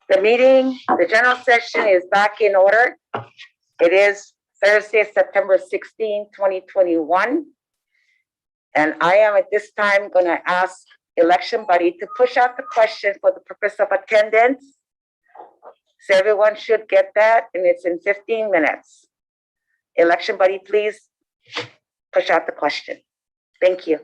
The meeting, the general session is back in order. It is Thursday, September 16, 2021. And I am at this time going to ask election buddy to push out the question for the purpose of attendance. So everyone should get that, and it's in 15 minutes. Election buddy, please push out the question. Thank you.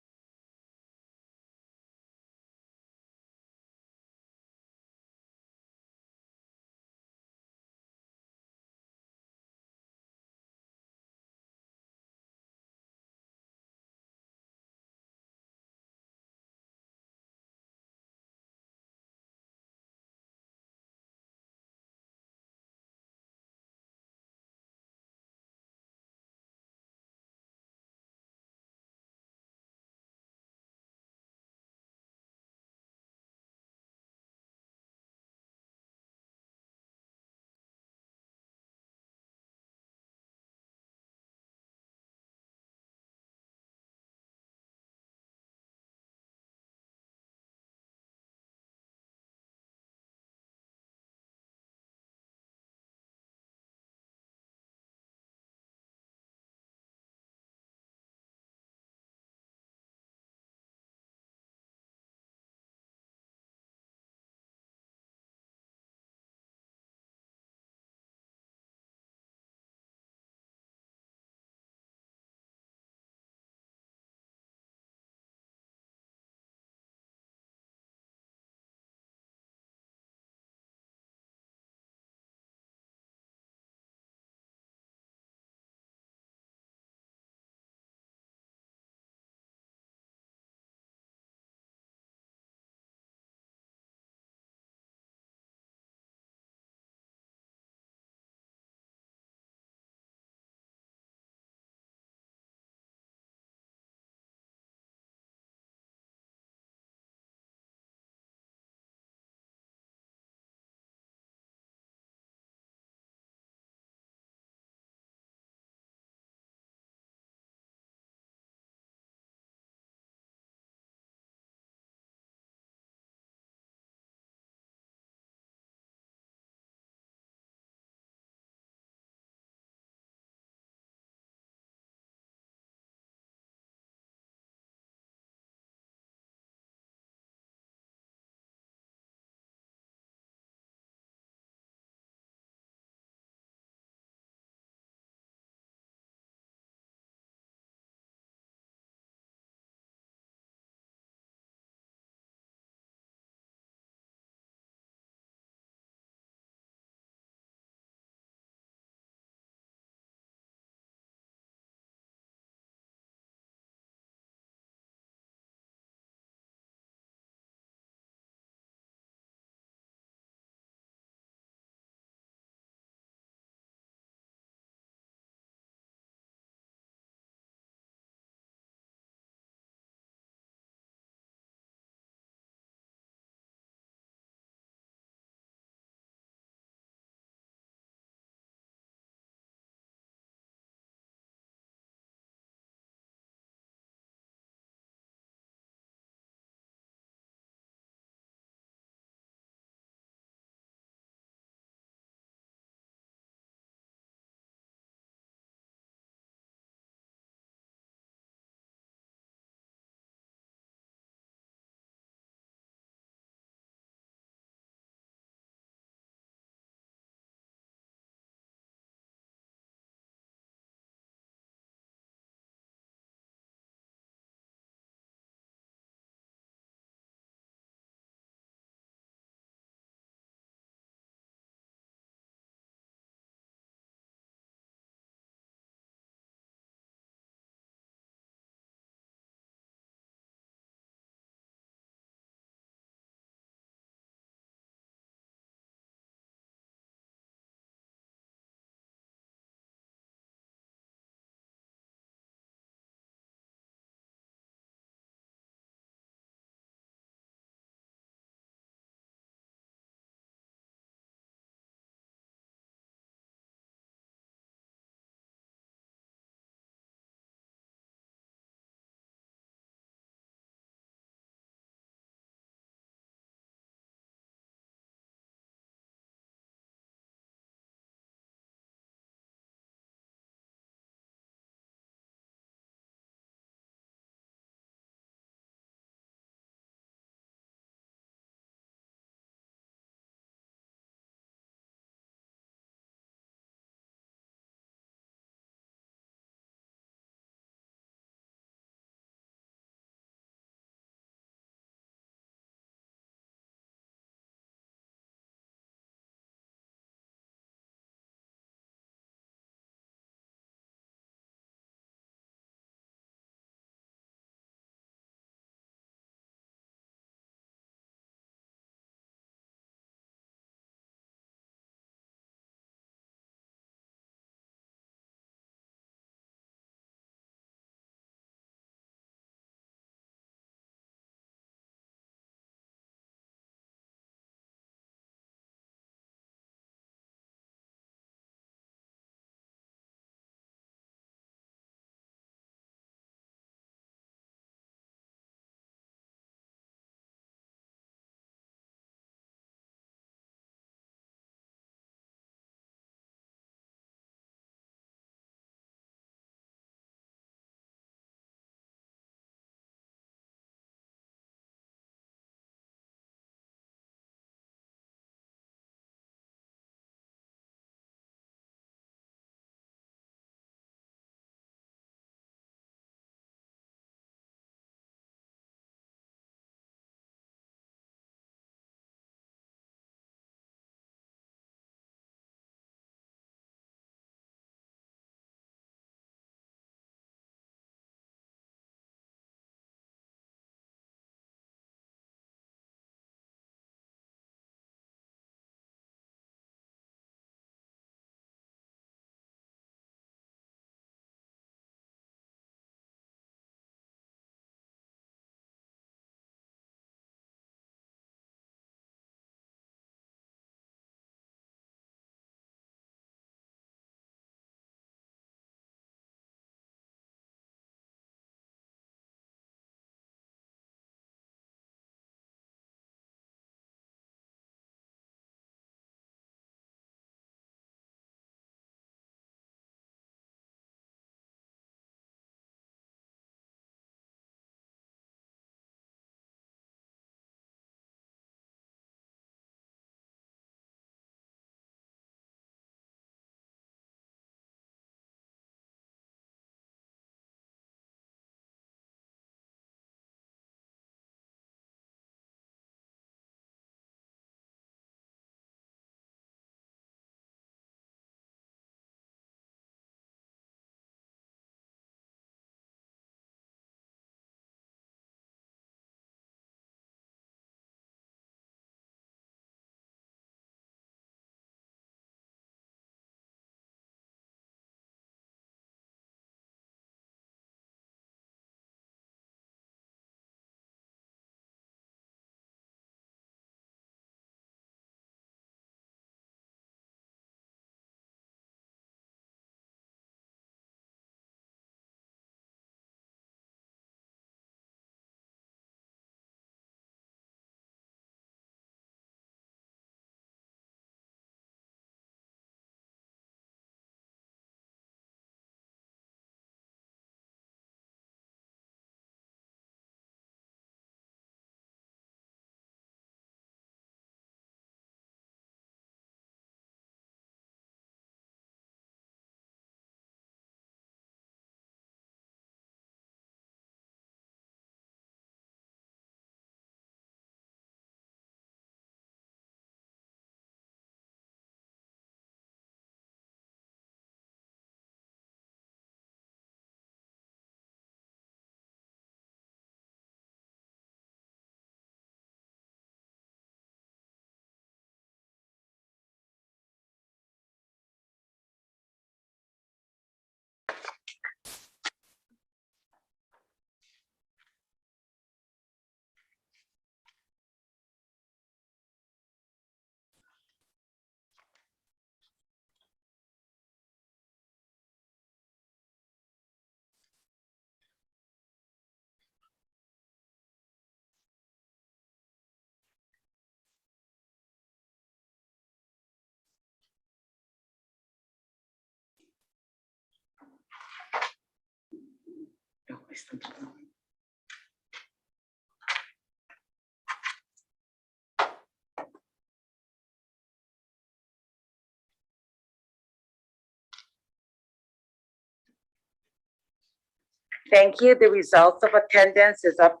Thank you. The results of attendance is up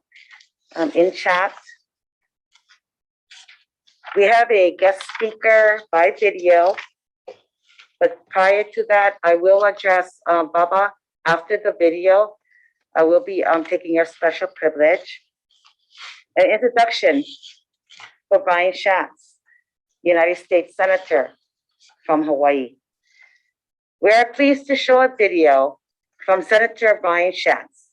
in chat. We have a guest speaker by video, but prior to that, I will address Baba after the video. I will be taking your special privilege. An introduction for Brian Schatz, United States Senator from Hawaii. We are pleased to show a video from Senator Brian Schatz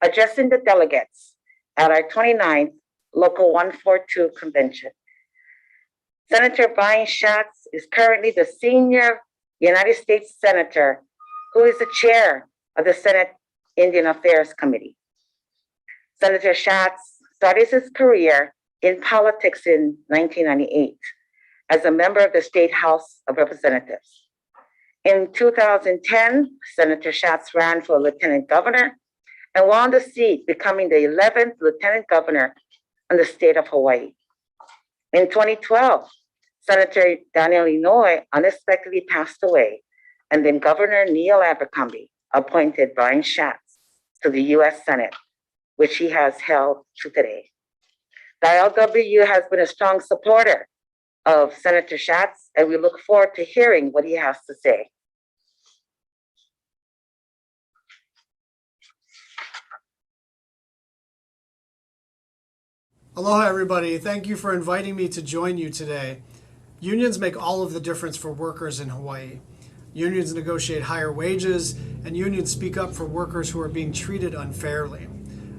addressing the delegates at our 29th Local 142 convention. Senator Brian Schatz is currently the senior United States Senator who is the chair of the Senate Indian Affairs Committee. Senator Schatz started his career in politics in 1998 as a member of the State House of Representatives. In 2010, Senator Schatz ran for lieutenant governor and won the seat, becoming the 11th lieutenant governor in the state of Hawaii. In 2012, Senator Daniel Inouye unexpectedly passed away, and then Governor Neil Abercrombie appointed Brian Schatz to the U.S. Senate, which he has held to today. The ILWU has been a strong supporter of Senator Schatz, and we look forward to hearing what he has to say. Aloha, everybody. Thank you for inviting me to join you today. Unions make all of the difference for workers in Hawaii. Unions negotiate higher wages, and unions speak up for workers who are being treated unfairly.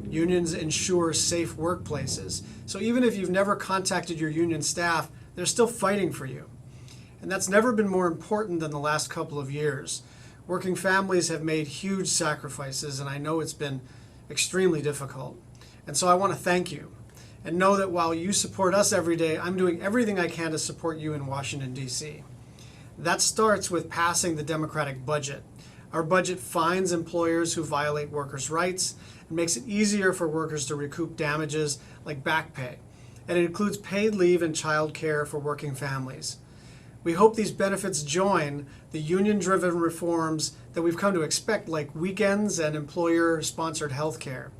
Unions ensure safe workplaces. So even if you've never contacted your union staff, they're still fighting for you. And that's never been more important than the last couple of years. Working families have made huge sacrifices, and I know it's been extremely difficult. And so I want to thank you. And know that while you support us every day, I'm doing everything I can to support you in Washington, D.C. That starts with passing the Democratic budget. Our budget fines employers who violate workers' rights and makes it easier for workers to recoup damages like back pay. And it includes paid leave and child care for working families. We hope these benefits join the union-driven reforms that we've come to expect, like weekends and employer-sponsored health care.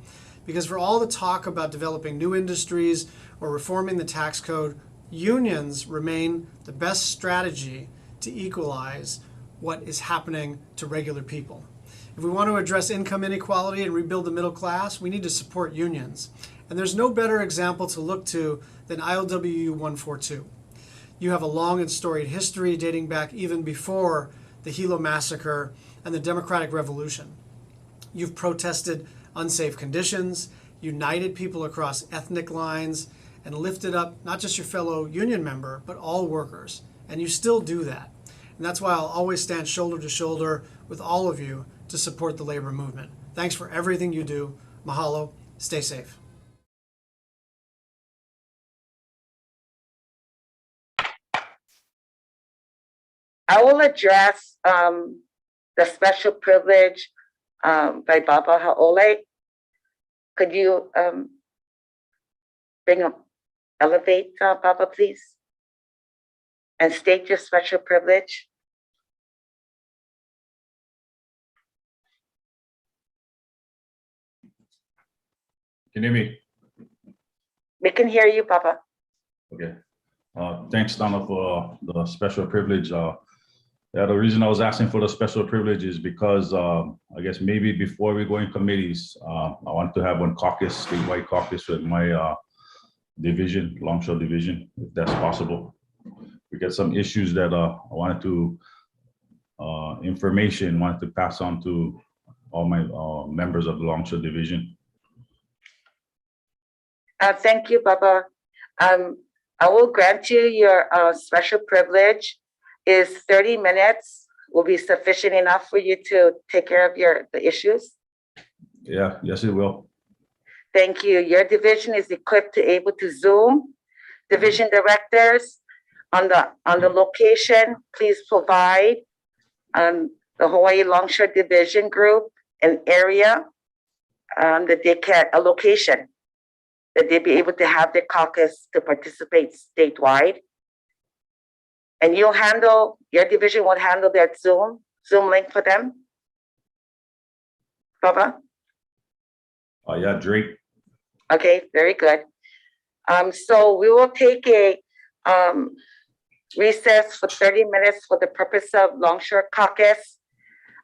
Because for all the talk about developing new industries or reforming the tax code, unions remain the best strategy to equalize what is happening to regular people. If we want to address income inequality and rebuild the middle class, we need to support unions. And there's no better example to look to than ILWU 142. You have a long and storied history dating back even before the Hilo Massacre and the Democratic Revolution. You've protested unsafe conditions, united people across ethnic lines, and lifted up not just your fellow union member, but all workers. And you still do that. And that's why I'll always stand shoulder to shoulder with all of you to support the labor movement. Thanks for everything you do. Mahalo. Stay safe. I will address the special privilege by Baba Ha'ole. Could you elevate Baba, please? And state your special privilege. Can you hear me? We can hear you, Baba. Okay. Thanks, Donna, for the special privilege. Yeah, the reason I was asking for the special privilege is because I guess maybe before we go in committees, I want to have one caucus, statewide caucus with my division, Longshore Division, if that's possible. We got some issues that I wanted to, wanted to pass on to all my members of the Longshore Division. Thank you, Baba. I will grant you your special privilege. Is 30 minutes will be sufficient enough for you to take care of the issues? Yeah, yes, it will. Thank you. Your division is equipped to able to Zoom. Division directors on the location, please provide the Hawaii Longshore Division Group an area that they can, a location, that they be able to have their caucus to participate statewide. And you'll handle, your division will handle that Zoom link for them? Baba? Yeah, Drake. Okay, very good. So we will take a recess for 30 minutes for the purpose of Longshore Caucus.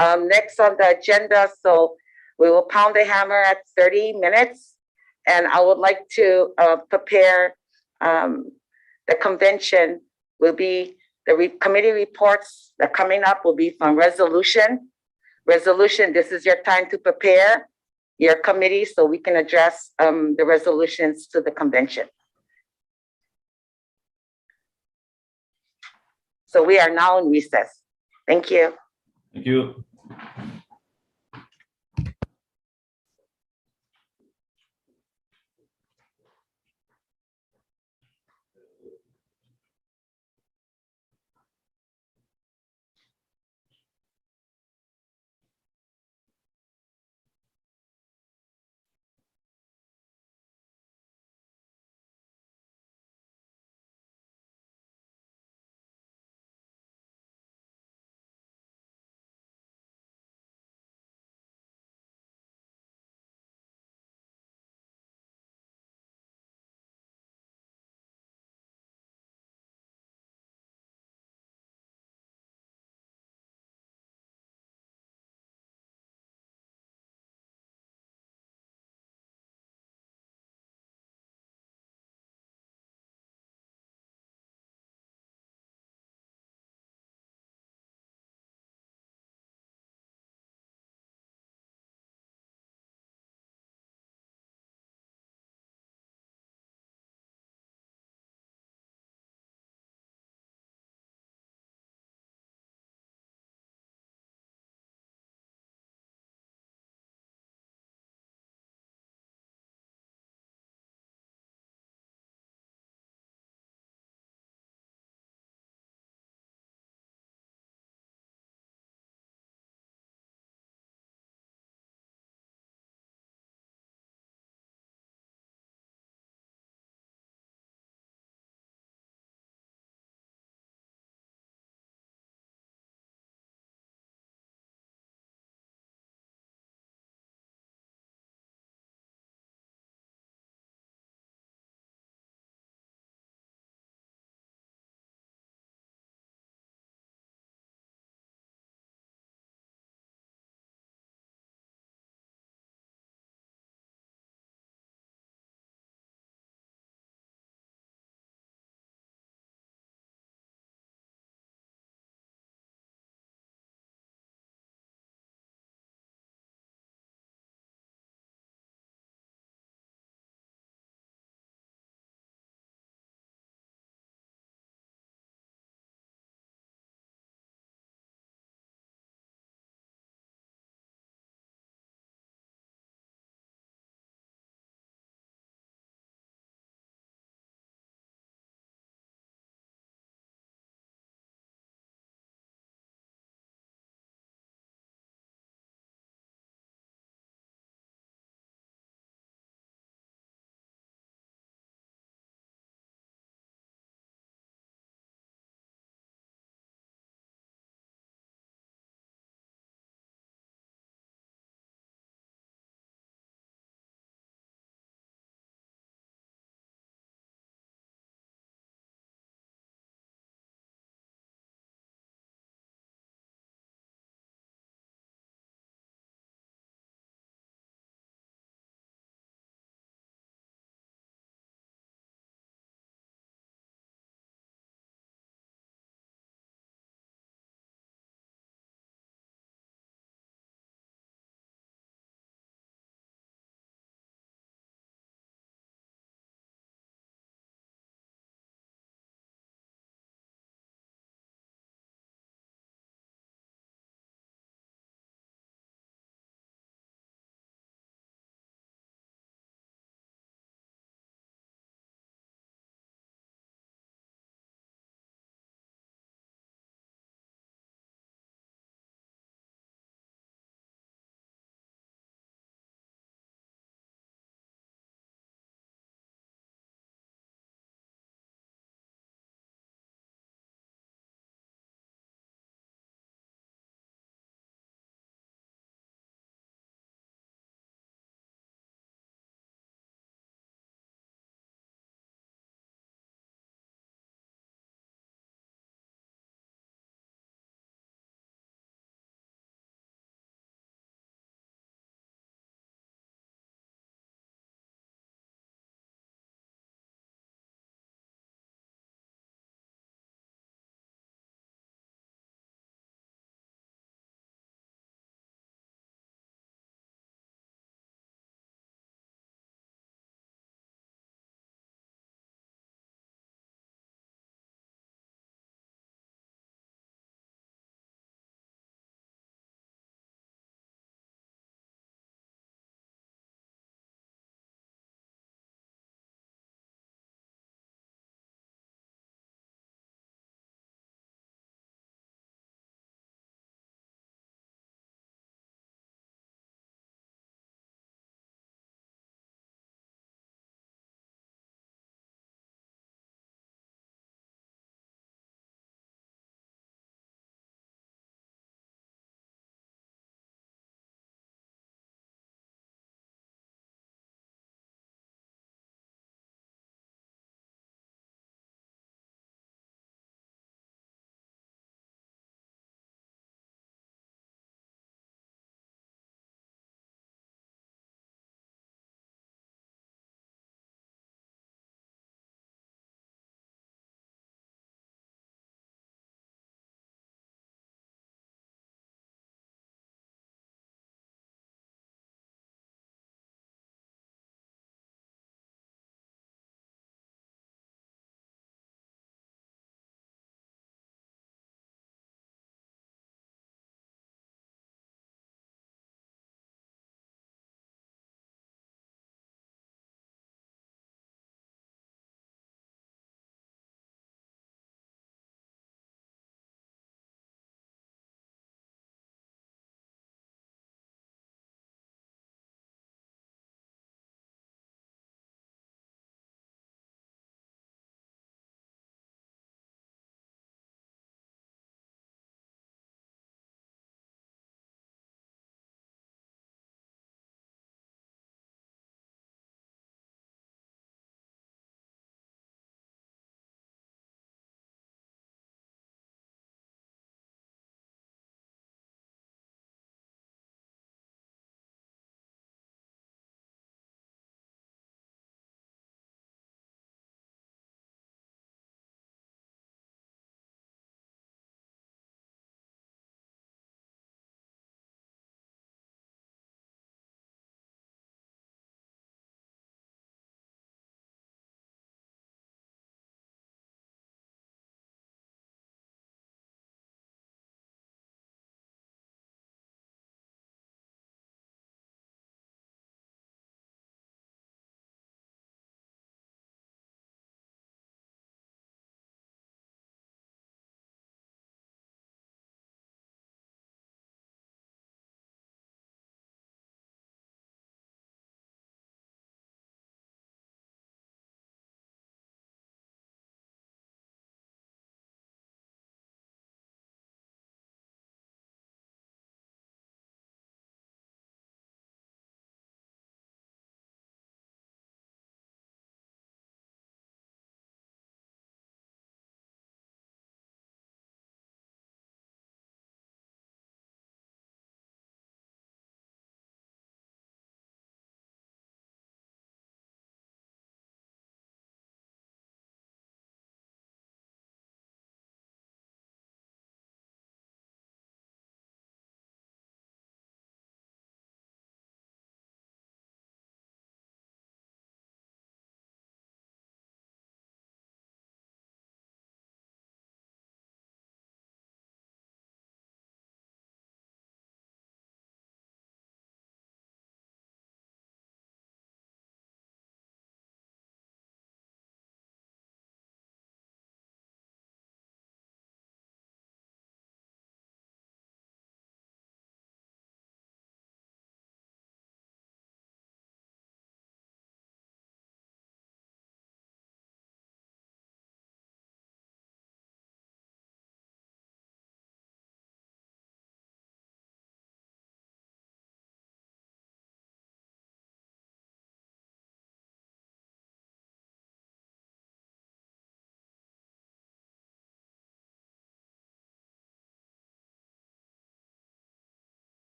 Next on the agenda, so we will pound the hammer at 30 minutes. And I would like to prepare the convention will be, the committee reports that coming up will be from resolution. Resolution, this is your time to prepare your committee so we can address the resolutions to the convention. So we are now in recess. Thank you. Thank you.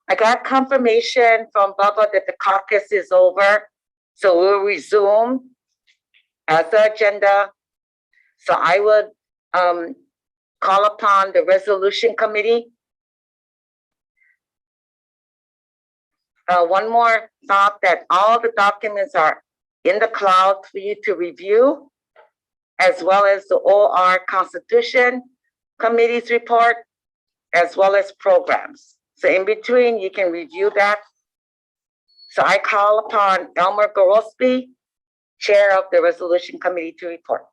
I got confirmation from Bubba that the caucus is over, so we'll resume as the agenda. So I would call upon the resolution committee. One more thought, that all the documents are in the cloud for you to review, as well as the OR Constitution Committee's report, as well as programs. So in between, you can review that. So I call upon Elmer Gorospe, Chair of the Resolution Committee, to report.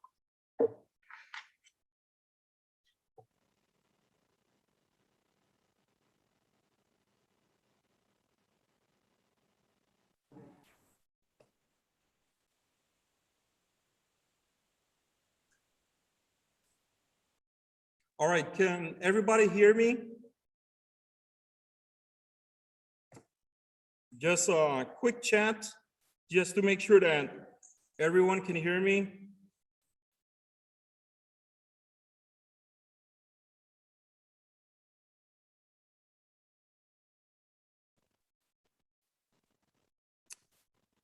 All right, can everybody hear me? Just a quick chat, just to make sure that everyone can hear me.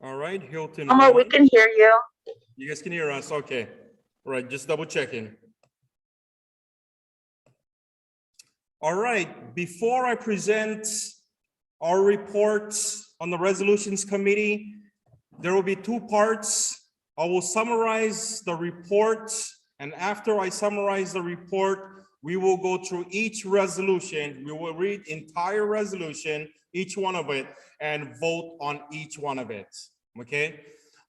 All right, Hilton. Elmer, we can hear you. You guys can hear us, okay. All right, just double checking. All right, before I present our reports on the resolutions committee, there will be two parts. I will summarize the report, and after I summarize the report, we will go through each resolution. We will read entire resolution, each one of it, and vote on each one of it, okay?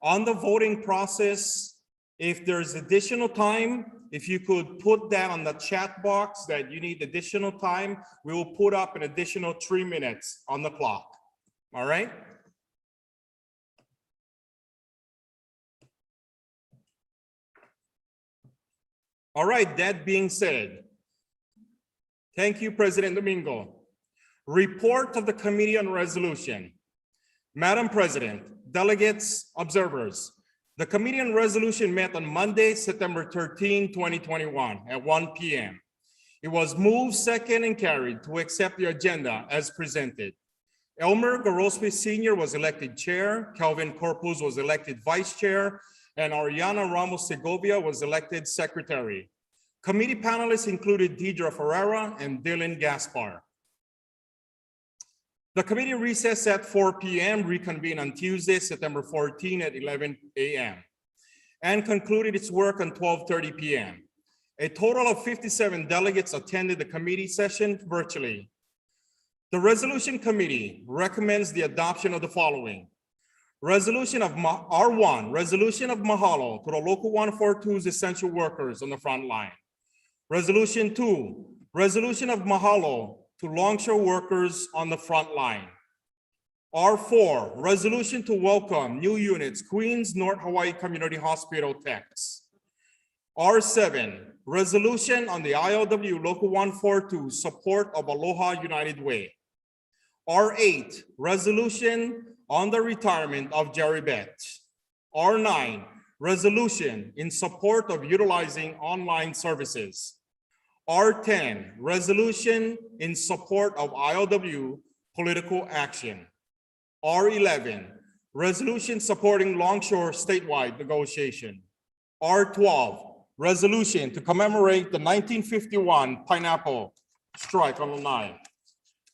On the voting process, if there's additional time, if you could put that on the chat box that you need additional time, we will put up an additional 3 minutes on the clock, all right? All right, that being said, thank you, President Domingo. Report of the Committee on Resolution. Madam President, delegates, observers, the Committee on Resolution met on Monday, September 13, 2021 at 1 p.m. It was moved, second, and carried to accept the agenda as presented. Elmer Gorospe Sr. was elected chair, Kelvin Corpus was elected vice chair, and Ariana Ramos Segovia was elected secretary. Committee panelists included Deidre Ferreira and Dylan Gaspar. The committee recessed at 4 p.m., reconvened on Tuesday, September 14 at 11 a.m., and concluded its work on 12:30 p.m. A total of 57 delegates attended the committee session virtually. The resolution committee recommends the adoption of the following. Resolution of R1, resolution of mahalo to the local 142's essential workers on the front line. Resolution 2, resolution of mahalo to longshore workers on the front line. R4, resolution to welcome new units, Queens North Hawaii Community Hospital techs. R7, resolution on the ILWU Local 142 support of Aloha United Way. R8, resolution on the retirement of Jerry Betts. R9, resolution in support of utilizing online services. R10, resolution in support of ILWU political action. R11, resolution supporting longshore statewide negotiation. R12, resolution to commemorate the 1951 pineapple strike on Lanai.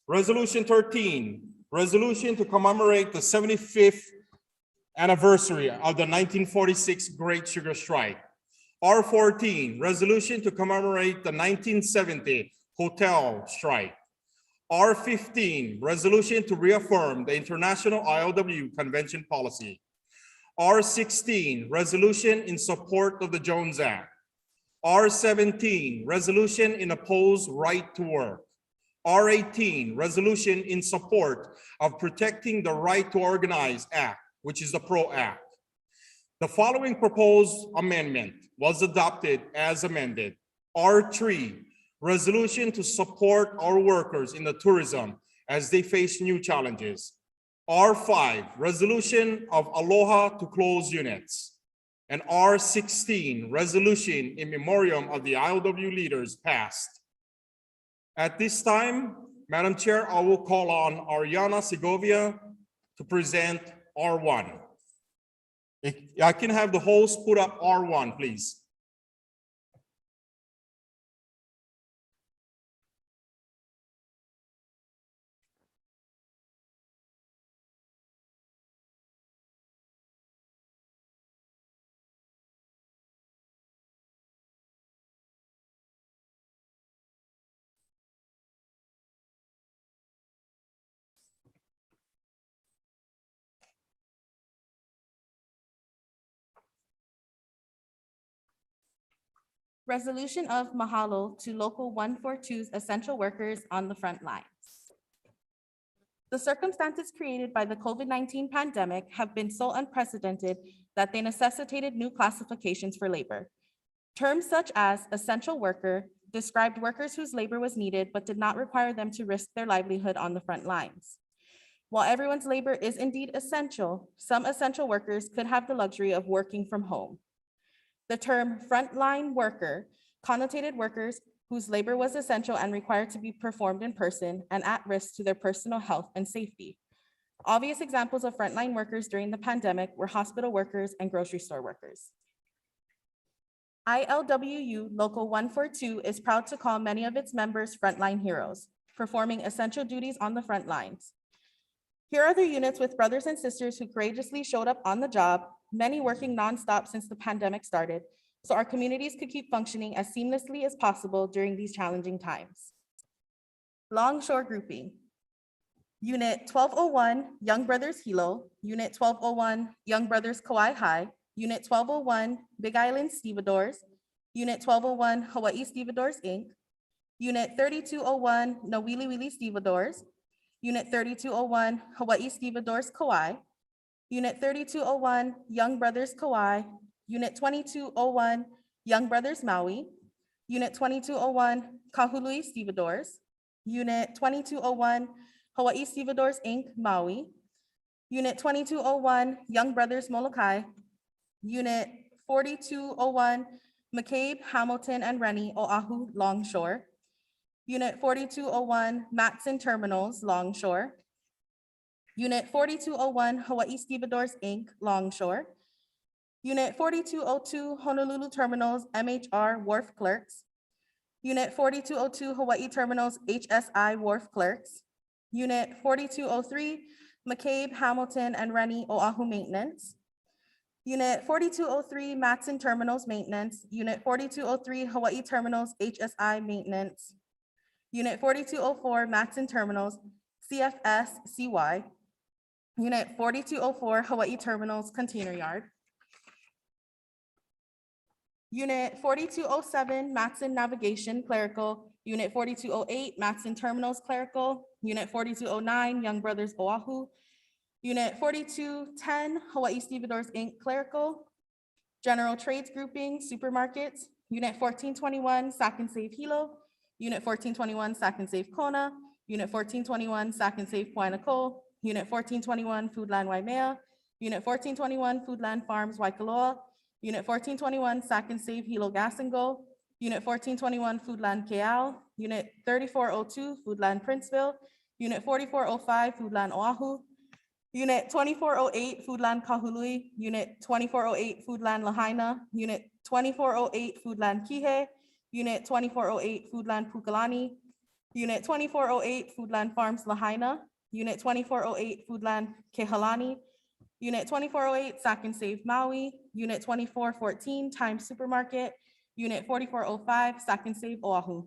Resolution 13, resolution to commemorate the 75th anniversary of the 1946 Great Sugar Strike. R14, resolution to commemorate the 1970 hotel strike. R15, resolution to reaffirm the International ILWU Convention policy. R16, resolution in support of the Jones Act. R17, resolution in oppose right to work. R18, resolution in support of protecting the right to organize act, which is the PRO Act. The following proposed amendment was adopted as amended. R3, resolution to support our workers in the tourism as they face new challenges. R5, resolution of Aloha to close units. And R16, resolution in memoriam of the ILWU leaders past. At this time, Madam Chair, I will call on Ariana Segovia to present R1. If I can have the host put up R1, please. Resolution of mahalo to Local 142's essential workers on the front lines. The circumstances created by the COVID-19 pandemic have been so unprecedented that they necessitated new classifications for labor. Terms such as essential worker described workers whose labor was needed but did not require them to risk their livelihood on the front lines. While everyone's labor is indeed essential, some essential workers could have the luxury of working from home. The term frontline worker connotated workers whose labor was essential and required to be performed in person and at risk to their personal health and safety. Obvious examples of frontline workers during the pandemic were hospital workers and grocery store workers. ILWU Local 142 is proud to call many of its members frontline heroes, performing essential duties on the front lines. Here are the units with brothers and sisters who courageously showed up on the job, many working nonstop since the pandemic started, so our communities could keep functioning as seamlessly as possible during these challenging times. Longshore grouping. Unit 1201, Young Brothers Hilo. Unit 1201, Young Brothers Kauai High. Unit 1201, Big Island Stevedores. Unit 1201, Hawaii Stevedores, Inc. Unit 3201, Nawili Wili Stevedores. Unit 3201, Hawaii Stevedores Kauai. Unit 3201, Young Brothers Kauai. Unit 2201, Young Brothers Maui. Unit 2201, Kahului Stevedores. Unit 2201, Hawaii Stevedores Inc., Maui. Unit 2201, Young Brothers Molokai. Unit 4201, McCabe, Hamilton, and Rennie, Oahu, Longshore. Unit 4201, Matson Terminals, Longshore. Unit 4201, Hawaii Stevedores Inc., Longshore. Unit 4202, Honolulu Terminals, MHR, Wharf Clerks. Unit 4202, Hawaii Terminals, HSI, Wharf Clerks. Unit 4203, McCabe, Hamilton, and Rennie, Oahu Maintenance. Unit 4203, Matson Terminals Maintenance. Unit 4203, Hawaii Terminals, HSI Maintenance. Unit 4204, Matson Terminals, CFS, CY. Unit 4204, Hawaii Terminals, Container Yard. Unit 4207, Matson Navigation, Clerical. Unit 4208, Matson Terminals, Clerical. Unit 4209, Young Brothers Oahu. Unit 4210, Hawaii Stevedores Inc., Clerical. General Trades Grouping, Supermarkets. Unit 1421, Sack and Save Hilo. Unit 1421, Sack and Save Kona. Unit 1421, Sack and Save Puanakol. Unit 1421, Foodland Waimea. Unit 1421, Foodland Farms Waikoloa. Unit 1421, Sack and Save Hilo Gas and Go. Unit 1421, Foodland Keao. Unit 3402, Foodland Princeville. Unit 4405, Foodland Oahu. Unit 2408, Foodland Kahului. Unit 2408, Foodland Lahaina. Unit 2408, Foodland Kihei. Unit 2408, Foodland Pukalani. Unit 2408, Foodland Farms Lahaina. Unit 2408, Foodland Kehalani. Unit 2408, Sack and Save Maui. Unit 2414, Times Supermarket. Unit 4405, Sack and Save Oahu.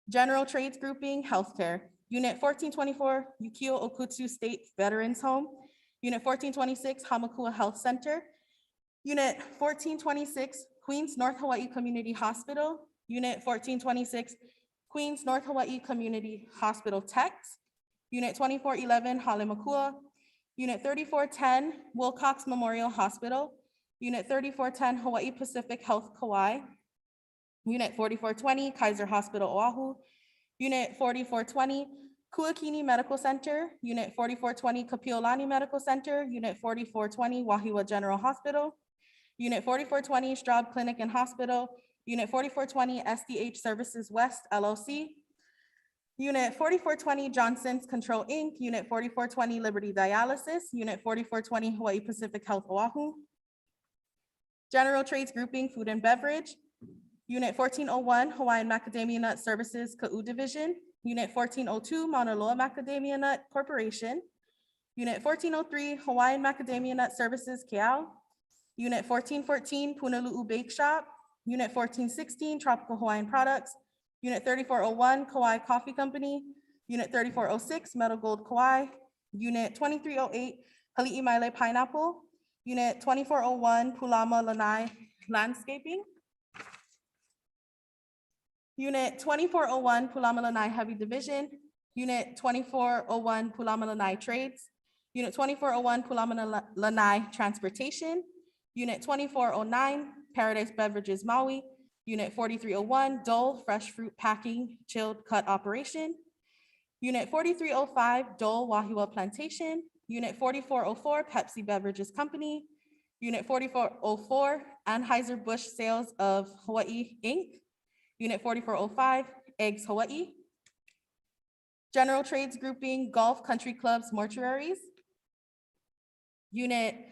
General Trades Grouping, Healthcare. Unit 1424, Yukio Okutsu State Veterans Home. Unit 1426, Hamakua Health Center. Unit 1426, Queens North Hawaii Community Hospital. Unit 1426, Queens North Hawaii Community Hospital Techs. Unit 2411, Halemakua. Unit 3410, Wilcox Memorial Hospital. Unit 3410, Hawaii Pacific Health Kauai. Unit 4420, Kaiser Hospital Oahu. Unit 4420, Kuakini Medical Center. Unit 4420, Kapiolani Medical Center. Unit 4420, Wahiwa General Hospital. Unit 4420, Straub Clinic and Hospital. Unit 4420, SDH Services West LLC. Unit 4420 Johnson's Control Inc., Unit 4420 Liberty Dialysis, Unit 4420 Hawaii Pacific Health Oahu. General Trades Grouping Food and Beverage, Unit 1401 Hawaiian Macadamia Nut Services Ka'u Division, Unit 1402 Mauna Loa Macadamia Nut Corporation, Unit 1403 Hawaiian Macadamia Nut Services Keau, Unit 1414 Punalu'u Bake Shop, Unit 1416 Tropical Hawaiian Products, Unit 3401 Kauai Coffee Company, Unit 3406 Metal Gold Kauai, Unit 2308 Hali'i Maile Pineapple, Unit 2401 Pulama Lanai Landscaping, Unit 2401 Pulama Lanai Heavy Division, Unit 2401 Pulama Lanai Trades, Unit 2401 Pulama Lanai Transportation, Unit 2409 Paradise Beverages Maui, Unit 4301 Dole Fresh Fruit Packing Chilled Cut Operation, Unit 4305 Dole Wahiwa Plantation, Unit 4404 Pepsi Beverages Company, Unit 4404 Anheuser-Busch Sales of Hawaii, Inc., Unit 4405 Eggs Hawaii, General Trades Grouping Golf Country Clubs Mortuaries, Unit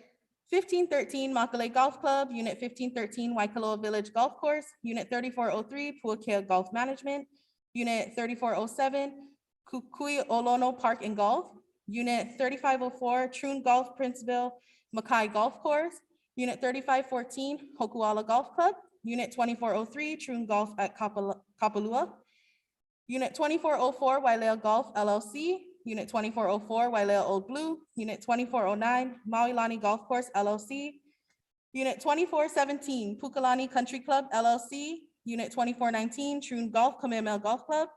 1513 Makale Golf Club, Unit 1513 Waikoloa Village Golf Course, Unit 3403 Puakea Golf Management, Unit 3407 Kukui Olono Park and Golf, Unit 3504 Troon Golf Princeville Makai Golf Course, Unit 3514 Hokuala Golf Club, Unit 2403 Troon Golf at Kapalua, Unit 2404 Wailea Golf LLC, Unit 2404 Wailea Old Blue, Unit 2409 Maui Lani Golf Course LLC, Unit 2417 Pukalani Country Club LLC, Unit 2419 Troon Golf Kamehameha Golf Club,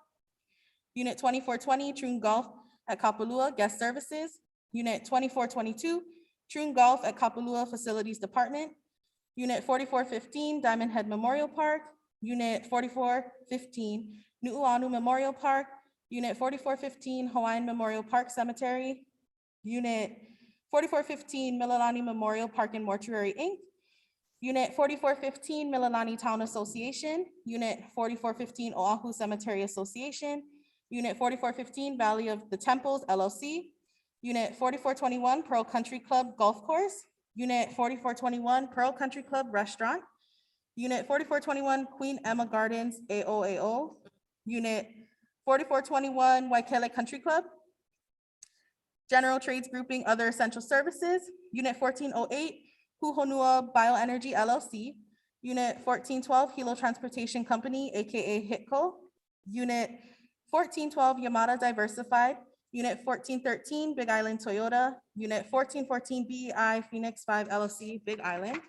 Unit 2420 Troon Golf at Kapalua Guest Services, Unit 2422 Troon Golf at Kapalua Facilities Department, Unit 4415 Diamond Head Memorial Park, Unit 4415 Nu'uanu Memorial Park, Unit 4415 Hawaiian Memorial Park Cemetery, Unit 4415 Mililani Memorial Park and Mortuary, Inc., Unit 4415 Mililani Town Association, Unit 4415 Oahu Cemetery Association, Unit 4415 Valley of the Temples LLC, Unit 4421 Pearl Country Club Golf Course, Unit 4421 Pearl Country Club Restaurant, Unit 4421 Queen Emma Gardens AOAO, Unit 4421 Waikele Country Club, General Trades Grouping Other Essential Services, Unit 1408 Puhonua Bioenergy LLC, Unit 1412 Hilo Transportation Company, AKA HITCO, Unit 1412 Yamada Diversified, Unit 1413 Big Island Toyota, Unit 1414 BEI Phoenix 5 LLC, Big Island,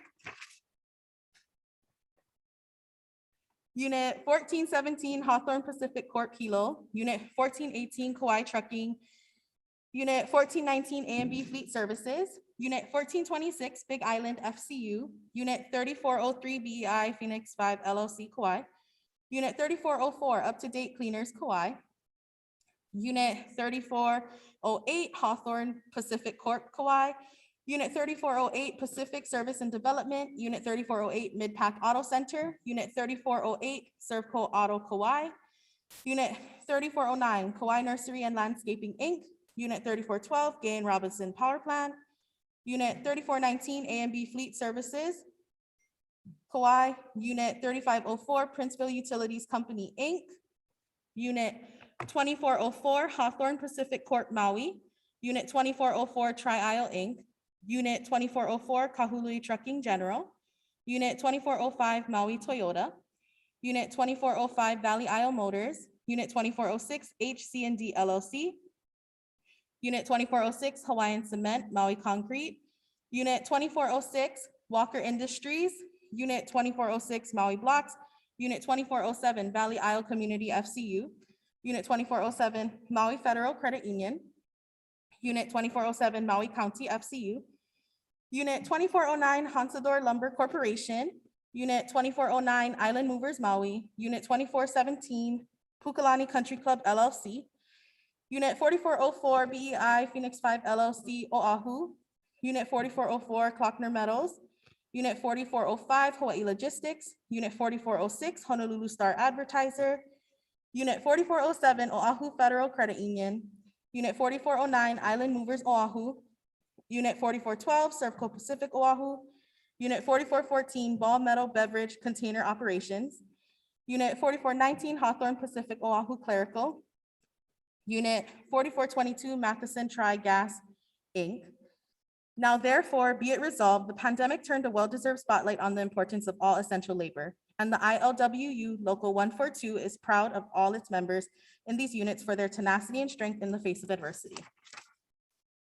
Unit 1417 Hawthorne Pacific Corp Hilo, Unit 1418 Kauai Trucking, Unit 1419 A&B Fleet Services, Unit 1426 Big Island FCU, Unit 3403 BEI Phoenix 5 LLC Kauai, Unit 3404 Up to Date Cleaners Kauai, Unit 3408 Hawthorne Pacific Corp Kauai, Unit 3408 Pacific Service and Development, Unit 3408 Mid-Pac Auto Center, Unit 3408 Servco Auto Kauai, Unit 3409 Kauai Nursery and Landscaping, Inc., Unit 3412 Gay and Robinson Power Plant, Unit 3419 A&B Fleet Services, Kauai, Unit 3504 Princeville Utilities Company, Inc., Unit 2404 Hawthorne Pacific Corp Maui, Unit 2404 Tri-Isle, Inc., Unit 2404 Kahului Trucking General, Unit 2405 Maui Toyota, Unit 2405 Valley Isle Motors, Unit 2406 HC&D LLC, Unit 2406 Hawaiian Cement Maui Concrete, Unit 2406 Walker Industries, Unit 2406 Maui Blocks, Unit 2407 Valley Isle Community FCU, Unit 2407 Maui Federal Credit Union, Unit 2407 Maui County FCU, Unit 2409 Hansador Lumber Corporation, Unit 2409 Island Movers Maui, Unit 2417 Pukalani Country Club LLC, Unit 4404 BEI Phoenix 5 LLC Oahu, Unit 4404 Klockner Metals, Unit 4405 Hawaii Logistics, Unit 4406 Honolulu Star Advertiser, Unit 4407 Oahu Federal Credit Union, Unit 4409 Island Movers Oahu, Unit 4412 Servco Pacific Oahu, Unit 4414 Ball Metal Beverage Container Operations, Unit 4419 Hawthorne Pacific Oahu Clerical, Unit 4422 Matheson Tri-Gas, Inc. Now therefore be it resolved, the pandemic turned a well-deserved spotlight on the importance of all essential labor, and the ILWU Local 142 is proud of all its members in these units for their tenacity and strength in the face of adversity.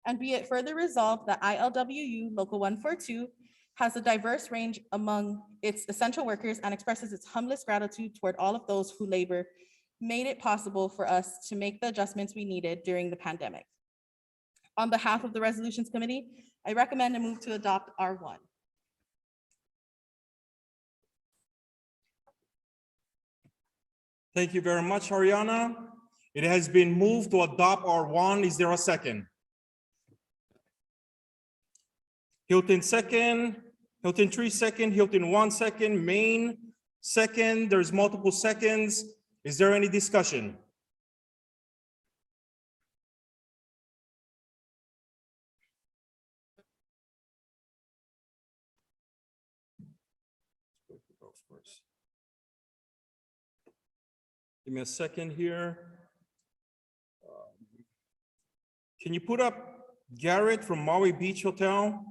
And be it further resolved that ILWU Local 142 has a diverse range among its essential workers and expresses its humblest gratitude toward all of those who labor made it possible for us to make the adjustments we needed during the pandemic. On behalf of the Resolutions Committee, I recommend and move to adopt R1. Thank you very much, Ariana. It has been moved to adopt R1. Is there a second? Hilton second, Hilton 3 second, Hilton 1 second, Maine second. There's multiple seconds. Is there any discussion? Give me a second here. Can you put up Garrett from Maui Beach Hotel?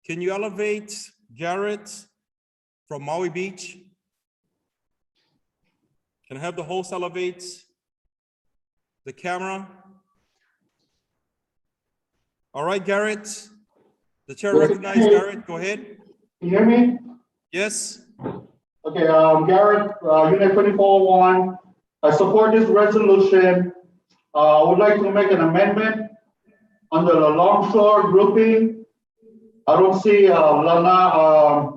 Can you elevate Garrett from Maui Beach? Can I have the host elevate the camera? All right, Garrett. The chair recognizes Garrett. Go ahead. Can you hear me? Yes. Okay, Garrett, Unit 2401, I support this resolution. I would like to make an amendment under the longshore grouping. I don't see Lanai,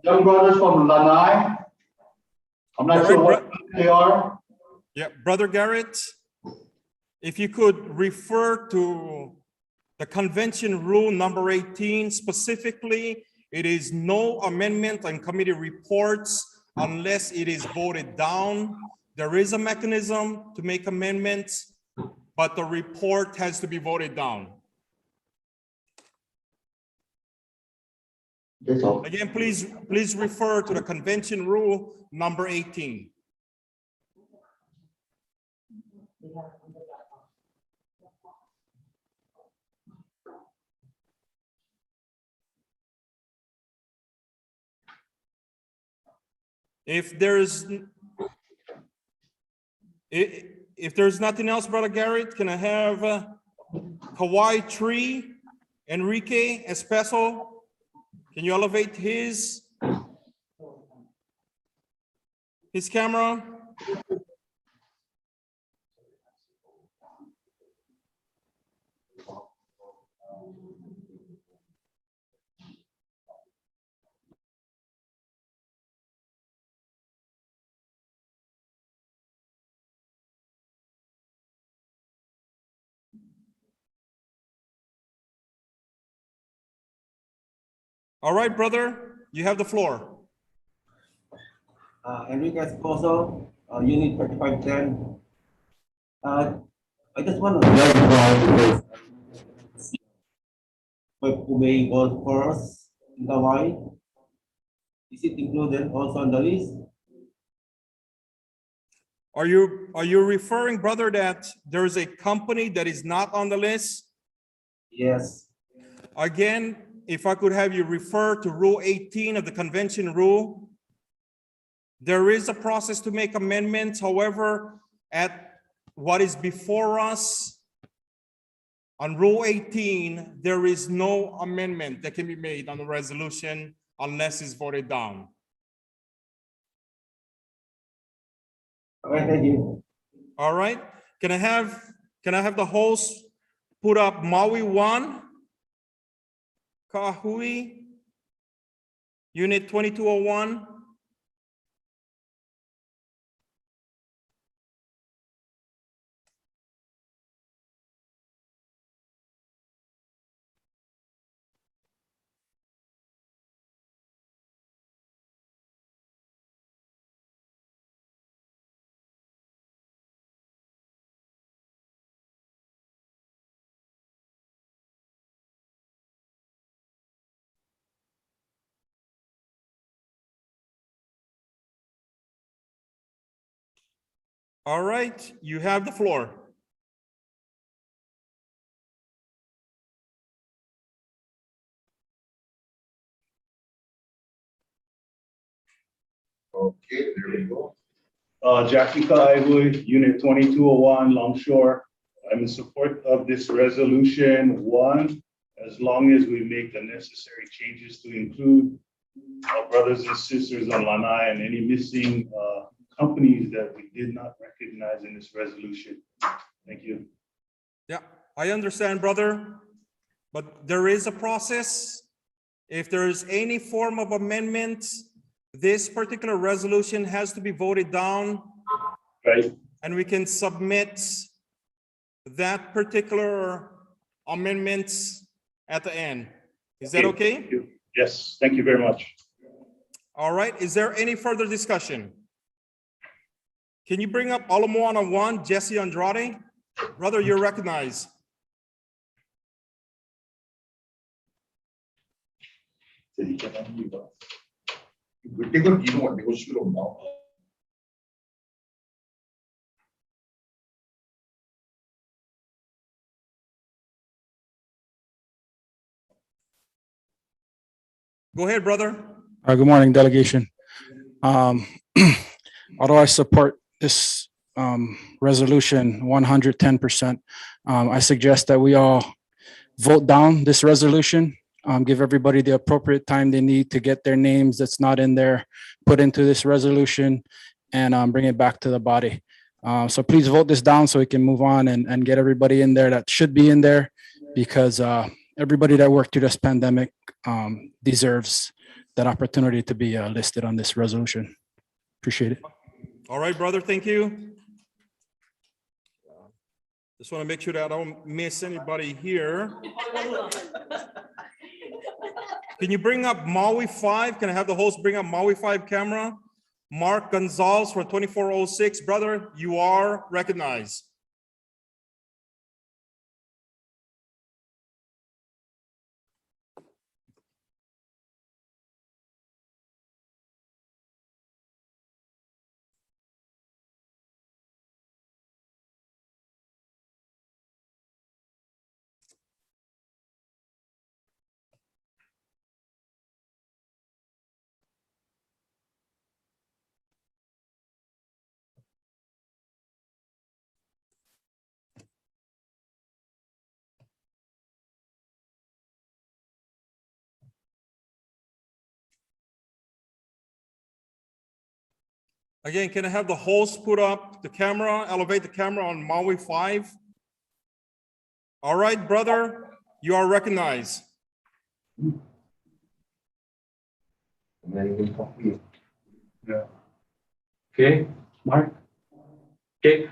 young brothers from Lanai. I'm not sure what they are. Yeah, Brother Garrett, if you could refer to the convention rule number 18 specifically, it is no amendment on committee reports unless it is voted down. There is a mechanism to make amendments, but the report has to be voted down. That's all. Again, please refer to the convention rule number 18. If there's nothing else, Brother Garrett, can I have Hawaii Tree, Enrique Espeso? Can you elevate his camera? All right, brother, you have the floor. Enrique Esposo, Unit 3510. I just want to know about Ubay Golf Course in Hawaii. Is it included also on the list? Are you referring, brother, that there's a company that is not on the list? Yes. Again, if I could have you refer to Rule 18 of the convention rule. There is a process to make amendments. However, at what is before us on Rule 18, there is no amendment that can be made on the resolution unless it's voted down. All right, thank you. All right. Can I have the host put up Maui 1, Kahui, Unit 2201? All right, you have the floor. Okay, there we go. Jessica Iwood, Unit 2201, Longshore. I'm in support of this resolution. One, as long as we make the necessary changes to include our brothers and sisters on Lanai and any missing companies that we did not recognize in this resolution. Thank you. Yeah, I understand, brother, but there is a process. If there's any form of amendment, this particular resolution has to be voted down, Right. and we can submit that particular amendments at the end. Is that okay? Thank you. Yes, thank you very much. All right, is there any further discussion? Can you bring up Alamoana 1, Jesse Andrade? Brother, you're recognized. Go ahead, brother. Good morning, delegation. Although I support this resolution 110%, I suggest that we all vote down this resolution, give everybody the appropriate time they need to get their names that's not in there, put into this resolution, and bring it back to the body. So please vote this down so we can move on and get everybody in there that should be in there, because everybody that worked through this pandemic deserves that opportunity to be listed on this resolution. Appreciate it. All right, brother, thank you. Just want to make sure that I don't miss anybody here. Can you bring up Maui 5? Can I have the host bring up Maui 5 camera? Mark Gonzalez for 2406. Brother, you are recognized. Again, can I have the host put up the camera, elevate the camera on Maui 5? All right, brother, you are recognized. Okay, Mark. Okay,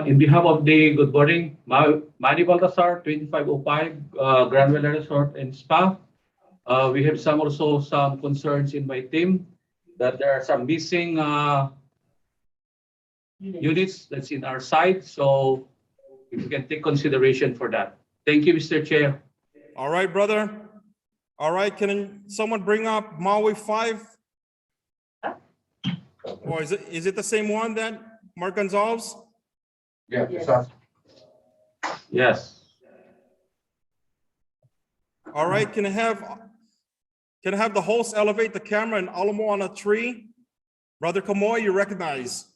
in behalf of the good morning, Manny Baltasar, 2505 Grand Valley Resort and Spa. We have some concerns in my team that there are some missing units that's in our site. So if you can take consideration for that. Thank you, Mr. Chair. All right, brother. All right, can someone bring up Maui 5? Or is it the same one that Mark Gonzalez? Yeah. Yes. All right, can I have the host elevate the camera and Alamoana 3? Brother Kamoy, you recognize.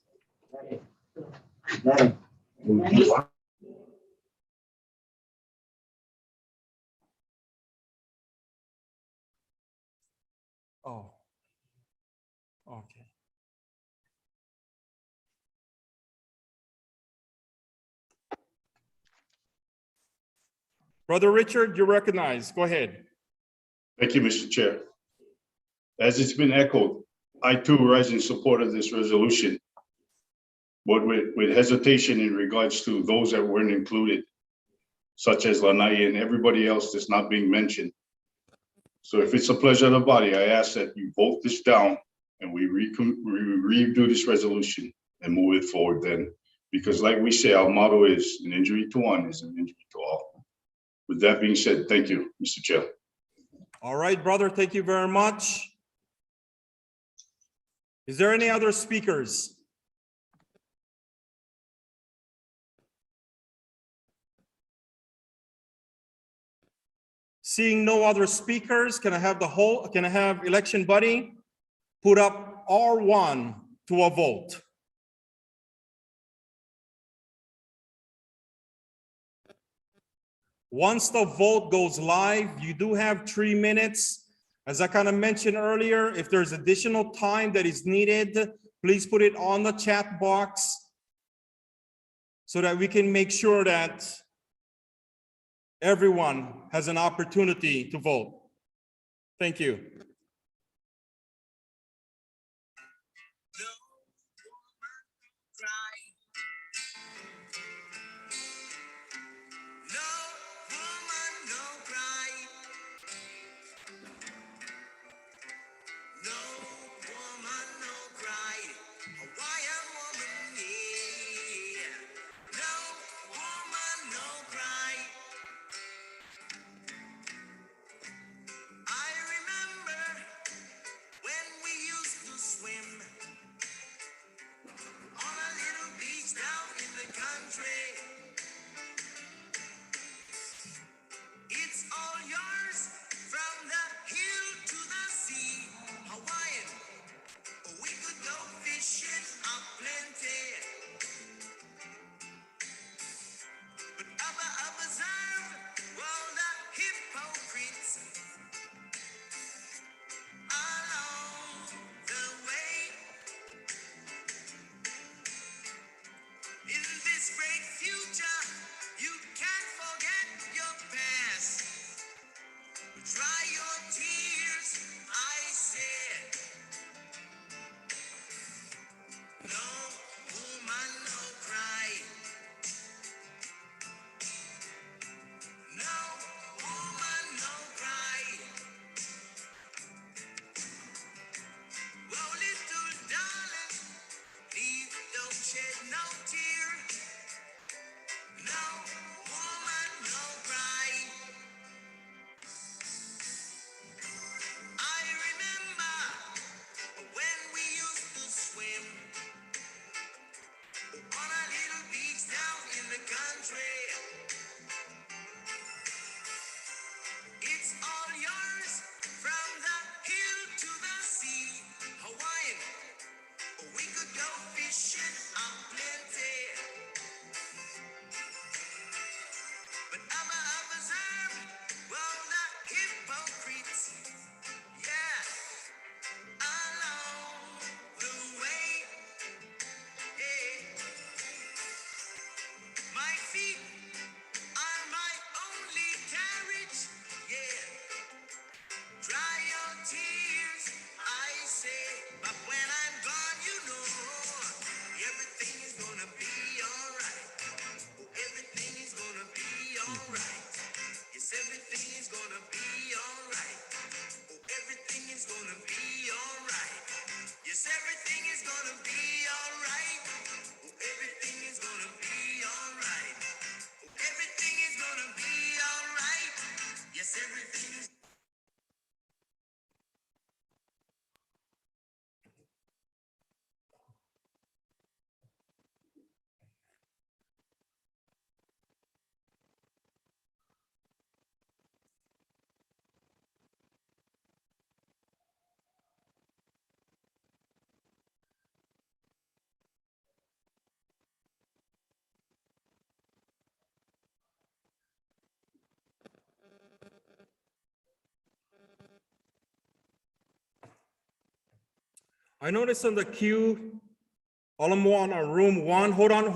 Oh, okay. Brother Richard, you recognize. Go ahead. Thank you, Mr. Chair. As it's been echoed, I too rise in support of this resolution, but with hesitation in regards to those that weren't included, such as Lanai and everybody else that's not being mentioned. So if it's a pleasure of the body, I ask that you vote this down and we redo this resolution and move it forward then. Because like we say, our motto is an injury to one is an injury to all. With that being said, thank you, Mr. Chair. All right, brother, thank you very much. Is there any other speakers? Seeing no other speakers, can I have election buddy put up R1 to a vote? Once the vote goes live, you do have 3 minutes. As I kind of mentioned earlier, if there's additional time that is needed, please put it on the chat box so that we can make sure that everyone has an opportunity to vote. Thank you. I noticed on the queue, all I'm on room one. Hold on.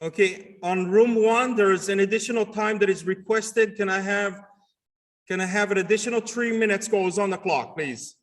Okay, on room one, there's an additional time that is requested. Can I have an additional 3 minutes goes on the clock, please?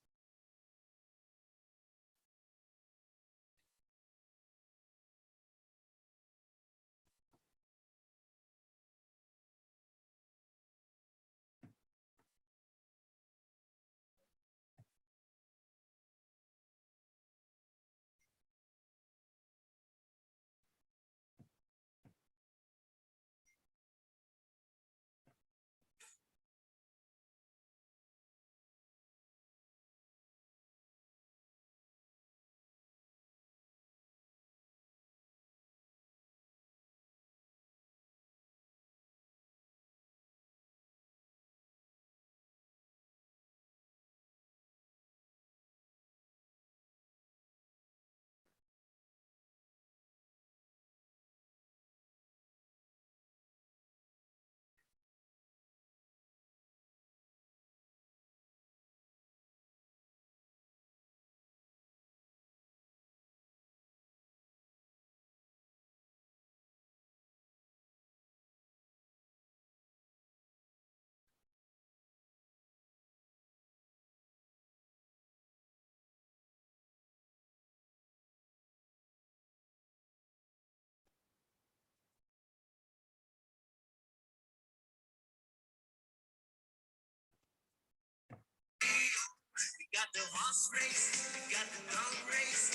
got the horse race, we got the dog race,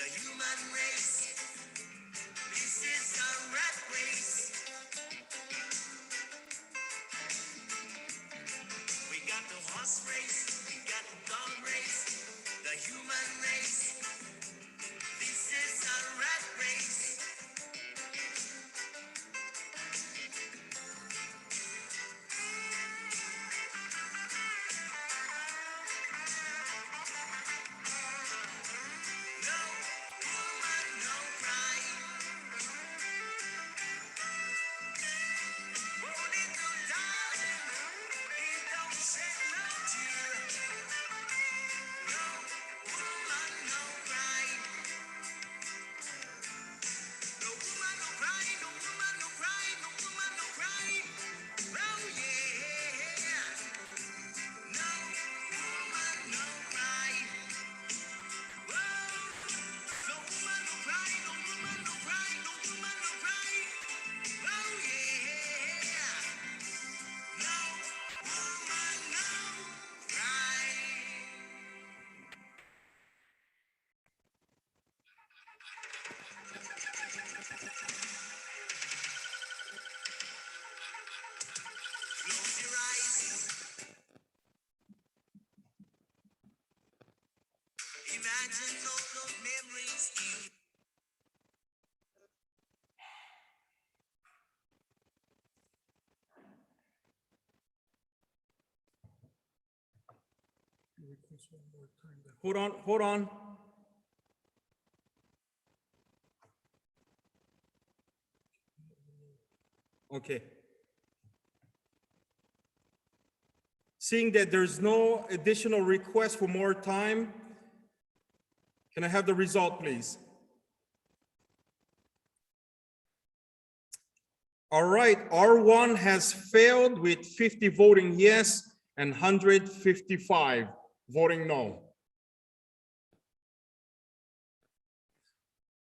the human race. This is a rat race. We got the horse race, we got the dog race, the human race. This is a rat race. No woman, no cry. Oh, little darling, it don't shed no tear. No woman, no cry. No woman, no cry. No woman, no cry. No woman, no cry. Oh yeah. No woman, no cry. Whoa. No woman, no cry. No woman, no cry. No woman, no cry. Oh yeah. No woman, no cry. Close your eyes. Imagine all those memories in. Hold on, hold on. Okay. Seeing that there's no additional request for more time, can I have the result, please? All right, R1 has failed with 50 voting yes and 155 voting no.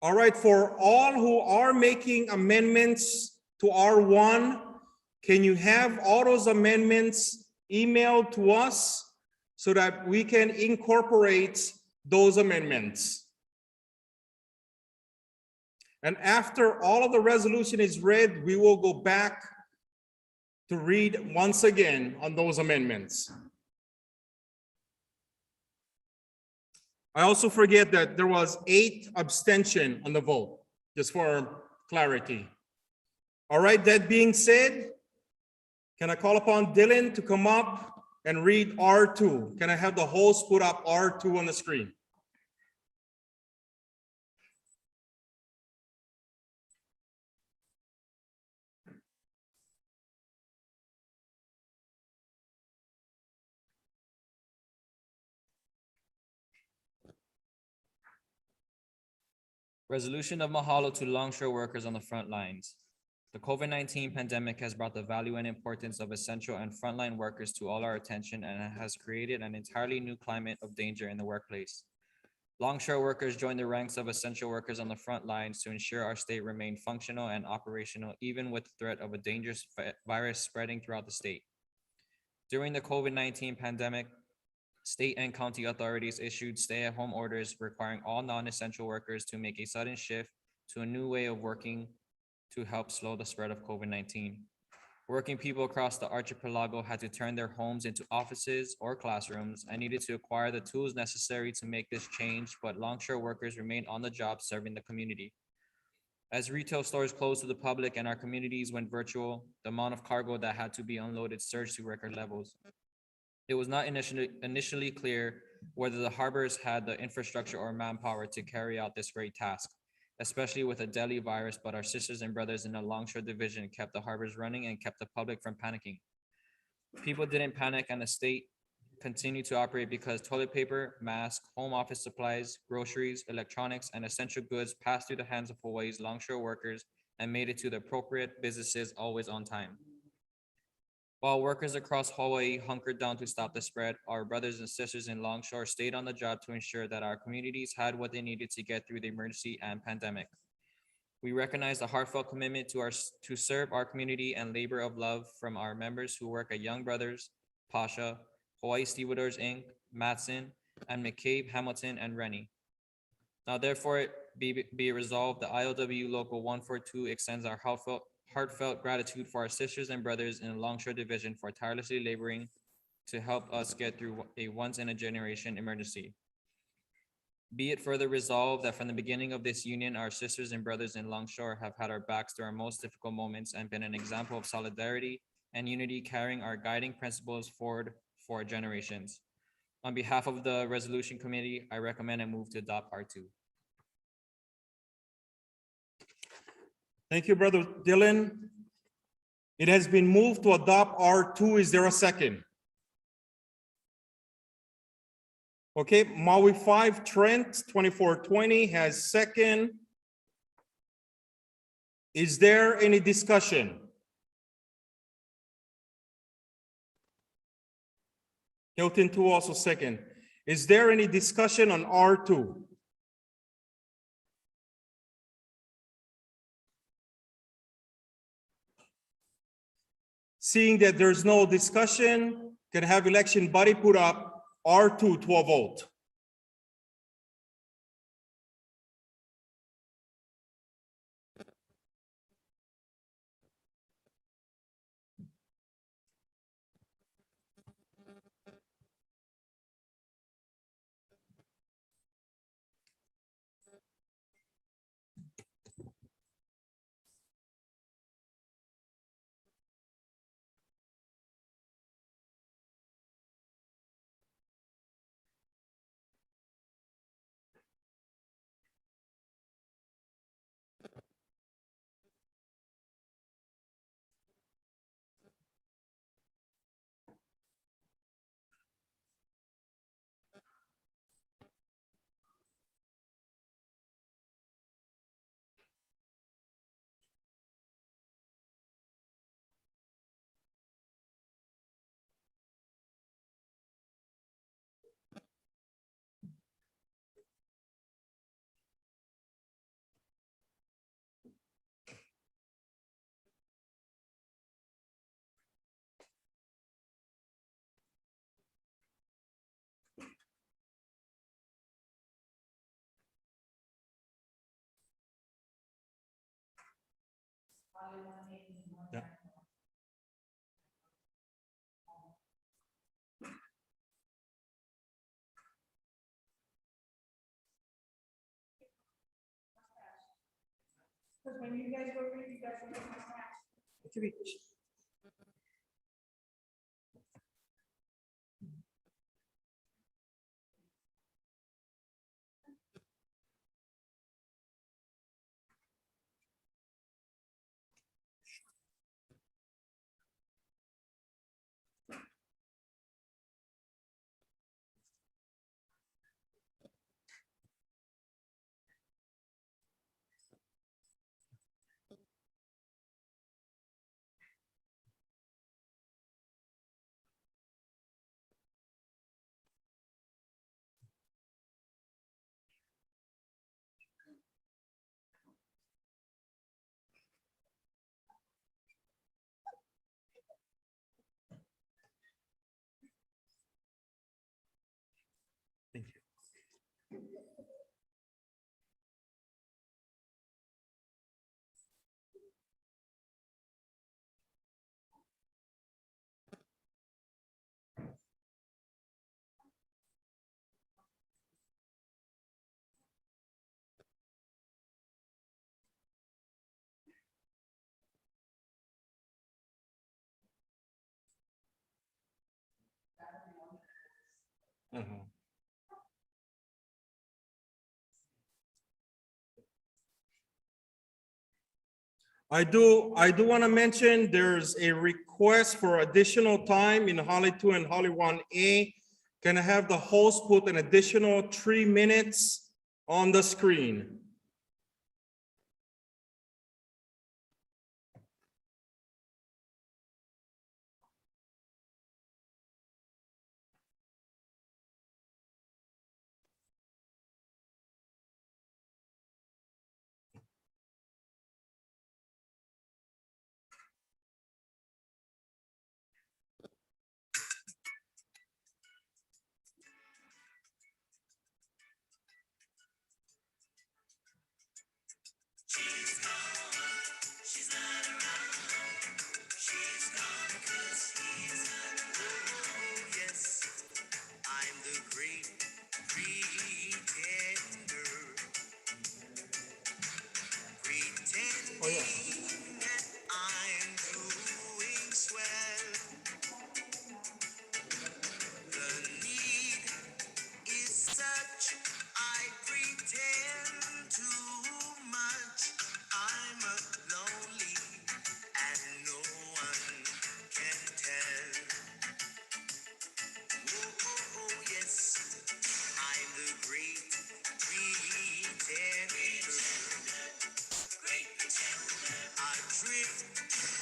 All right, for all who are making amendments to R1, can you have all those amendments emailed to us so that we can incorporate those amendments? And after all of the resolution is read, we will go back to read once again on those amendments. I also forget that there was 8 abstention on the vote, just for clarity. All right, that being said, can I call upon Dylan to come up and read R2? Can I have the host put up R2 on the screen? Resolution of mahalo to longshore workers on the front lines. The COVID-19 pandemic has brought the value and importance of essential and frontline workers to all our attention and has created an entirely new climate of danger in the workplace. Longshore workers join the ranks of essential workers on the front lines to ensure our state remain functional and operational, even with the threat of a dangerous virus spreading throughout the state. During the COVID-19 pandemic, state and county authorities issued stay-at-home orders requiring all non-essential workers to make a sudden shift to a new way of working to help slow the spread of COVID-19. Working people across the archipelago had to turn their homes into offices or classrooms and needed to acquire the tools necessary to make this change, but longshore workers remained on the job serving the community. As retail stores closed to the public and our communities went virtual, the amount of cargo that had to be unloaded surged to record levels. It was not initially clear whether the harbors had the infrastructure or manpower to carry out this great task, especially with a deadly virus, but our sisters and brothers in the Longshore Division kept the harbors running and kept the public from panicking. People didn't panic and the state continued to operate because toilet paper, masks, home office supplies, groceries, electronics, and essential goods passed through the hands of Hawaii's longshore workers and made it to the appropriate businesses always on time. While workers across Hawaii hunkered down to stop the spread, our brothers and sisters in Longshore stayed on the job to ensure that our communities had what they needed to get through the emergency and pandemic. We recognize the heartfelt commitment to serve our community and labor of love from our members who work at Young Brothers, Pasha, Hawaii Stevedores Inc., Matson, and McCabe, Hamilton, and Rennie. Now therefore it be resolved, the ILWU Local 142 extends our heartfelt gratitude for our sisters and brothers in the Longshore Division for tirelessly laboring to help us get through a once-in-a-generation emergency. Be it further resolved that from the beginning of this union, our sisters and brothers in Longshore have had our backs through our most difficult moments and been an example of solidarity and unity, carrying our guiding principles forward for generations. On behalf of the Resolution Committee, I recommend and move to adopt R2. Thank you, Brother Dylan. It has been moved to adopt R2. Is there a second? Okay, Maui 5, Trent 2420 has second. Is there any discussion? Hilton 2 also second. Is there any discussion on R2? Seeing that there's no discussion, can I have election body put up R2 to a vote? Yeah. Thank you. Mhm. I do want to mention there's a request for additional time in Holly 2 and Holly 1A. Can I have the host put an additional 3 minutes on the screen?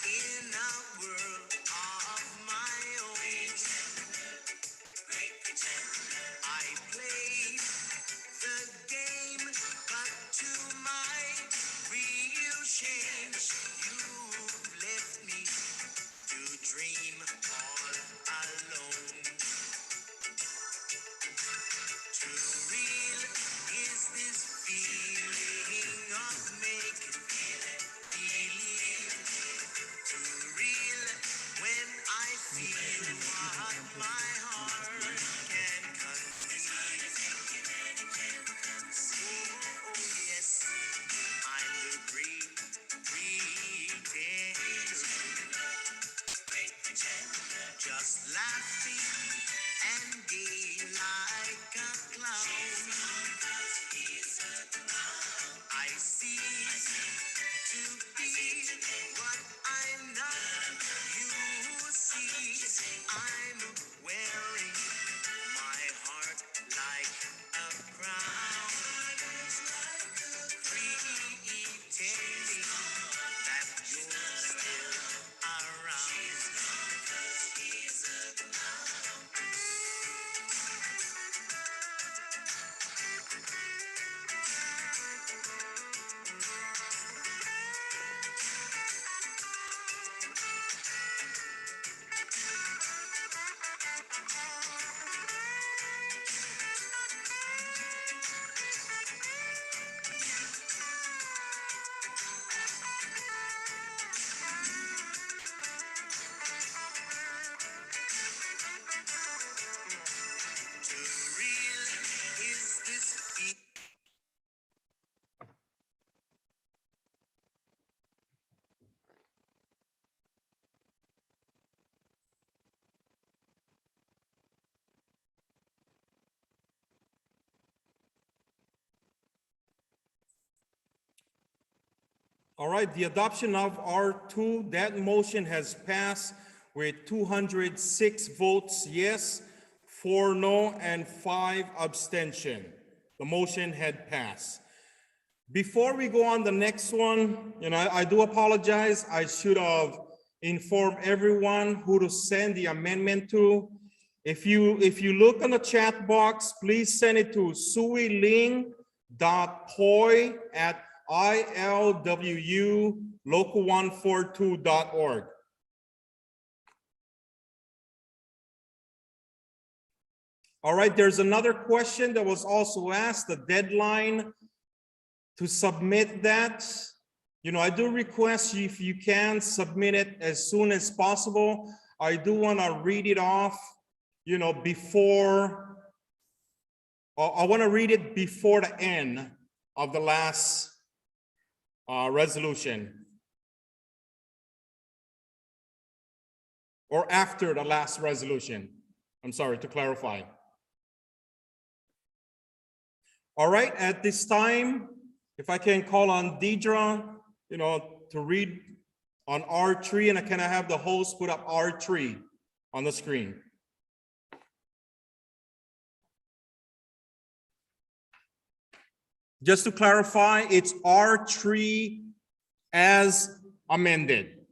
in a world of my own. I played the game, but to my real shame, you've left me to dream all alone. Too real is this feeling of make believe. Too real when I feel what my heart can conceive. Oh, yes, I'm the great pretender, just laughing and gay like a clown. I cease to be what I'm not. You see, I'm wearing my heart like a crown, pretending that you're still too real. Is this All right, the adoption of R2, that motion has passed with 206 votes yes, 4 no, and 5 abstention. The motion had passed. Before we go on the next one, I do apologize. I should have informed everyone who to send the amendment to. If you look on the chat box, please send it to suiling.poi@ILWU local142.org. All right, there's another question that was also asked, the deadline to submit that. I do request you, if you can, submit it as soon as possible. I do want to read it off, before, I want to read it before the end of the last resolution. Or after the last resolution. I'm sorry, to clarify. All right, at this time, if I can call on Deidre, to read on R3, and can I have the host put up R3 on the screen? Just to clarify, it's R3 as amended.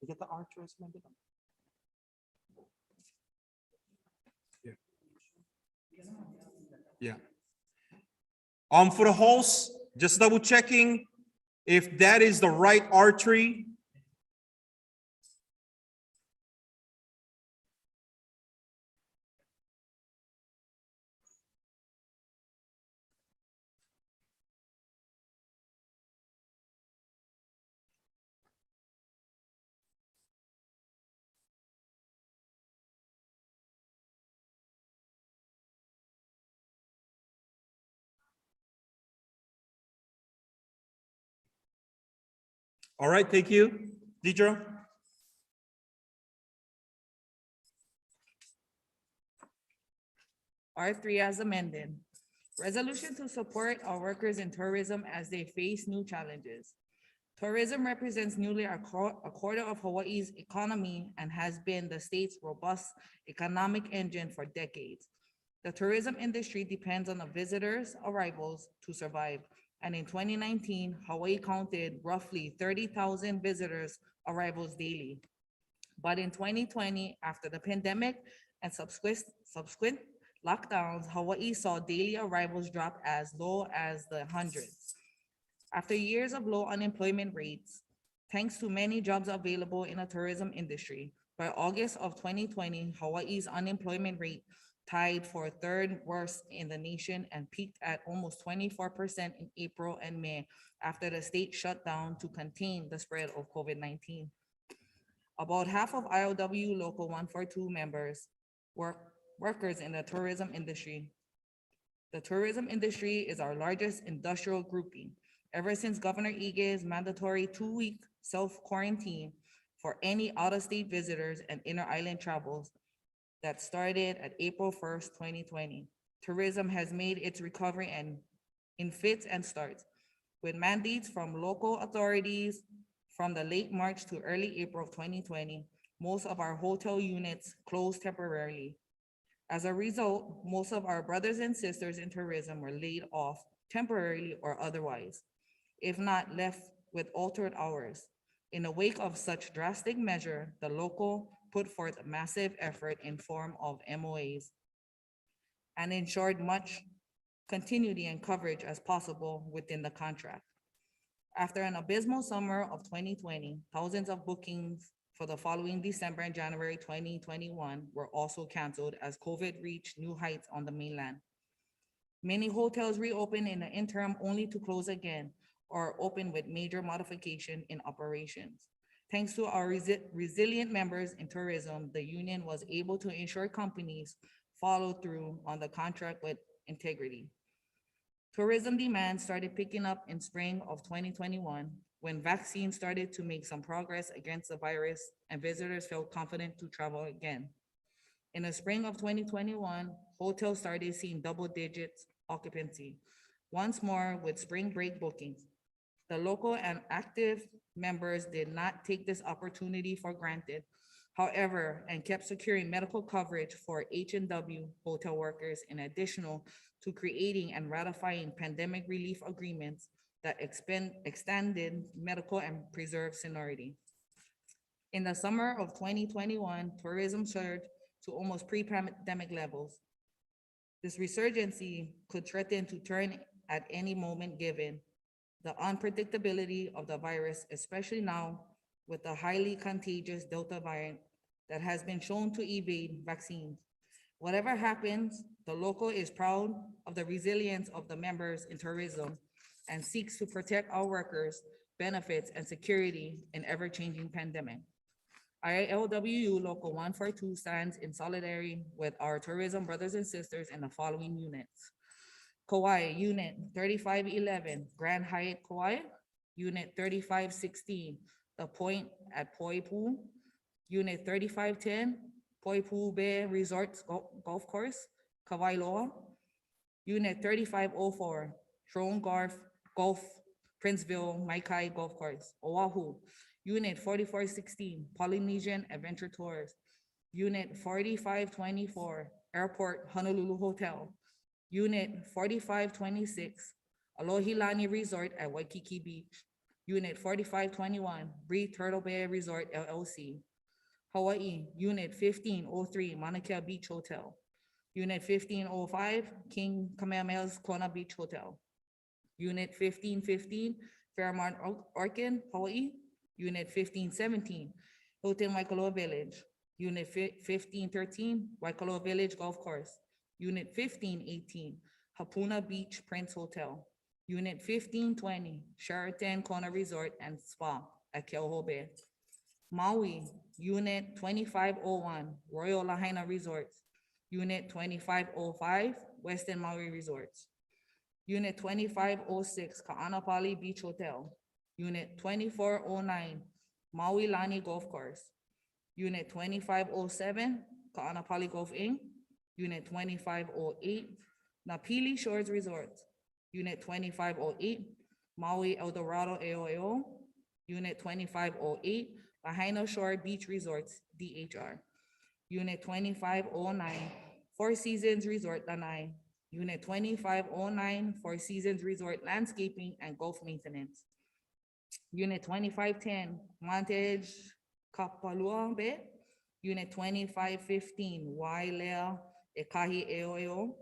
You get the R3 as amended? Yeah. For the host, just double checking if that is the right R3. All right, thank you. Deidre? R3 as amended. Resolution to support our workers in tourism as they face new challenges. Tourism represents nearly a quarter of Hawaii's economy and has been the state's robust economic engine for decades. The tourism industry depends on the visitors' arrivals to survive. And in 2019, Hawaii counted roughly 30,000 visitors arrivals daily. But in 2020, after the pandemic and subsequent lockdowns, Hawaii saw daily arrivals drop as low as the hundreds. After years of low unemployment rates, thanks to many jobs available in the tourism industry, by August of 2020, Hawaii's unemployment rate tied for third worst in the nation and peaked at almost 24% in April and May after the state shut down to contain the spread of COVID-19. About half of ILWU Local 142 members were workers in the tourism industry. The tourism industry is our largest industrial grouping. Ever since Governor Ige's mandatory 2-week self-quarantine for any out-of-state visitors and inter-island travels that started at April 1st, 2020, tourism has made its recovery and in fits and starts, with mandates from local authorities from the late March to early April of 2020. Most of our hotel units closed temporarily. As a result, most of our brothers and sisters in tourism were laid off temporarily or otherwise, if not left with altered hours. In the wake of such drastic measure, the local put forth a massive effort in form of MOAs and ensured much continuity and coverage as possible within the contract. After an abysmal summer of 2020, thousands of bookings for the following December and January 2021 were also canceled as COVID reached new heights on the mainland. Many hotels reopened in the interim only to close again or open with major modification in operations. Thanks to our resilient members in tourism, the union was able to ensure companies follow through on the contract with integrity. Tourism demand started picking up in spring of 2021 when vaccines started to make some progress against the virus and visitors felt confident to travel again. In the spring of 2021, hotels started seeing double digits occupancy, once more with spring break bookings. The local and active members did not take this opportunity for granted, however, and kept securing medical coverage for H&W hotel workers in addition to creating and ratifying pandemic relief agreements that extended medical and preserved seniority. In the summer of 2021, tourism surged to almost pre-pandemic levels. This resurgency could threaten to turn at any moment given the unpredictability of the virus, especially now with the highly contagious Delta variant that has been shown to evade vaccines. Whatever happens, the local is proud of the resilience of the members in tourism and seeks to protect our workers' benefits and security in ever-changing pandemic. ILWU Local 142 stands in solidarity with our tourism brothers and sisters in the following units. Kauai, Unit 3511, Grand Hyatt Kauai. Unit 3516, The Point at Poipu. Unit 3510, Poipu Bay Resorts Golf Course, Kawailoa. Unit 3504, Throne Golf, Princeville, Maikai Golf Course, Oahu. Unit 4416, Polynesian Adventure Tours. Unit 4524, Airport Honolulu Hotel. Unit 4526, Alohilani Resort at Waikiki Beach. Unit 4521, Bree Turtle Bay Resort LLC. Hawaii, Unit 1503, Mauna Kea Beach Hotel. Unit 1505, King Kamehameha's Kona Beach Hotel. Unit 1515, Fairmont Orchid, Hawaii. Unit 1517, Hilton Waikoloa Village. Unit 1513, Waikoloa Village Golf Course. Unit 1518, Hapuna Beach Prince Hotel. Unit 1520, Sheraton Kona Resort and Spa at Keauhou Bay. Maui, Unit 2501, Royal Lahaina Resorts. Unit 2505, Western Maui Resorts. Unit 2506, Ka'anapali Beach Hotel. Unit 2409, Maui Lani Golf Course. Unit 2507, Ka'anapali Golf Inc. Unit 2508, Napili Shores Resorts. Unit 2508, Maui Eldorado AOAO. Unit 2508, Lahaina Shore Beach Resorts, DHR. Unit 2509, Four Seasons Resort Lanai. Unit 2509, Four Seasons Resort Landscaping and Golf Maintenance. Unit 2510, Montage Kapalua Bay. Unit 2515, Wailea Ekahi Eoeo.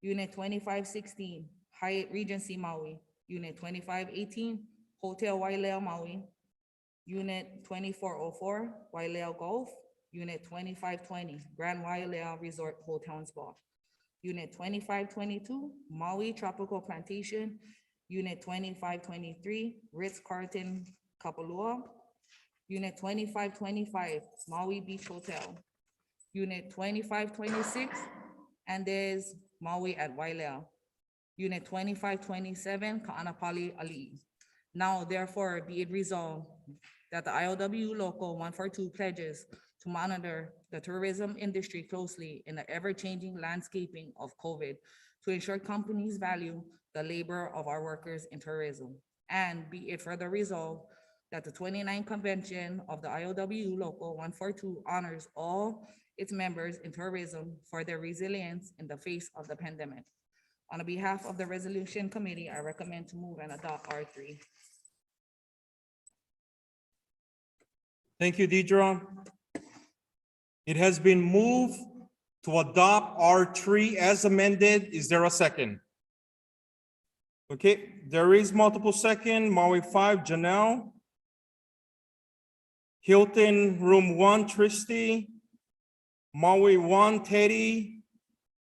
Unit 2516, Hyatt Regency Maui. Unit 2518, Hotel Wailea Maui. Unit 2404, Wailea Golf. Unit 2520, Grand Wailea Resort Hotel and Spa. Unit 2522, Maui Tropical Plantation. Unit 2523, Ritz-Carlton Kapalua. Unit 2525, Maui Beach Hotel. Unit 2526, Andes Maui at Wailea. Unit 2527, Ka'anapali Ali'i. Now therefore be it resolved that the ILWU Local 142 pledges to monitor the tourism industry closely in the ever-changing landscaping of COVID to ensure companies value the labor of our workers in tourism. And be it further resolved that the 29th convention of the ILWU Local 142 honors all its members in tourism for their resilience in the face of the pandemic. On behalf of the resolution committee, I recommend to move and adopt R3. Thank you, Deidre. It has been moved to adopt R3 as amended. Is there a second? Okay, there is multiple second. Maui 5, Janelle. Hilton Room 1, Tristy. Maui 1, Teddy.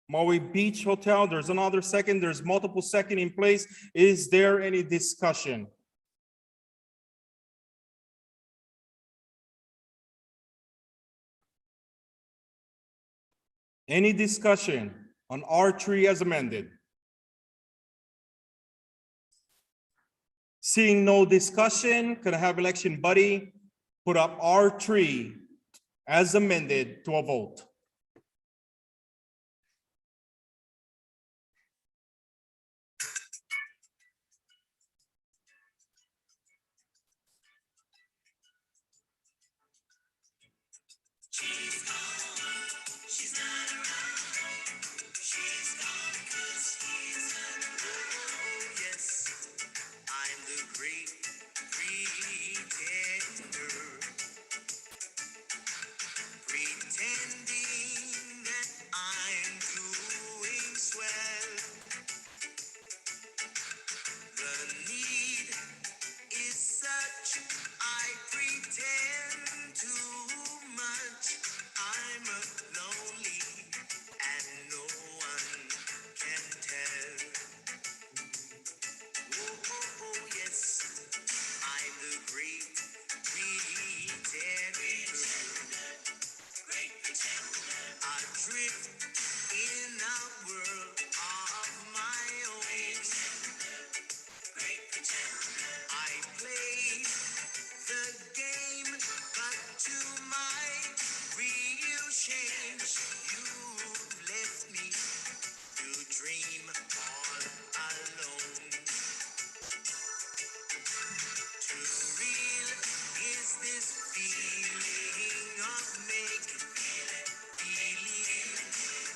Maui Beach Hotel, there's another second. There's multiple second in place. Is there any discussion? Any discussion on R3 as amended? Seeing no discussion, could I have election buddy put up R3 as amended to a vote? She's not around. She's gone 'cause he's not around. Oh, yes, I'm the great pretender. Pretending that I'm doing swell. The need is such, I pretend too much. I'm lonely and no one can tell. Oh, oh, oh, yes, I'm the great pretender. Adrift in a world of my own. I play the game, but to my real shame, you've left me to dream all alone. Too real is this feeling of make believe.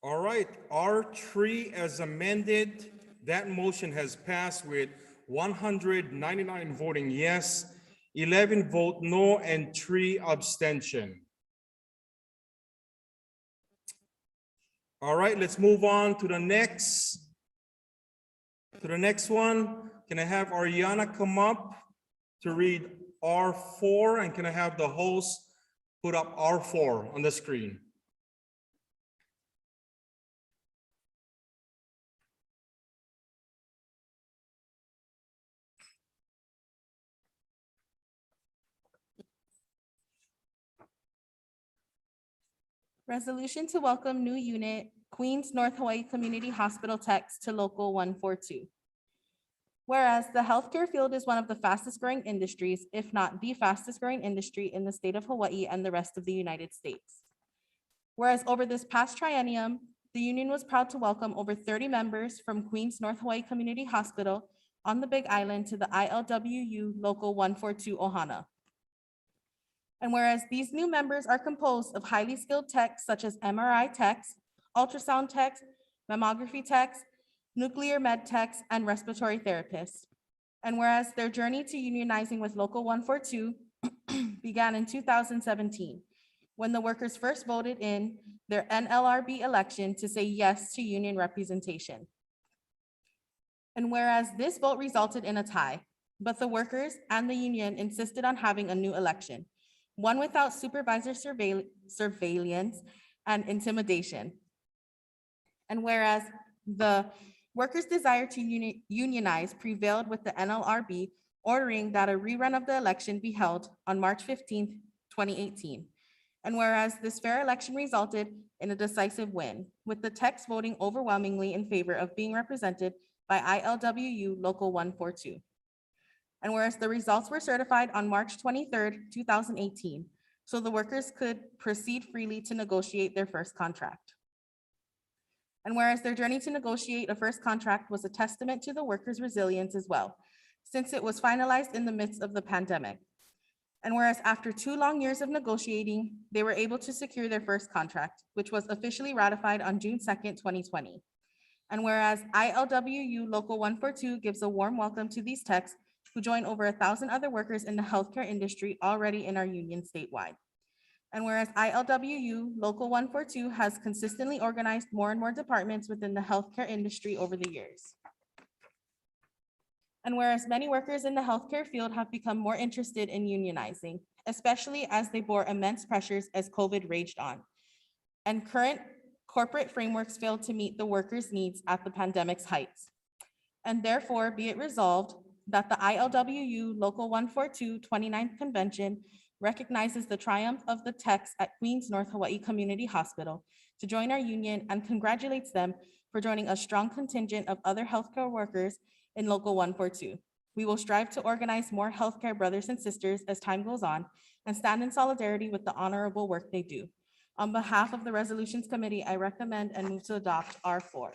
All right, R3 as amended, that motion has passed with 199 voting yes, 11 vote no, and 3 abstention. All right, let's move on to the next one. Can I have Ariana come up to read R4, and can I have the host put up R4 on the screen? Resolution to welcome new unit, Queens North Hawaii Community Hospital Techs to Local 142. Whereas the healthcare field is one of the fastest growing industries, if not the fastest growing industry in the state of Hawaii and the rest of the United States. Whereas over this past triennium, the union was proud to welcome over 30 members from Queens North Hawaii Community Hospital on the Big Island to the ILWU Local 142 Ohana. And whereas these new members are composed of highly skilled techs such as MRI techs, ultrasound techs, mammography techs, nuclear med techs, and respiratory therapists. And whereas their journey to unionizing with Local 142 began in 2017, when the workers first voted in their NLRB election to say yes to union representation. And whereas this vote resulted in a tie, but the workers and the union insisted on having a new election, one without supervisor surveillance and intimidation. And whereas the workers' desire to unionize prevailed with the NLRB, ordering that a rerun of the election be held on March 15th, 2018. And whereas this fair election resulted in a decisive win, with the techs voting overwhelmingly in favor of being represented by ILWU Local 142. And whereas the results were certified on March 23rd, 2018, so the workers could proceed freely to negotiate their first contract. And whereas their journey to negotiate a first contract was a testament to the workers' resilience as well, since it was finalized in the midst of the pandemic. And whereas after 2 long years of negotiating, they were able to secure their first contract, which was officially ratified on June 2nd, 2020. And whereas ILWU Local 142 gives a warm welcome to these techs who join over 1,000 other workers in the healthcare industry already in our union statewide. And whereas ILWU Local 142 has consistently organized more and more departments within the healthcare industry over the years. And whereas many workers in the healthcare field have become more interested in unionizing, especially as they bore immense pressures as COVID raged on, and current corporate frameworks failed to meet the workers' needs at the pandemic's heights. And therefore, be it resolved that the ILWU Local 142 29th Convention recognizes the triumph of the techs at Queens North Hawaii Community Hospital to join our union and congratulates them for joining a strong contingent of other healthcare workers in Local 142. We will strive to organize more healthcare brothers and sisters as time goes on and stand in solidarity with the honorable work they do. On behalf of the Resolutions Committee, I recommend and move to adopt R4.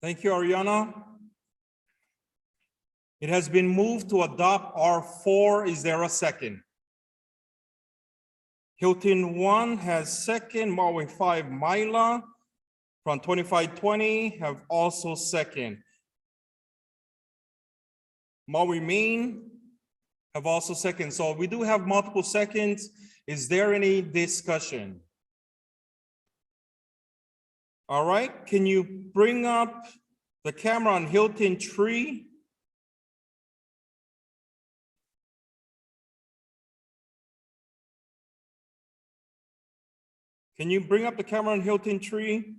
Thank you, Ariana. It has been moved to adopt R4. Is there a second? Hilton 1 has second, Maui 5, Myla from 2520 have also second. Maui Main have also second. So we do have multiple seconds. Is there any discussion? All right, can you bring up the camera on Hilton 3? Can you bring up the camera on Hilton 3?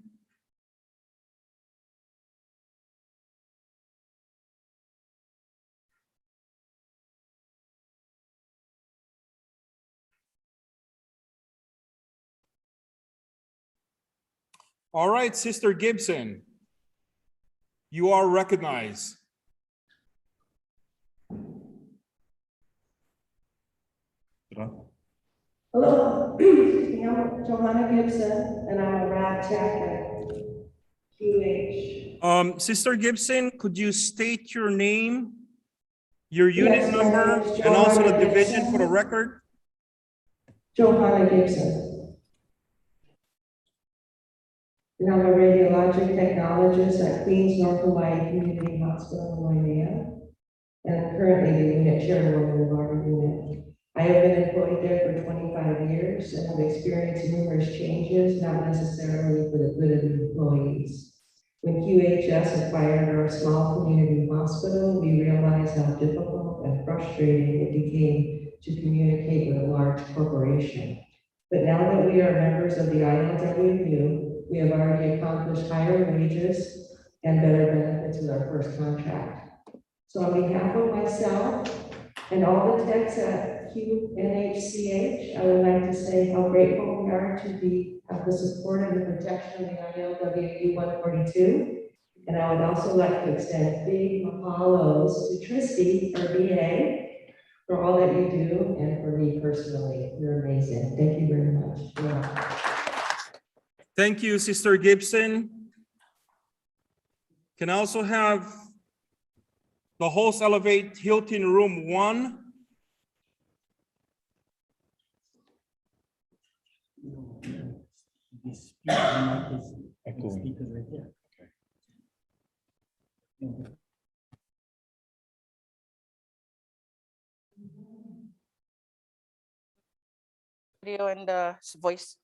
All right, Sister Gibson, you are recognized. Hello, I'm Johanna Gibson, and I'm a rad tech at QH. Sister Gibson, could you state your name, your unit Yes, my number, name is and also the Johanna division for the Gibson. record? Johanna Gibson. And I'm a radiologic technologist at Queens North Hawaii Community Hospital in Waimea. And I'm currently the unit chairwoman of our unit. I have been employed there for 25 years and have experienced numerous changes, not necessarily for the good of the employees. When QHS acquired our small community hospital, we realized how difficult and frustrating it became to communicate with a large corporation. But now that we are members of the ILWU, we have already accomplished higher wages and better benefits with our first contract. So on behalf of myself and all the techs at QNHCH, I would like to say how grateful we are to have the support and the protection of the ILWU 142. And I would also like to extend big mahalos to Tristy, our BA, for all that you do and for me personally. You're amazing. Thank you very much. Yeah. Thank you, Sister Gibson. Can I also have the host elevate Hilton Room 1? Video and the voice.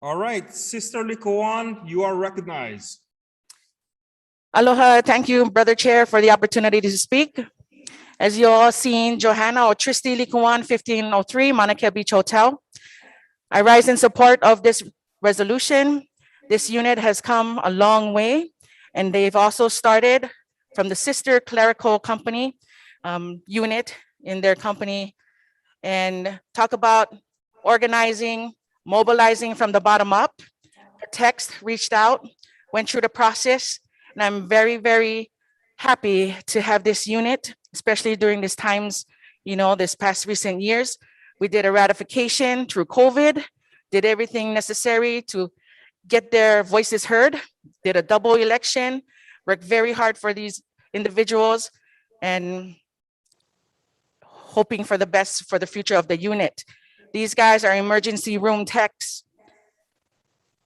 All right, Sister Likuan, you are recognized. Aloha, thank you, Brother Chair, for the opportunity to speak. As you all seen, Johanna or Tristy Likuan, 1503 Mauna Kea Beach Hotel. I rise in support of this resolution. This unit has come a long way, and they've also started from the sister clerical company unit in their company, and talk about organizing, mobilizing from the bottom up. The text reached out, went through the process, and I'm very, very happy to have this unit, especially during these times, this past recent years. We did a ratification through COVID, did everything necessary to get their voices heard, did a double election, worked very hard for these individuals, and hoping for the best for the future of the unit. These guys are emergency room techs.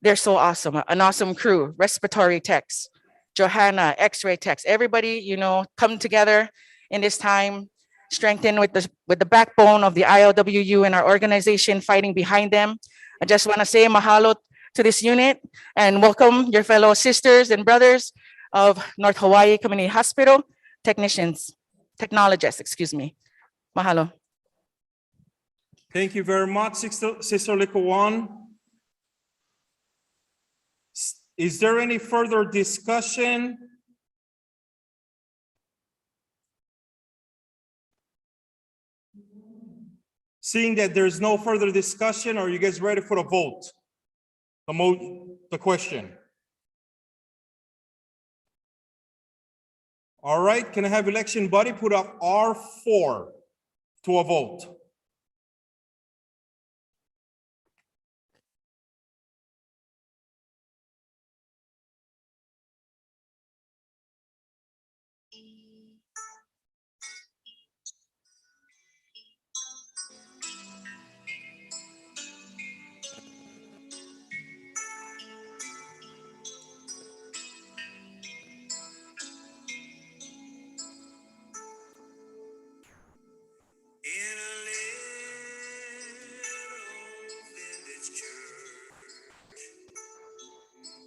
They're so awesome, an awesome crew, respiratory techs, Johanna, x-ray techs, everybody, come together in this time, strengthened with the backbone of the ILWU and our organization fighting behind them. I just want to say mahalo to this unit and welcome your fellow sisters and brothers of North Hawaii Community Hospital, technologists, excuse me. Mahalo. Thank you very much, Sister Likuan. Is there any further discussion? Seeing that there's no further discussion, are you guys ready for the vote? The question. All right, can I have election body put up R4 to a vote? In a little village church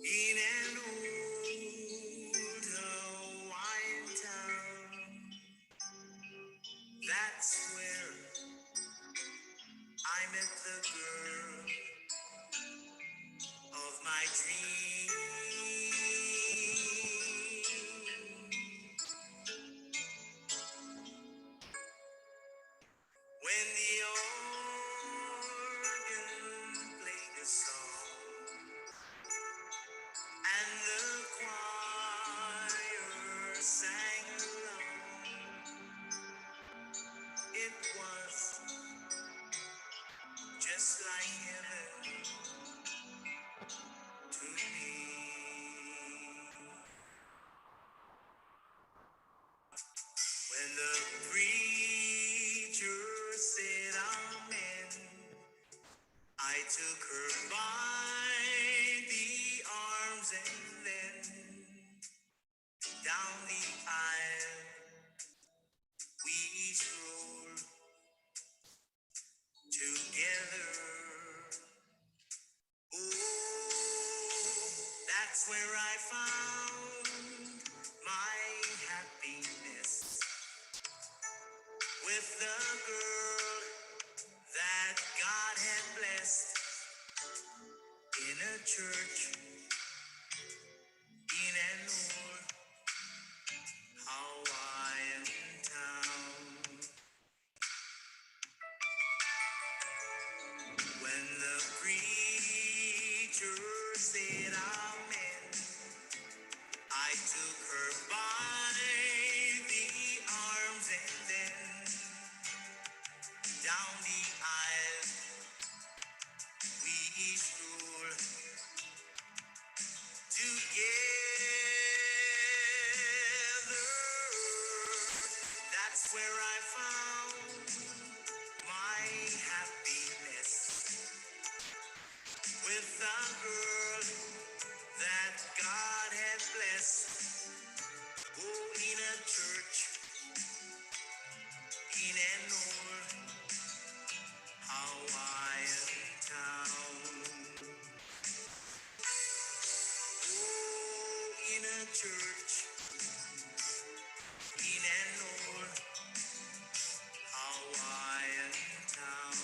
in an old Hawaiian town, That's where I found my happiness with the girl that God had blessed in a church in an old Hawaiian town. When the preacher said amen, I took her by the arms and then down the aisle we strolled together. That's where I found my happiness with the girl that God had blessed. Oh, in a church in an old Hawaiian town. Oh, in a church in an old Hawaiian town.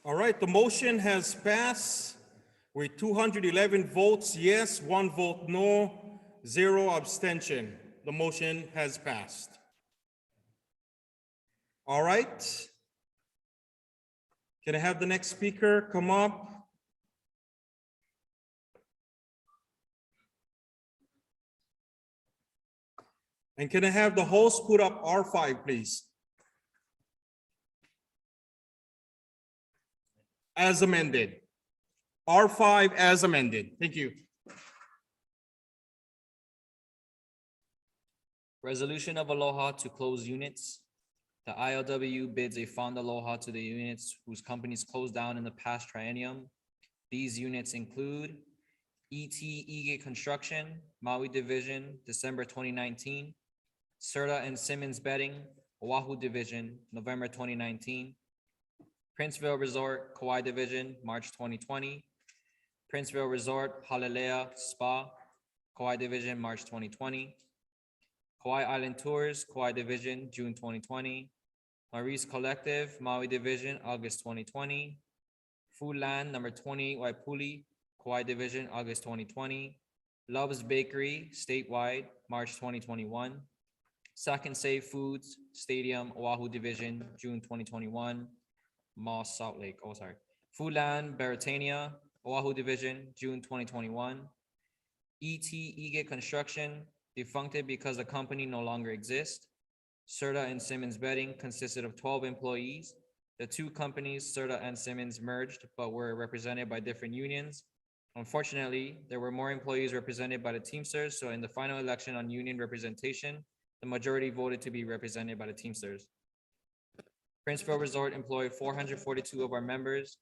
All right, the motion has passed with 211 votes yes, 1 vote no, 0 abstention. The motion has passed. All right. Can I have the next speaker come up? And can I have the host put up R5, please? As amended. R5 as amended. Thank you. Resolution of Aloha to close units. The ILWU bids a fond aloha to the units whose companies closed down in the past triennium. These units include Ige Construction, Maui Division, December 2019. Serta and Simmons Bedding, Oahu Division, November 2019. Princeville Resort, Kauai Division, March 2020. Princeville Resort, Halilea Spa, Kauai Division, March 2020. Kauai Island Tours, Kauai Division, June 2020. Maurice Collective, Maui Division, August 2020. Food Land, number 20, Waipuli, Kauai Division, August 2020. Love's Bakery, statewide, March 2021. Second Save Foods, Stadium, Oahu Division, June 2021. Moss Salt Lake, oh sorry. Foodland, Baratania, Oahu Division, June 2021. Ige Construction, defuncted because the company no longer exists. Serta and Simmons Bedding consisted of 12 employees. The two companies, Serta and Simmons, merged but were represented by different unions. Unfortunately, there were more employees represented by the Teamsters, so in the final election on union representation, the majority voted to be represented by the Teamsters. Princeville Resort employed 442 of our members.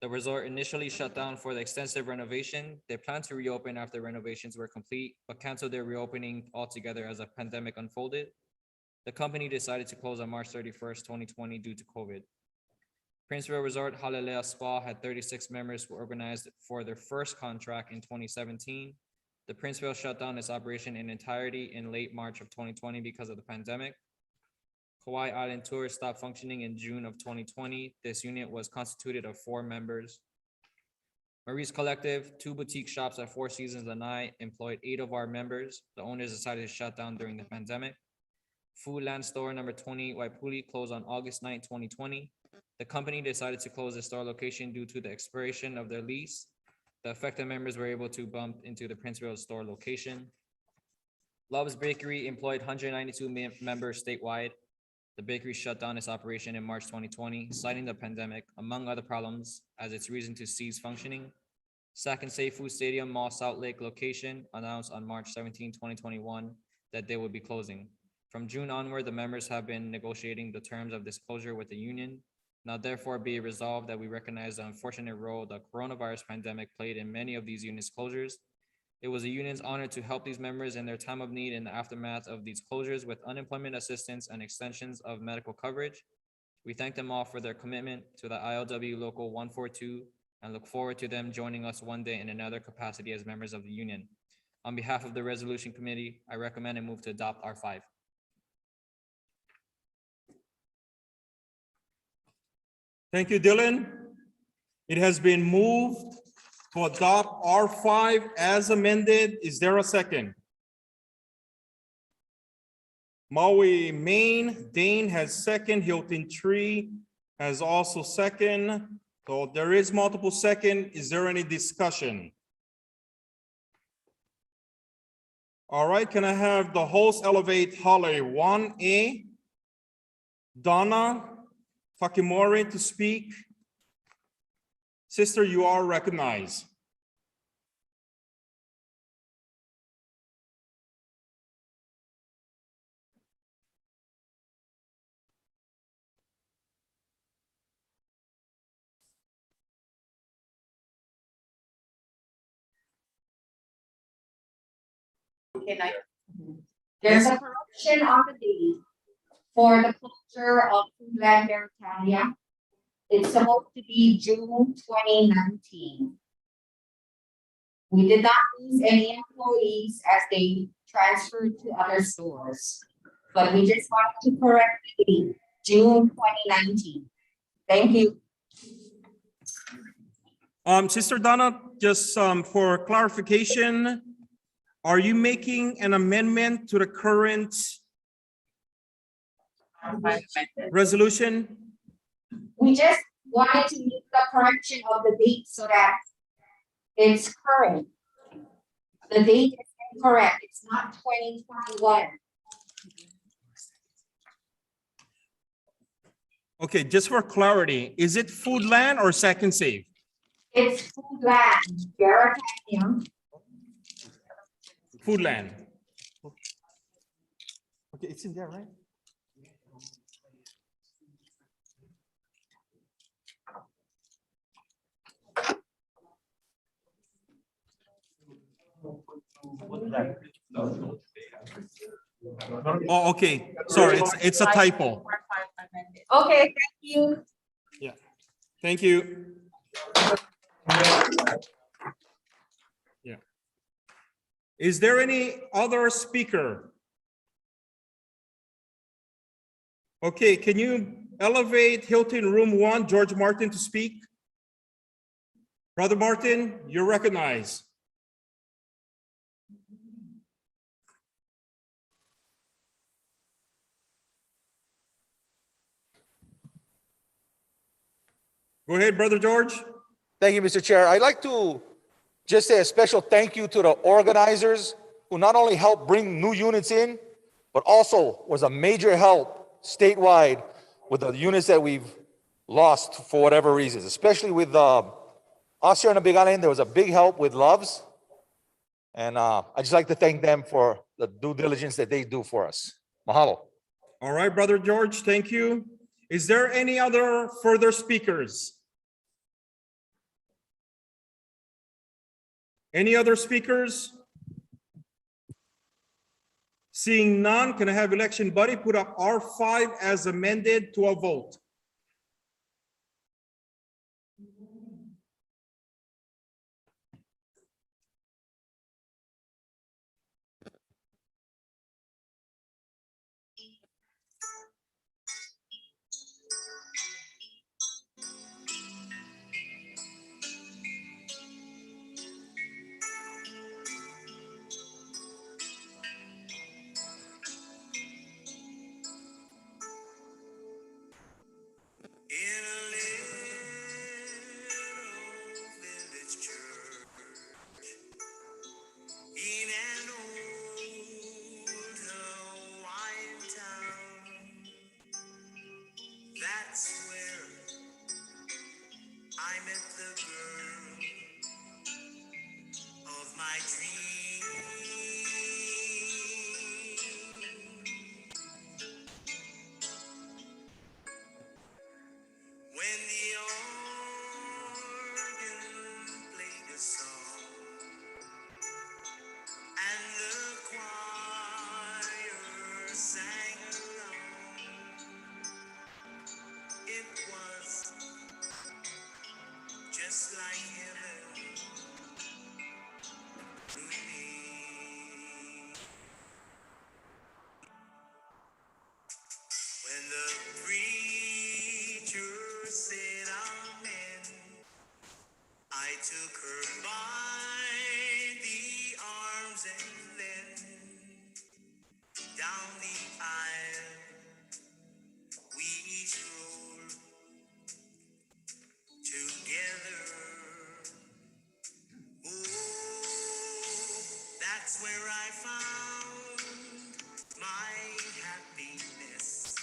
The resort initially shut down for the extensive renovation. They planned to reopen after renovations were complete, but canceled their reopening altogether as a pandemic unfolded. The company decided to close on March 31st, 2020 due to COVID. Princeville Resort Halilea Spa had 36 members who organized for their first contract in 2017. The Princeville shut down its operation in entirety in late March of 2020 because of the pandemic. Kauai Island Tours stopped functioning in June of 2020. This unit was constituted of 4 members. Marie's Collective, 2 boutique shops at Four Seasons Lanai, employed 8 of our members. The owners decided to shut down during the pandemic. Foodland Store number 20, Waipuli, closed on August 9, 2020. The company decided to close the store location due to the expiration of their lease. The affected members were able to bump into the Princeville store location. Love's Bakery employed 192 members statewide. The bakery shut down its operation in March 2020, citing the pandemic, among other problems, as its reason to cease functioning. Sac and Safe Food Stadium Mall South Lake location announced on March 17, 2021, that they would be closing. From June onward, the members have been negotiating the terms of this closure with the union. Now therefore be it resolved that we recognize the unfortunate role the coronavirus pandemic played in many of these units' closures. It was the union's honor to help these members in their time of need in the aftermath of these closures with unemployment assistance and extensions of medical coverage. We thank them all for their commitment to the ILWU Local 142 and look forward to them joining us one day in another capacity as members of the union. On behalf of the resolution committee, I recommend and move to adopt R5. Thank you, Dylan. It has been moved to adopt R5 as amended. Is there a second? Maui Main, Dane has second, Hilton Tree has also second. So there is multiple second. Is there any discussion? All right, can I have the host elevate Holly 1A, Donna Fakimori to speak? Sister, you are recognized. There's a correction on the date for the closure of Foodland Americania. It's supposed to be June 2019. We did not lose any employees as they transferred to other stores, but we just wanted to correct the date, June 2019. Thank you. Sister Donna, just for clarification, are you making an amendment to the current resolution? We just wanted to make the correction of the date so that it's current. The date is incorrect. It's not 2021. Okay, just for clarity, is it Foodland or Second Save? It's Foodland, Americania. Foodland. Okay, it's in there, right? Oh, okay. Sorry, it's a typo. Okay, thank you. Yeah, thank you. Yeah. Is there any other speaker? Okay, can you elevate Hilton Room 1, George Martin, to speak? Brother Martin, you're recognized. Go ahead, Brother George. Thank you, Mr. Chair. I'd like to just say a special thank you to the organizers who not only helped bring new units in, but also was a major help statewide with the units that we've lost for whatever reasons, especially with us here in the Big Island. There was a big help with Loves. And I just like to thank them for the due diligence that they do for us. Mahalo. All right, Brother George, thank you. Is there any other further speakers? Any other speakers? Seeing none, can I have election buddy put up R5 as amended to a vote? took her by the arms and then down the aisle we strolled together. Oh, that's where I found my happiness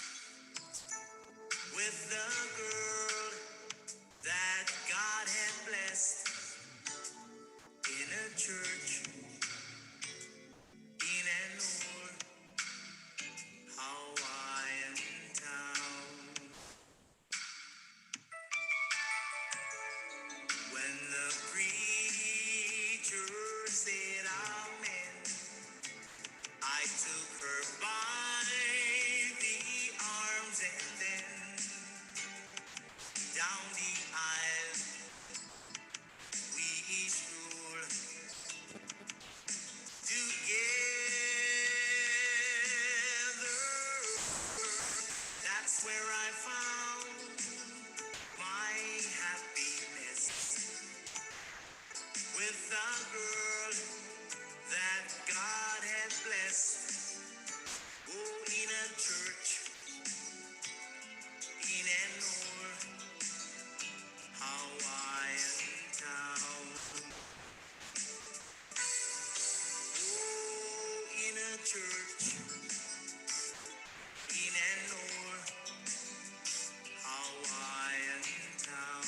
with the girl that God had blessed in a church in an old Hawaiian town. When the preacher said amen, I took her by the arms and then down the aisle we strolled together. That's where I found my happiness with the girl that God had blessed. Oh, in a church in an old Hawaiian town. Oh, in a church in an old Hawaiian town.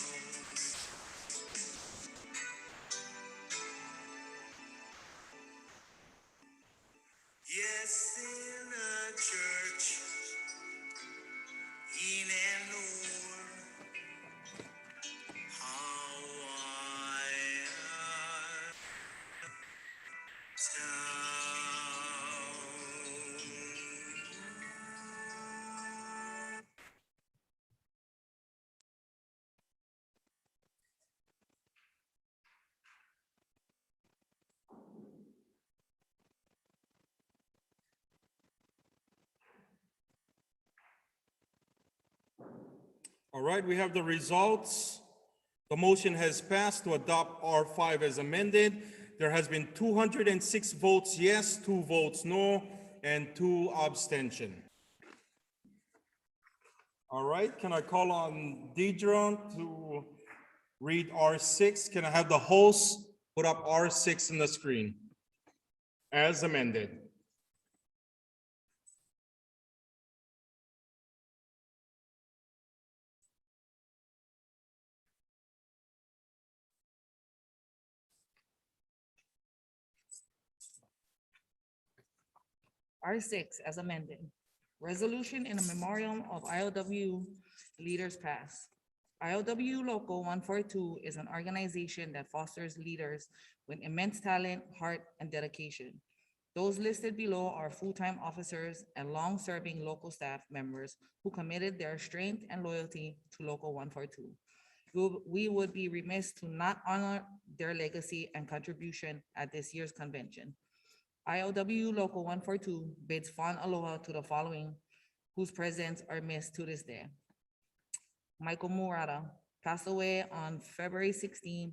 Yes, in a church in an old Hawaiian town. All right, we have the results. The motion has passed to adopt R5 as amended. There has been 206 votes yes, 2 votes no, and 2 abstention. All right, can I call on Deidre to read R6? Can I have the host put up R6 on the screen as amended? R6 as amended. Resolution in a memoriam of ILWU leaders past. ILWU Local 142 is an organization that fosters leaders with immense talent, heart, and dedication. Those listed below are full-time officers and long-serving local staff members who committed their strength and loyalty to Local 142. We would be remiss to not honor their legacy and contribution at this year's convention. ILWU Local 142 bids fond aloha to the following, whose presence are missed to this day. Michael Murata passed away on February 16,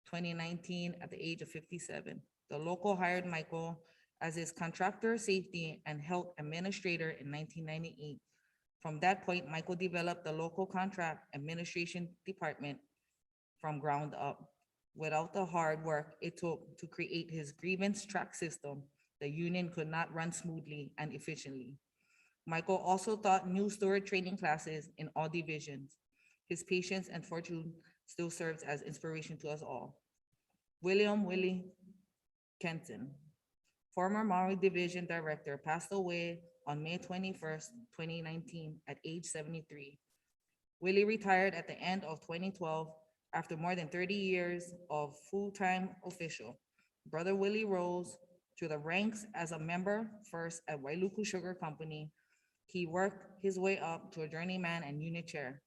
2019, at the age of 57. The local hired Michael as its contractor, safety, and health administrator in 1998. From that point, Michael developed the local contract administration department from ground up. Without the hard work it took to create his grievance track system, the union could not run smoothly and efficiently. Michael also taught new steward training classes in all divisions. His patience and fortune still serves as inspiration to us all. William Willie Kenton, former Maui Division Director, passed away on May 21st, 2019 at age 73. Willie retired at the end of 2012 after more than 30 years of full-time official. Brother Willie rose to the ranks as a member first at Wailuku Sugar Company. He worked his way up to a journeyman and unit chair.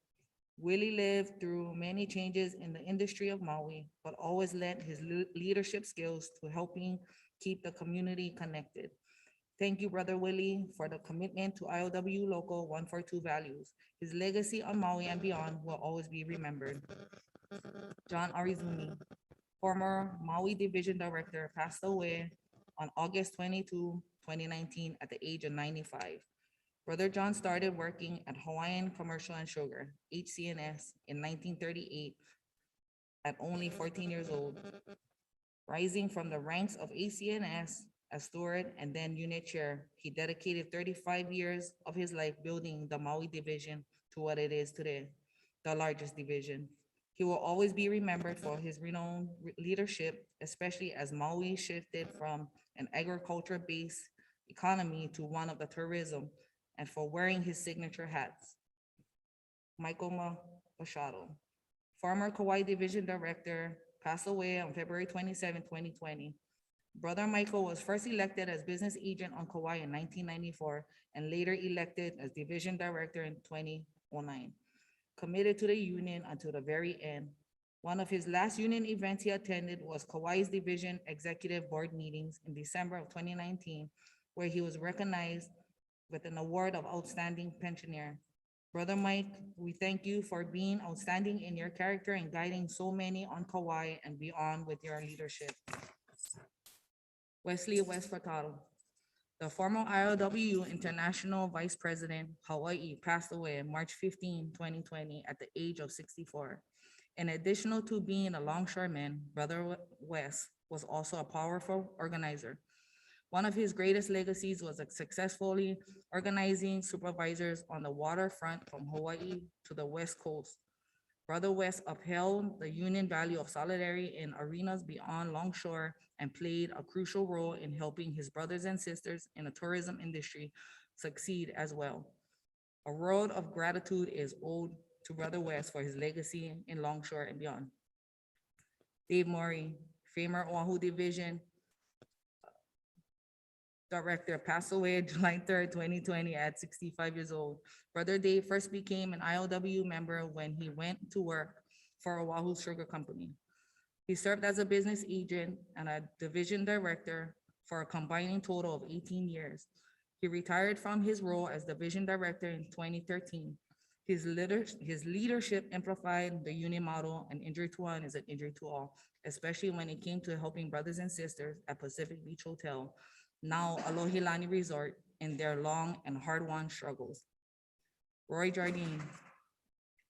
Willie lived through many changes in the industry of Maui, but always lent his leadership skills to helping keep the community connected. Thank you, Brother Willie, for the commitment to ILWU Local 142 values. His legacy on Maui and beyond will always be remembered. John Arizumi, former Maui Division Director, passed away on August 22, 2019, at the age of 95. Brother John started working at Hawaiian Commercial and Sugar, HCNS, in 1938 at only 14 years old, rising from the ranks of ACNS as steward and then unit chair. He dedicated 35 years of his life building the Maui division to what it is today, the largest division. He will always be remembered for his renowned leadership, especially as Maui shifted from an agriculture-based economy to one of the tourism, and for wearing his signature hats. Michael Machado, former Kauai Division Director, passed away on February 27, 2020. Brother Michael was first elected as business agent on Kauai in 1994 and later elected as Division Director in 2009. Committed to the union until the very end. One of his last union events he attended was Kauai's Division Executive Board meetings in December of 2019, where he was recognized with an award of Outstanding Pensioner. Brother Mike, we thank you for being outstanding in your character and guiding so many on Kauai and beyond with your leadership. Wesley West Furtado, the former ILWU International Vice President, Hawaii, passed away on March 15, 2020, at the age of 64. In addition to being a longshoreman, Brother West was also a powerful organizer. One of his greatest legacies was successfully organizing supervisors on the waterfront from Hawaii to the West Coast. Brother West upheld the union value of solidarity in arenas beyond longshore and played a crucial role in helping his brothers and sisters in the tourism industry succeed as well. A word of gratitude is owed to Brother West for his legacy in longshore and beyond. Dave Maury, former Oahu Division Director, passed away July 3rd, 2020 at 65 years old. Brother Dave first became an ILWU member when he went to work for Oahu Sugar Company. He served as a business agent and a division director for a combined total of 18 years. He retired from his role as division director in 2013. His leadership amplified the union model, an injury to one is an injury to all, especially when it came to helping brothers and sisters at Pacific Beach Hotel, now Alohilani Resort, in their long and hard-won struggles. Roy Jardine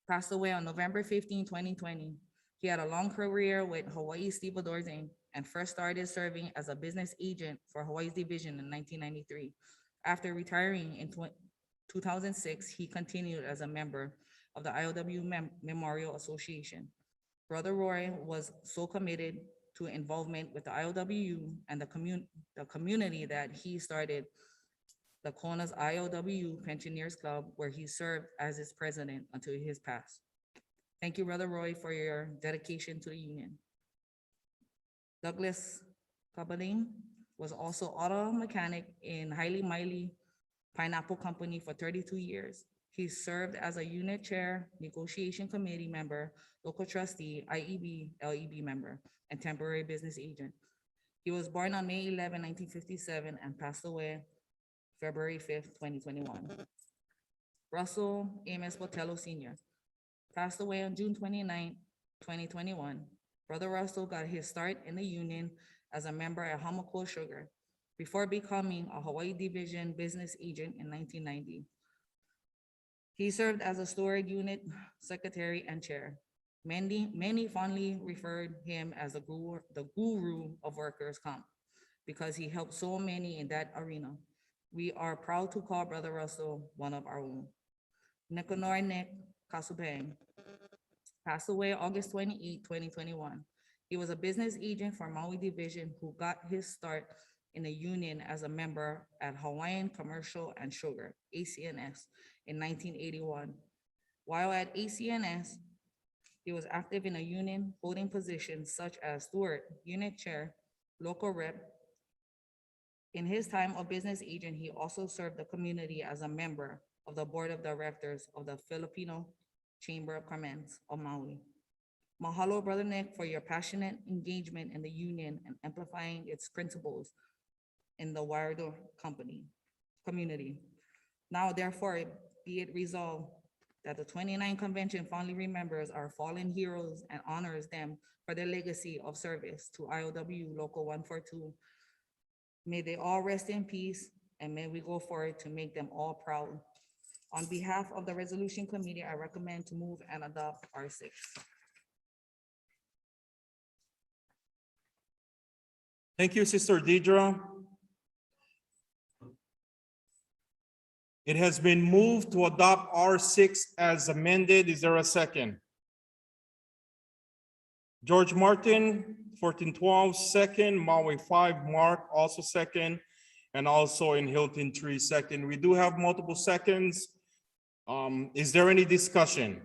passed away on November 15, 2020. He had a long career with Hawaii Stevedores Inc. and first started serving as a business agent for Hawaii's division in 1993. After retiring in 2006, he continued as a member of the ILWU Memorial Association. Brother Roy was so committed to involvement with the ILWU and the community that he started the Kona's ILWU Pensioners Club, where he served as its president until his pass. Thank you, Brother Roy, for your dedication to the union. Douglas Kabading was also auto mechanic in Haile Miley Pineapple Company for 32 years. He served as a unit chair, negotiation committee member, local trustee, IEB, LEB member, and temporary business agent. He was born on May 11, 1957, and passed away February 5th, 2021. Russell Amos Botello Sr. passed away on June 29, 2021. Brother Russell got his start in the union as a member at Hamakua Sugar before becoming a Hawaii Division business agent in 1990. He served as a steward unit secretary and chair. Many fondly referred him as the guru of workers' comp because he helped so many in that arena. We are proud to call Brother Russell one of our own. Nekonor Nick Kasubeng passed away August 28, 2021. He was a business agent for Maui Division who got his start in the union as a member at Hawaiian Commercial and Sugar, ACNS, in 1981. While at ACNS, he was active in a union holding positions such as steward, unit chair, local rep. In his time of business agent, he also served the community as a member of the board of directors of the Filipino Chamber of Commerce of Maui. Mahalo, Brother Nick, for your passionate engagement in the union and amplifying its principles in the Wardo community. Now, therefore, be it resolved that the 29th convention fondly remembers our fallen heroes and honors them for their legacy of service to ILWU Local 142. May they all rest in peace, and may we go forward to make them all proud. On behalf of the Resolution Committee, I recommend to move and adopt R6. Thank you, Sister Deidre. It has been moved to adopt R6 as amended. Is there a second? George Martin, 1412, second. Maui 5, Mark, also second. And also in Hilton 3, second. We do have multiple seconds. Is there any discussion?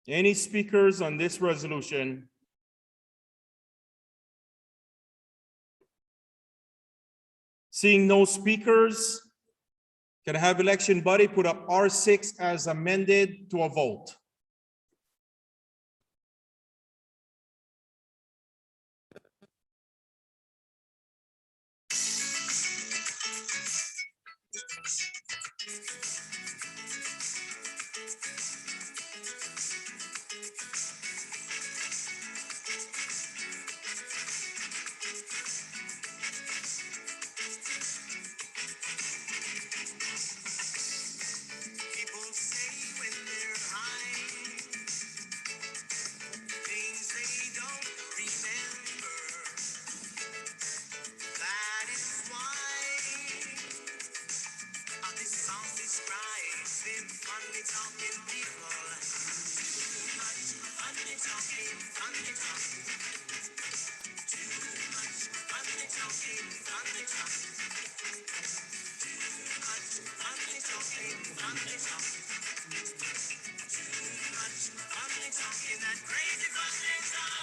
Any speakers on this resolution? Seeing no speakers, can I have election body put up R6 as amended to a vote? People say when they're high, things they don't remember. That is why this song describes them funny talking people. Too much funny talking, funny talking. Too much funny talking, funny talking. Too much funny talking, funny talking. Too much funny talking, that crazy funny talk.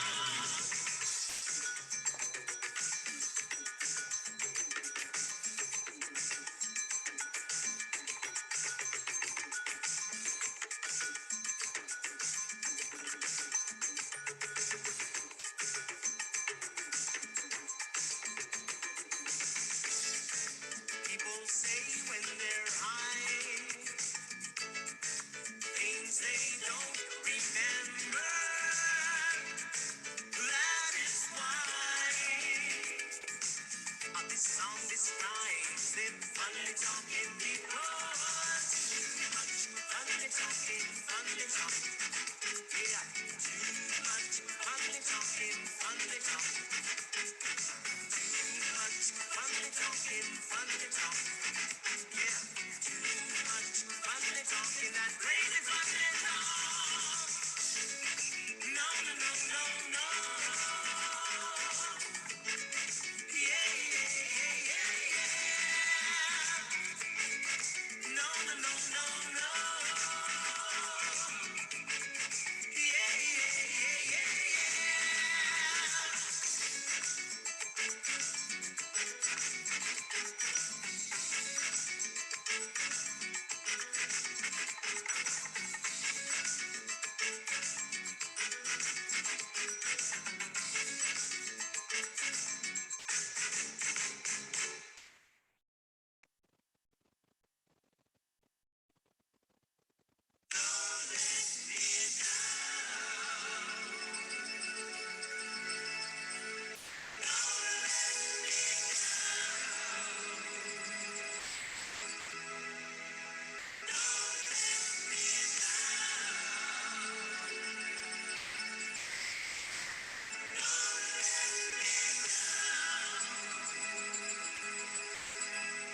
People say when they're high, things they don't remember. That is why this song describes them funny talking people. Too much funny talking, funny talking. Yeah, too much funny talking, funny talking. Too much funny talking, funny talking. Yeah, too much funny talking, that crazy funny talk. No, no, no, no, no. Yeah, yeah, yeah, yeah, yeah. No, no, no, no, no. Yeah, yeah, yeah, yeah, yeah.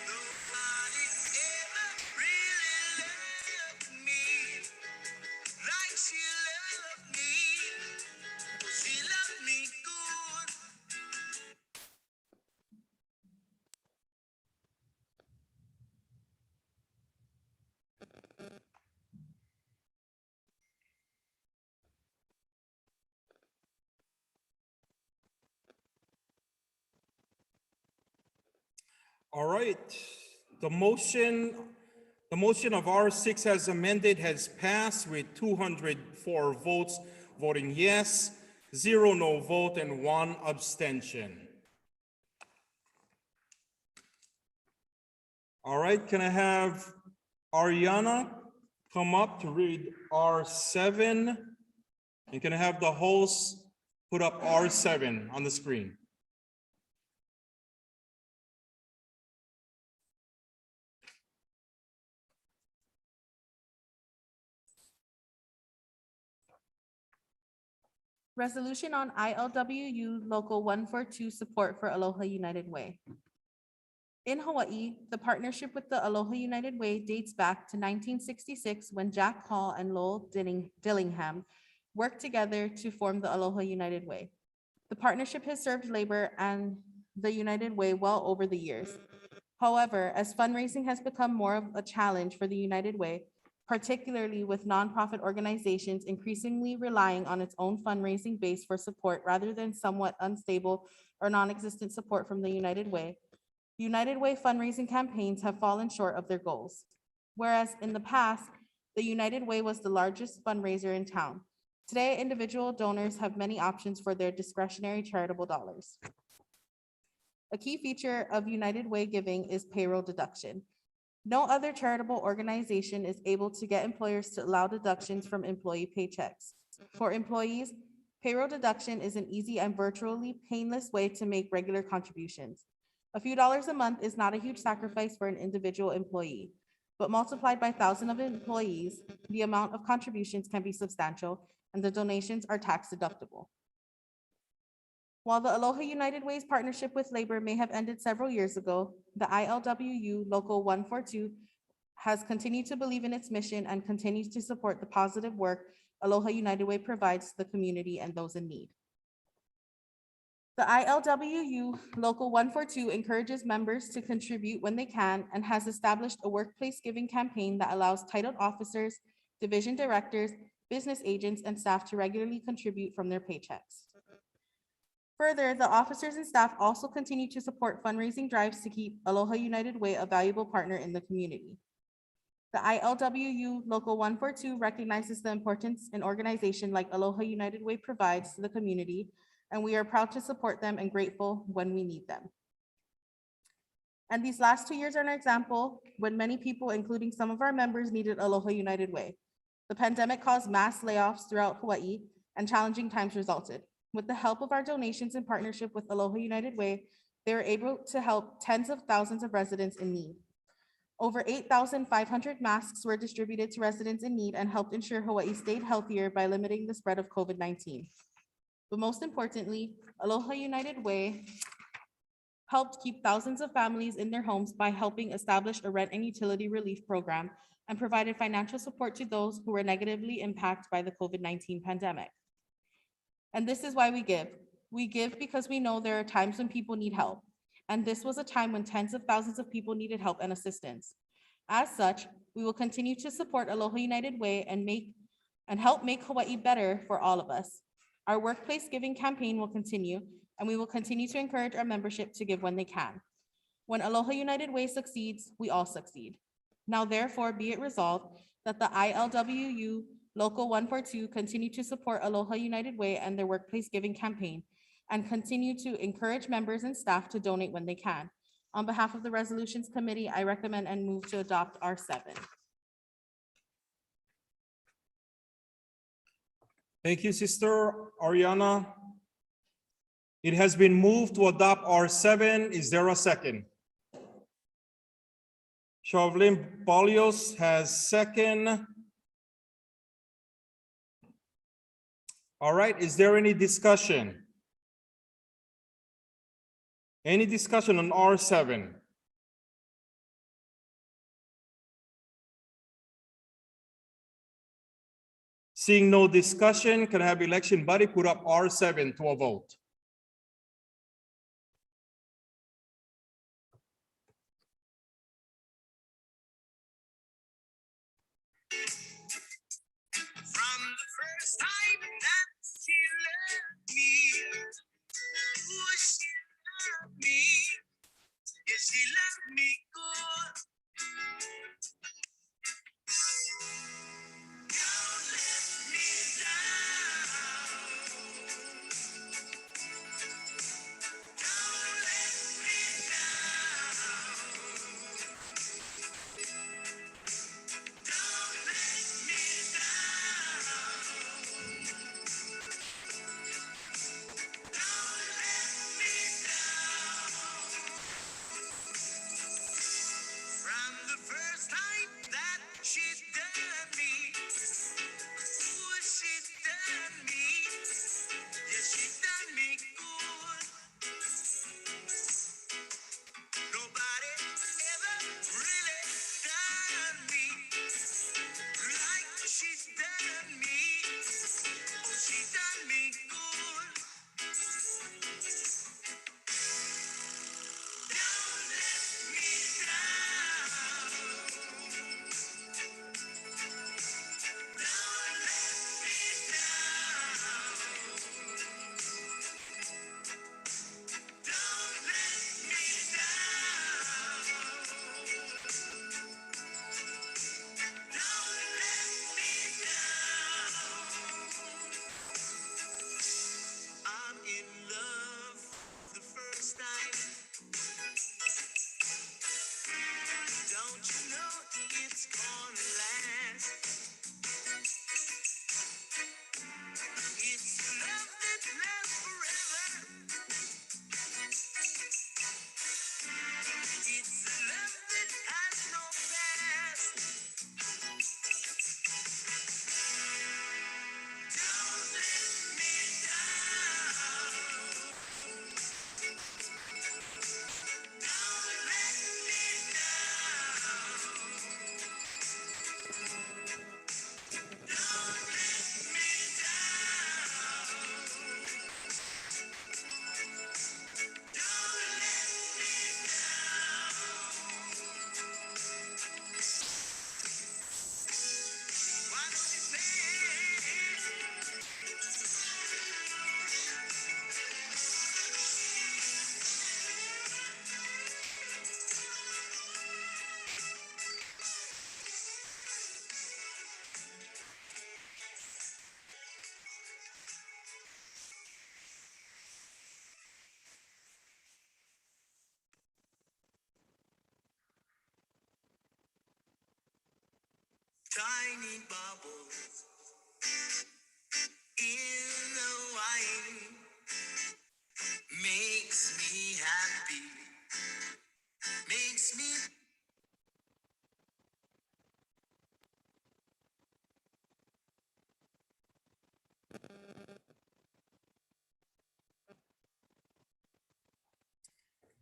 Nobody ever really loved me like she loved me. She loved me good. All right, the motion of R6 as amended has passed with 204 votes voting yes, 0 no vote, and 1 abstention. All right, can I have Ariana come up to read R7? And can I have the host put up R7 on the screen? Resolution on ILWU Local 142 support for Aloha United Way. In Hawaii, the partnership with the Aloha United Way dates back to 1966 when Jack Hall and Lowell Dillingham worked together to form the Aloha United Way. The partnership has served labor and the United Way well over the years. However, as fundraising has become more of a challenge for the United Way, particularly with nonprofit organizations increasingly relying on its own fundraising base for support rather than somewhat unstable or non-existent support from the United Way, United Way fundraising campaigns have fallen short of their goals. Whereas in the past, the United Way was the largest fundraiser in town. Today, individual donors have many options for their discretionary charitable dollars. A key feature of United Way giving is payroll deduction. No other charitable organization is able to get employers to allow deductions from employee paychecks. For employees, payroll deduction is an easy and virtually painless way to make regular contributions. A few dollars a month is not a huge sacrifice for an individual employee, but multiplied by thousands of employees, the amount of contributions can be substantial and the donations are tax deductible. While the Aloha United Way's partnership with labor may have ended several years ago, the ILWU Local 142 has continued to believe in its mission and continues to support the positive work Aloha United Way provides to the community and those in need. The ILWU Local 142 encourages members to contribute when they can and has established a workplace giving campaign that allows titled officers, division directors, business agents, and staff to regularly contribute from their paychecks. Further, the officers and staff also continue to support fundraising drives to keep Aloha United Way a valuable partner in the community. The ILWU Local 142 recognizes the importance an organization like Aloha United Way provides to the community, and we are proud to support them and grateful when we need them. And these last 2 years are an example when many people, including some of our members, needed Aloha United Way. The pandemic caused mass layoffs throughout Hawaii, and challenging times resulted. With the help of our donations in partnership with Aloha United Way, they were able to help tens of thousands of residents in need. Over 8,500 masks were distributed to residents in need and helped ensure Hawaii stayed healthier by limiting the spread of COVID-19. But most importantly, Aloha United Way helped keep thousands of families in their homes by helping establish a rent and utility relief program and provided financial support to those who were negatively impacted by the COVID-19 pandemic. And this is why we give. We give because we know there are times when people need help. And this was a time when tens of thousands of people needed help and assistance. As such, we will continue to support Aloha United Way and help make Hawaii better for all of us. Our workplace giving campaign will continue, and we will continue to encourage our membership to give when they can. When Aloha United Way succeeds, we all succeed. Now therefore be it resolved that the ILWU Local 142 continue to support Aloha United Way and their workplace giving campaign and continue to encourage members and staff to donate when they can. On behalf of the Resolutions Committee, I recommend and move to adopt R7. Thank you, Sister Ariana. It has been moved to adopt R7. Is there a second? Shovlin Balios has second. All right, is there any discussion? Any discussion on R7? Seeing no discussion, can I have election body put up R7 to a vote? From the first time that she loved me, ooh, she loved me, yeah, she loved me good. Don't let me down. Don't let me down. me. Oh, she done me good. Don't let me down. Don't let me down. Don't let me down. Don't let me down. I'm in love the first time. Don't you know it's gonna last? It's love that lasts forever. It's a love that has no past. Don't let me down. Don't let me down. Don't let me down. Don't let me down. Why don't you play? Tiny bubbles in the wine makes me happy, makes me.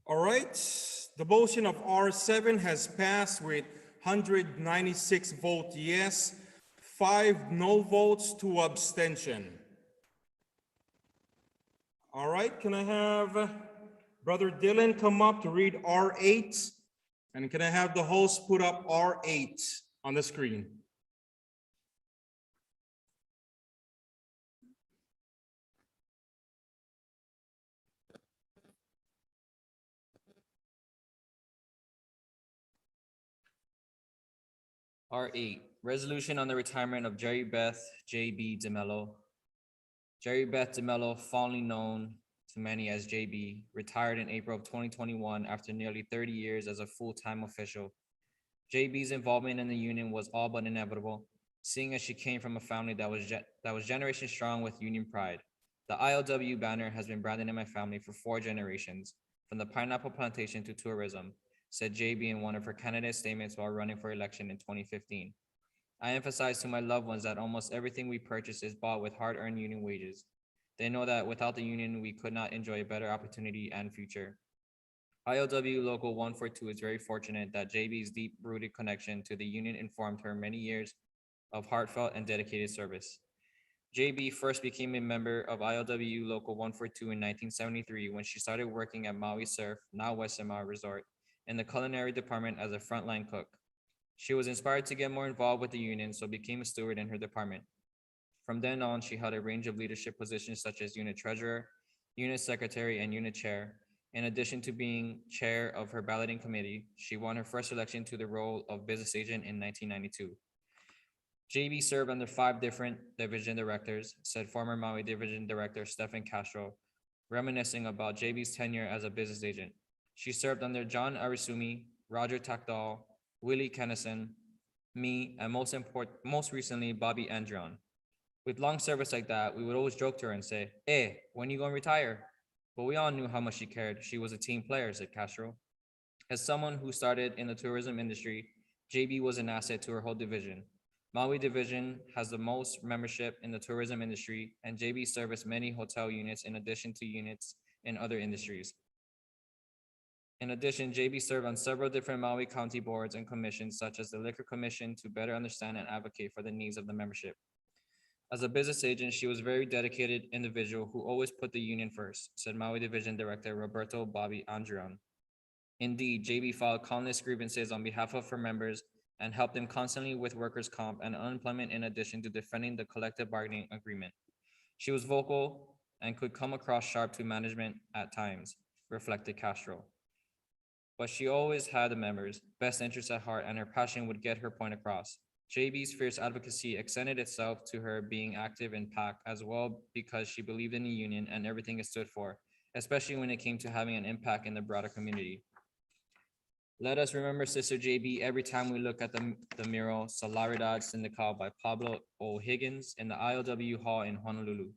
All right, the motion of R7 has passed with 196 vote yes, 5 no votes, 2 abstention. All right, can I have Brother Dylan come up to read R8? And can I have the host put up R8 on the screen? R8, resolution on the retirement of Jerry Beth J.B. DeMello. Jerry Beth DeMello, fondly known to many as JB, retired in April of 2021 after nearly 30 years as a full-time official. JB's involvement in the union was all but inevitable, seeing as she came from a family that was generation strong with union pride. The ILWU banner has been branded in my family for 4 generations, from the pineapple plantation to tourism, said JB in one of her candidate statements while running for election in 2015. I emphasize to my loved ones that almost everything we purchase is bought with hard-earned union wages. They know that without the union, we could not enjoy a better opportunity and future. ILWU Local 142 is very fortunate that JB's deep-rooted connection to the union informed her many years of heartfelt and dedicated service. JB first became a member of ILWU Local 142 in 1973 when she started working at Maui Surf, now Western Maui Resort, in the culinary department as a frontline cook. She was inspired to get more involved with the union, so became a steward in her department. From then on, she held a range of leadership positions such as unit treasurer, unit secretary, and unit chair. In addition to being chair of her balloting committee, she won her first election to the role of business agent in 1992. JB served under 5 different division directors, said former Maui Division Director Stephen Castro, reminiscing about JB's tenure as a business agent. She served under John Arisumi, Roger Takdal, Willie Kennison, me, and most recently, Bobby Andron. With long service like that, we would always joke to her and say, "Hey, when you gonna retire?" But we all knew how much she cared. She was a team player, said Castro. As someone who started in the tourism industry, JB was an asset to her whole division. Maui Division has the most membership in the tourism industry, and JB serviced many hotel units in addition to units in other industries. In addition, JB served on several different Maui County boards and commissions, such as the Liquor Commission, to better understand and advocate for the needs of the membership. As a business agent, she was a very dedicated individual who always put the union first, said Maui Division Director Roberto Bobby Andreon. Indeed, JB filed countless grievances on behalf of her members and helped them constantly with workers' comp and unemployment in addition to defending the collective bargaining agreement. She was vocal and could come across sharp to management at times, reflected Castro. But she always had the members' best interests at heart, and her passion would get her point across. JB's fierce advocacy extended itself to her being active in PAC as well because she believed in the union and everything it stood for, especially when it came to having an impact in the broader community. Let us remember Sister JB every time we look at the mural Solidaridad Sindical by Pablo O'Higgins in the ILWU Hall in Honolulu.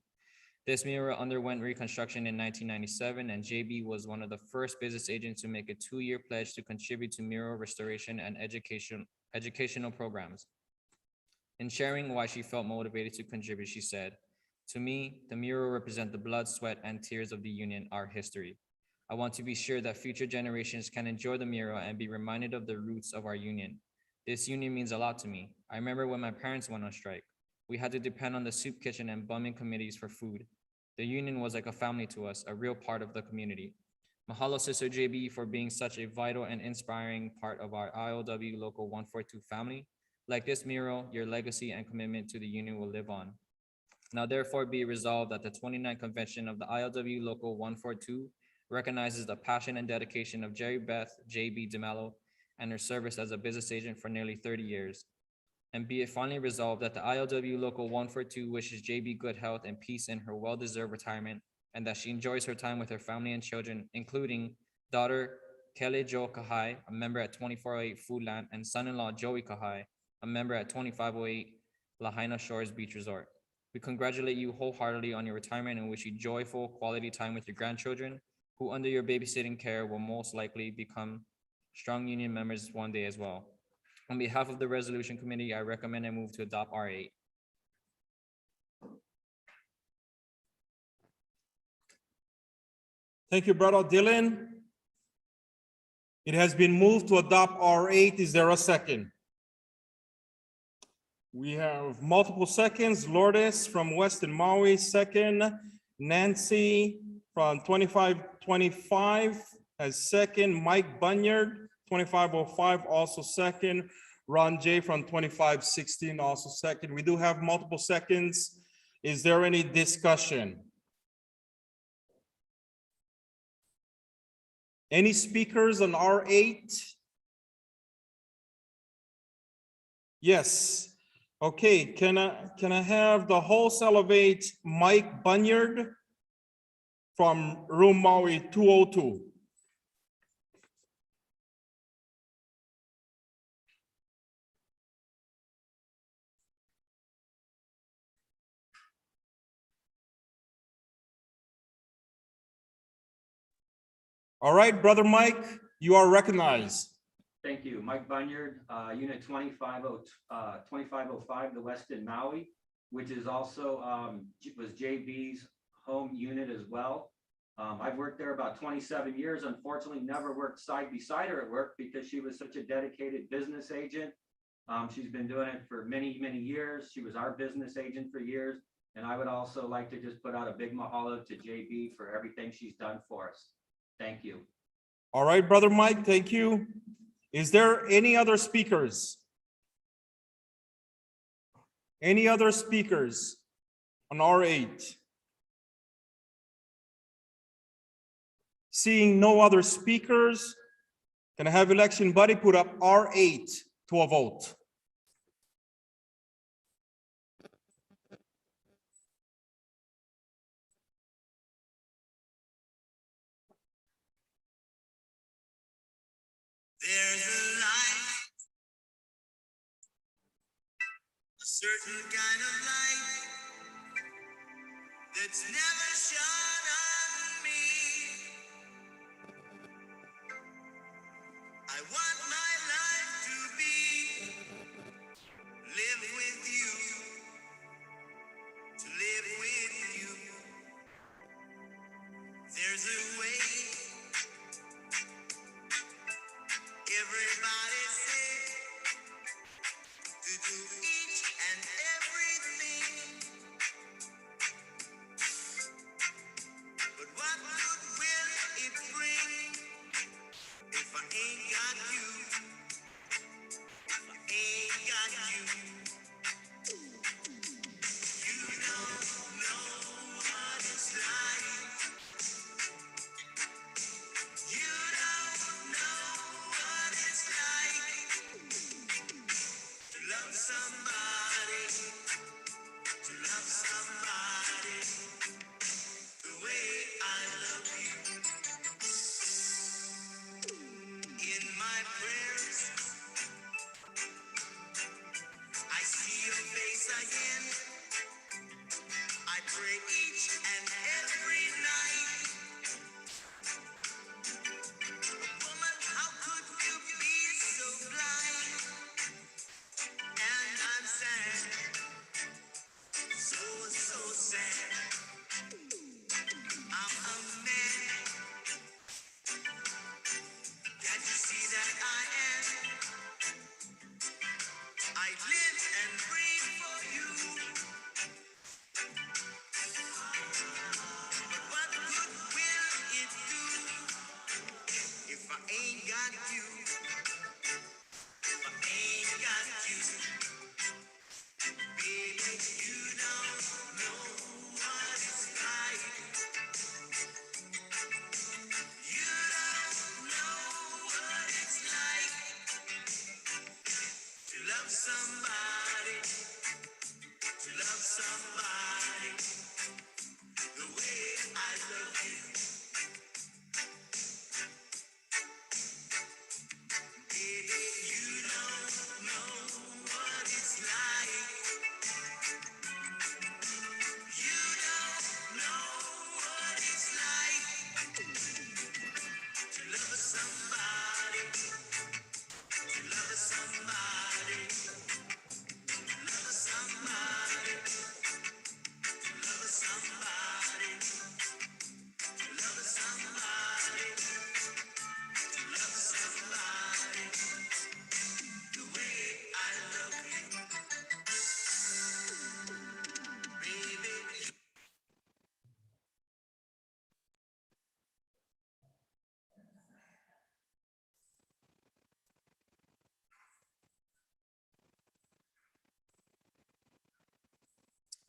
This mural underwent reconstruction in 1997, and JB was one of the first business agents to make a 2-year pledge to contribute to mural restoration and educational programs. In sharing why she felt motivated to contribute, she said, "To me, the mural represents the blood, sweat, and tears of the union, our history. I want to be sure that future generations can enjoy the mural and be reminded of the roots of our union. This union means a lot to me. I remember when my parents went on strike. We had to depend on the soup kitchen and bumming committees for food. The union was like a family to us, a real part of the community. Mahalo, Sister JB, for being such a vital and inspiring part of our ILW Local 142 family. Like this mural, your legacy and commitment to the union will live on. Now therefore be resolved that the 29th convention of the ILW Local 142 recognizes the passion and dedication of Jerry Beth JB DeMello and her service as a business agent for nearly 30 years. And be it finally resolved that the ILW Local 142 wishes JB good health and peace in her well-deserved retirement, and that she enjoys her time with her family and children, including daughter Kelly Jo Kahai, a member at 2408 Foodland, and son-in-law Joey Kahai, a member at 2508 Lahaina Shores Beach Resort. We congratulate you wholeheartedly on your retirement and wish you joyful quality time with your grandchildren, who under your babysitting care will most likely become strong union members one day as well. On behalf of the resolution committee, I recommend and move to adopt R8. Thank you, Brother Dylan. It has been moved to adopt R8. Is there a second? We have multiple seconds. Lourdes from Western Maui, second. Nancy from 2525 has second. Mike Bunyard, 2505, also second. Ron J from 2516, also second. We do have multiple seconds. Is there any discussion? Any speakers on R8? Yes. Okay, can I have the host elevate Mike Bunyard from room Maui 202? All right, Brother Mike, you are recognized. Thank you. Mike Bunyard, Unit 2505, the Westin Maui, which is also was JB's home unit as well. I've worked there about 27 years. Unfortunately, never worked side beside her at work because she was such a dedicated business agent. She's been doing it for many, many years. She was our business agent for years. And I would also like to just put out a big mahalo to JB for everything she's done for us. Thank you. All right, Brother Mike, thank you. Is there any other speakers? Any other speakers on R8? Seeing no other speakers, can I have election buddy put up R8 to a vote? There's a light, a certain kind of light that's never shone on me. I want my life to be live with you, to live with you. There's a way. Everybody say to do each and everything sad. I'm a man. Can't you see that I am? I live and breathe for you. But what good will it do if I ain't got you? If I ain't got you, baby, you don't know what it's like. You don't know what it's like to love somebody, to love somebody the way I love you. Baby, you don't know what it's like. You don't know what it's like to love somebody, to love somebody, to love somebody, to love somebody, to love somebody, to love somebody the way I love you, baby.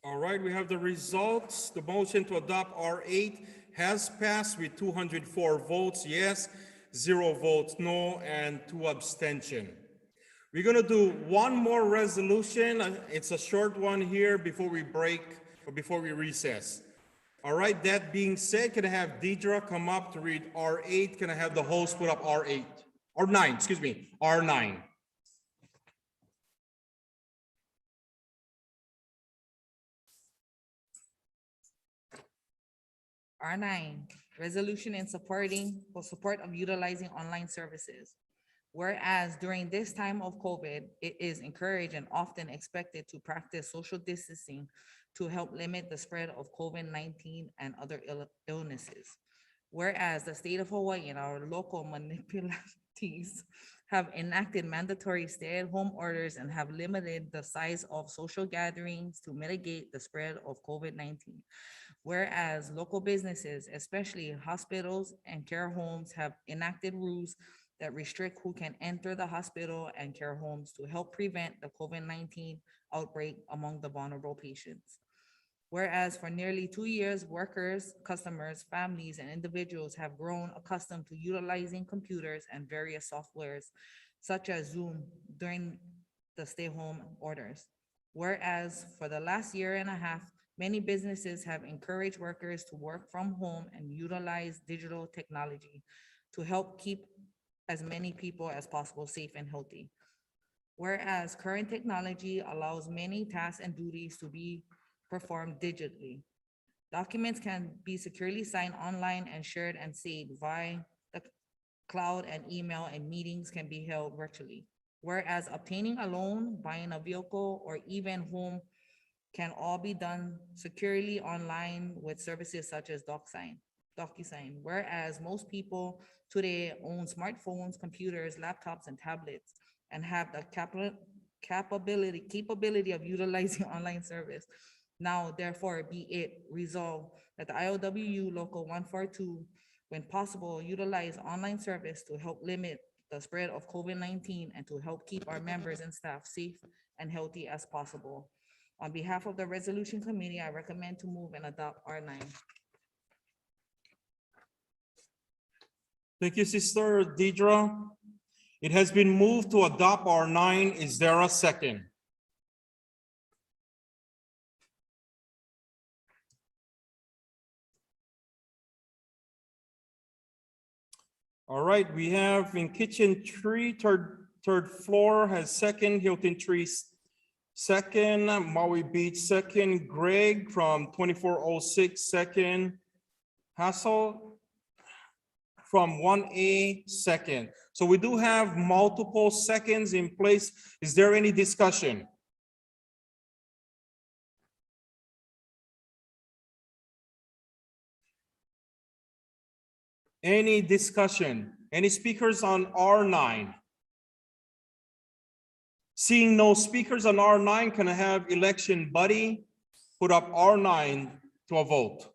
All right, we have the results. The motion to adopt R8 has passed with 204 votes yes, 0 votes no, and 2 abstention. We're gonna do one more resolution. It's a short one here before we break or before we recess. All right, that being said, can I have Deidre come up to read R8? Can I have the host put up R8? Or 9, excuse me, R9. R9, resolution in support of utilizing online services. Whereas during this time of COVID, it is encouraged and often expected to practice social distancing to help limit the spread of COVID-19 and other illnesses. Whereas the state of Hawaii and our local municipalities have enacted mandatory stay-at-home orders and have limited the size of social gatherings to mitigate the spread of COVID-19. Whereas local businesses, especially hospitals and care homes, have enacted rules that restrict who can enter the hospital and care homes to help prevent the COVID-19 outbreak among the vulnerable patients. Whereas for nearly 2 years, workers, customers, families, and individuals have grown accustomed to utilizing computers and various softwares, such as Zoom, during the stay-home orders. Whereas for the last year and a half, many businesses have encouraged workers to work from home and utilize digital technology to help keep as many people as possible safe and healthy. Whereas current technology allows many tasks and duties to be performed digitally. Documents can be securely signed online and shared and saved via the cloud, and email and meetings can be held virtually. Whereas obtaining a loan, buying a vehicle, or even home can all be done securely online with services such as DocuSign. Whereas most people today own smartphones, computers, laptops, and tablets, and have the capability of utilizing online service. Now, therefore, be it resolved that the ILWU Local 142, when possible, utilize online service to help limit the spread of COVID-19 and to help keep our members and staff safe and healthy as possible. On behalf of the Resolution Committee, I recommend to move and adopt R9. Thank you, Sister Deidre. It has been moved to adopt R9. Is there a second? All right, we have in Kitchen 3, third floor has second, Hilton 3 second, Maui Beach second, Greg from 2406 second, Hassel from 1A second. So we do have multiple seconds in place. Is there any discussion? Any discussion? Any speakers on R9? Seeing no speakers on R9, can I have election buddy put up R9 to a vote?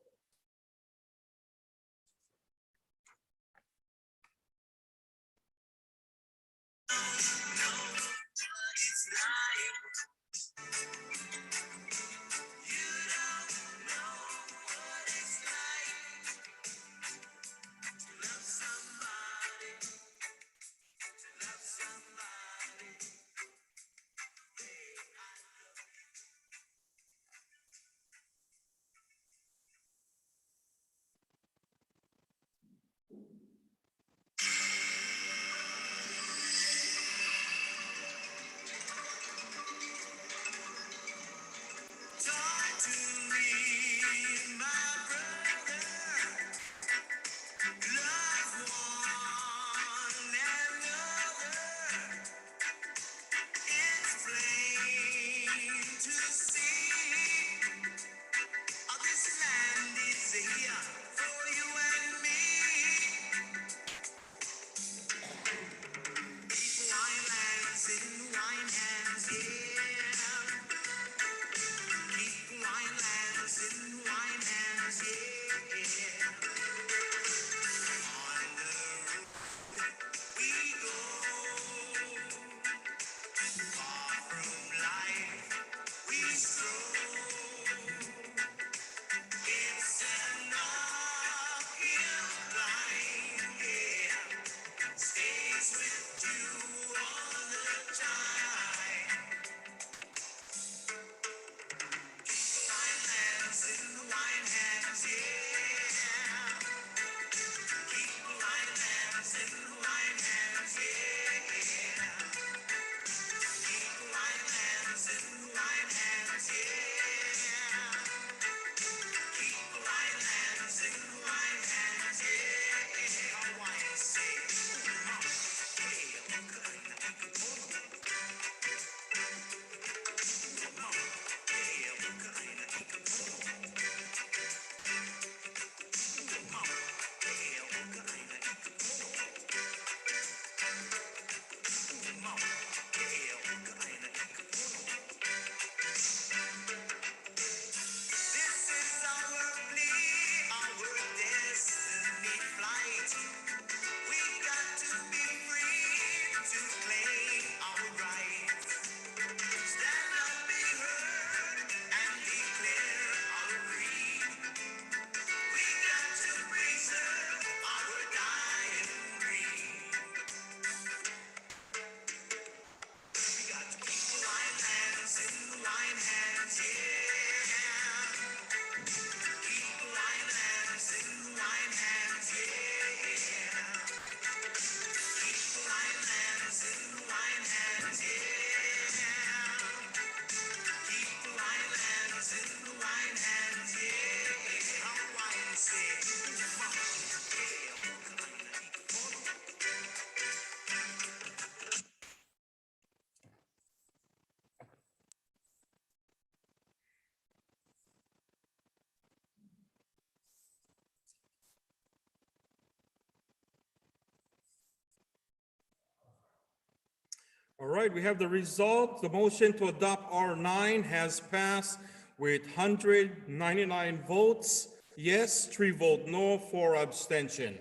All right, we have the result. The motion to adopt R9 has passed with 199 votes yes, 3 vote no, 4 abstention.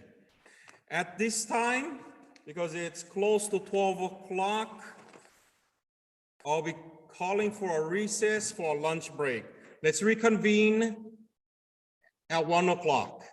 At this time, because it's close to 12 o'clock, I'll be calling for a recess for a lunch break. Let's reconvene at 1 o'clock.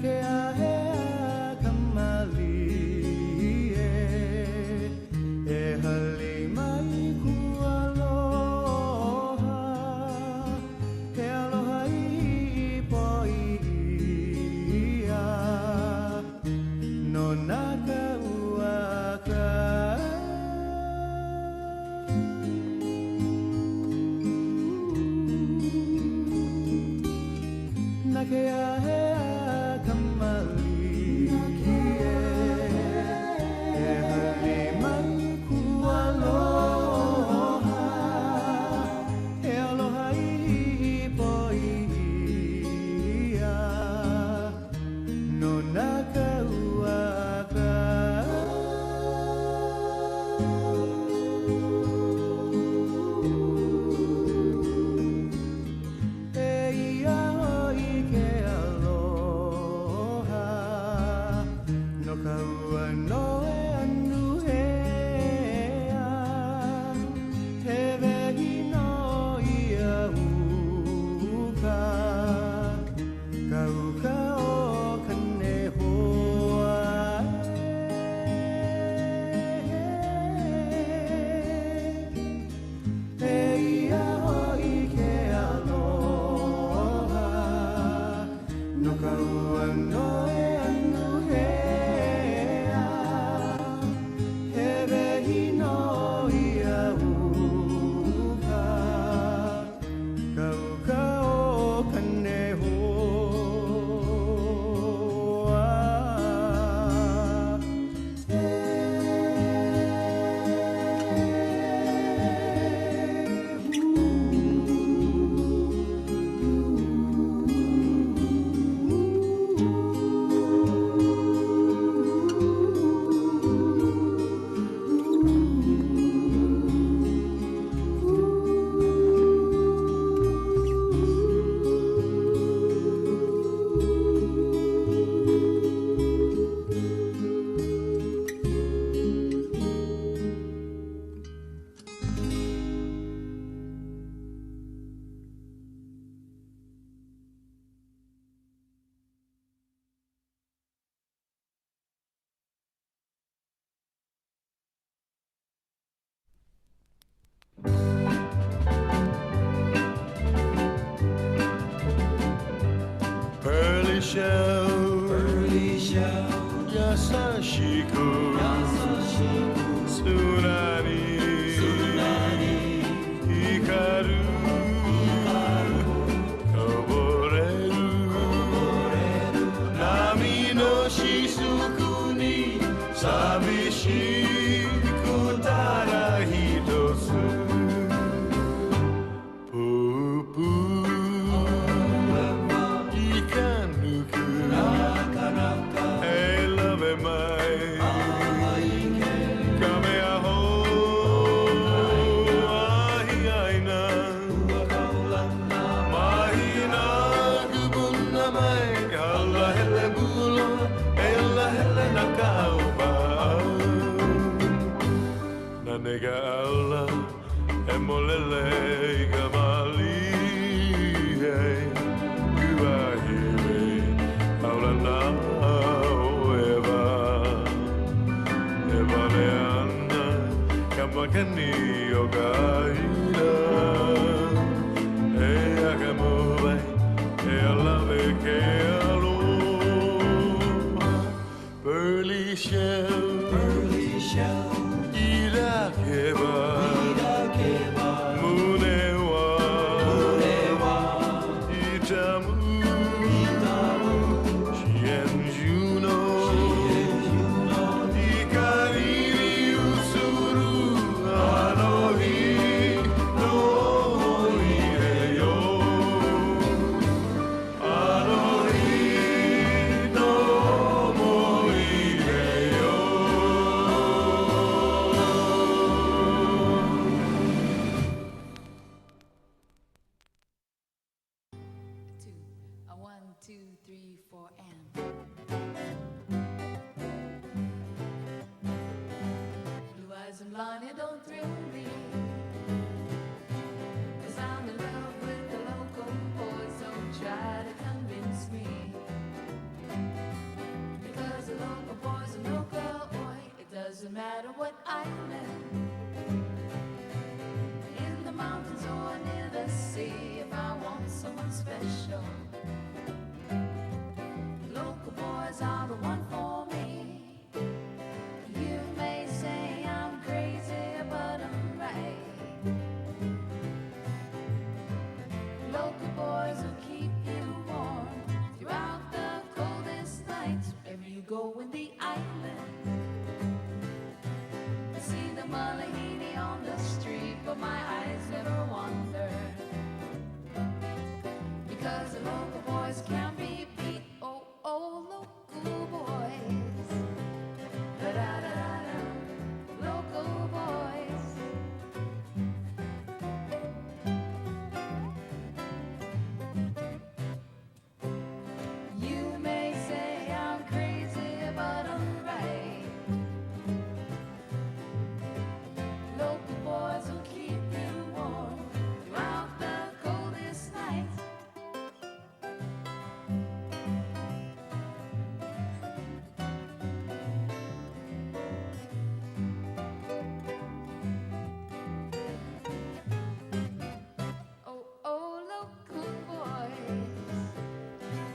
Nakayahea kamali e halimai ku aloha he aloha I poia no nakauaka Nakayahea kamali e halimai ku aloha he aloha I poia no nakauaka e ia hoi ke aloha no ka ua noe anu hea he vehi no ia uka ka uka o kane hoa e ia hoi ke aloha no ka ua noe anu hea he vehi no ia uka ka uka o kane hoa Pearly shell, Yasashiko, Tsunami, Hikaru, Koboreru, Nami no Shizuku ni Sabishiku tara hitotsu. Pupu Ikanuku Hey love mai Kameaho Ahi aina Mahina Kubuna mai Alla hele bulo Ella hele nakaupa Nanega alla Emolele Gamali Hey Kuahire Aula na Eva Eva leana Kamakani Ogaira Hey Akamubai Hey Alave Ke Aloha Pearly shell Irakeba Munewa Itamu Shienjuno Ikariri Usuru Anohi no Ireyo Anohi no Ireyo 1, 2, 3, 4, and. Blue eyes and blonde hair don't thrill me, 'cause I'm in love with the local boys. Don't try to convince me. show. Local boys are the one for me. You may say I'm crazy, but I'm right. Local boys will keep you warm throughout the coldest nights. Wherever you go in the island, I see the Malahini on the street, but my eyes never wander. Because the local boys can't be beat. Oh, oh, local boys. Da-da-da-da-da. Local boys. You may say I'm crazy, but I'm right. Local boys will keep you warm throughout the coldest nights. Oh, oh, local boys.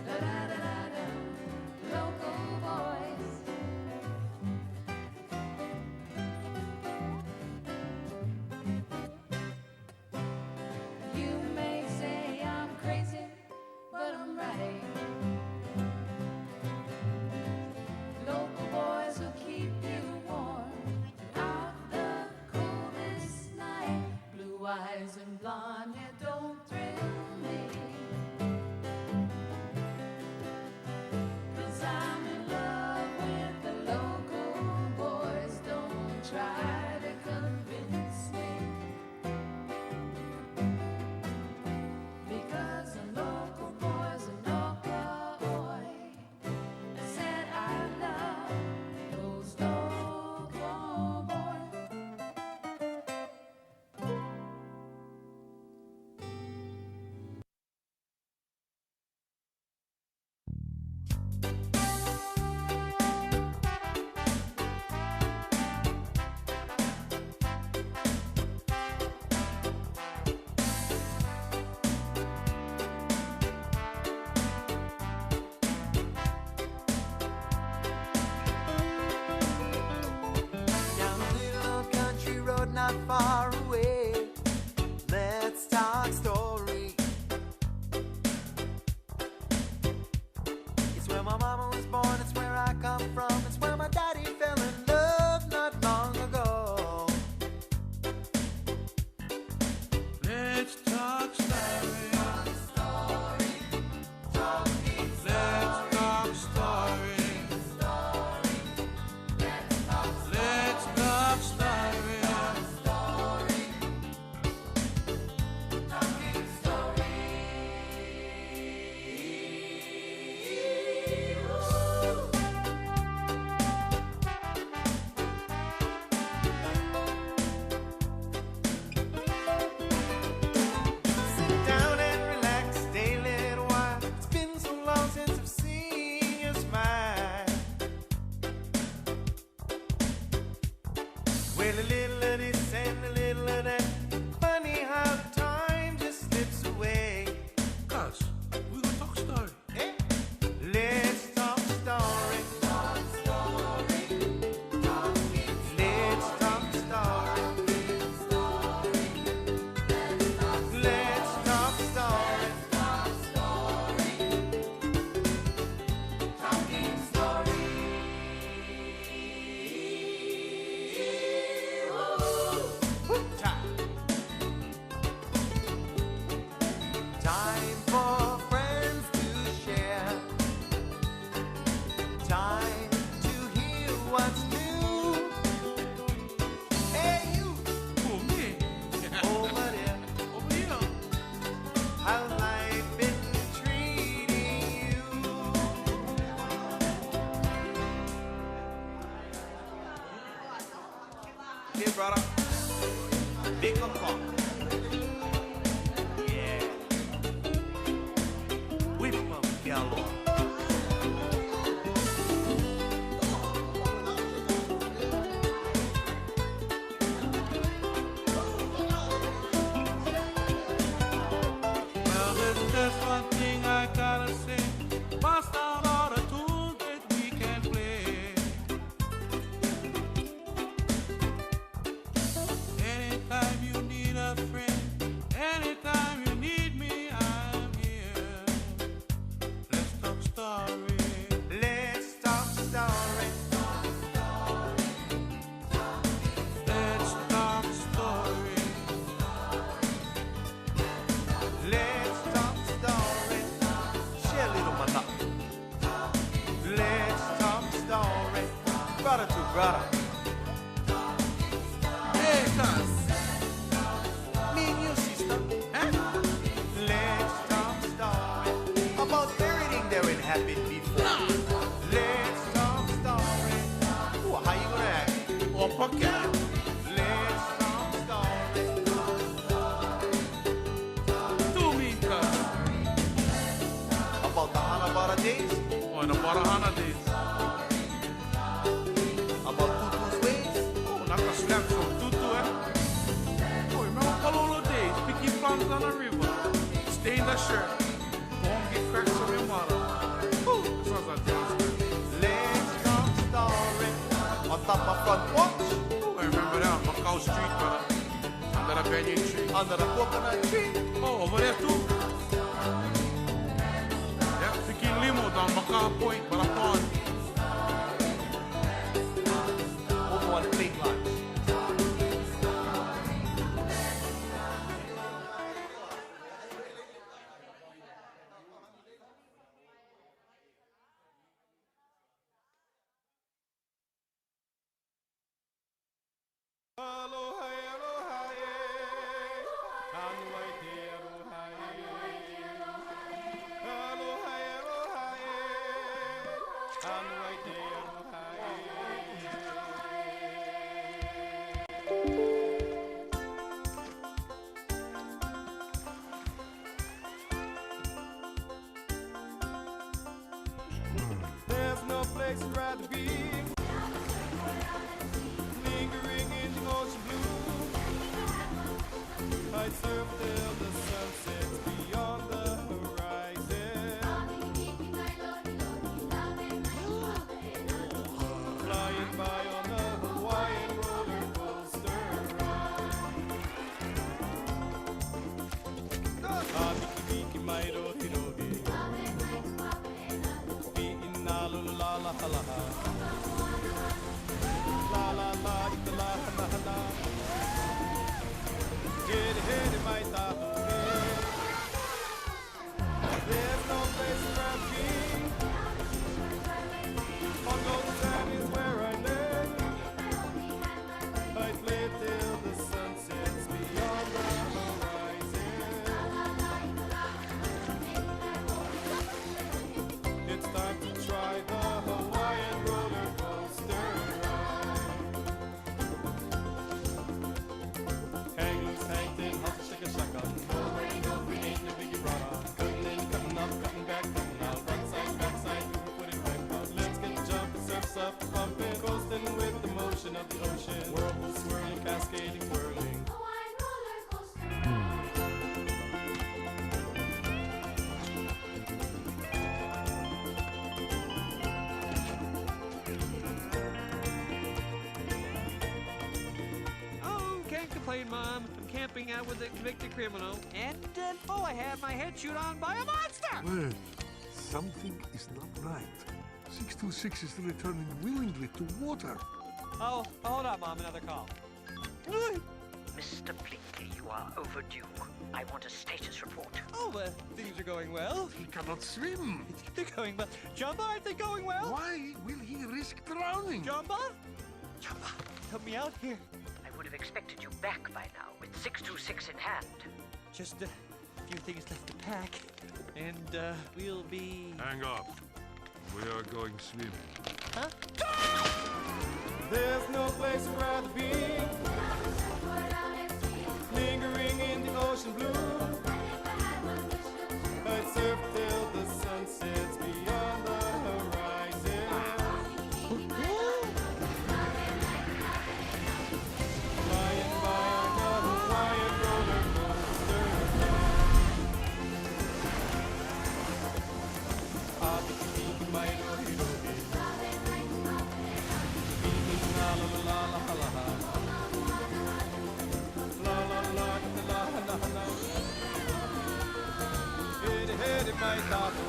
Da-da-da-da-da. Local boys. You may say I'm crazy, but I'm right. Local boys will keep you warm throughout the coldest night. Blue eyes and blonde hair don't thrill me, 'cause I'm in love with the local boys. Don't try to convince me, because the local boys are local boy. I said I love those local boys. Down a little old country road not far away. Let's talk story. It's where my mama was born, it's where I come from, it's where my daddy fell in love not long ago. Let's talk story. Let's talk story. Let's talk story. Sit down and relax, stay a little while. It's been so long since I've seen your smile. Well, a little of this and a little of that. Funny how time just slips away. Cuz, we gonna talk story. Eh? Let's talk story. Let's talk story. Let's talk story. Talking story. Time for friends to share. Time to hear what's new. Hey, you. Oh, me. Over there. Over here. How's life been treating you? Hey, brother. Big up, yeah. Whip up, yellow. Well, there's one thing brother. Hey, cuz. Me and you, sister. Eh? Let's talk story about everything that will happen before. Let's talk story. Ooh, how you gonna act? Oh, okay. Let's talk story. To me, cuz. About the Hanabara days? Oh, the Barahana days. About Tutu's ways? Oh, nakaslap from Tutu, eh? Oh, remember Palolo days? Picking plums on the river. Stay in the shirt. Don't get cracks from your mother. Oh, this was a dance. Let's come story. On top of front porch. Oh, I remember that on Macau Street, brother. Under the banyan tree. Under the coconut tree. Oh, over there too. Yeah, picking limo down Macau Point, but a pond. Over on the plate lines. There's no place I'd rather be. Lingering in the ocean blue. I'd surf till the sun sets beyond the horizon. Flying by on a Hawaiian roller coaster ride. Biki mai rohi rohi. Ina la la la la la. La la la ita la la la. Hit my tattoo. There's no place I'd rather be. On golden sand is where I live. I'd play till the sun sets beyond the horizon. It's time to try the Hawaiian roller coaster ride. Hang loose, hang thin, hustle, shake a shaka. No way, no, we ain't the biggie brother. Cutting in, cutting up, cutting back, cutting out. Front side, back side, we can put it back out. Let's get jumping, surfs up, pumping, coasting with the motion of the ocean. Whirlpool swirling, cascading, whirling. Oh, can't complain, Mom. I'm camping out with a convicted criminal. And oh, I had my head chewed on by a monster! Well, something is not right. 626 is returning willingly to water. Oh, hold on, Mom. Another call. Mr. Blinky, you are overdue. I want a status report. Oh, things are going well. He cannot swim. They're going well. Jumba, aren't they going well? Why will he risk drowning? Jumba? Jumba, help me out here. I would have expected you back by now with 626 in hand. Just a few things left to pack. And we'll be... Hang up. We are going swimming. Huh? There's no place I'd rather be. Lingering in the ocean blue. I'd surf till the sun sets beyond the horizon. Flying by on a Hawaiian roller coaster ride. Biki mai rohi rohi. Ina la la la la la la. La la la la la la. Hit my tattoo.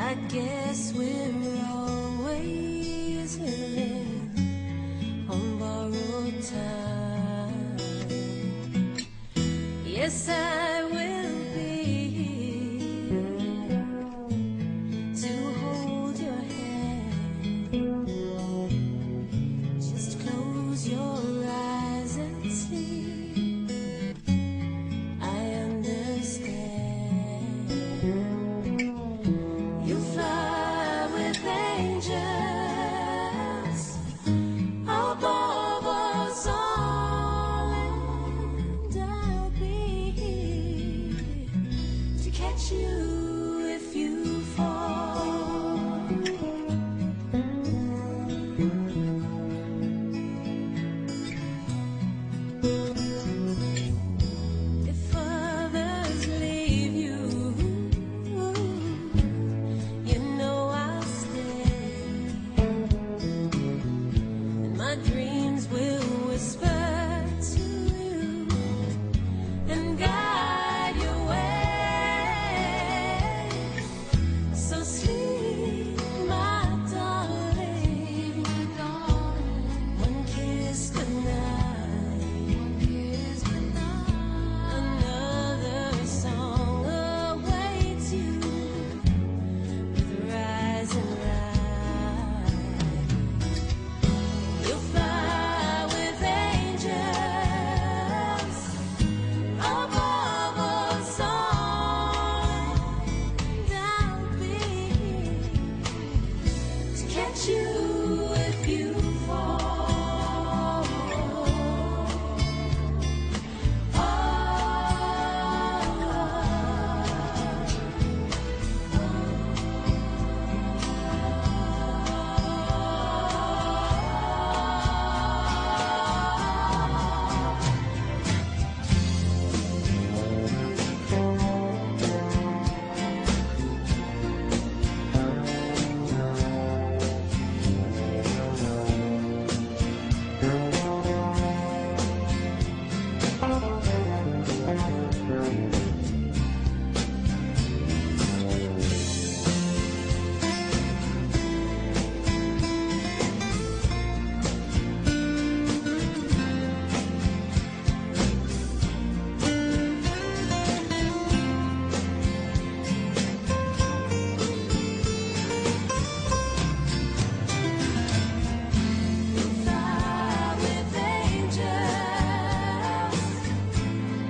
I guess we're always living on borrowed time. Yes, I will be here to hold your hand. Just close your eyes and see. I understand. You fly with angels above us all, and I'll be here to catch you if you fall. If others leave you, you know I'll stay, and my dreams will whisper to you and guide your way. So sleep, my darling, one kiss goodnight, another song awaits you with rise and ride. You'll fly with angels above us all, and I'll be here to catch you if you fall. Fly with angels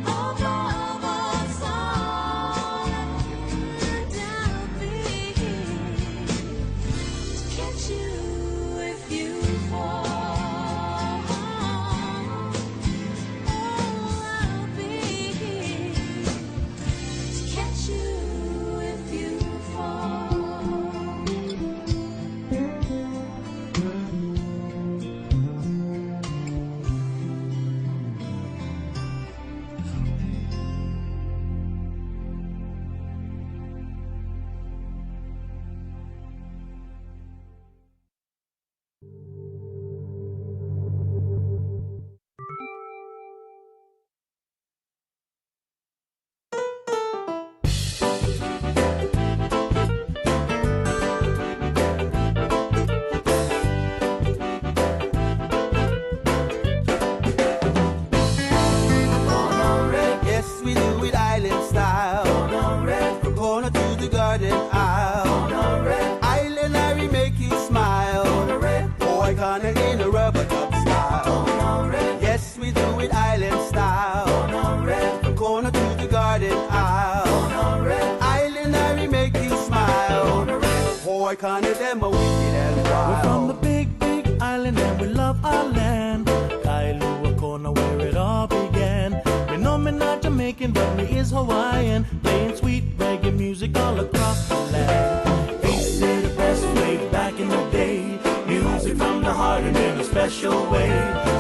above us all, and I'll be here to catch you if you fall. I'll be here to catch you if you fall. Yes, we do it island style. From corner to the garden aisle. Island make you smile. Boy, kinda in a rubber duck style. Yes, we do it island style. From corner to the garden aisle. Island make you smile. Boy, kinda them a wicked and wild. We're from the big, big island and we love our land. ILWU, corner where it all began. We know me not Jamaican, but me is Hawaiian. Playing sweet reggae music all across the land. Ace did the best way back in the day. Music from the heart and in a special way.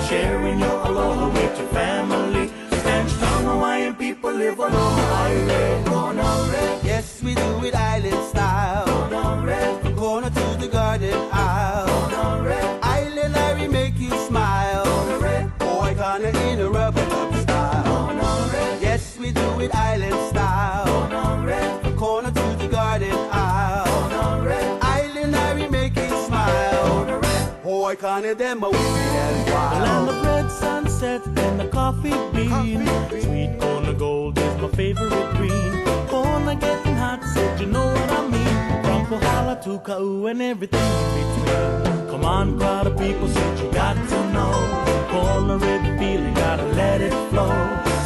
Sharing your aloha with your family. Stand strong, Hawaiian people live on the island. Yes, we do it island style. From corner to the garden aisle. Island make you smile. Boy, kinda in a rubber duck style. Yes, we do it island style. From corner to the garden aisle. Boy, can't them a wicked and The land wild. of red sunset and the coffee bean. Sweet corn of gold is my favorite green. Corn are getting hot, said you know what I mean. From Kohala to Kau and everything in between. Come on, crowd of people, said you got to know. Corn a red feeling, gotta let it flow.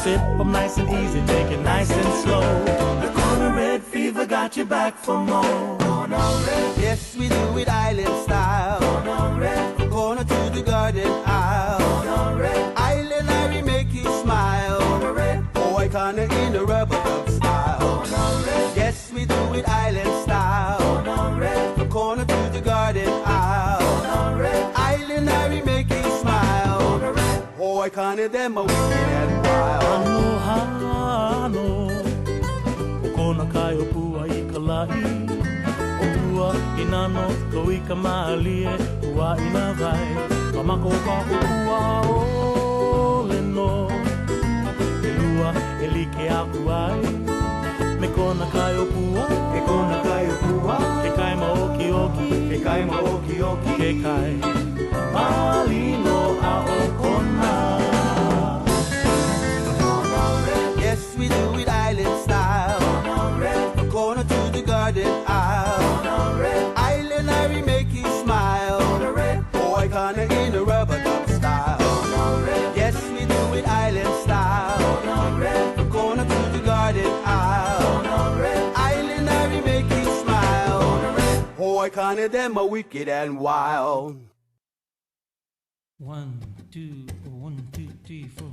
Sip 'em nice and easy, take it nice and slow. The corn red fever got you back for more. Yes, we do it island style. From corner to the garden aisle. Island Larry make you smile. Boy, can't in a rubber duck style. Yes, we do it island style. From corner to the garden aisle. Island Larry make you smile. Boy, can't them a wicked and wild. Ano, Okona kai o pua I kalai. O pua inano loi ka maalie. Pua ina vai. Kamako ka o pua o leno. E lua e like a puai. Me kona kai o pua. E kona kai o pua. Ke kai maoki oki. Ke kai maoki oki. Ke kai malino a o kona. Yes, we do it island style. From corner to the garden aisle. Island Larry make you smile. Boy, can't in a rubber duck style. Yes, we do it island style. From corner to the garden aisle. Island Larry make you smile. Boy, can't them a wicked and wild. 1, 2, 1, 2, 3, 4.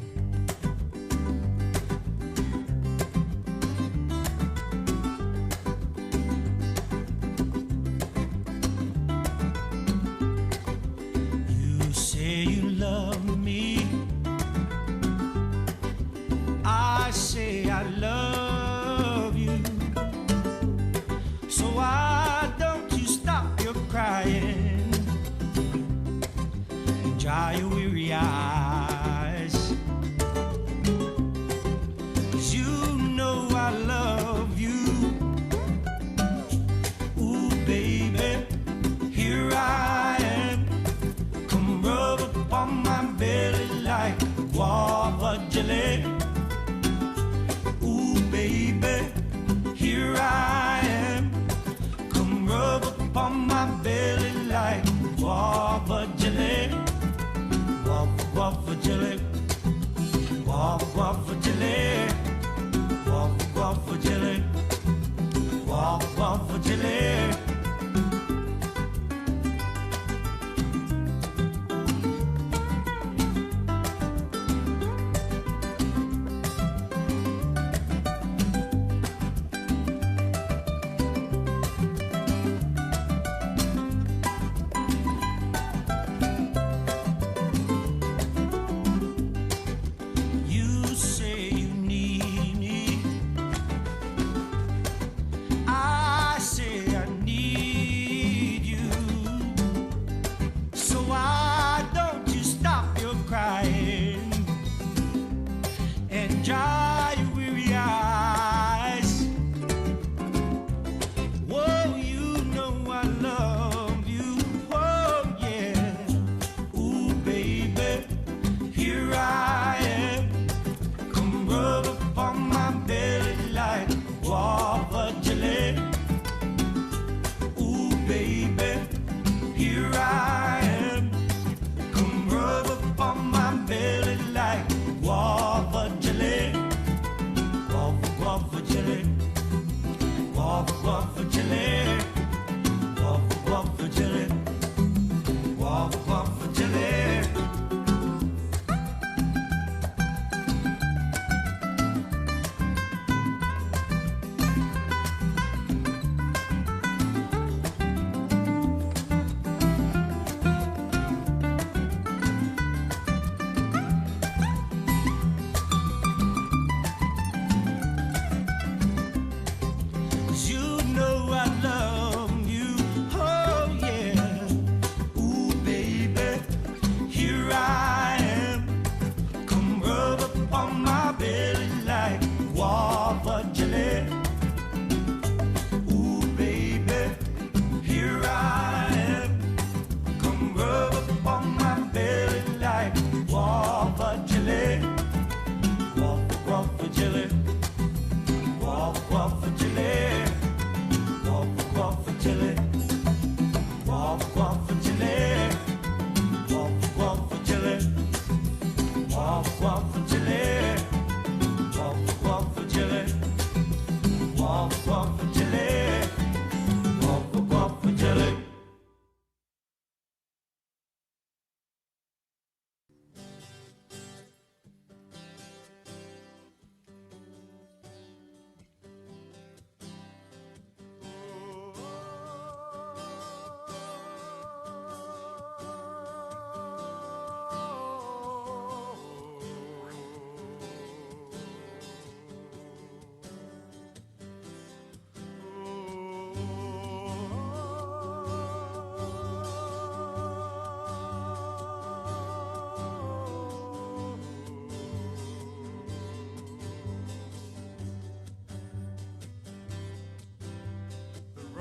You say you love me. I say I love you. So why don't you stop your crying? Dry your weary eyes. 'Cause you know I love you. Ooh, baby, here I am. Come rub upon my belly like guava jelly. Ooh, baby, here I am. Come rub upon my belly like guava jelly. Guava jelly, guava jelly, guava jelly, guava jelly.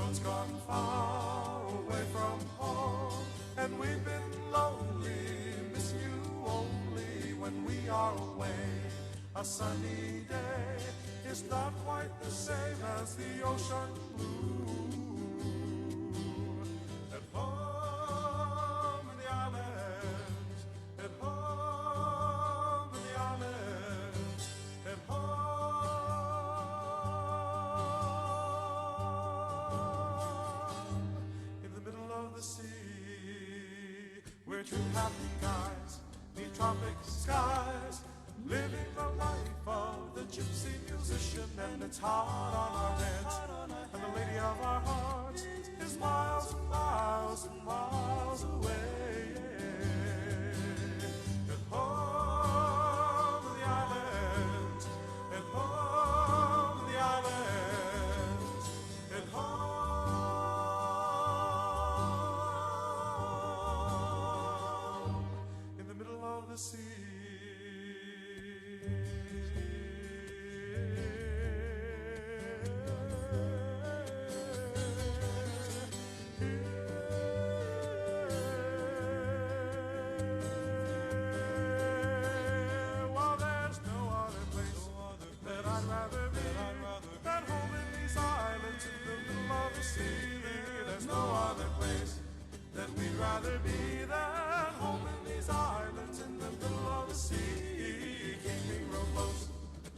one's gone far away from home, and we've been lonely, miss you only when we are away. A sunny day is not quite the same as the ocean blue. At home in the islands, at home in the islands, at home in the middle of the sea. We're two happy guys, neath tropic skies, living the life of the gypsy musician, and it's hard on our heads, and the lady of our hearts is miles and miles and miles away. At home in the islands, at home in the islands, at home in the middle of the sea. Well, there's no other place that I'd rather be than home in these islands in the middle of the sea. There's no other place that we'd rather be than home in these islands in the middle of the sea. Keeping real close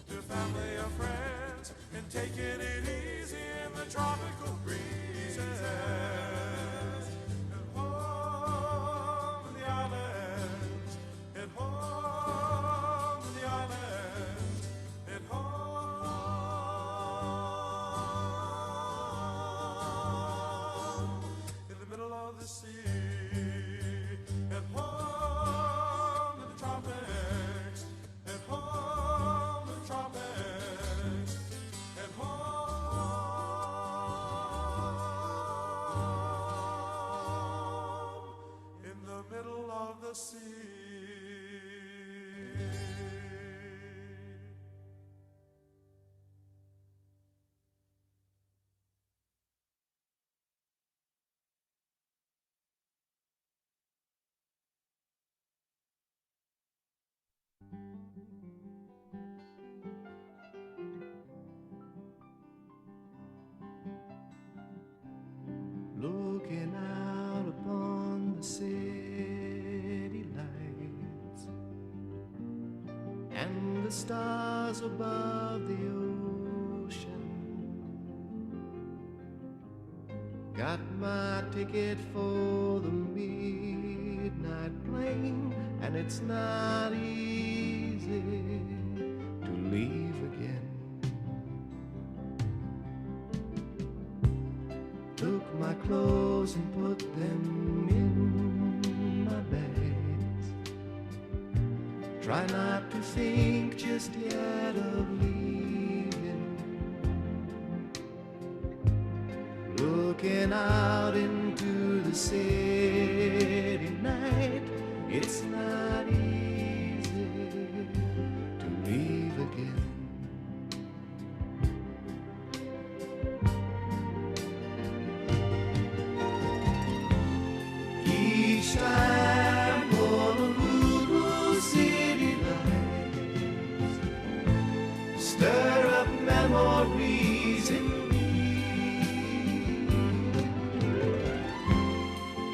to family or friends and taking it easy in the tropical breezes. At home in the islands, at home in the islands, at home in the middle of the sea. At home in the tropics, at home in the tropics, at home in the middle of the sea. Looking out upon the city lights and the stars above the ocean. Got my ticket for the midnight plane, and it's not easy to leave again. Took my clothes and put them in my bags. Try not to think just yet of leaving. Looking out into the city night, it's not easy to leave again. Each time Honolulu city lights stir up memories in me.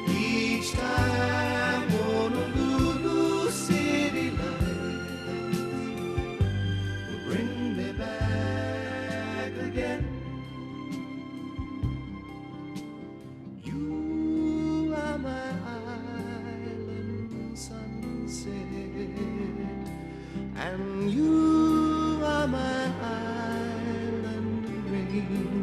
Each time Honolulu city lights will bring me back again. You are my island sunset, and you are my island rain.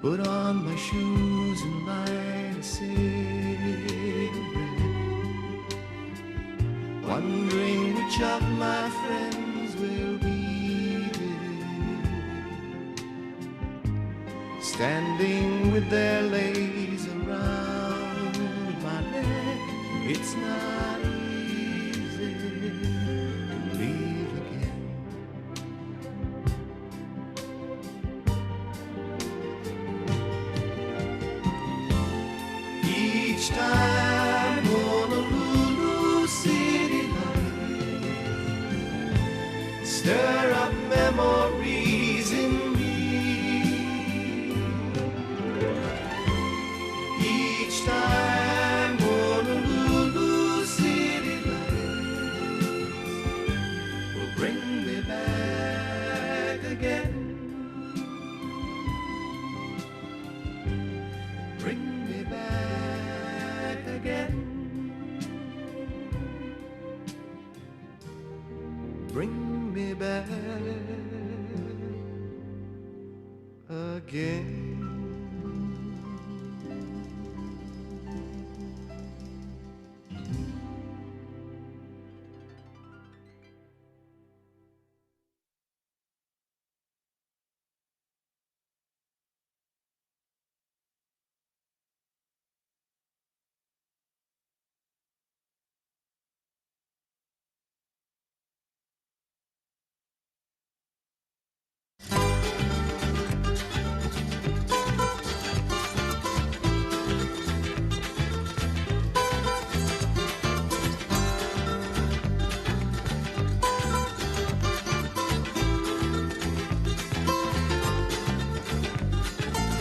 Put on my shoes and light a cigarette, wondering which of my friends will be there, standing with their leis around my neck. It's not easy to leave again. Each time Honolulu city lights stir up memories in me. Each time Honolulu city lights will bring me back again. Bring me back again. Bring me back again.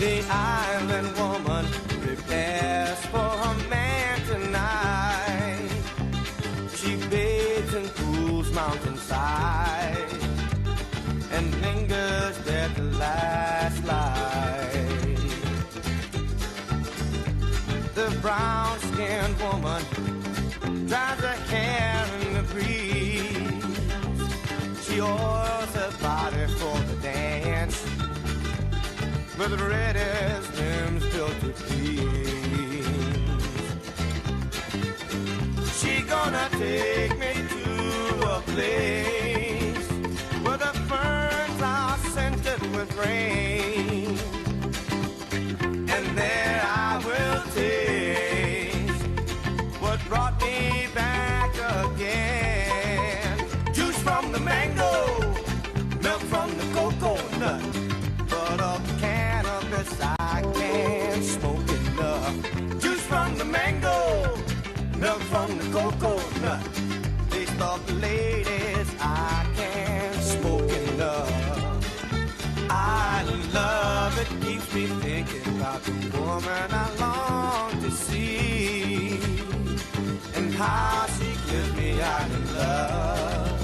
The island woman prepares for her man tonight. She bathes in pools mountainside and lingers there to last light. The brown-skinned woman dries her hair in the breeze. She oils her body for the dance with the reddest limbs built to please. She gonna take me to a place where the ferns are scented with rain, and there I will taste what brought me back again. Juice from the mango, milk from the coconut, but of cannabis I can't smoke enough. Juice from the mango, milk from the coconut, taste of the ladies I can't smoke enough. I love it, keeps me thinking about the woman I long to see, and how she gives me out in love,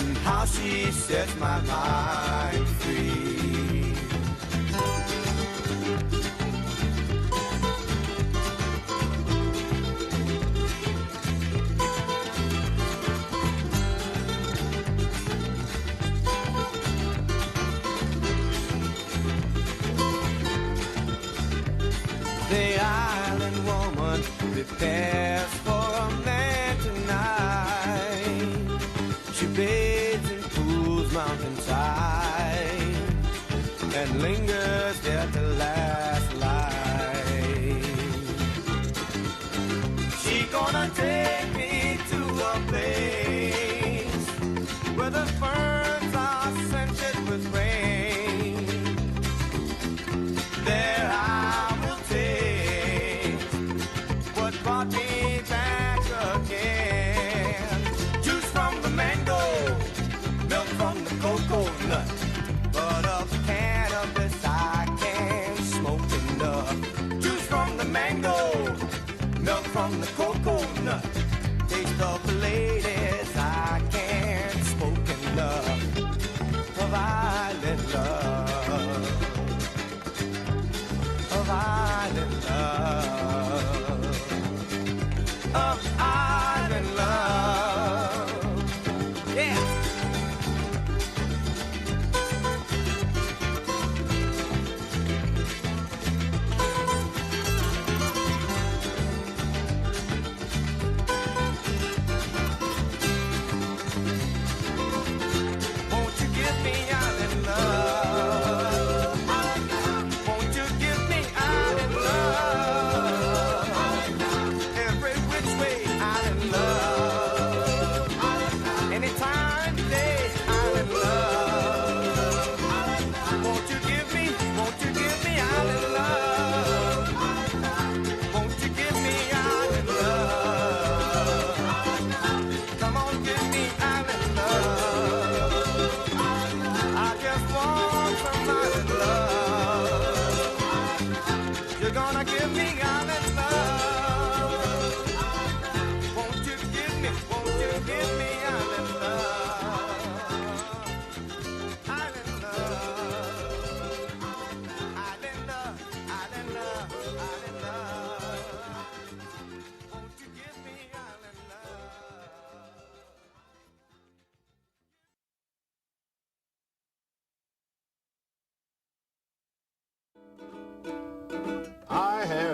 and how she sets my mind free. The island woman prepares for a man tonight. She bathes in pools mountainside and lingers there to last light. She gonna take me to a place where the ferns are scented with rain. There I will taste what brought me back again. Juice from the mango, milk from the coconut, but of cannabis I can't smoke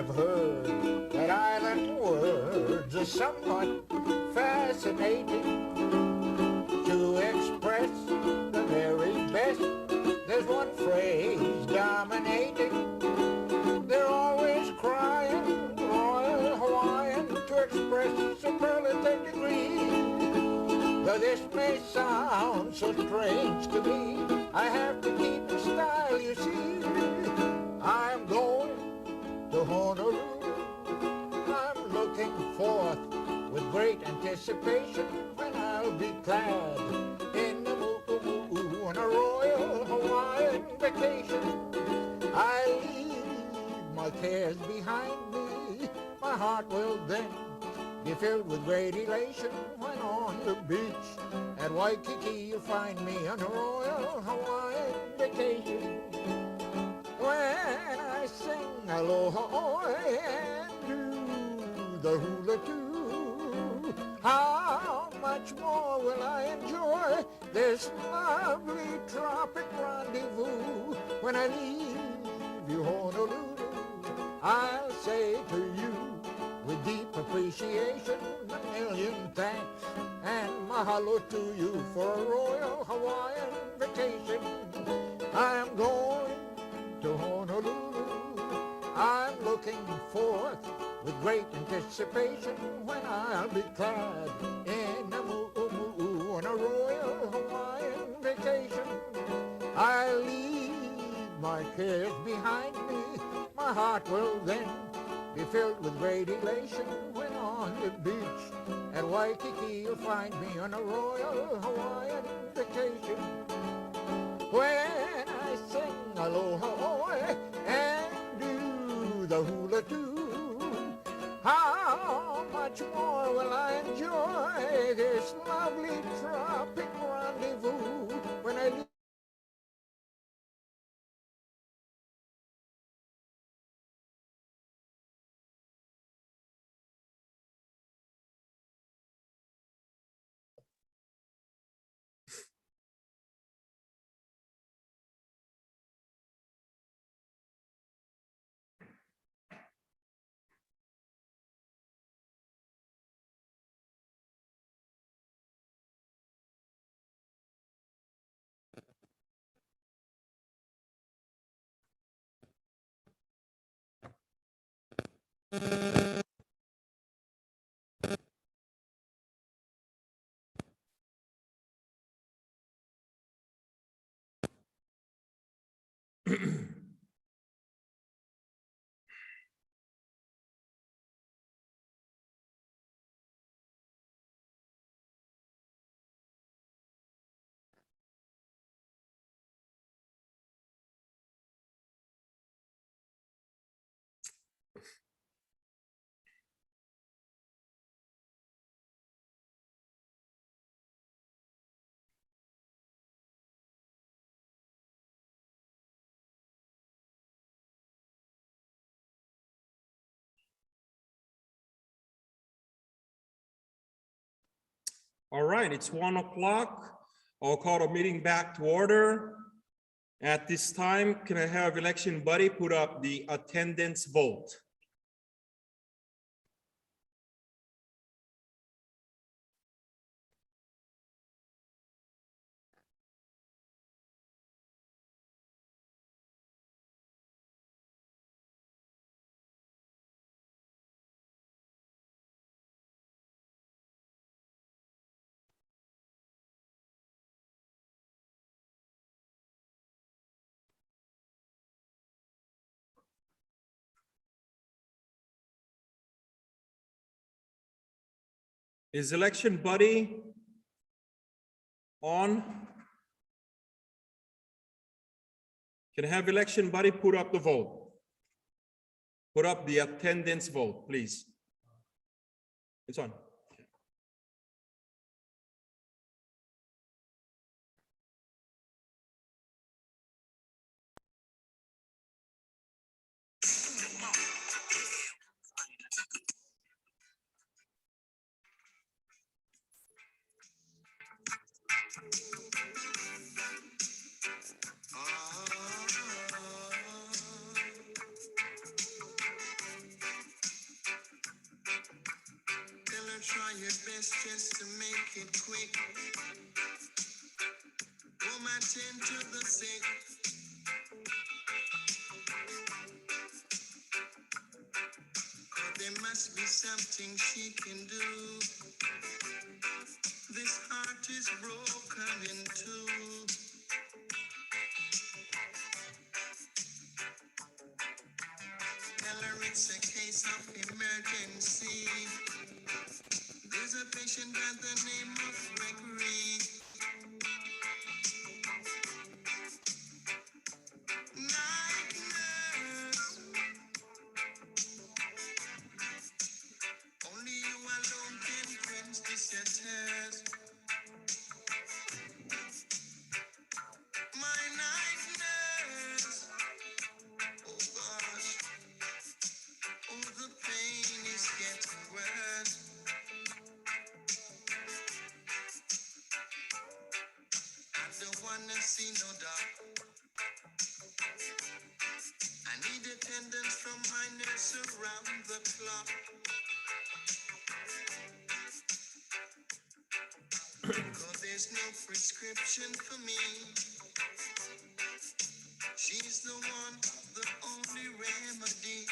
I've heard that island words are somewhat fascinating. To express the very best, there's one phrase dominating. They're always crying Royal Hawaiian to express superlative degree. Though this may sound so strange to me, I have to keep in style, you see. I'm going to Honolulu. I'm looking forth with great anticipation when I'll be clad in the mu'u on a Royal Hawaiian vacation. I leave my cares behind me. My heart will then be filled with great elation when on the beach at Waikiki you'll find me on a Royal Hawaiian vacation. When I sing aloha and do the hula too, how much more will I enjoy this lovely tropic rendezvous when I leave you Honolulu. I'll say to you with deep appreciation, a million thanks and mahalo to you for a Royal Hawaiian vacation. I'm going to Honolulu. I'm looking forth with great anticipation when I'll be clad in a mu'u on a Royal Hawaiian vacation. I leave my cares behind me. My heart will then be filled with great elation when on the beach at Waikiki you'll find me on a Royal Hawaiian vacation. When I sing aloha and do the hula too, how much more will I enjoy this lovely tropic rendezvous when I leave. All right, it's 1 o'clock. I'll call the meeting back to order. At this time, can I have election buddy put up the attendance vote? Is election buddy on? Can I have election buddy put up the vote? Put up the attendance vote, please. It's on. best just to make it quick. Woman tend to the sick. There must be something she can do. This heart is broken in two. Tell her it's a case of emergency. There's a patient by the name of Gregory. Night nurse, only you alone can quench this your thirst. My night nurse, oh gosh, oh the pain is getting worse. I don't wanna see no doctor. I need attendance from my nurse around the clock. Cause there's no prescription for me. She's the one, the only remedy.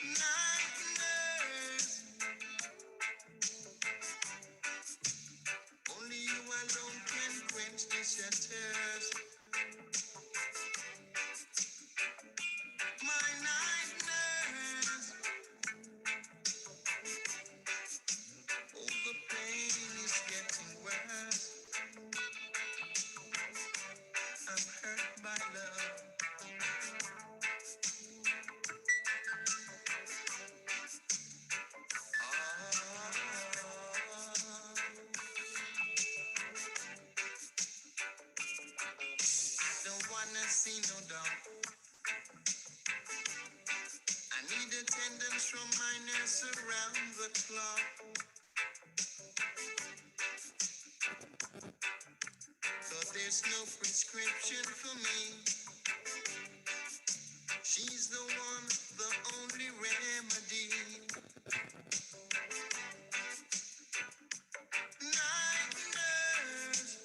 Night nurse, only you alone can quench this your thirst. My night nurse, oh the pain is getting worse. I'm hurt by love. I don't wanna see no doctor. I need attendance from my nurse around the clock. Cause there's no prescription for me. She's the one, the only remedy. Night nurse,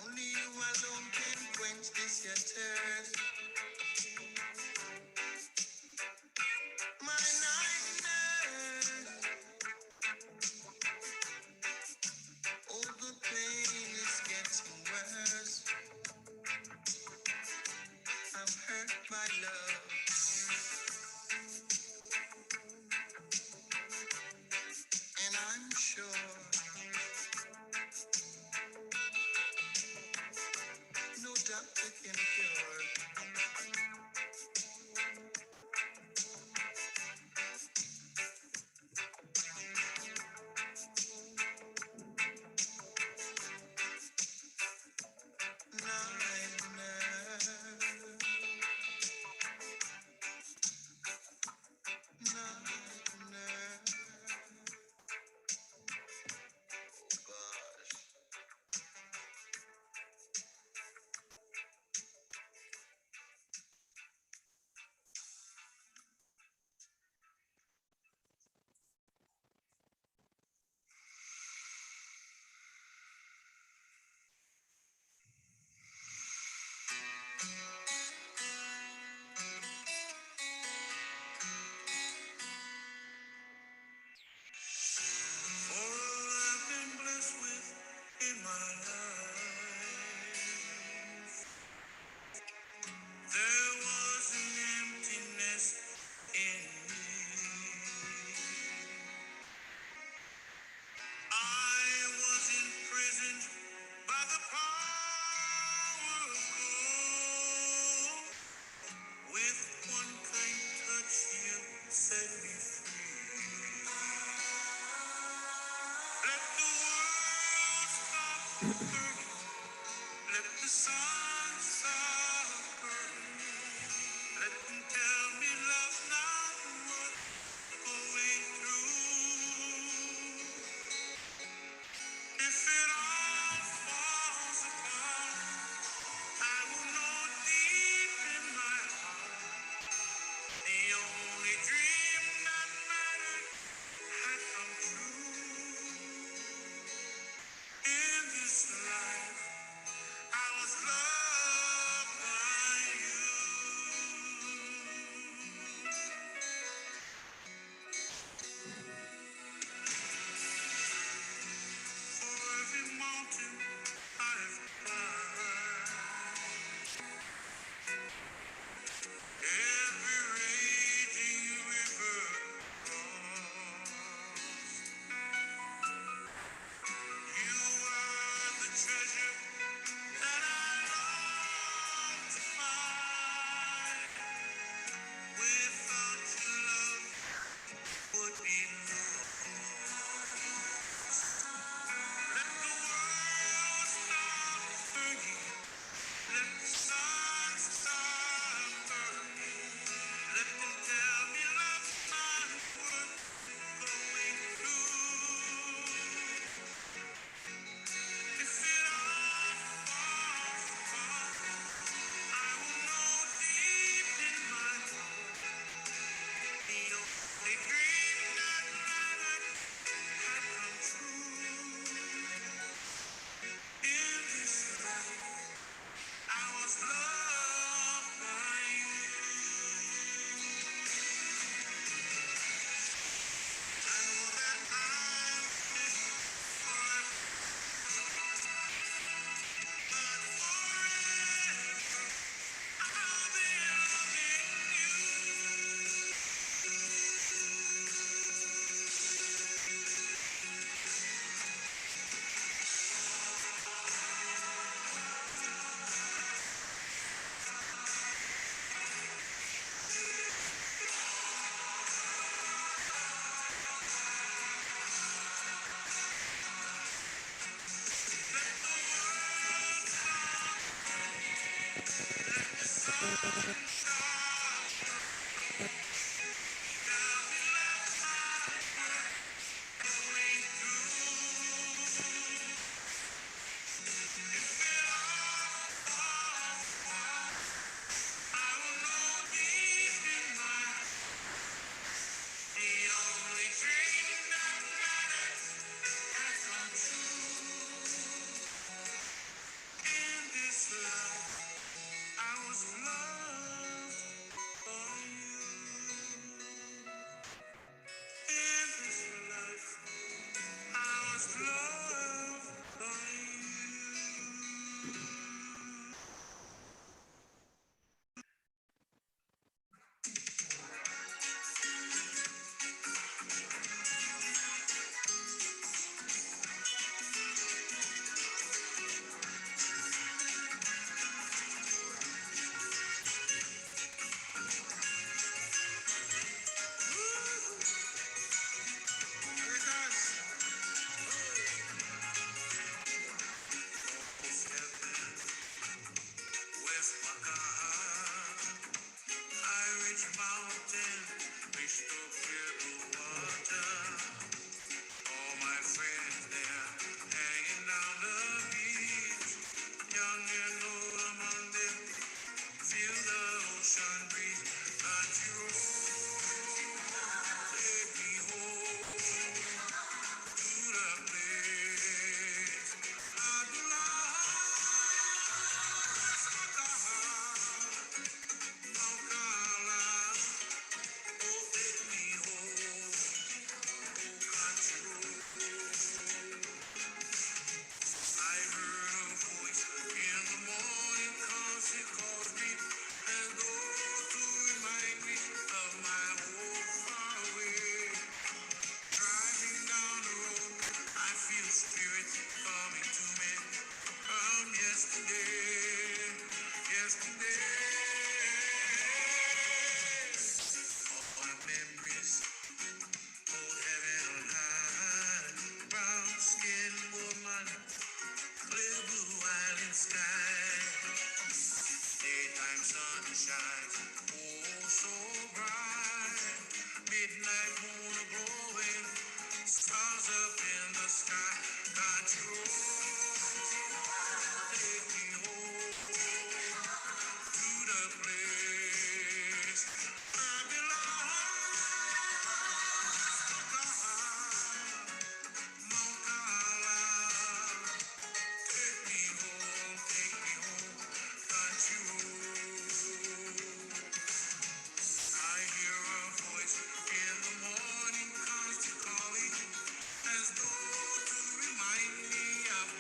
only you alone can quench this your thirst. My night nurse, oh the pain is getting worse. I'm hurt by love. And I'm sure no doctor can cure. Night nurse, night nurse. Oh gosh. For all I've been blessed with in my life, there was an emptiness in me. I was imprisoned by the power of God. With one kind touch, you set me free. Let the world stop turning. Let the sun stop burning. Let them tell me love's not worth going through. If it all falls apart, I will know deep in my heart mountain I've climbed, every raging river crossed. You were the treasure that I longed to find. Without your love, would be lost. Let the world stop turning. Let the sun stop burning. Let them tell me love's not worth going through. If it all falls apart, I will know deep in my heart the only dream that mattered had come true. In this life, I was loved by you. I know that I'm forever, but forever I'll be loving you. Let the sun shine. Tell me love's not worth going through. If it all falls apart, I will know deep in my the only dream that matters has come true. In this life, I was loved by you. In this life, I was loved by you. West Pakaha, high ridge mountain, reach to clear blue water. All my friends there, hanging down the beach, young and old among them, feel the ocean breeze. Country road, take me home to the place I belong. West Pakaha. Spirits coming to me from yesterday, yesterday. All my memories, old heaven on high, brown skin woman, clear blue island sky, daytime sunshine, oh so bright, midnight moon a glowing, stars up in the sky, country road, take me home to the place I belong. Mount Kala, take me home, country road. I hear a voice in the morning, constant calling, as though to remind me of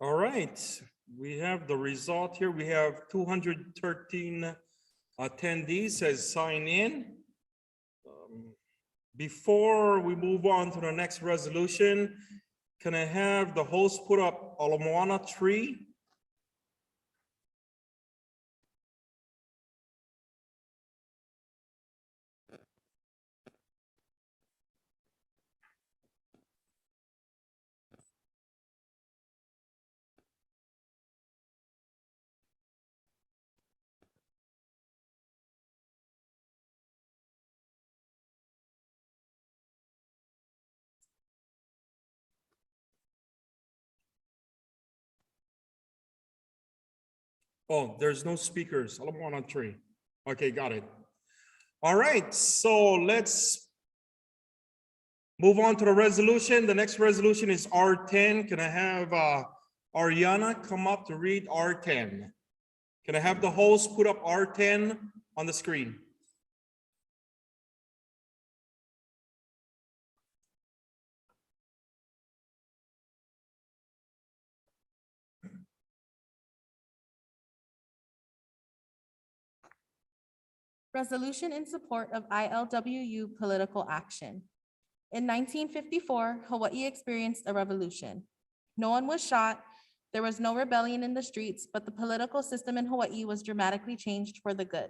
All right, we have the result here. We have 213 attendees has signed in. Before we move on to the next resolution, can I have the host put up Alamoana tree? Oh, there's no speakers. Alam mo, 1 on 3. Okay, got it. All right, so let's move on to the resolution. The next resolution is R10. Can I have Ariana come up to read R10? Can I have the host put up R10 on the screen? Resolution in support of ILWU political action. In 1954, Hawaii experienced a revolution. No one was shot, there was no rebellion in the streets, but the political system in Hawaii was dramatically changed for the good.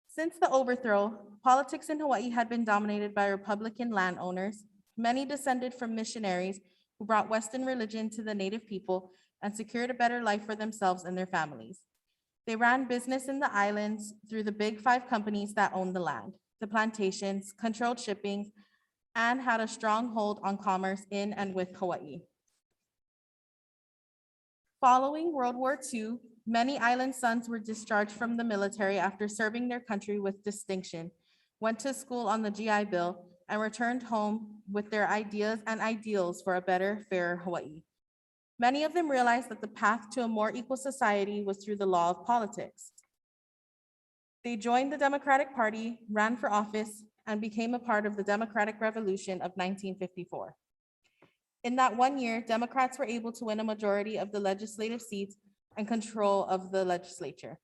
Since the overthrow, politics in Hawaii had been dominated by Republican landowners, many descended from missionaries who brought Western religion to the native people and secured a better life for themselves and their families. They ran business in the islands through the big 5 companies that owned the land, the plantations, controlled shipping, and had a strong hold on commerce in and with Hawaii. Following World War II, many island sons were discharged from the military after serving their country with distinction, went to school on the GI Bill, and returned home with their ideas and ideals for a better, fairer Hawaii. Many of them realized that the path to a more equal society was through the law of politics. They joined the Democratic Party, ran for office, and became a part of the Democratic Revolution of 1954. In that 1 year, Democrats were able to win a majority of the legislative seats and control of the legislature.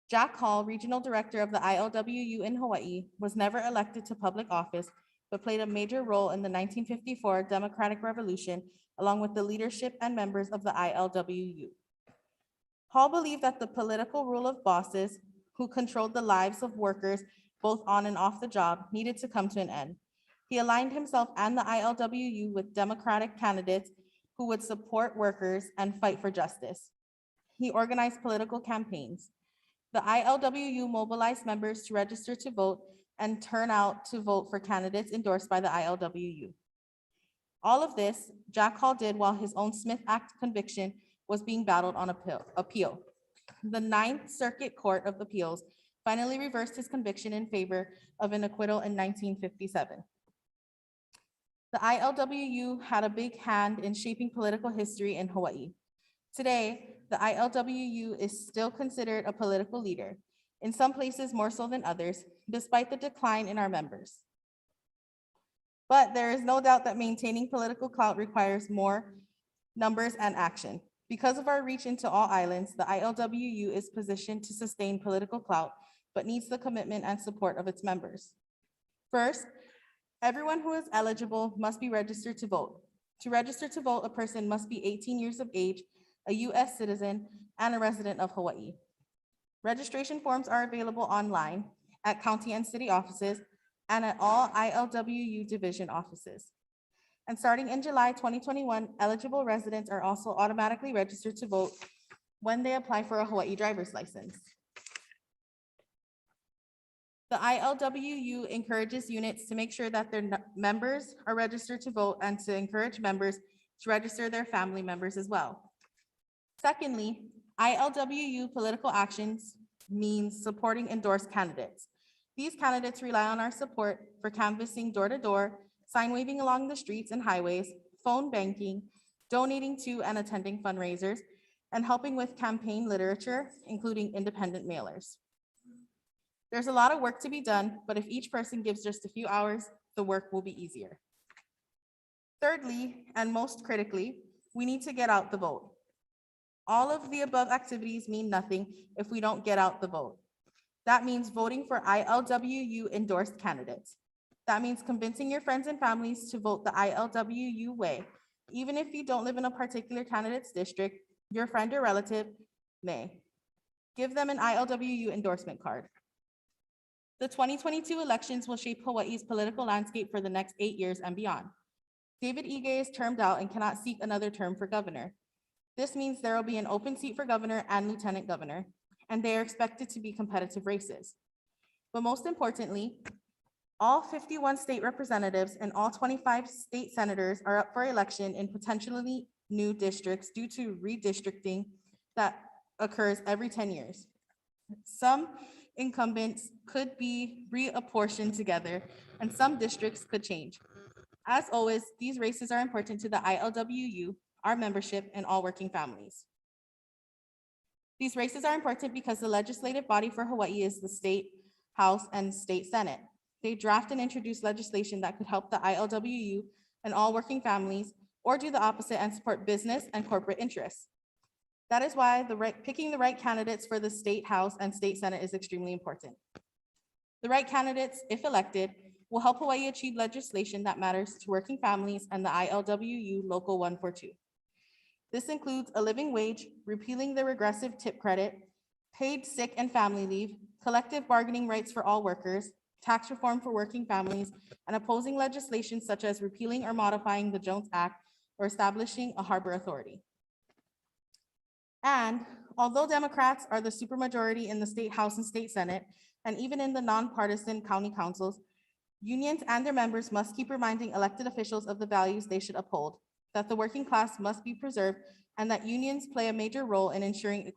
Jack Hall, regional director of the ILWU in Hawaii, was never elected to public office, but played a major role in the 1954 Democratic Revolution, along with the leadership and members of the ILWU. Hall believed that the political rule of bosses, who controlled the lives of workers both on and off the job, needed to come to an end. He aligned himself and the ILWU with Democratic candidates who would support workers and fight for justice. He organized political campaigns. The ILWU mobilized members to register to vote and turn out to vote for candidates endorsed by the ILWU. All of this, Jack Hall did while his own Smith Act conviction was being battled on appeal. The Ninth Circuit Court of Appeals finally reversed his conviction in favor of an acquittal in 1957. The ILWU had a big hand in shaping political history in Hawaii. Today, the ILWU is still considered a political leader, in some places more so than others, despite the decline in our members. But there is no doubt that maintaining political clout requires more numbers and action. Because of our reach into all islands, the ILWU is positioned to sustain political clout, but needs the commitment and support of its members. First, everyone who is eligible must be registered to vote. To register to vote, a person must be 18 years of age, a US citizen, and a resident of Hawaii. Registration forms are available online at county and city offices and at all ILWU division offices. And starting in July 2021, eligible residents are also automatically registered to vote when they apply for a Hawaii driver's license. The ILWU encourages units to make sure that their members are registered to vote and to encourage members to register their family members as well. Secondly, ILWU political actions means supporting endorsed candidates. These candidates rely on our support for canvassing door to door, sign waving along the streets and highways, phone banking, donating to and attending fundraisers, and helping with campaign literature, including independent mailers. There's a lot of work to be done, but if each person gives just a few hours, the work will be easier. Thirdly, and most critically, we need to get out the vote. All of the above activities mean nothing if we don't get out the vote. That means voting for ILWU endorsed candidates. That means convincing your friends and families to vote the ILWU way. Even if you don't live in a particular candidate's district, your friend or relative may. Give them an ILWU endorsement card. The 2022 elections will shape Hawaii's political landscape for the next 8 years and beyond. David Ige is termed out and cannot seek another term for governor. This means there will be an open seat for governor and lieutenant governor, and they are expected to be competitive races. But most importantly, all 51 state representatives and all 25 state senators are up for election in potentially new districts due to redistricting that occurs every 10 years. Some incumbents could be reapportioned together, and some districts could change. As always, these races are important to the ILWU, our membership, and all working families. These races are important because the legislative body for Hawaii is the state House and state Senate. They draft and introduce legislation that could help the ILWU and all working families, or do the opposite and support business and corporate interests. That is why picking the right candidates for the state House and state Senate is extremely important. The right candidates, if elected, will help Hawaii achieve legislation that matters to working families and the ILWU Local 142. This includes a living wage, repealing the regressive tip credit, paid sick and family leave, collective bargaining rights for all workers, tax reform for working families, and opposing legislation such as repealing or modifying the Jones Act or establishing a harbor authority. And although Democrats are the supermajority in the state House and state Senate, and even in the nonpartisan county councils, unions and their members must keep reminding elected officials of the values they should uphold, that the working class must be preserved, and that unions play a major role in ensuring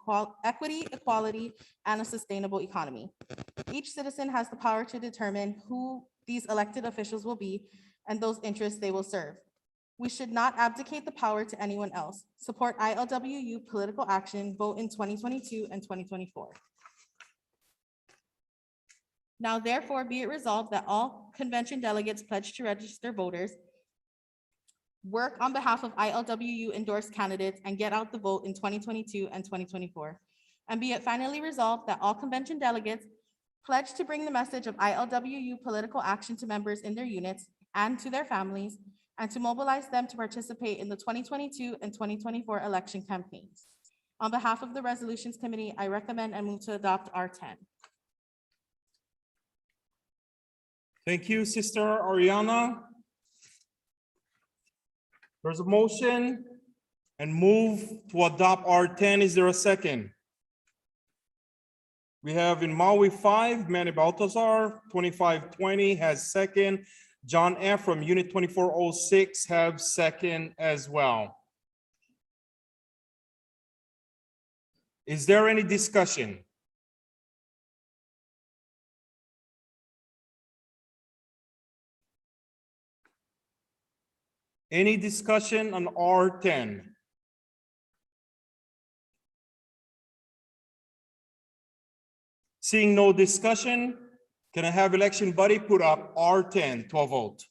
equity, equality, and a sustainable economy. Each citizen has the power to determine who these elected officials will be and those interests they will serve. We should not abdicate the power to anyone else. Support ILWU political action, vote in 2022 and 2024. Now therefore be it resolved that all convention delegates pledge to register voters, work on behalf of ILWU endorsed candidates, and get out the vote in 2022 and 2024. And be it finally resolved that all convention delegates pledge to bring the message of ILWU political action to members in their units and to their families, and to mobilize them to participate in the 2022 and 2024 election campaigns. On behalf of the Resolutions Committee, I recommend and move to adopt R10. Thank you, Sister Ariana. There's a motion and move to adopt R10. Is there a second? We have in Maui 5, Manny Baltazar, 2520 has second. John F. from Unit 2406 have second as well. Is there any discussion? Any discussion on R10? Seeing no discussion, can I have election buddy put up R10 to a vote?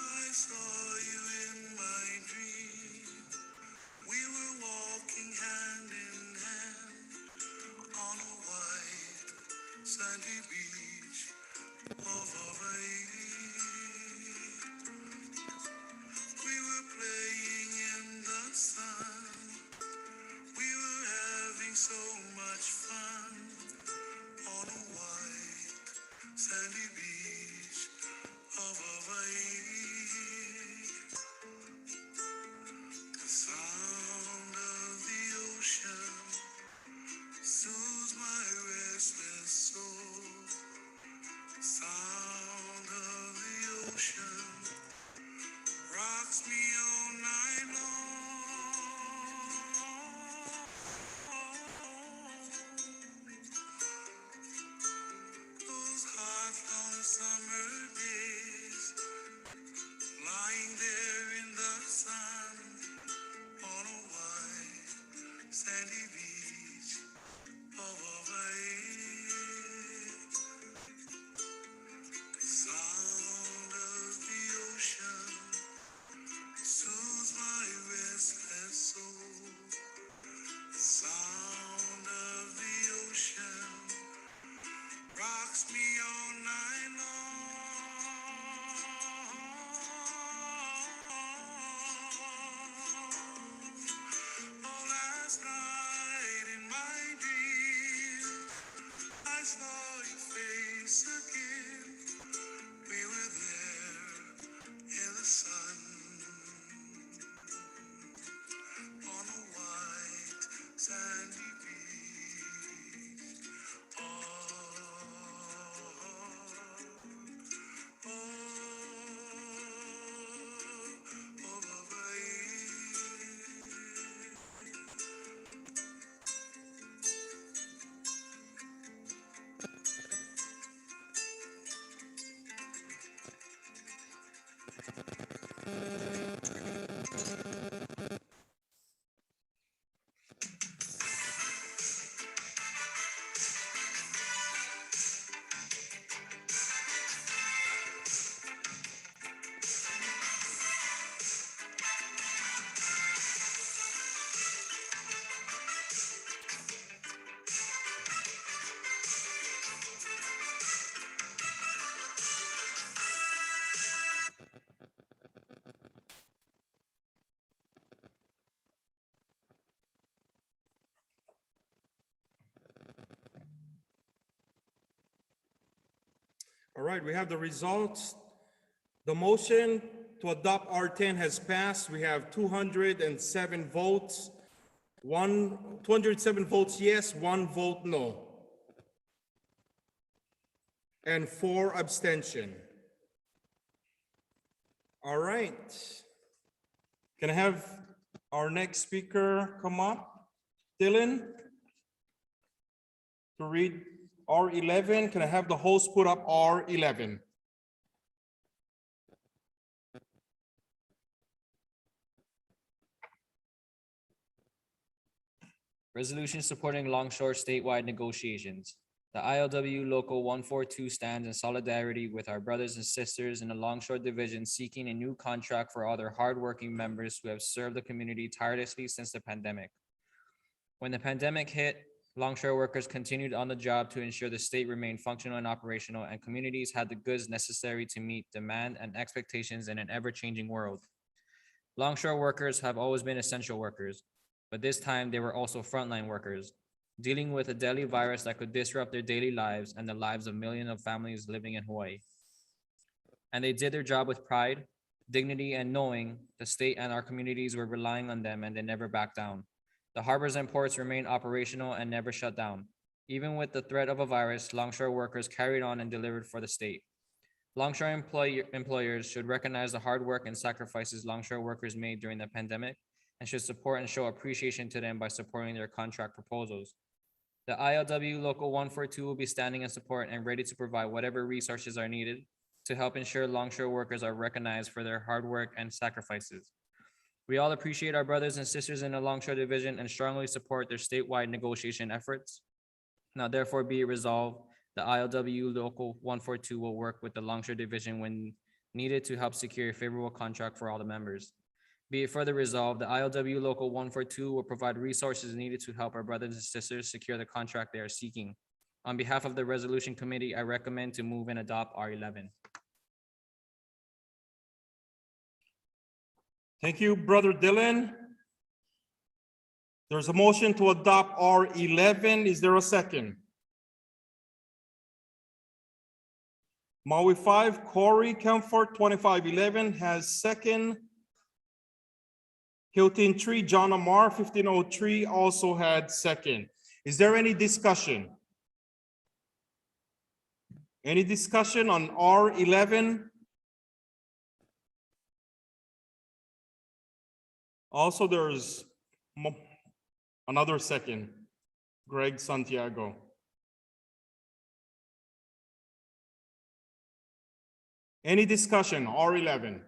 I saw you in my dream. We were walking hand in hand on a white sandy beach of Hawaii. We were playing in the sun. We were having so much fun on a white sandy beach of Hawaii. The sound of the ocean soothes my restless soul. The sound of the ocean rocks me all night long. Those hot, long summer days, lying there in the sun on a white sandy beach of Hawaii. The sound of the ocean soothes my restless soul. The sound of the ocean rocks me all night long. right, we have the results. The motion to adopt R10 has passed. We have 207 votes, 207 votes yes, 1 vote no, and 4 abstention. All right. Can I have our next speaker come up? Dylan, to read R11. Can I have the host put up R11? Resolution supporting longshore statewide negotiations. The ILWU Local 142 stands in solidarity with our brothers and sisters in the Longshore Division seeking a new contract for all their hardworking members who have served the community tirelessly since the pandemic. When the pandemic hit, longshore workers continued on the job to ensure the state remained functional and operational, and communities had the goods necessary to meet demand and expectations in an ever-changing world. Longshore workers have always been essential workers, but this time they were also frontline workers, dealing with a deadly virus that could disrupt their daily lives and the lives of millions of families living in Hawaii. And they did their job with pride, dignity, and knowing the state and our communities were relying on them, and they never backed down. The harbors and ports remained operational and never shut down. Even with the threat of a virus, longshore workers carried on and delivered for the state. Longshore employers should recognize the hard work and sacrifices longshore workers made during the pandemic and should support and show appreciation to them by supporting their contract proposals. The ILWU Local 142 will be standing in support and ready to provide whatever resources are needed to help ensure longshore workers are recognized for their hard work and sacrifices. We all appreciate our brothers and sisters in the Longshore Division and strongly support their statewide negotiation efforts. Now therefore be it resolved, the ILWU Local 142 will work with the Longshore Division when needed to help secure a favorable contract for all the members. Be it further resolved, the ILWU Local 142 will provide resources needed to help our brothers and sisters secure the contract they are seeking. On behalf of the Resolution Committee, I recommend to move and adopt R11. Thank you, Brother Dylan. There's a motion to adopt R11. Is there a second? Maui 5, Corey Comfort 2511 has second. Hilton Tree, John Amar 1503 also had second. Is there any discussion? Any discussion on R11? Also, there's another second, Greg Santiago. Any discussion, R11?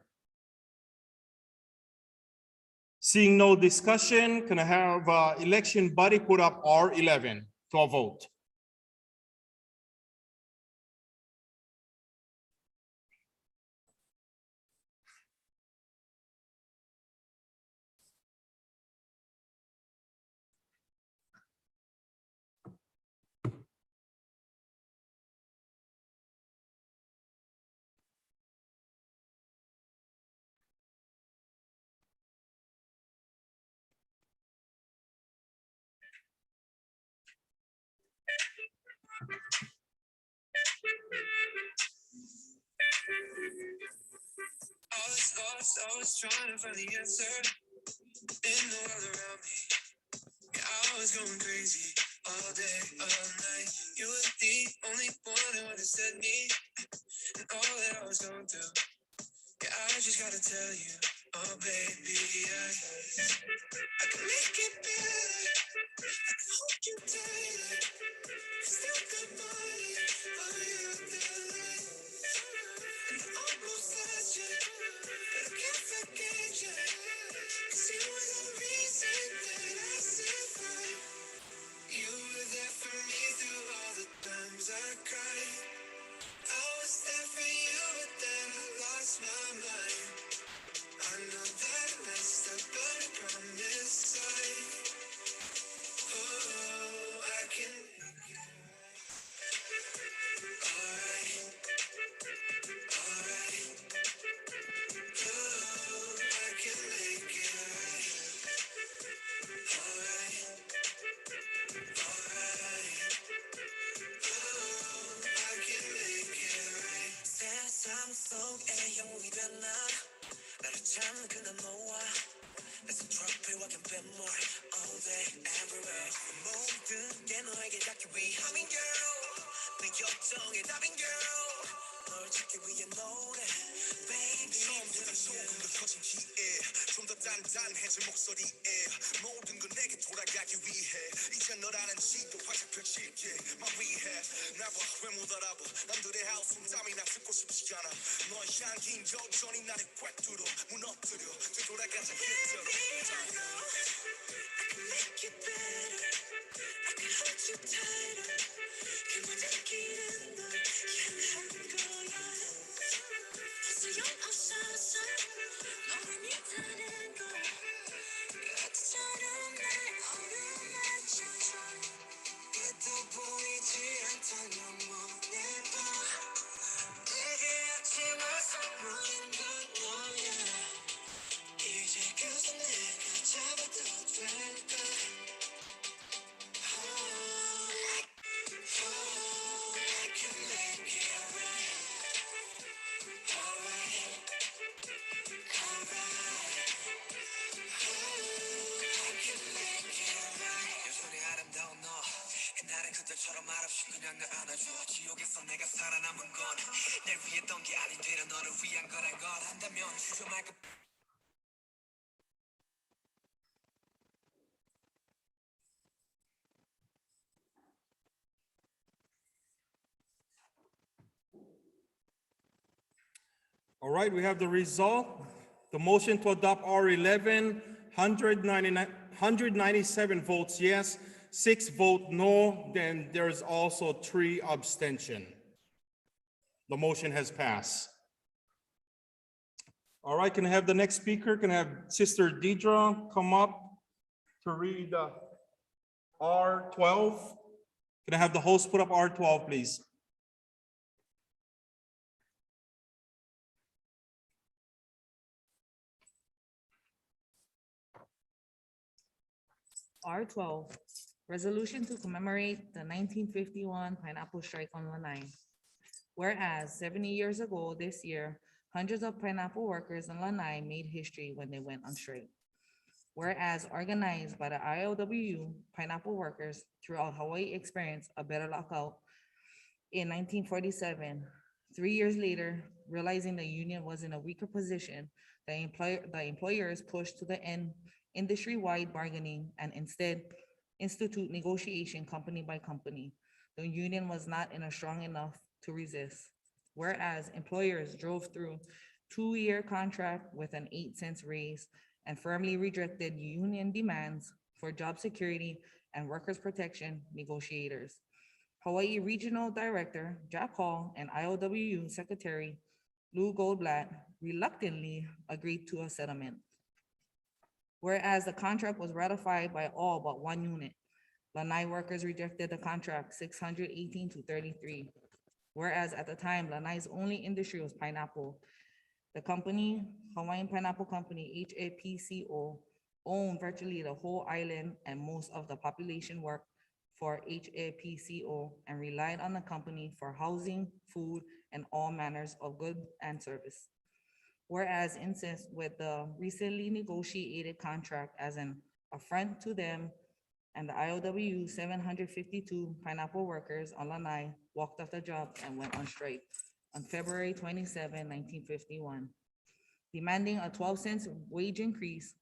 Seeing no discussion, can I have election body put up R11 to a vote? I was trying to find the answer in the world around me. Yeah, I was going crazy all day, all night. You were the only one who understood me and all that I was going through. Yeah, I just gotta tell you, oh baby, I can make it better. I can hold you tighter. Still got money for you to live. And I almost lost you, but I can't forget you. 'Cause you were the reason that I survived. You were there for me through all the times I cried. I was there for you, but then I lost my mind. I know that I messed up, but I promise I 추억의 영웅이 됐나 나를 찾는 그날 너와 It's a trophy walking bit more all day everywhere 모든 게 너에게 닿기 위함인 girl 내 결정의 답인 girl 널 찾기 위해 노래 baby 처음보다 조금 더 커진 기회 좀 더 단단해진 목소리에 모든 건 내게 돌아가기 위해 이제 너라는 지도 활짝 펼칠게 My rehab 나봐 왜 못 알아봐 남들의 하우스 땀이나 듣고 싶지 않아 너의 향긴 여전히 나를 꿰뚫어 무너뜨려 되돌아가자 그대로 Make it better I can hold you tighter 그만 길은 널 향한 거야 소용없어서 너를 믿다는 걸 가치처럼 날 어루만져줘 끝도 보이지 않던 영원의 밤 내게 하지마 선물인 건 너야 이제 그저 내가 잡아도 될까 I can make it right alright 여전히 아름다운 너 옛날엔 그때처럼 말없이 그냥 날 안아줘 지옥에서 내가 살아남은 건 날 위했던 게 아닌 되려 너를 위한 거란 걸 한다면 주저말까 All right, we have the result. The motion to adopt R11, 197 votes yes, 6 vote no, then there's also 3 abstention. The motion has passed. All right, can I have the next speaker? Can I have Sister Deidre come up to read R12? Can I have the host put up R12, please? R12, resolution to commemorate the 1951 pineapple strike on Lanai. Whereas 70 years ago this year, hundreds of pineapple workers in Lanai made history when they went on strike. Whereas organized by the ILWU, pineapple workers throughout Hawaii experienced a better lockout in 1947. 3 years later, realizing the union was in a weaker position, the employers pushed to the end industry-wide bargaining and instead institute negotiation company by company. The union was not in a strong enough to resist. Whereas employers drove through 2-year contract with an 8-cent raise and firmly rejected union demands for job security and workers' protection negotiators. Hawaii Regional Director Jack Hall and ILWU Secretary Lou Goldblatt reluctantly agreed to a settlement. Whereas the contract was ratified by all but one unit, Lanai workers rejected the contract 618-33. Whereas at the time, Lanai's only industry was pineapple. The company, Hawaiian Pineapple Company, HAPCO, owned virtually the whole island and most of the population worked for HAPCO and relied on the company for housing, food, and all manners of goods and service. Whereas incensed with the recently negotiated contract as an affront to them, and the ILWU 752 pineapple workers on Lanai walked off the job and went on strike on February 27, 1951, demanding a 12-cent wage increase,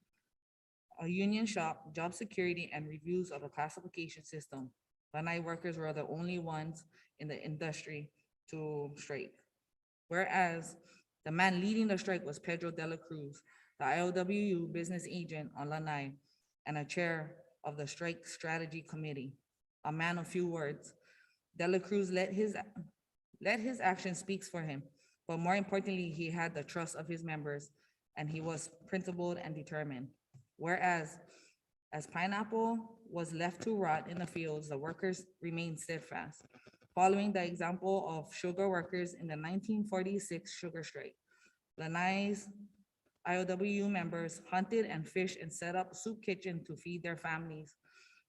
a union shop, job security, and reviews of the classification system. Lanai workers were the only ones in the industry to strike. Whereas the man leading the strike was Pedro de la Cruz, the ILWU business agent on Lanai and a chair of the strike strategy committee, a man of few words. De la Cruz let his action speaks for him, but more importantly, he had the trust of his members and he was principled and determined. Whereas as pineapple was left to rot in the fields, the workers remained steadfast, following the example of sugar workers in the 1946 sugar strike. Lanai's ILWU members hunted and fished and set up soup kitchen to feed their families.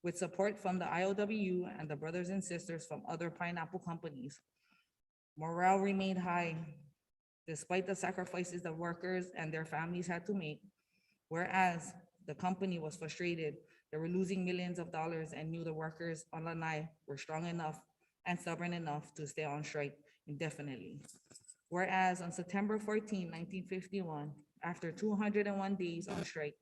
With support from the ILWU and the brothers and sisters from other pineapple companies, morale remained high despite the sacrifices the workers and their families had to make. Whereas the company was frustrated, they were losing millions of dollars and knew the workers on Lanai were strong enough and stubborn enough to stay on strike indefinitely. Whereas on September 14, 1951, after 201 days on strike,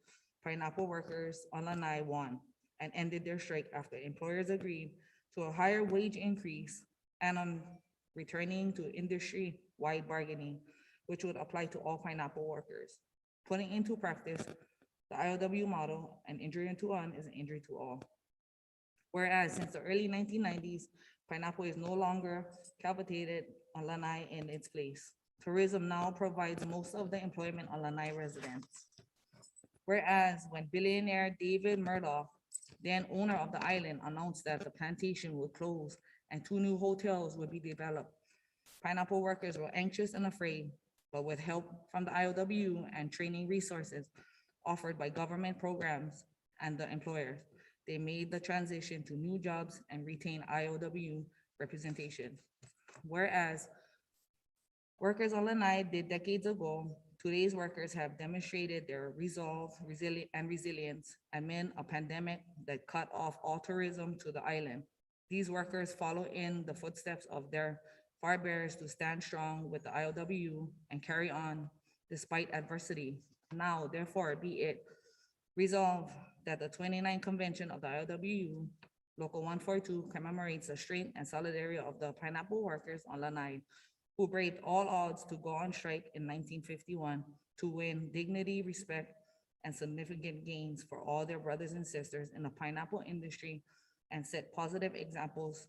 pineapple workers on Lanai won and ended their strike after employers agreed to a higher wage increase and on returning to industry-wide bargaining, which would apply to all pineapple workers. Putting into practice the ILWU model, an injury to one is an injury to all. Whereas since the early 1990s, pineapple is no longer cultivated on Lanai in its place. Tourism now provides most of the employment on Lanai residents. Whereas when billionaire David Murdoch, then owner of the island, announced that the plantation would close and 2 new hotels would be developed, pineapple workers were anxious and afraid, but with help from the ILWU and training resources offered by government programs and the employers, they made the transition to new jobs and retained ILWU representation. Whereas workers on Lanai did decades ago, today's workers have demonstrated their resolve, resilience amid a pandemic that cut off all tourism to the island. These workers follow in the footsteps of their forebears to stand strong with the ILWU and carry on despite adversity. Now, therefore, be it resolved that the 29th convention of the ILWU, Local 142, commemorates the strength and solidarity of the pineapple workers on Lanai, who braved all odds to go on strike in 1951 to win dignity, respect, and significant gains for all their brothers and sisters in the pineapple industry and set positive examples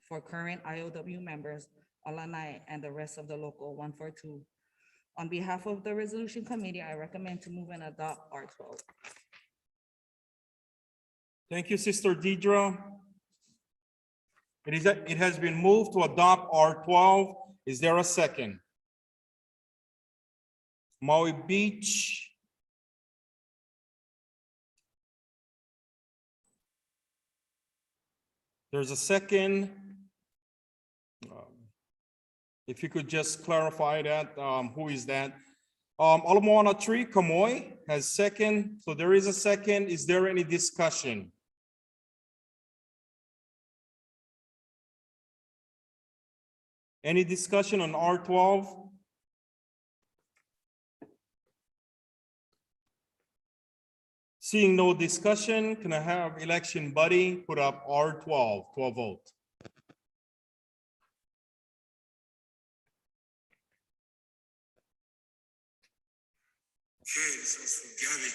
for current ILWU members, Lanai, and the rest of the Local 142. On behalf of the resolution committee, I recommend to move and adopt R12. Thank you, Sister Deidre. It has been moved to adopt R12. Is there a second? Maui Beach. There's a second. If you could just clarify that, who is that? Ala Moana 3, Kamoy has second. So there is a second. Is there any discussion? Any discussion on R12? Seeing no discussion, can I have election buddy put up R12 to a vote? Okay, this one's for Gabby.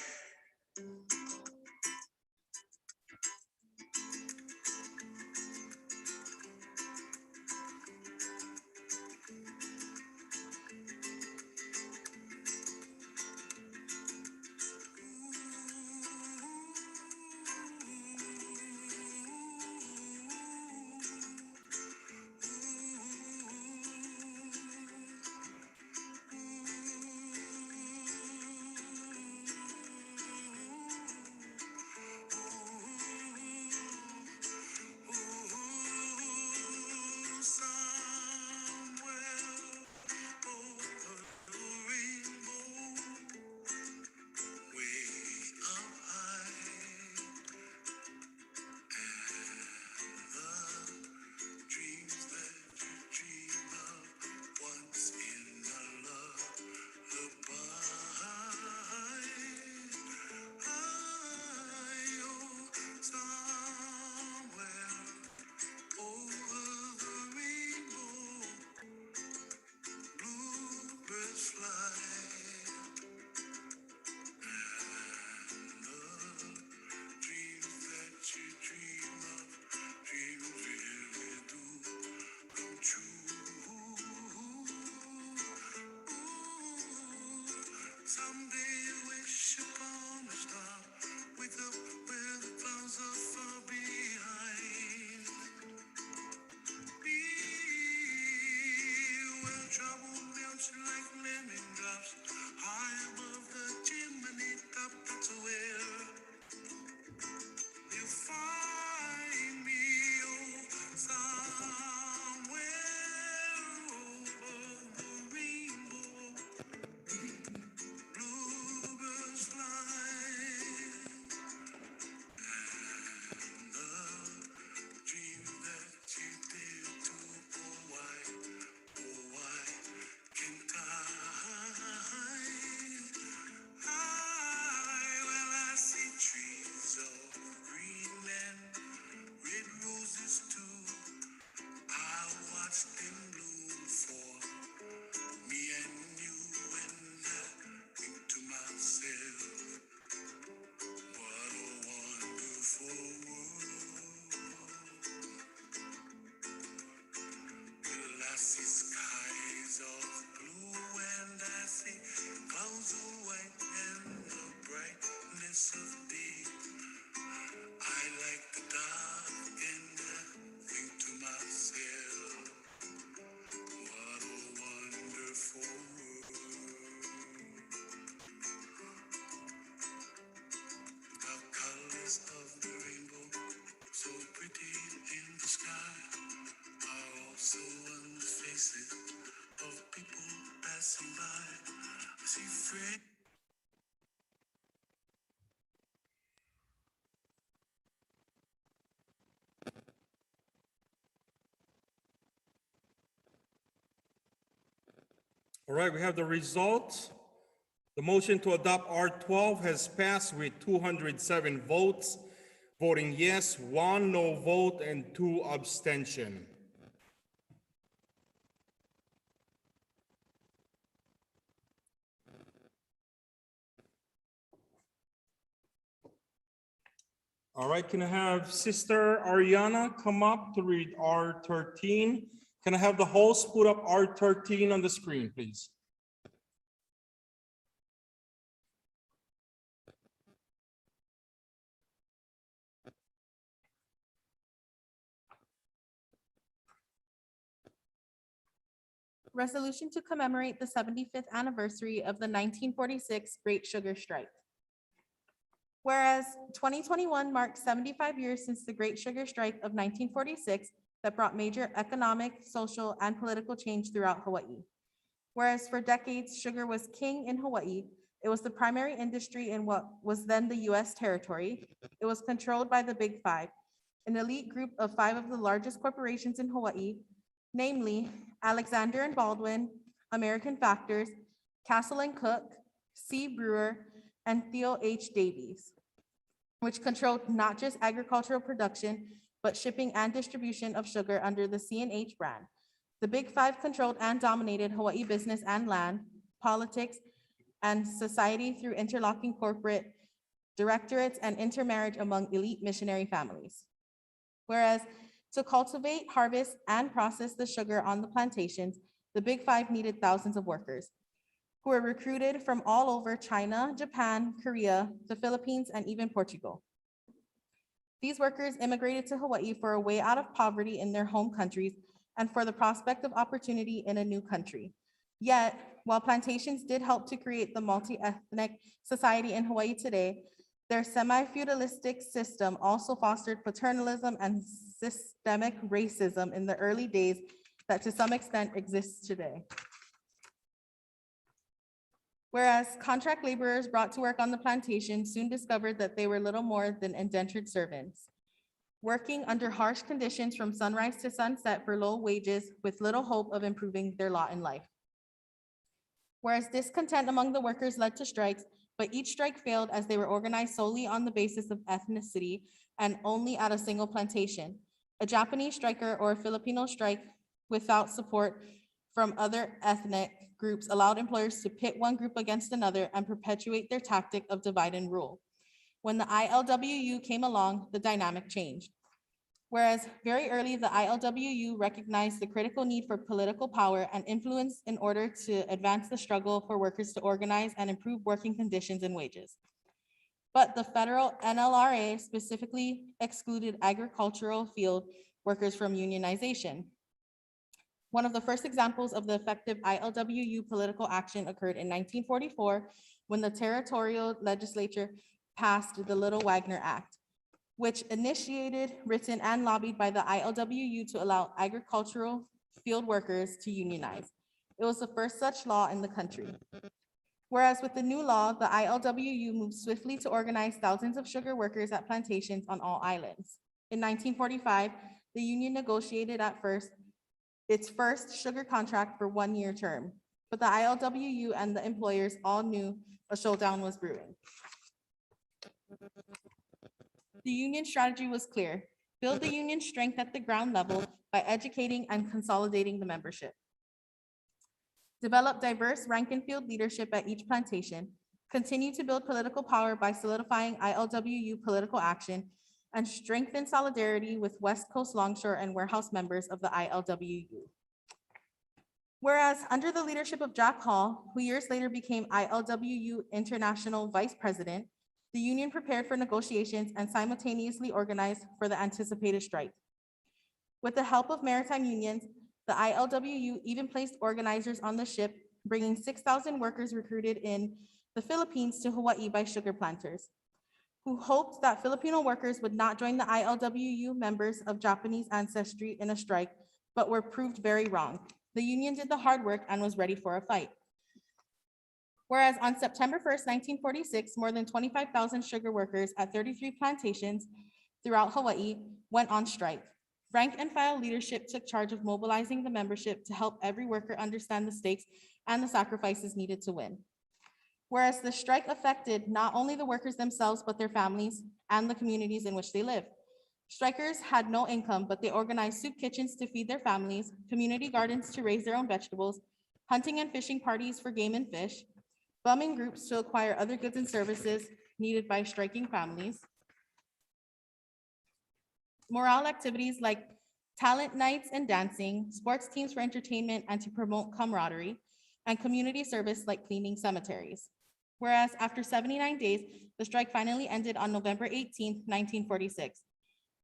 passing by, I see friends. All right, we have the results. The motion to adopt R12 has passed with 207 votes, voting yes, 1 no vote, and 2 abstention. All right, can I have Sister Ariana come up to read R13? Can I have the host put up R13 on the screen, please? Resolution to commemorate the 75th anniversary of the 1946 Great Sugar Strike. Whereas 2021 marks 75 years since the Great Sugar Strike of 1946 that brought major economic, social, and political change throughout Hawaii. Whereas for decades, sugar was king in Hawaii, it was the primary industry in what was then the US territory. It was controlled by the Big Five, an elite group of 5 of the largest corporations in Hawaii, namely Alexander and Baldwin, American Factors, Castle and Cook, C. Brewer, and Theo H. Davies, which controlled not just agricultural production, but shipping and distribution of sugar under the C&H brand. The Big Five controlled and dominated Hawaii business and land, politics, and society through interlocking corporate directorates and intermarriage among elite missionary families. Whereas to cultivate, harvest, and process the sugar on the plantations, the Big Five needed thousands of workers who were recruited from all over China, Japan, Korea, the Philippines, and even Portugal. These workers immigrated to Hawaii for a way out of poverty in their home countries and for the prospect of opportunity in a new country. Yet, while plantations did help to create the multi-ethnic society in Hawaii today, their semi-feudalistic system also fostered paternalism and systemic racism in the early days that to some extent exists today. Whereas contract laborers brought to work on the plantation soon discovered that they were little more than indentured servants, working under harsh conditions from sunrise to sunset for low wages with little hope of improving their lot in life. Whereas discontent among the workers led to strikes, but each strike failed as they were organized solely on the basis of ethnicity and only at a single plantation. A Japanese striker or a Filipino strike without support from other ethnic groups allowed employers to pit one group against another and perpetuate their tactic of divide and rule. When the ILWU came along, the dynamic changed. Whereas very early, the ILWU recognized the critical need for political power and influence in order to advance the struggle for workers to organize and improve working conditions and wages. But the federal NLRA specifically excluded agricultural field workers from unionization. One of the first examples of the effective ILWU political action occurred in 1944 when the territorial legislature passed the Little Wagner Act, which initiated, written, and lobbied by the ILWU to allow agricultural field workers to unionize. It was the first such law in the country. Whereas with the new law, the ILWU moved swiftly to organize thousands of sugar workers at plantations on all islands. In 1945, the union negotiated at first its first sugar contract for 1-year term, but the ILWU and the employers all knew a showdown was brewing. The union strategy was clear: build the union strength at the ground level by educating and consolidating the membership. Develop diverse rank and field leadership at each plantation. Continue to build political power by solidifying ILWU political action, and strengthen solidarity with West Coast Longshore and warehouse members of the ILWU. Whereas under the leadership of Jack Hall, who years later became ILWU International Vice President, the union prepared for negotiations and simultaneously organized for the anticipated strike. With the help of maritime unions, the ILWU even placed organizers on the ship, bringing 6,000 workers recruited in the Philippines to Hawaii by sugar planters, who hoped that Filipino workers would not join the ILWU members of Japanese ancestry in a strike, but were proved very wrong. The union did the hard work and was ready for a fight. Whereas on September 1st, 1946, more than 25,000 sugar workers at 33 plantations throughout Hawaii went on strike. Rank and file leadership took charge of mobilizing the membership to help every worker understand the stakes and the sacrifices needed to win. Whereas the strike affected not only the workers themselves, but their families and the communities in which they live. Strikers had no income, but they organized soup kitchens to feed their families, community gardens to raise their own vegetables, hunting and fishing parties for game and fish, bumming groups to acquire other goods and services needed by striking families, morale activities like talent nights and dancing, sports teams for entertainment and to promote camaraderie, and community service like cleaning cemeteries. Whereas after 79 days, the strike finally ended on November 18th, 1946.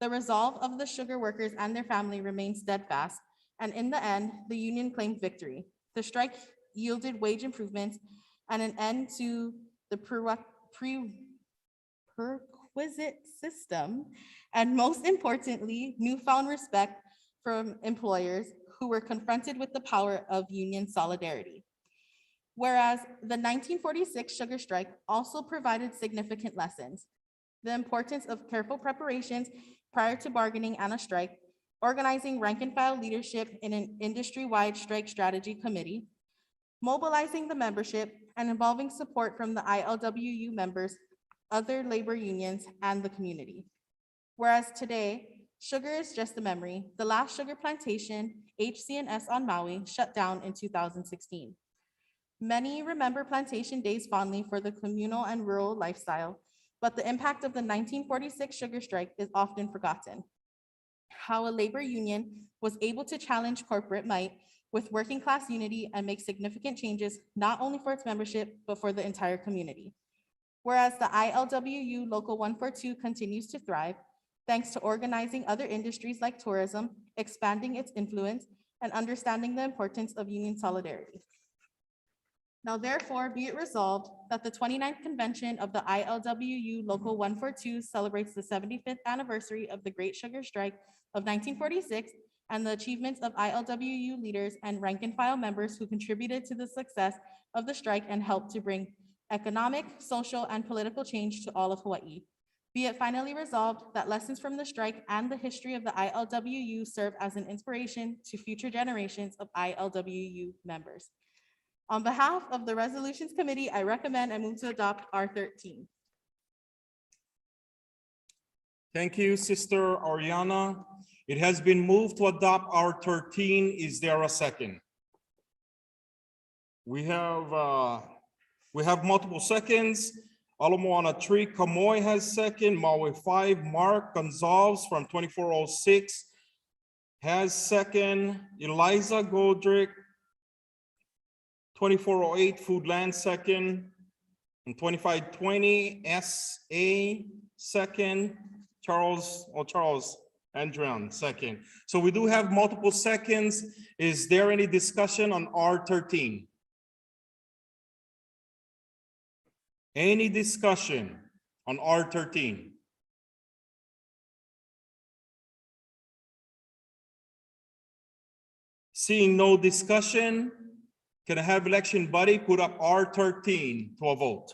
The resolve of the sugar workers and their family remained steadfast, and in the end, the union claimed victory. The strike yielded wage improvements and an end to the perquisite system, and most importantly, newfound respect from employers who were confronted with the power of union solidarity. Whereas the 1946 sugar strike also provided significant lessons: the importance of careful preparations prior to bargaining and a strike, organizing rank and file leadership in an industry-wide strike strategy committee, mobilizing the membership, and involving support from the ILWU members, other labor unions, and the community. Whereas today, sugar is just a memory. The last sugar plantation, HC&S on Maui, shut down in 2016. Many remember plantation days fondly for the communal and rural lifestyle, but the impact of the 1946 sugar strike is often forgotten. How a labor union was able to challenge corporate might with working class unity and make significant changes, not only for its membership, but for the entire community. Whereas the ILWU Local 142 continues to thrive, thanks to organizing other industries like tourism, expanding its influence, and understanding the importance of union solidarity. Now therefore be it resolved that the 29th convention of the ILWU Local 142 celebrates the 75th anniversary of the Great Sugar Strike of 1946 and the achievements of ILWU leaders and rank and file members who contributed to the success of the strike and helped to bring economic, social, and political change to all of Hawaii. Be it finally resolved that lessons from the strike and the history of the ILWU serve as an inspiration to future generations of ILWU members. On behalf of the Resolutions Committee, I recommend and move to adopt R13. Thank you, Sister Ariana. It has been moved to adopt R13. Is there a second? We have multiple seconds. Alamoana 3, Kamoy has second. Maui 5, Mark Gonzalez from 2406 has second. Eliza Goldrick, 2408, Foodland second. And 2520, SA second. Charles Andrian second. So we do have multiple seconds. Is there any discussion on R13? Any discussion on R13? Seeing no discussion, can I have election body put up R13 to a vote?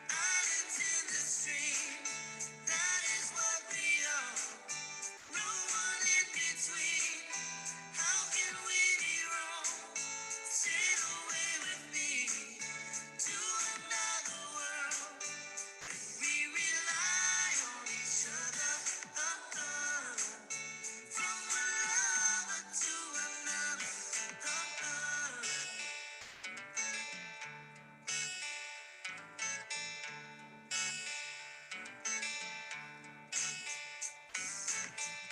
Islands in the stream, that is what we are. No one in between. How can we be wrong? Sail away with me to another world. We rely on each other. From one lover to another.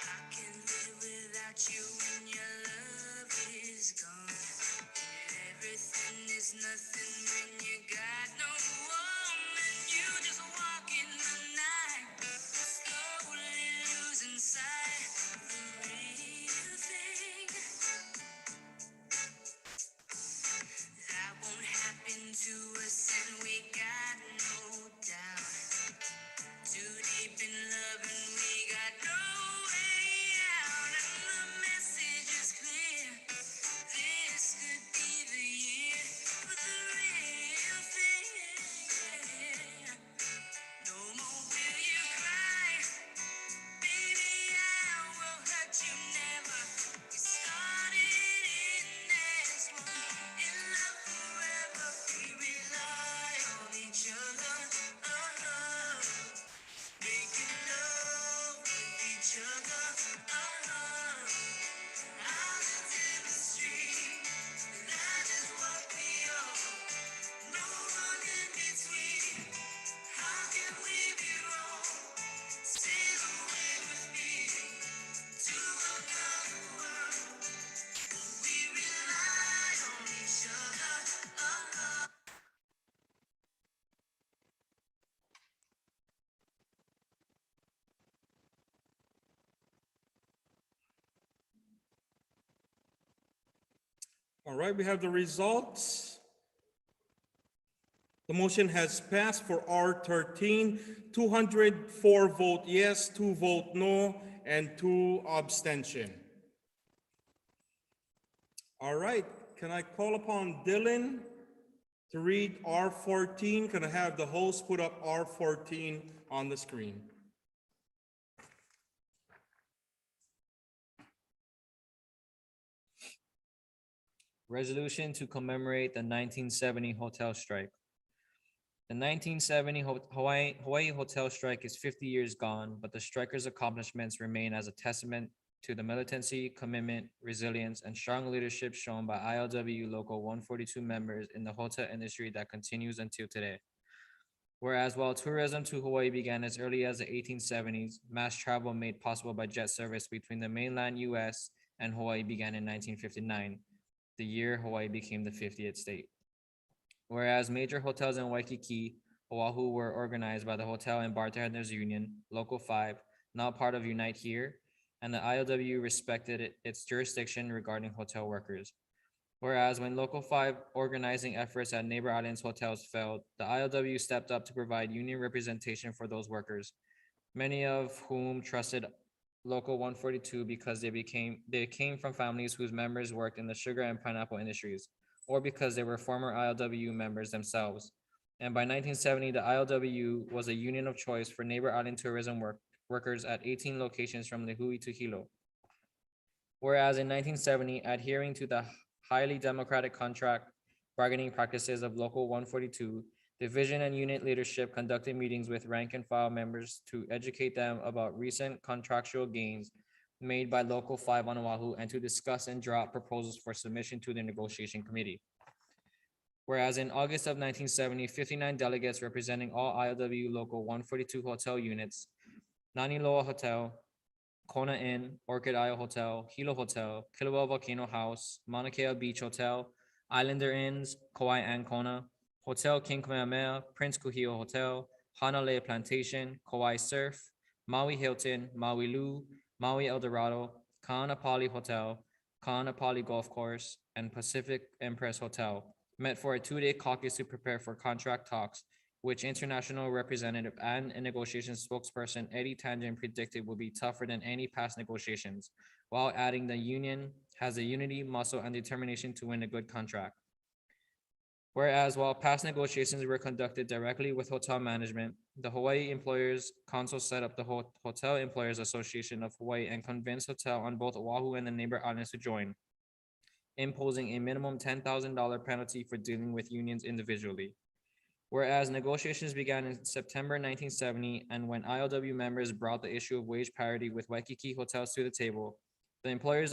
I can live without you when your love is gone. Everything is nothing when you got no woman. You just walk in the night, slowly losing sight of the real thing. That won't happen to us, and we got no doubt. Too deep in love, and we got no way out. And the message is clear. This could be the year for the real thing. No more will you cry, baby. I will hurt you never. We started in this one, in love forever. We rely on each other, making love with each other. Islands in the stream, that is what we are. No one in between. How can we be wrong? Sail away with me to another world. We rely on each other. All right, we have the results. The motion has passed for R13, 204 vote yes, 2 vote no, and 2 abstention. All right, can I call upon Dylan to read R14? Can I have the host put up R14 on the screen? Resolution to commemorate the 1970 hotel strike. The 1970 Hawaii hotel strike is 50 years gone, but the strikers' accomplishments remain as a testament to the militancy, commitment, resilience, and strong leadership shown by ILWU Local 142 members in the hotel industry that continues until today. Whereas while tourism to Hawaii began as early as the 1870s, mass travel made possible by jet service between the mainland US and Hawaii began in 1959, the year Hawaii became the 50th state. Whereas major hotels in Waikiki, Oahu were organized by the Hotel and Bartenders Union, Local 5, now part of Unite Here, and the ILWU respected its jurisdiction regarding hotel workers. Whereas when Local 5 organizing efforts at neighbor islands hotels failed, the ILWU stepped up to provide union representation for those workers, many of whom trusted Local 142 because they came from families whose members worked in the sugar and pineapple industries, or because they were former ILWU members themselves. And by 1970, the ILWU was a union of choice for neighbor island tourism workers at 18 locations from Lihue to Hilo. Whereas in 1970, adhering to the highly democratic contract bargaining practices of Local 142, division and unit leadership conducted meetings with rank and file members to educate them about recent contractual gains made by Local 5 on Oahu and to discuss and draw up proposals for submission to the negotiation committee. Whereas in August of 1970, 59 delegates representing all ILWU Local 142 hotel units, Naniloa Hotel, Kona Inn, Orchid Isle Hotel, Hilo Hotel, Kilauea Volcano House, Mauna Kea Beach Hotel, Islander Inns, Kauai and Kona, Hotel King Kamehameha, Prince Kuhio Hotel, Hanalei Plantation, Kauai Surf, Maui Hilton, Maui Lu, Maui Eldorado, Ka'anapali Hotel, Ka'anapali Golf Course, and Pacific Empress Hotel met for a 2-day caucus to prepare for contract talks, which international representative and negotiation spokesperson Eddie Tangent predicted will be tougher than any past negotiations, while adding the union has the unity, muscle, and determination to win a good contract. Whereas while past negotiations were conducted directly with hotel management, the Hawaii Employers Council set up the Hotel Employers Association of Hawaii and convinced hotel on both Oahu and the neighbor islands to join, imposing a minimum $10,000 penalty for dealing with unions individually. Whereas negotiations began in September 1970, and when ILW members brought the issue of wage parity with Waikiki hotels to the table, the Employers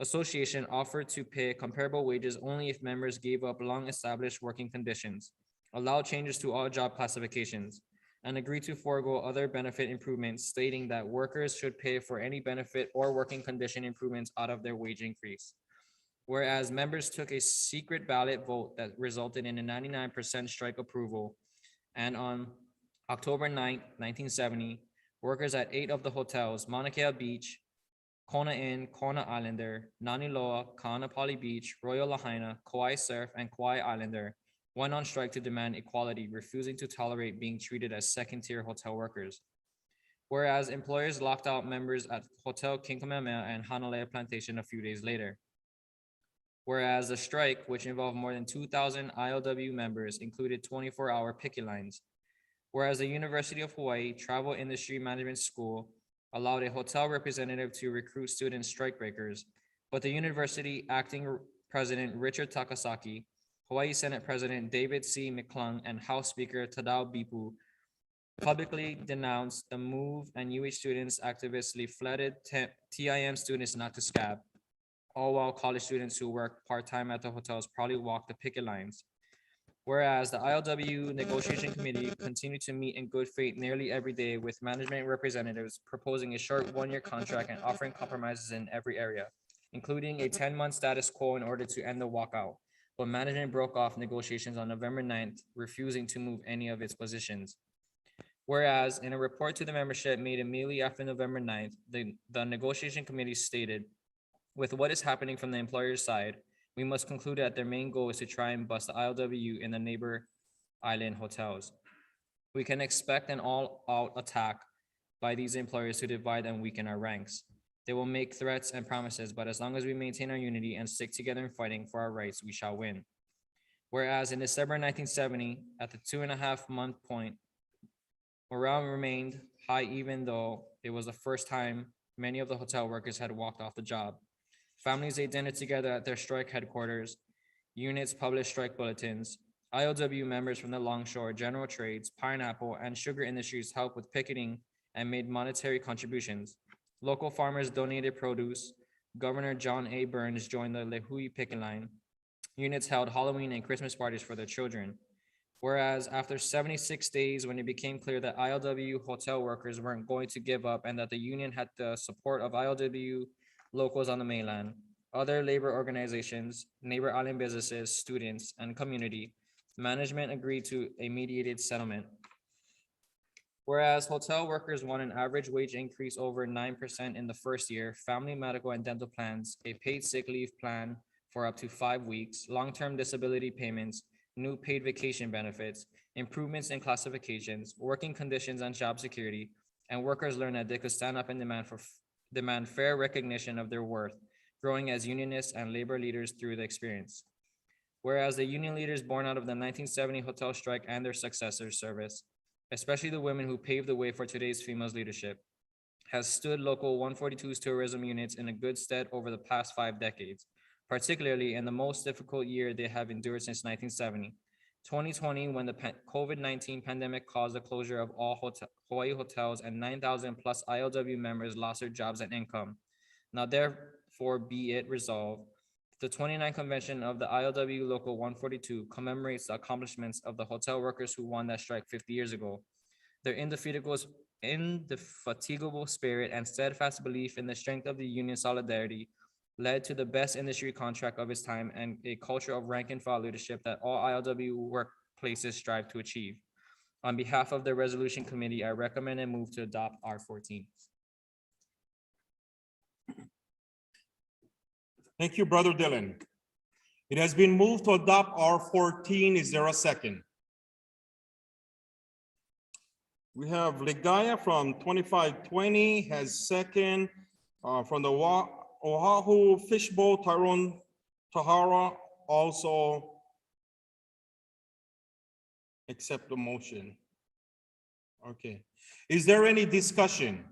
Association offered to pay comparable wages only if members gave up long-established working conditions, allowed changes to all job classifications, and agreed to forego other benefit improvements, stating that workers should pay for any benefit or working condition improvements out of their wage increase. Whereas members took a secret ballot vote that resulted in a 99% strike approval, and on October 9, 1970, workers at 8 of the hotels, Mauna Kea Beach, Kona Inn, Kona Islander, Naniloa, Kaanapali Beach, Royal Lahaina, Kauai Surf, and Kauai Islander went on strike to demand equality, refusing to tolerate being treated as second-tier hotel workers. Whereas employers locked out members at Hotel King Kamehameha and Hanalea Plantation a few days later. Whereas the strike, which involved more than 2,000 ILW members, included 24-hour picket lines. Whereas the University of Hawaii Travel Industry Management School allowed a hotel representative to recruit student strikebreakers, but the university acting president Richard Takasaki, Hawaii Senate President David C. McClung, and House Speaker Tadao Bipu publicly denounced the move, and UH students actively flooded TIM students not to scab, all while college students who work part-time at the hotels probably walked the picket lines. Whereas the ILWU negotiation committee continued to meet in good faith nearly every day, with management representatives proposing a short one-year contract and offering compromises in every area, including a 10-month status quo in order to end the walkout. But management broke off negotiations on November 9th, refusing to move any of its positions. Whereas in a report to the membership made immediately after November 9th, the negotiation committee stated, with what is happening from the employer's side, we must conclude that their main goal is to try and bust the ILWU in the neighbor island hotels. We can expect an all-out attack by these employers to divide and weaken our ranks. They will make threats and promises, but as long as we maintain our unity and stick together in fighting for our rights, we shall win. Whereas in December 1970, at the 2.5-month point, morale remained high even though it was the first time many of the hotel workers had walked off the job. Families ate dinner together at their strike headquarters. Units published strike bulletins. ILW members from the Longshore, General Trades, Pineapple, and Sugar Industries helped with picketing and made monetary contributions. Local farmers donated produce. Governor John A. Burns joined the Lehui picket line. Units held Halloween and Christmas parties for their children. Whereas after 76 days, when it became clear that ILW hotel workers weren't going to give up and that the union had the support of ILW locals on the mainland, other labor organizations, neighbor island businesses, students, and community, management agreed to a mediated settlement. Whereas hotel workers won an average wage increase over 9% in the first year, family medical and dental plans, a paid sick leave plan for up to 5 weeks, long-term disability payments, new paid vacation benefits, improvements in classifications, working conditions and job security, and workers learned that they could stand up and demand fair recognition of their worth, growing as unionists and labor leaders through the experience. Whereas the union leaders born out of the 1970 hotel strike and their successors' service, especially the women who paved the way for today's females leadership, has stood local 142's tourism units in a good stead over the past 5 decades, particularly in the most difficult year they have endured since 1970. 2020, when the COVID-19 pandemic caused the closure of all Hawaii hotels and 9,000 plus ILW members lost their jobs and income. Now therefore be it resolved, the 29th convention of the ILW Local 142 commemorates the accomplishments of the hotel workers who won that strike 50 years ago. Their indefatigable spirit and steadfast belief in the strength of the union solidarity led to the best industry contract of its time and a culture of rank and file leadership that all ILW workplaces strive to achieve. On behalf of the resolution committee, I recommend and move to adopt R14. Thank you, Brother Dylan. It has been moved to adopt R14. Is there a second? We have Ligaya from 2520 has second, from the Oahu Fishbowl, Tyrone Tahara also Accept the motion. Okay. Is there any discussion?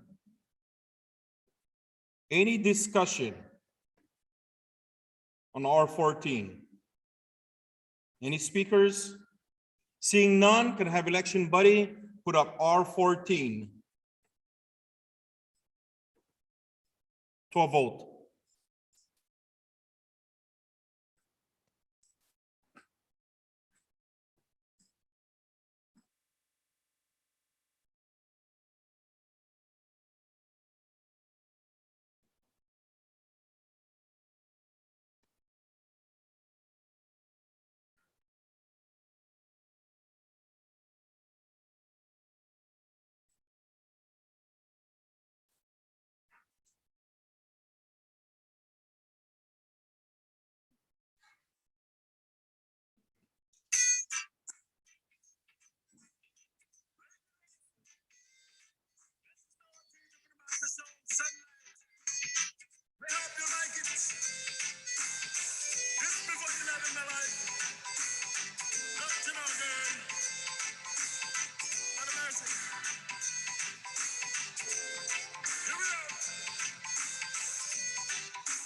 Any discussion on R14? Any speakers? Seeing none, can I have election buddy put up R14 to a vote?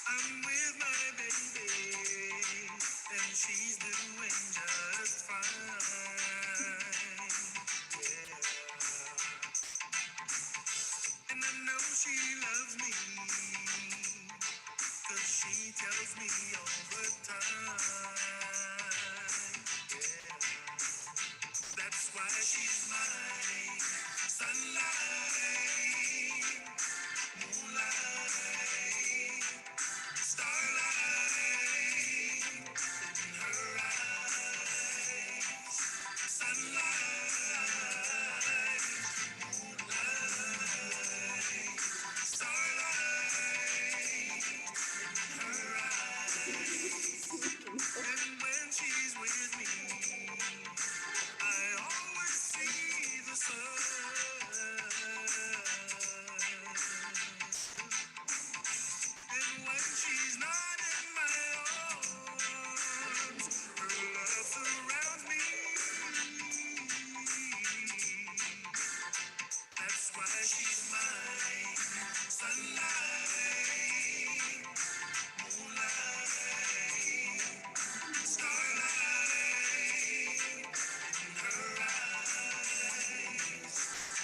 I'm with my baby, and she's doing just fine. Yeah. And I know she loves me, 'cause she tells me all the time. Yeah. That's why she's mine. Sunlight, moonlight, starlight in her eyes. Sunlight, moonlight, starlight in her eyes. And when she's with me, I always see the sun. And when she's not in my arms, her love surrounds me. That's why she's mine. Sunlight, moonlight, starlight in her eyes.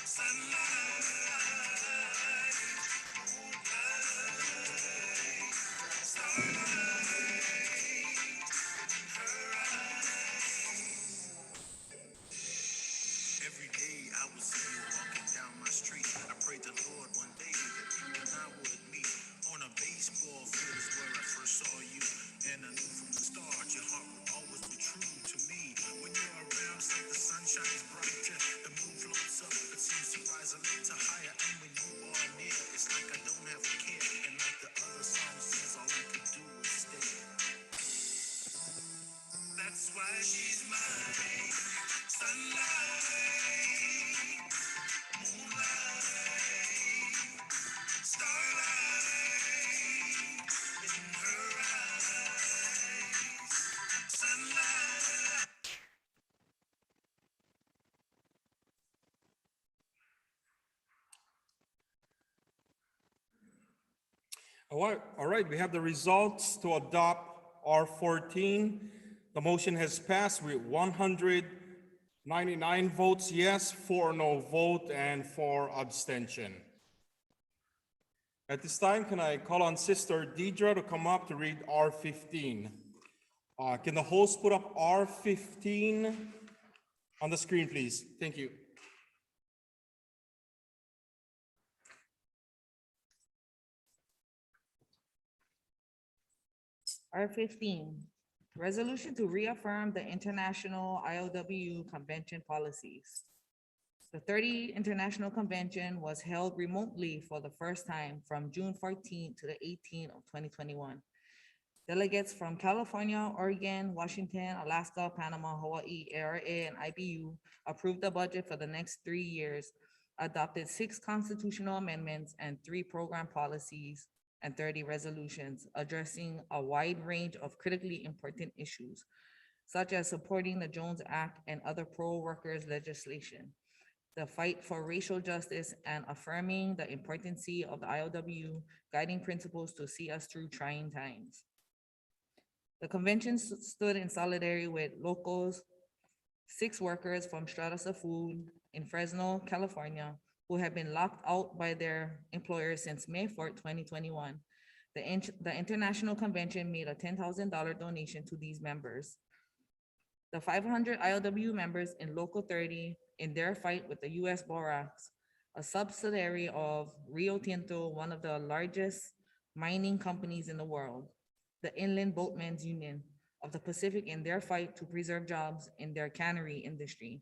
Sunlight, moonlight, starlight in her eyes. Every day I would see you walking down my street. I prayed to Lord one day that you and I would meet. On a baseball field is where I first saw you. And I knew from the start your heart would always be true to me. When you're around, it's like the sun shines brighter. The moon floats up, it seems to rise a little higher. And when you are near, it's like I don't have a care. And like the other song says, all I could do is stare. That's why she's mine. Sunlight, moonlight, starlight in her eyes. Sunlight. All right, we have the results to adopt R14. The motion has passed with 199 votes yes, 4 no vote, and 4 abstention. At this time, can I call on Sister Deidre to come up to read R15? Can the host put up R15 on the screen, please? Thank you. R15, resolution to reaffirm the International ILWU Convention policies. The 30th International Convention was held remotely for the first time from June 14th to the 18th of 2021. Delegates from California, Oregon, Washington, Alaska, Panama, Hawaii, ARA, and IBU approved the budget for the next 3 years, adopted 6 constitutional amendments and 3 program policies and 30 resolutions addressing a wide range of critically important issues. such as supporting the Jones Act and other pro-workers legislation, the fight for racial justice, and affirming the importance of the ILWU guiding principles to see us through trying times. The convention stood in solidarity with locals, 6 workers from Strata Food in Fresno, California, who have been locked out by their employers since May 4th, 2021. The international convention made a $10,000 donation to these members. The 500 ILWU members in Local 30 in their fight with the US Borax, a subsidiary of Rio Tinto, one of the largest mining companies in the world, the Inland Boatmen's Union of the Pacific in their fight to preserve jobs in their cannery industry,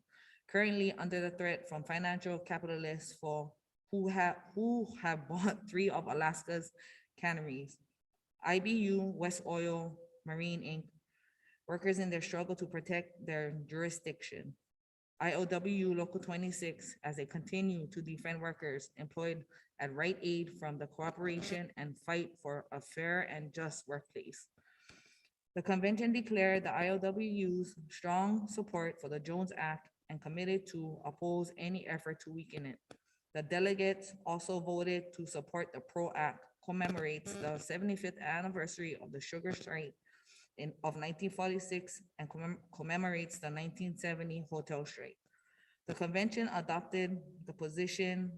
currently under the threat from financial capitalists who have bought 3 of Alaska's canneries, IBU, West Oil, Marine Inc., workers in their struggle to protect their jurisdiction. ILWU Local 26, as they continue to defend workers employed at Rite Aid from the cooperation and fight for a fair and just workplace. The convention declared the ILWU's strong support for the Jones Act and committed to oppose any effort to weaken it. The delegates also voted to support the PRO Act, commemorates the 75th anniversary of the sugar strike of 1946 and commemorates the 1970 hotel strike. The convention adopted the position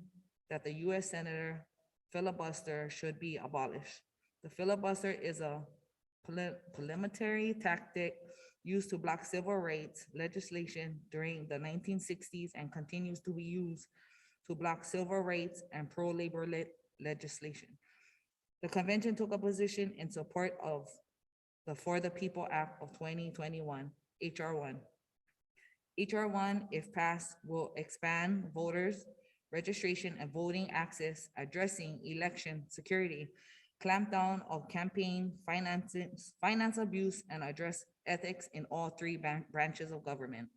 that the US Senator filibuster should be abolished. The filibuster is a parliamentary tactic used to block civil rights legislation during the 1960s and continues to be used to block civil rights and pro-labor legislation. The convention took a position in support of the For the People Act of 2021, HR 1. HR 1, if passed, will expand voters' registration and voting access, addressing election security, clamp down on campaign finance abuse, and address ethics in all 3 branches of government.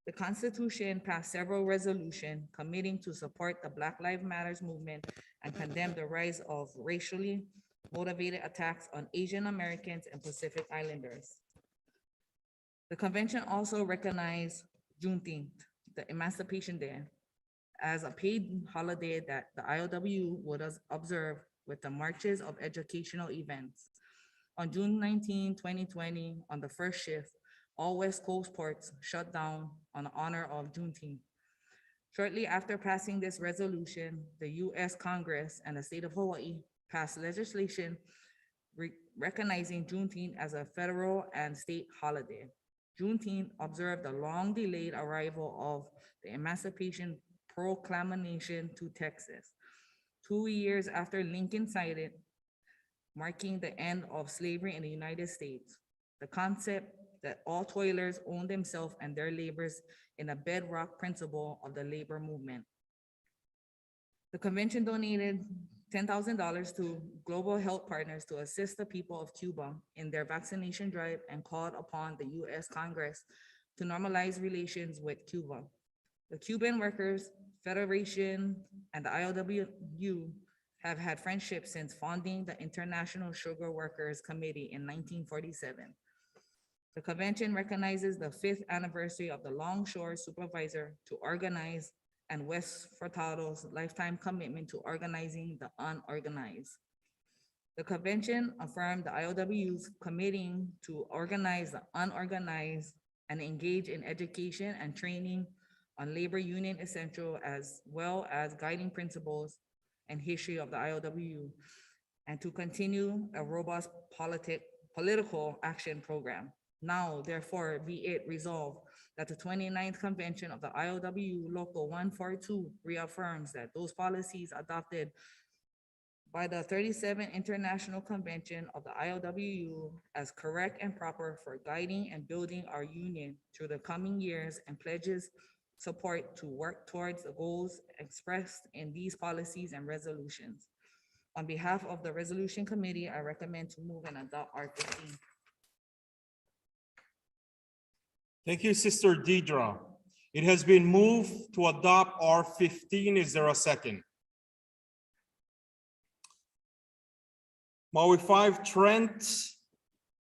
The Constitution passed several resolutions committing to support the Black Lives Matter movement and condemn the rise of racially motivated attacks on Asian Americans and Pacific Islanders. The convention also recognized Juneteenth, the Emancipation Day, as a paid holiday that the ILWU would observe with the marches of educational events. On June 19, 2020, on the first shift, all West Coast ports shut down on honor of Juneteenth. Shortly after passing this resolution, the US Congress and the state of Hawaii passed legislation recognizing Juneteenth as a federal and state holiday. Juneteenth observed the long-delayed arrival of the Emancipation Proclamation to Texas, 2 years after Lincoln signed it, marking the end of slavery in the United States. The concept that all toilers own themselves and their labors in a bedrock principle of the labor movement. The convention donated $10,000 to global health partners to assist the people of Cuba in their vaccination drive and called upon the US Congress to normalize relations with Cuba. The Cuban Workers Federation and the ILWU have had friendship since founding the International Sugar Workers Committee in 1947. The convention recognizes the 5th anniversary of the Longshore Supervisor to organize and West Furtado's lifetime commitment to organizing the unorganized. The convention affirmed the ILWU's committing to organize the unorganized and engage in education and training on labor union essential as well as guiding principles and history of the ILWU, and to continue a robust political action program. Now, therefore, be it resolved that the 29th convention of the ILWU Local 142 reaffirms that those policies adopted by the 37th International Convention of the ILWU as correct and proper for guiding and building our union through the coming years, and pledges support to work towards the goals expressed in these policies and resolutions. On behalf of the Resolution Committee, I recommend to move and adopt R15. Thank you, Sister Deidre. It has been moved to adopt R15. Is there a second? Maui 5 Trent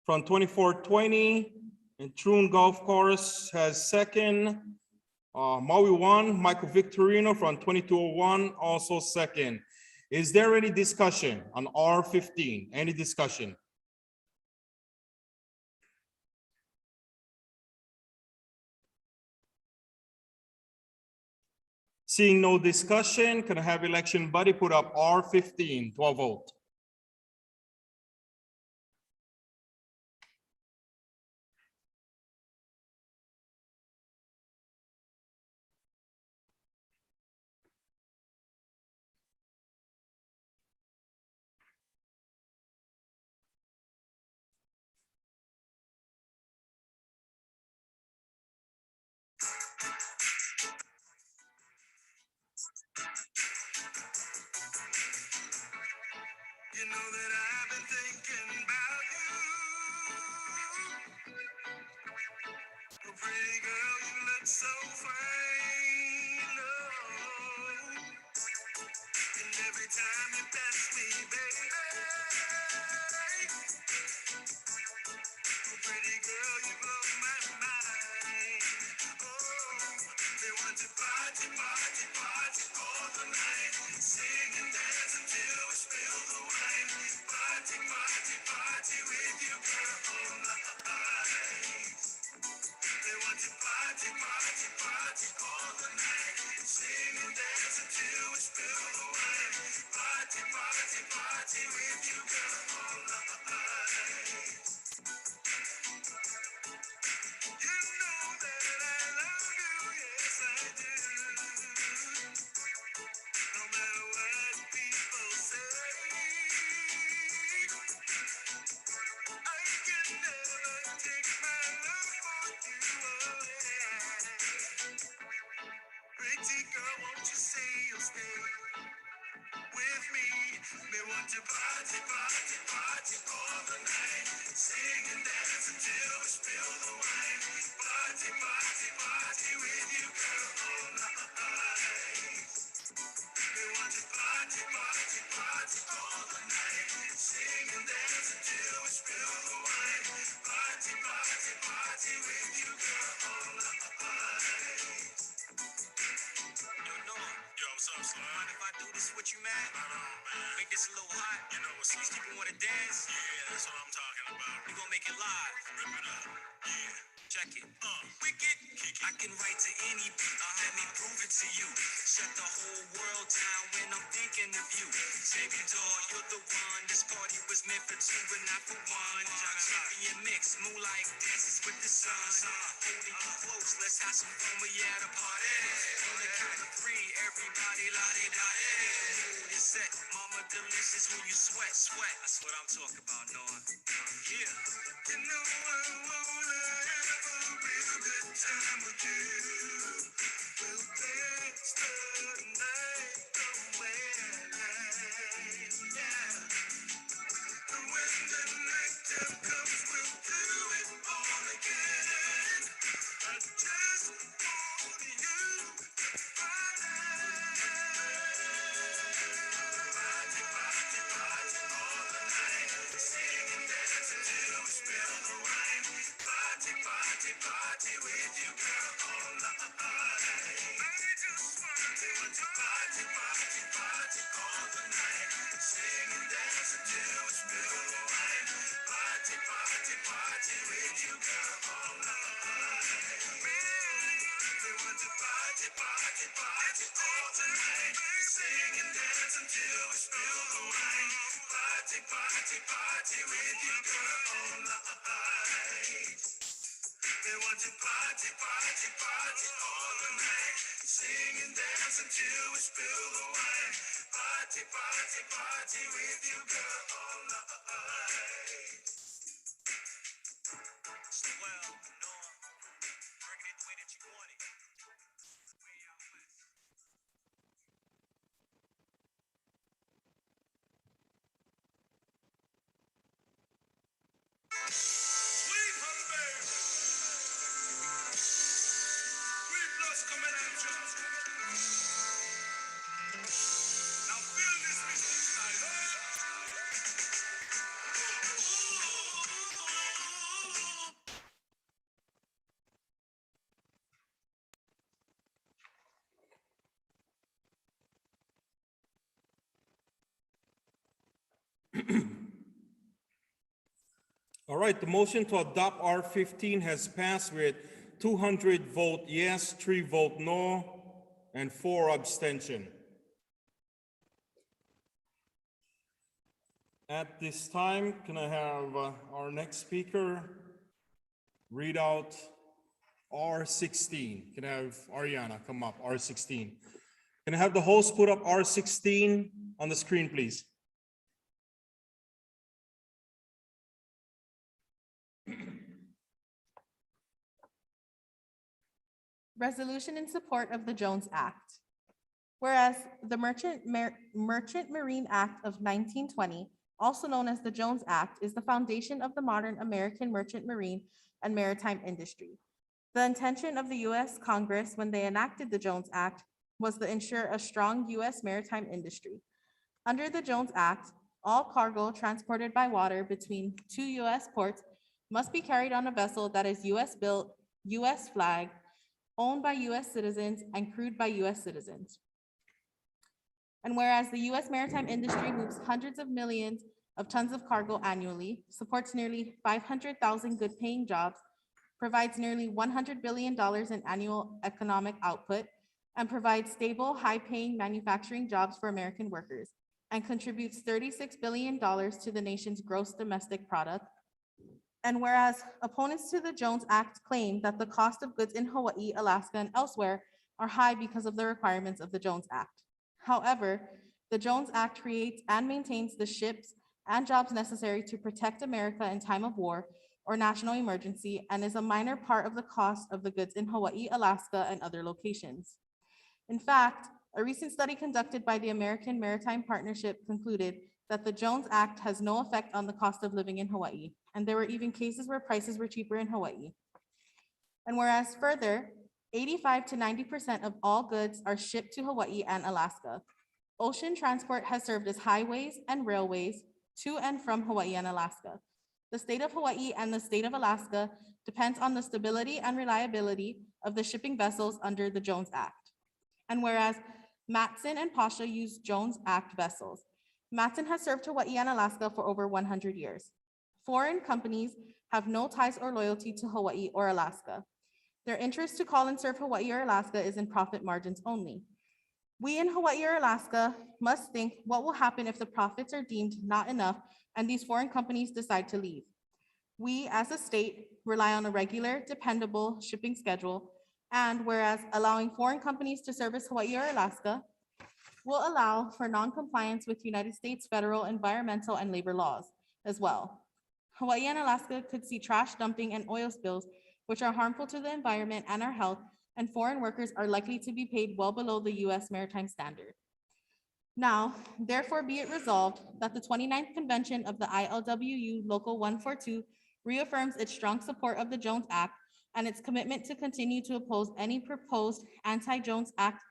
from 2420 And Troon Golf Course has second. Maui 1, Michael Victorino from 2201, also second. Is there any discussion on R15? Any discussion? Seeing no discussion, can I have election buddy put up R15 to a vote? You know that I've been thinking about you. Oh, pretty girl, you look so fine. Oh. And every time you pass me, baby. Oh, pretty girl, you blow my mind. Oh, they want to party, party, party all the night. Sing and dance until we spill the wine. Party, party, party with you, girl, all night. They want to party, party, party all the night. Sing and dance until we spill the wine. Party, party, party with you, girl, all night. You know that I love you, yes I do. No matter what people say, I can never take my love for you away. Pretty girl, won't you say you'll stay with me? They want to party, party, party all the night. Sing and dance until we spill the wine. Party, party, party with you, girl, all night. They want to party, party, party all the night. Sing and dance until we spill the wine. Party, party, party with you, girl, all night. Yo, Noah. Yo, what's up, Slime? Mind if I do this with you, man? I know, man. Make this a little hot. You know what's up? These people wanna dance? Yeah, that's what I'm talking about. We gonna make it live. Rip it up. Yeah. Check it. Wicked. I can write to any beat. Let me prove it to you. Shut the whole world down when I'm thinking of you. Baby doll, you're the one. This party was meant for two, but not for one. Champion mix, moonlight dances with the sun. Holding you close, let's have some fun. We at a party. On the count of three, everybody la-di-da-di. Mood is set, mama delicious when you sweat, sweat. That's what I'm talking about, Noah. Yeah. You know I wanna have a real good time with you. We'll dance the night away. Yeah. And when the nighttime comes, we'll do it all again. I just want you. Party, party, party all the night. Sing and dance until we spill the wine. Party, party, party with you, girl, all night. I just want to party, party, party all the night. Sing and dance until we spill the wine. Party, party, party with you, girl, all night. They want to party, party, party all the night. Sing and dance until we spill the wine. Party, party, party with you, girl, all night. They want to party, party, party all the night. Sing and dance until we spill the wine. Party, party, party with you, girl, all night. Swell, Noah, bring it the way that you want it. Way out west. Sweet home baby. Sweet blood's coming at you. Now feel this mystic side, huh? All right, the motion to adopt R15 has passed with 200 vote yes, 3 vote no, and 4 abstention. At this time, can I have our next speaker read out R16? Can I have Ariana come up, R16? Can I have the host put up R16 on the screen, please? Resolution in support of the Jones Act. Whereas the Merchant Marine Act of 1920, also known as the Jones Act, is the foundation of the modern American merchant marine and maritime industry. The intention of the U.S. Congress when they enacted the Jones Act was to ensure a strong U.S. maritime industry. Under the Jones Act, all cargo transported by water between 2 U.S. ports must be carried on a vessel that is U.S. built, U.S. flagged, owned by U.S. citizens, and crewed by U.S. citizens. And whereas the U.S. maritime industry moves hundreds of millions of tons of cargo annually, supports nearly 500,000 good-paying jobs, provides nearly $100 billion in annual economic output, and provides stable, high-paying manufacturing jobs for American workers, and contributes $36 billion to the nation's gross domestic product. And whereas opponents to the Jones Act claim that the cost of goods in Hawaii, Alaska, and elsewhere are high because of the requirements of the Jones Act. However, the Jones Act creates and maintains the ships and jobs necessary to protect America in time of war or national emergency, and is a minor part of the cost of the goods in Hawaii, Alaska, and other locations. In fact, a recent study conducted by the American Maritime Partnership concluded that the Jones Act has no effect on the cost of living in Hawaii, and there were even cases where prices were cheaper in Hawaii. And whereas further, 85 to 90% of all goods are shipped to Hawaii and Alaska. Ocean transport has served as highways and railways to and from Hawaii and Alaska. The state of Hawaii and the state of Alaska depends on the stability and reliability of the shipping vessels under the Jones Act. And whereas Matson and Pasha use Jones Act vessels, Matson has served Hawaii and Alaska for over 100 years. Foreign companies have no ties or loyalty to Hawaii or Alaska. Their interest to call and serve Hawaii or Alaska is in profit margins only. We in Hawaii or Alaska must think what will happen if the profits are deemed not enough and these foreign companies decide to leave. We as a state rely on a regular, dependable shipping schedule, and whereas allowing foreign companies to service Hawaii or Alaska will allow for non-compliance with United States federal environmental and labor laws as well. Hawaii and Alaska could see trash dumping and oil spills, which are harmful to the environment and our health, and foreign workers are likely to be paid well below the U.S. maritime standard. Now, therefore be it resolved that the 29th Convention of the ILWU Local 142 reaffirms its strong support of the Jones Act and its commitment to continue to oppose any proposed anti-Jones Act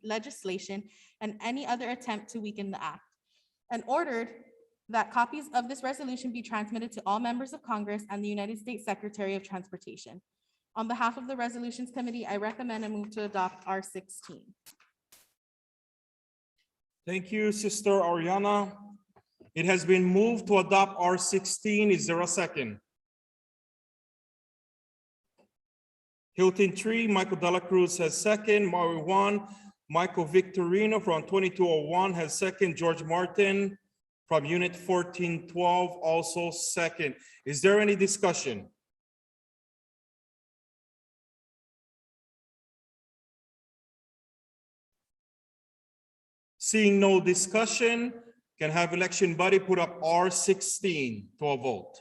legislation and any other attempt to weaken the act, and ordered that copies of this resolution be transmitted to all members of Congress and the United States Secretary of Transportation. On behalf of the Resolutions Committee, I recommend and move to adopt R16. Thank you, Sister Ariana. It has been moved to adopt R16. Is there a second? Hilton 3, Michael Dela Cruz has second. Maui 1, Michael Victorino from 2201 has second. George Martin from Unit 1412 also second. Is there any discussion? Seeing no discussion, can have election body put up R16 to a vote.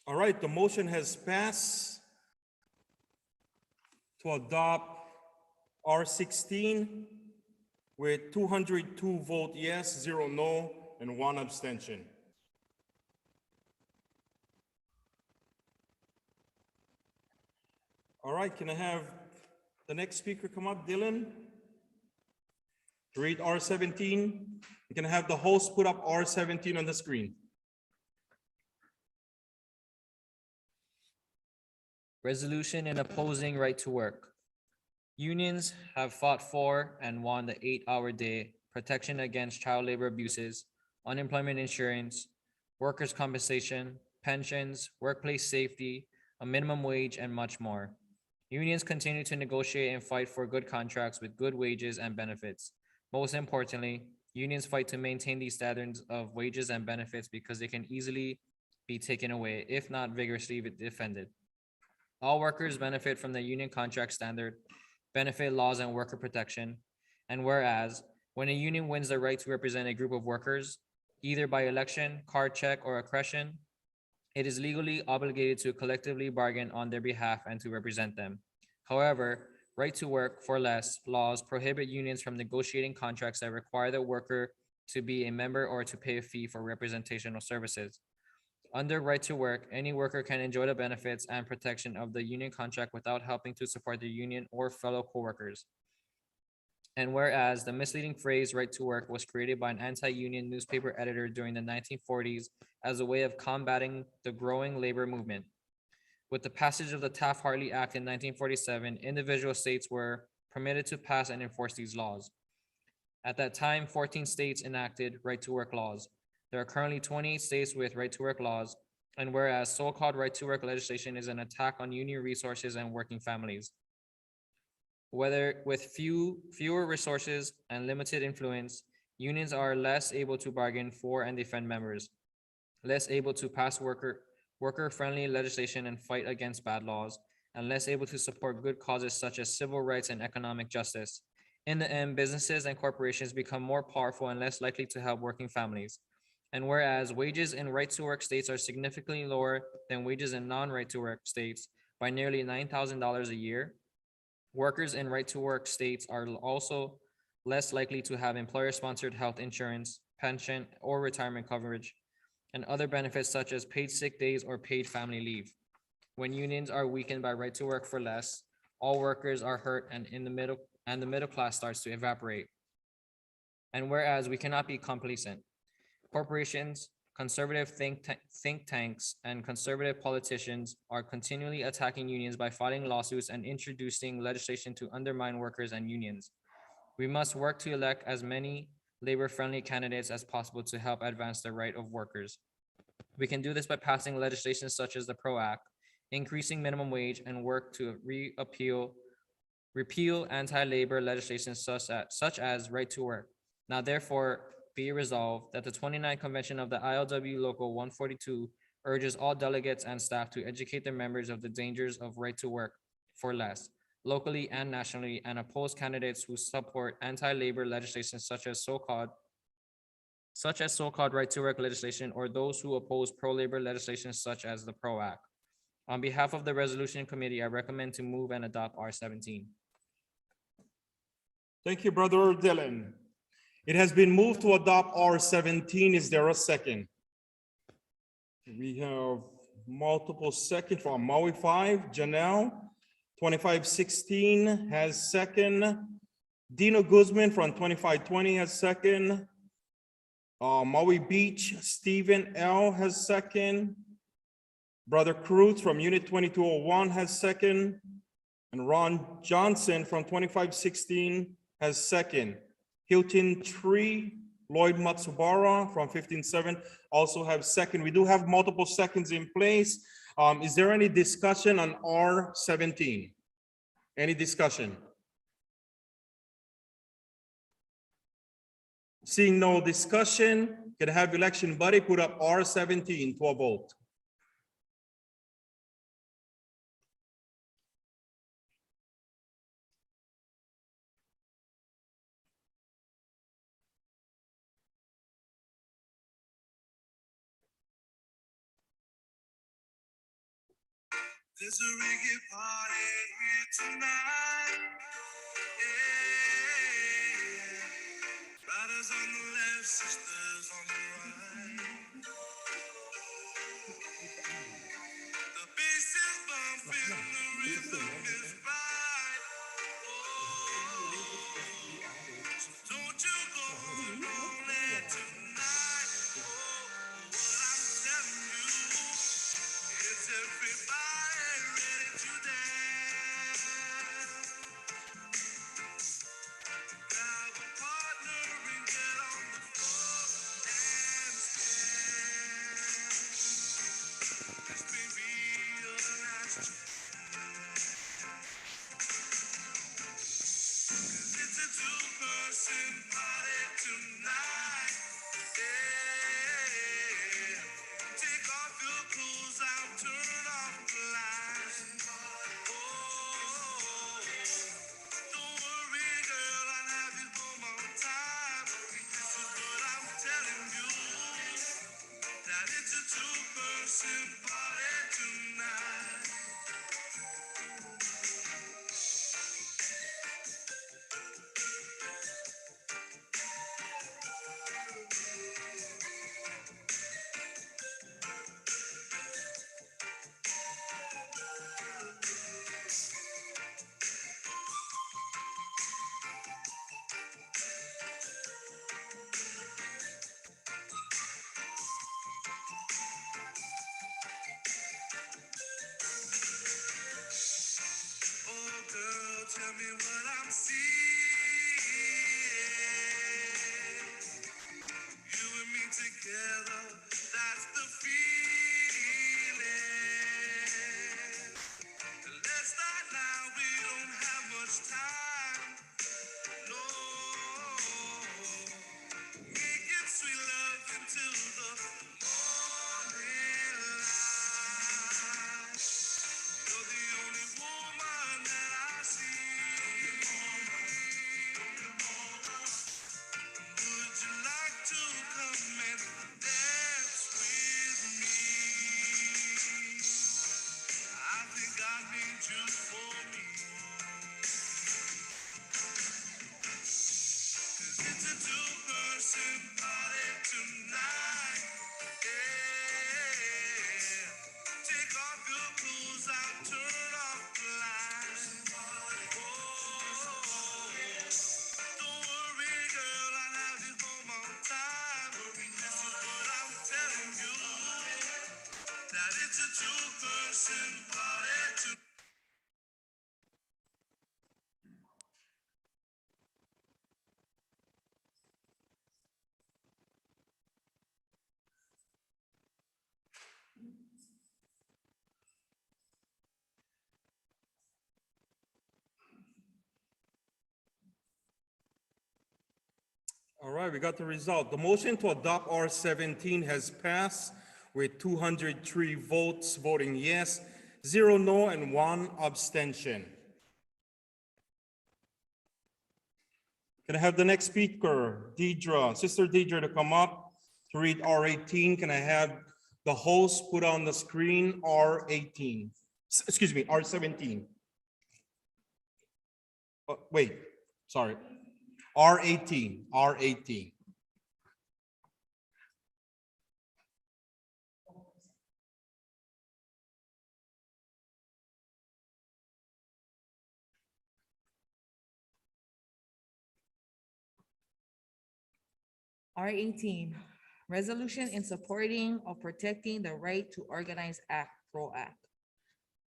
All right, the motion has passed to adopt R16 with 202 vote yes, 0 no, and 1 abstention. All right, can I have the next speaker come up, Dylan? To read R17. You can have the host put up R17 on the screen. Resolution in opposing right to work. Unions have fought for and won the 8-hour day, protection against child labor abuses, unemployment insurance, workers' compensation, pensions, workplace safety, a minimum wage, and much more. Unions continue to negotiate and fight for good contracts with good wages and benefits. Most importantly, unions fight to maintain these standards of wages and benefits because they can easily be taken away if not vigorously defended. All workers benefit from the union contract standard, benefit laws and worker protection. And whereas, when a union wins the right to represent a group of workers, either by election, card check, or accession, it is legally obligated to collectively bargain on their behalf and to represent them. However, right to work for less laws prohibit unions from negotiating contracts that require the worker to be a member or to pay a fee for representational services. Under right to work, any worker can enjoy the benefits and protection of the union contract without helping to support the union or fellow coworkers. And whereas the misleading phrase right to work was created by an anti-union newspaper editor during the 1940s as a way of combating the growing labor movement. With the passage of the Taft-Hartley Act in 1947, individual states were permitted to pass and enforce these laws. At that time, 14 states enacted right to work laws. There are currently 28 states with right to work laws, and whereas so-called right to work legislation is an attack on union resources and working families. Whether with fewer resources and limited influence, unions are less able to bargain for and defend members, less able to pass worker-friendly legislation and fight against bad laws, and less able to support good causes such as civil rights and economic justice. In the end, businesses and corporations become more powerful and less likely to help working families. And whereas wages in right-to-work states are significantly lower than wages in non-right-to-work states by nearly $9,000 a year, workers in right-to-work states are also less likely to have employer-sponsored health insurance, pension, or retirement coverage, and other benefits such as paid sick days or paid family leave. When unions are weakened by right to work for less, all workers are hurt and the middle class starts to evaporate. And whereas we cannot be complacent, corporations, conservative think tanks, and conservative politicians are continually attacking unions by filing lawsuits and introducing legislation to undermine workers and unions. We must work to elect as many labor-friendly candidates as possible to help advance the right of workers. We can do this by passing legislation such as the PRO Act, increasing minimum wage, and work to repeal anti-labor legislation such as right to work. Now therefore be resolved that the 29th convention of the ILWU Local 142 urges all delegates and staff to educate their members of the dangers of right to work for less, locally and nationally, and oppose candidates who support anti-labor legislation such as so-called right to work legislation, or those who oppose pro-labor legislation such as the PRO Act. On behalf of the resolution committee, I recommend to move and adopt R17. Thank you, Brother Dylan. It has been moved to adopt R17. Is there a second? We have multiple seconds from Maui 5, Janelle. 2516 has second. Dino Guzman from 2520 has second. Maui Beach, Stephen L has second. Brother Cruz from Unit 2201 has second. And Ron Johnson from 2516 has second. Hilton Tree, Lloyd Matsubara from 15-7 also have second. We do have multiple seconds in place. Is there any discussion on R17? Any discussion? Seeing no discussion, can I have election buddy put up R17 to a vote? There's a reggae party here tonight. Yeah. Riders on the left, sisters on the right. The bass is bumping, the rhythm is right. Oh, so don't you go lonely tonight. Oh, what I'm telling you is everybody ready to dance. Grab a partner and get on the floor and stand. This may be your last it's a two-person party tonight. Yeah. Take off your clothes out, turn off the lights. Oh, don't worry, girl, I'll have you home on time. This is what I'm telling you, that it's a two-person party tonight. Oh, girl, tell me what I'm seeing. You and me together, that's the feeling. Let's start now, we don't have much time. No, making sweet love into the morning light. You're the only woman that I see. Would you like to come and dance with me? I think I need you for me. 'Cause it's a two-person party tonight. Yeah. Take off your clothes out, turn off the lights. Oh, don't worry, girl, I'll have you home on time. This is what I'm telling you, that it's a two-person party tonight. All right, we got the result. The motion to adopt R17 has passed with 203 votes voting yes, 0 no, and 1 abstention. Can I have the next speaker, Deidre, Sister Deidre, to come up to read R18? Can I have the host put on the screen R18? Excuse me, R17. Wait, sorry. R18, R18. R18, resolution in supporting or protecting the right to organize act, PRO Act.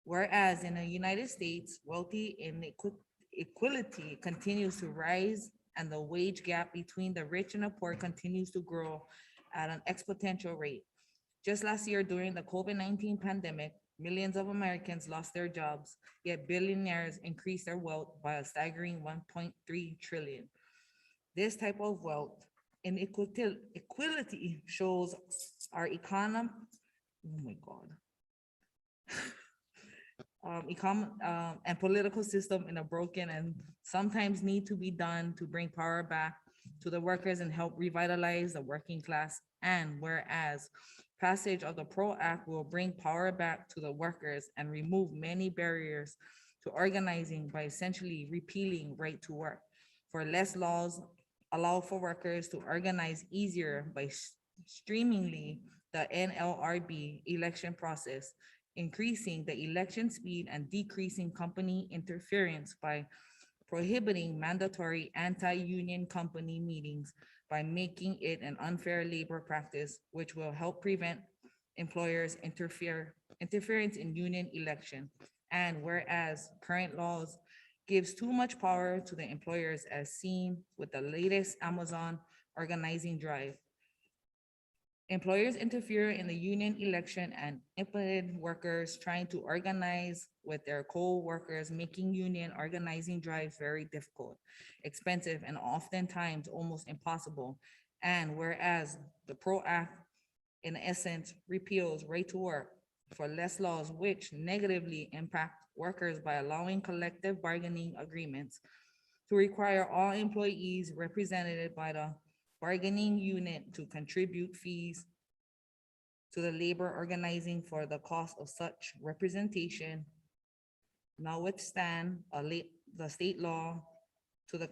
Whereas in the United States, wealthy inequality continues to rise and the wage gap between the rich and the poor continues to grow at an exponential rate. Just last year during the COVID-19 pandemic, millions of Americans lost their jobs, yet billionaires increased their wealth by a staggering 1.3 trillion. This type of wealth inequality shows our economy, oh my God, and political system in a broken and sometimes need to be done to bring power back to the workers and help revitalize the working class. And whereas Passage of the PRO Act will bring power back to the workers and remove many barriers to organizing by essentially repealing right to work. For less laws allow for workers to organize easier by streamlining the NLRB election process, increasing the election speed and decreasing company interference by prohibiting mandatory anti-union company meetings by making it an unfair labor practice, which will help prevent employers interference in union election. And whereas current laws gives too much power to the employers as seen with the latest Amazon organizing drive. Employers interfere in the union election and implemented workers trying to organize with their co-workers, making union organizing drives very difficult, expensive, and oftentimes almost impossible. And whereas the PRO Act, in essence, repeals right to work for less laws, which negatively impact workers by allowing collective bargaining agreements to require all employees represented by the bargaining unit to contribute fees to the labor organizing for the cost of such representation, notwithstand the state law to the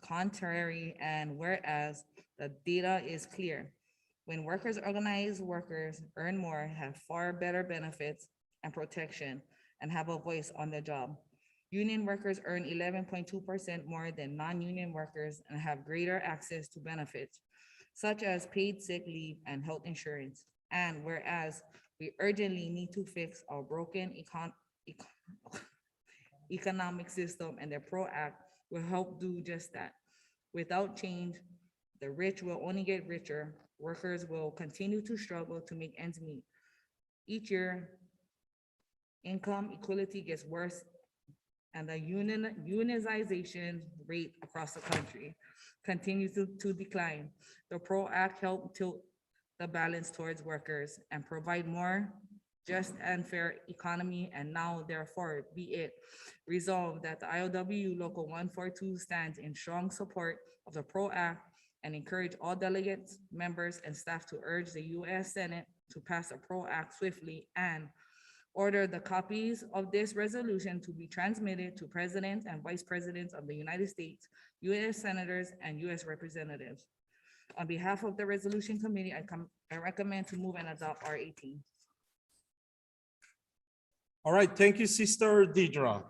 contrary, and whereas the data is clear. When workers organize, workers earn more, have far better benefits and protection, and have a voice on the job. Union workers earn 11.2% more than non-union workers and have greater access to benefits, such as paid sick leave and health insurance. And whereas we urgently need to fix our broken economic system, and the PRO Act will help do just that. Without change, the rich will only get richer. Workers will continue to struggle to make ends meet. Each year, income equality gets worse, and the unionization rate across the country continues to decline. The PRO Act helped tilt the balance towards workers and provide more just and fair economy, and now therefore be it resolved that the ILWU Local 142 stands in strong support of the PRO Act and encourage all delegates, members, and staff to urge the US Senate to pass the PRO Act swiftly and order the copies of this resolution to be transmitted to presidents and vice presidents of the United States, US senators, and US representatives. On behalf of the resolution committee, I recommend to move and adopt R18. All right, thank you, Sister Deidre.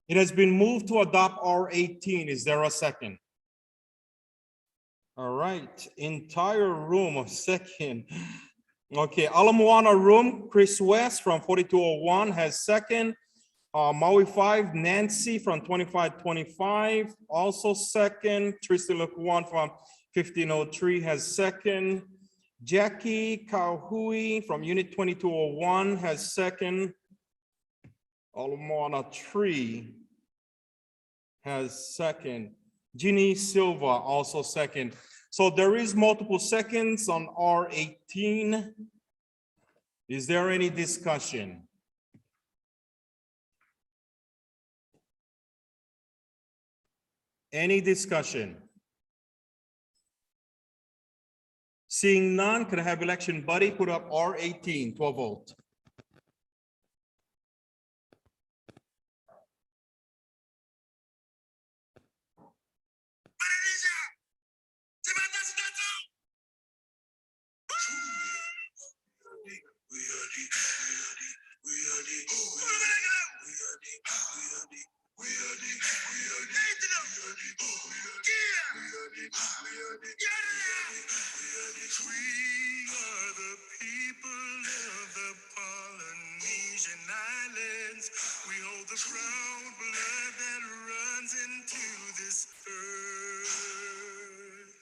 It has been moved to adopt R18. Is there a second? All right, entire room of second. Okay, Ala Moana room, Chris West from 4201 has second. Maui 5, Nancy from 2525, also second. Tristan Lukuan from 1503 has second. Jackie Kauhui from Unit 2201 has second. Ala Moana 3 has second. Ginny Silva also second. So there is multiple seconds on R18. Is there any discussion? Any discussion? Seeing none, could I have election buddy put up R18, 12 volt? We are the people of the Polynesian Islands. We hold the proud blood that runs into this earth.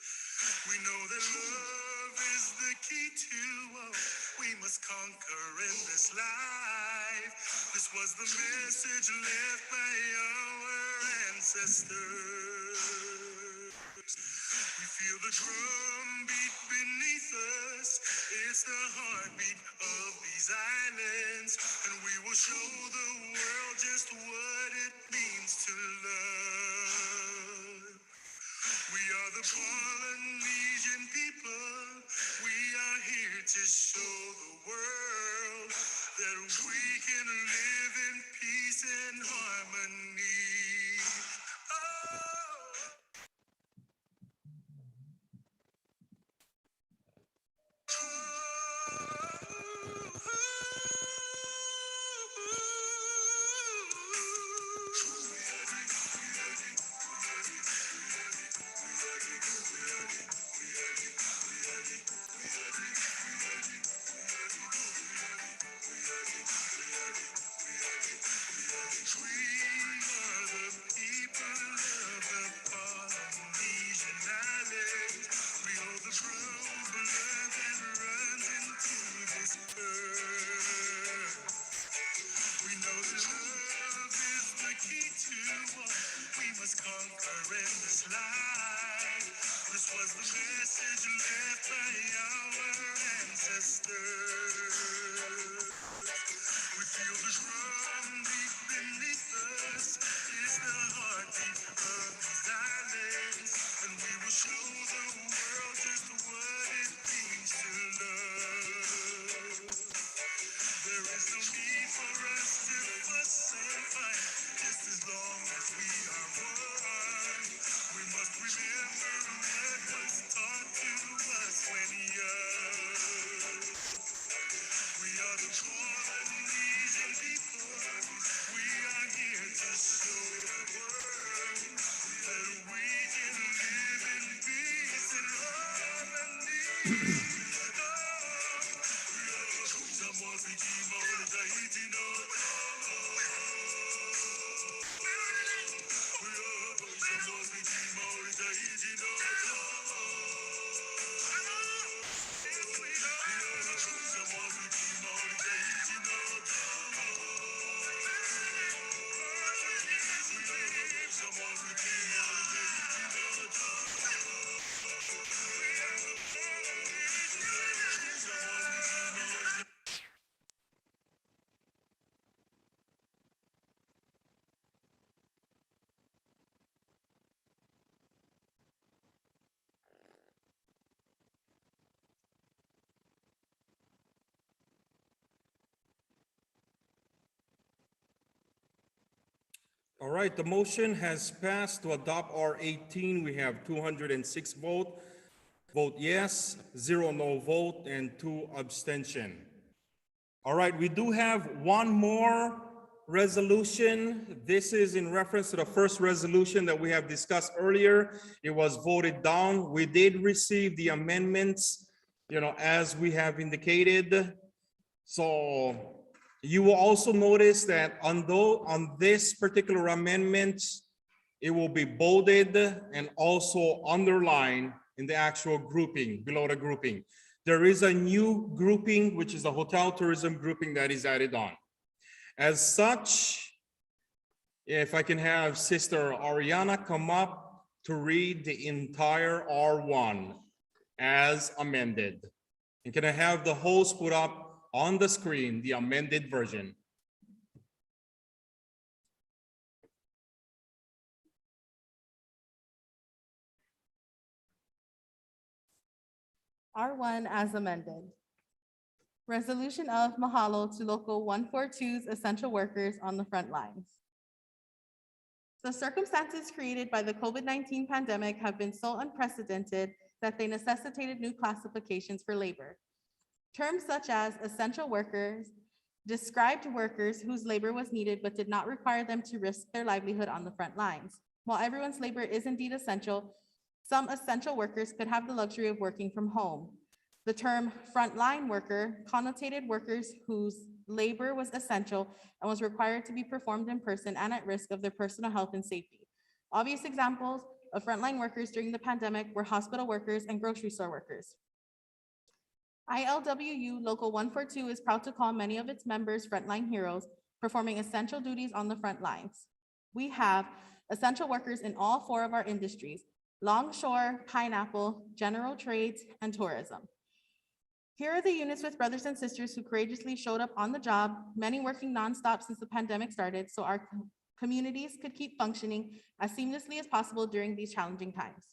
We know that love is the key to what we must conquer in this life. This was the message left by our ancestors. We feel the drum beat beneath us. It's the heartbeat of these islands, and we will show the world just what it means to love. We are the Polynesian people. We are here to show and harmony. This was the message left by our ancestors. We feel the drum beat beneath us. It's the heartbeat of these islands, and we will show the world just what it means to love. There is no need for us to fuss and fight, just as long as we are one. We must remember what was taught to us when young. We are the Polynesian people. We are here to show the world that we can live in peace and harmony. All right, the motion has passed to adopt R18. We have 206 vote yes, 0 no vote, and 2 abstention. All right, we do have one more resolution. This is in reference to the first resolution that we have discussed earlier. It was voted down. We did receive the amendments, as we have indicated. So you will also notice that on this particular amendment, it will be bolded and also underlined in the actual grouping, below the grouping. There is a new grouping, which is the hotel tourism grouping that is added on. As such, if I can have Sister Ariana come up to read the entire R1 as amended. And can I have the host put up on the screen the amended version? R1 as amended. Resolution of mahalo to Local 142's essential workers on the front lines. The circumstances created by the COVID-19 pandemic have been so unprecedented that they necessitated new classifications for labor. Terms such as essential workers described workers whose labor was needed but did not require them to risk their livelihood on the front lines. While everyone's labor is indeed essential, some essential workers could have the luxury of working from home. The term frontline worker connotated workers whose labor was essential and was required to be performed in person and at risk of their personal health and safety. Obvious examples of frontline workers during the pandemic were hospital workers and grocery store workers. ILWU Local 142 is proud to call many of its members frontline heroes, performing essential duties on the front lines. We have essential workers in all 4 of our industries: longshore, pineapple, general trades, and tourism. Here are the units with brothers and sisters who courageously showed up on the job, many working nonstop since the pandemic started, so our communities could keep functioning as seamlessly as possible during these challenging times.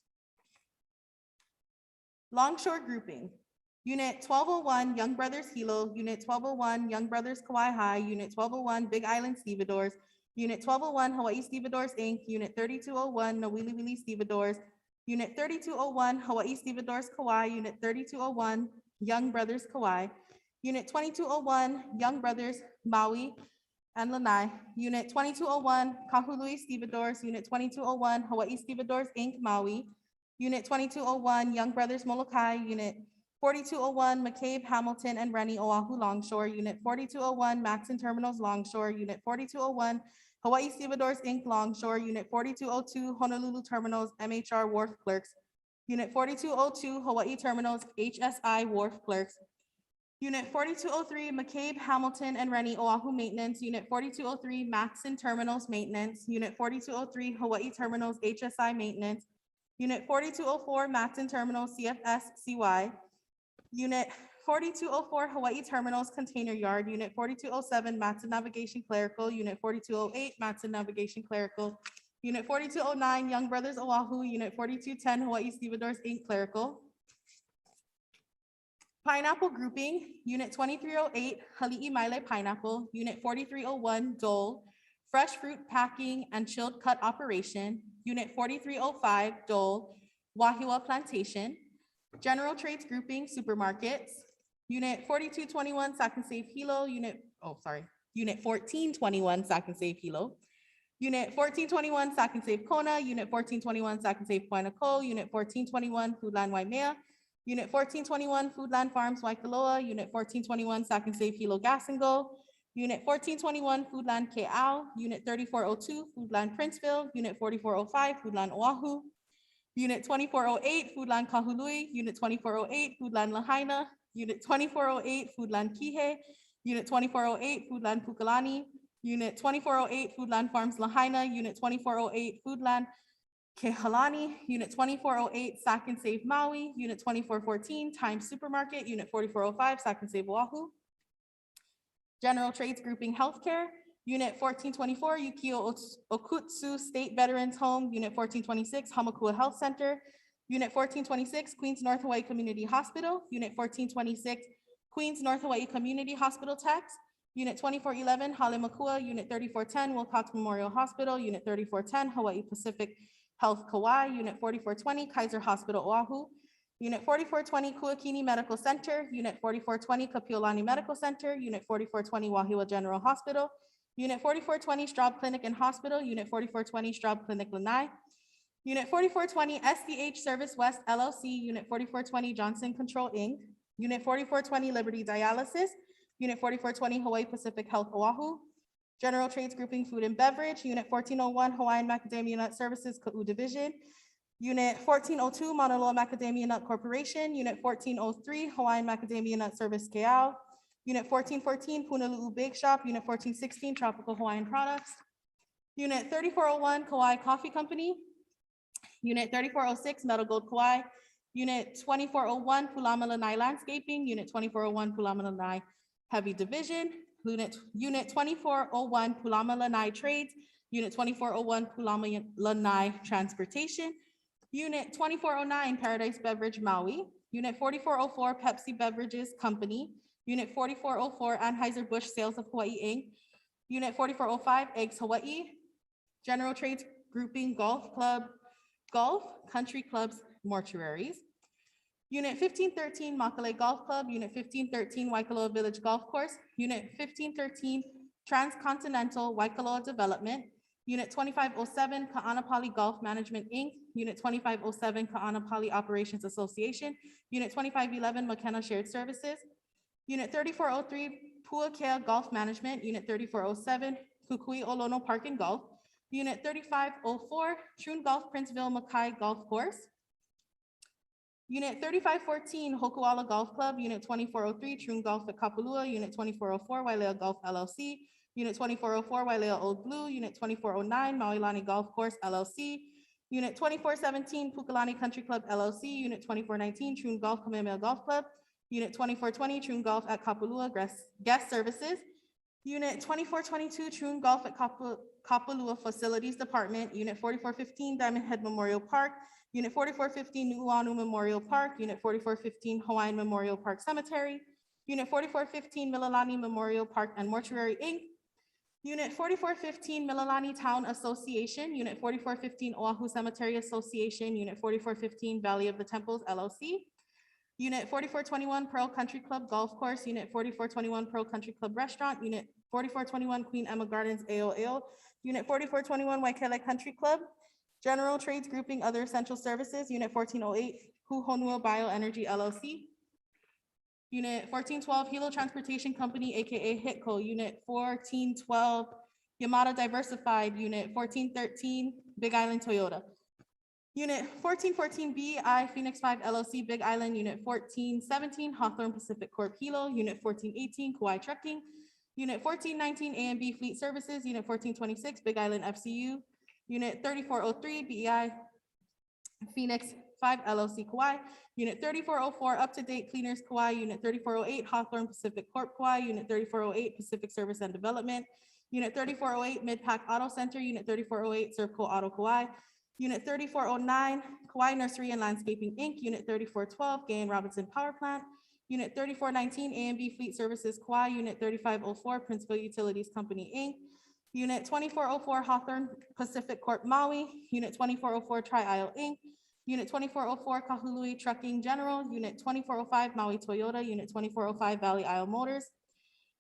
Longshore grouping. Unit 1201, Young Brothers Hilo, Unit 1201, Young Brothers Kauai High, Unit 1201, Big Island Stevedores, Unit 1201, Hawaii Stevedores, Inc., Unit 3201, Nawili Wili Stevedores, Unit 3201, Hawaii Stevedores, Kauai, Unit 3201, Young Brothers, Kauai, Unit 2201, Young Brothers, Maui and Lanai, Unit 2201, Kahului Stevedores, Unit 2201, Hawaii Stevedores, Inc., Maui, Unit 2201, Young Brothers, Molokai, Unit 4201, McCabe, Hamilton, and Rennie, Oahu Longshore, Unit 4201, Maxon Terminals Longshore, Unit 4201, Hawaii Stevedores, Inc., Longshore, Unit 4202, Honolulu Terminals, MHR Wharf Clerks, Unit 4202, Hawaii Terminals, HSI Wharf Clerks, Unit 4203, McCabe, Hamilton, and Rennie, Oahu Maintenance, Unit 4203, Maxon Terminals Maintenance, Unit 4203, Hawaii Terminals, HSI Maintenance, Unit 4204, Maxon Terminals, CFS, CY, Unit 4204, Hawaii Terminals Container Yard, Unit 4207, Matson Navigation Clerical, Unit 4208, Matson Navigation Clerical, Unit 4209, Young Brothers Oahu, Unit 4210, Hawaii Stevedores, Inc., Clerical. Pineapple Grouping, Unit 2308, Hali'i Maile Pineapple, Unit 4301, Dole, Fresh Fruit Packing and Chilled Cut Operation, Unit 4305, Dole, Wahiwa Plantation, General Trades Grouping, Supermarkets, Unit 4221, Sac and Save Hilo, Unit 1421, Sac and Save Hilo, Unit 1421, Sac and Save Kona, Unit 1421, Sac and Save Poinaco, Unit 1421, Foodland Waimea, Unit 1421, Foodland Farms Waikoloa, Unit 1421, Sac and Save Hilo Gas and Go, Unit 1421, Foodland Ke'au, Unit 3402, Foodland Princeville, Unit 4405, Foodland Oahu, Unit 2408, Foodland Kahului, Unit 2408, Foodland Lahaina, Unit 2408, Foodland Kihei, Unit 2408, Foodland Pukalani, Unit 2408, Foodland Farms Lahaina, Unit 2408, Foodland Kehalani, Unit 2408, Sac and Save Maui, Unit 2414, Times Supermarket, Unit 4405, Sac and Save Oahu, General Trades Grouping Healthcare, Unit 1424, Yukio Okutsu State Veterans Home, Unit 1426, Hamakua Health Center, Unit 1426, Queens North Hawaii Community Hospital, Unit 1426, Queens North Hawaii Community Hospital Tax, Unit 2411, Halemakua, Unit 3410, Wilcox Memorial Hospital, Unit 3410, Hawaii Pacific Health Kauai, Unit 4420, Kaiser Hospital Oahu, Unit 4420, Kuakini Medical Center, Unit 4420, Kapiolani Medical Center, Unit 4420, Wahiwa General Hospital, Unit 4420, Straub Clinic and Hospital, Unit 4420, Straub Clinic Lanai, Unit 4420, SDH Service West LLC, Unit 4420, Johnson Control Inc., Unit 4420, Liberty Dialysis, Unit 4420, Hawaii Pacific Health Oahu, General Trades Grouping Food and Beverage, Unit 1401, Hawaiian Macadamia Nut Services, Ka'u Division, Unit 1402, Mauna Loa Macadamia Nut Corporation, Unit 1403, Hawaiian Macadamia Nut Service Ke'au, Unit 1414, Punalu'u Bake Shop, Unit 1416, Tropical Hawaiian Products, Unit 3401, Kauai Coffee Company, Unit 3406, Metal Gold Kauai, Unit 2401, Pulama Lanai Landscaping, Unit 2401, Pulama Lanai Heavy Division, Unit 2401, Pulama Lanai Trades, Unit 2401, Pulama Lanai Transportation, Unit 2409, Paradise Beverage Maui, Unit 4404, Pepsi Beverages Company, Unit 4404, Anheuser-Busch Sales of Hawaii, Inc., Unit 4405, Eggs Hawaii, General Trades Grouping Golf Club, Golf Country Clubs Mortuaries, Unit 1513, Makale Golf Club, Unit 1513, Waikoloa Village Golf Course, Unit 1513, Transcontinental Waikoloa Development, Unit 2507, Ka'anapali Golf Management, Inc., Unit 2507, Ka'anapali Operations Association, Unit 2511, McKenna Shared Services, Unit 3403, Puakea Golf Management, Unit 3407, Kukui Olono Park and Golf, Unit 3504, Troon Golf Princeville Makai Golf Course, Unit 3514, Hokuala Golf Club, Unit 2403, Troon Golf at Kapalua, Unit 2404, Wailea Golf LLC, Unit 2404, Wailea Old Blue, Unit 2409, Maui Golf Course LLC, Unit 2417, Pukalani Country Club LLC, Unit 2419, Troon Golf Kamehameha Golf Club, Unit 2420, Troon Golf at Kapalua Guest Services, Unit 2422, Troon Golf at Kapalua Facilities Department, Unit 4415, Diamond Head Memorial Park, Unit 4415, Nu'uanu Memorial Park, Unit 4415, Hawaiian Memorial Park Cemetery, Unit 4415, Mililani Memorial Park and Mortuary, Inc., Unit 4415 Mililani Town Association, Unit 4415 Oahu Cemetery Association, Unit 4415 Valley of the Temples LLC, Unit 4421 Pearl Country Club Golf Course, Unit 4421 Pearl Country Club Restaurant, Unit 4421 Queen Emma Gardens AOL, Unit 4421 Waikele Country Club, General Trades Grouping Other Essential Services, Unit 1408 Kuhonua Bioenergy LLC, Unit 1412 Hilo Transportation Company, AKA HITCO, Unit 1412 Yamada Diversified, Unit 1413 Big Island Toyota, Unit 1414 BI Phoenix 5 LLC Big Island, Unit 1417 Hawthorne Pacific Corp Hilo, Unit 1418 Kauai Trucking, Unit 1419 A&B Fleet Services, Unit 1426 Big Island FCU, Unit 3403 BEI Phoenix 5 LLC Kauai, Unit 3404 Up to Date Cleaners Kauai, Unit 3408 Hawthorne Pacific Corp Kauai, Unit 3408 Pacific Service and Development, Unit 3408 Mid-Pac Auto Center, Unit 3408 Servco Auto Kauai, Unit 3409 Kauai Nursery and Landscaping Inc., Unit 3412 Gay and Robinson Power Plant, Unit 3419 A&B Fleet Services Kauai, Unit 3504 Princeville Utilities Company Inc., Unit 2404 Hawthorne Pacific Corp Maui, Unit 2404 Tri-Isle Inc., Unit 2404 Kahului Trucking General, Unit 2405 Maui Toyota, Unit 2405 Valley Isle Motors,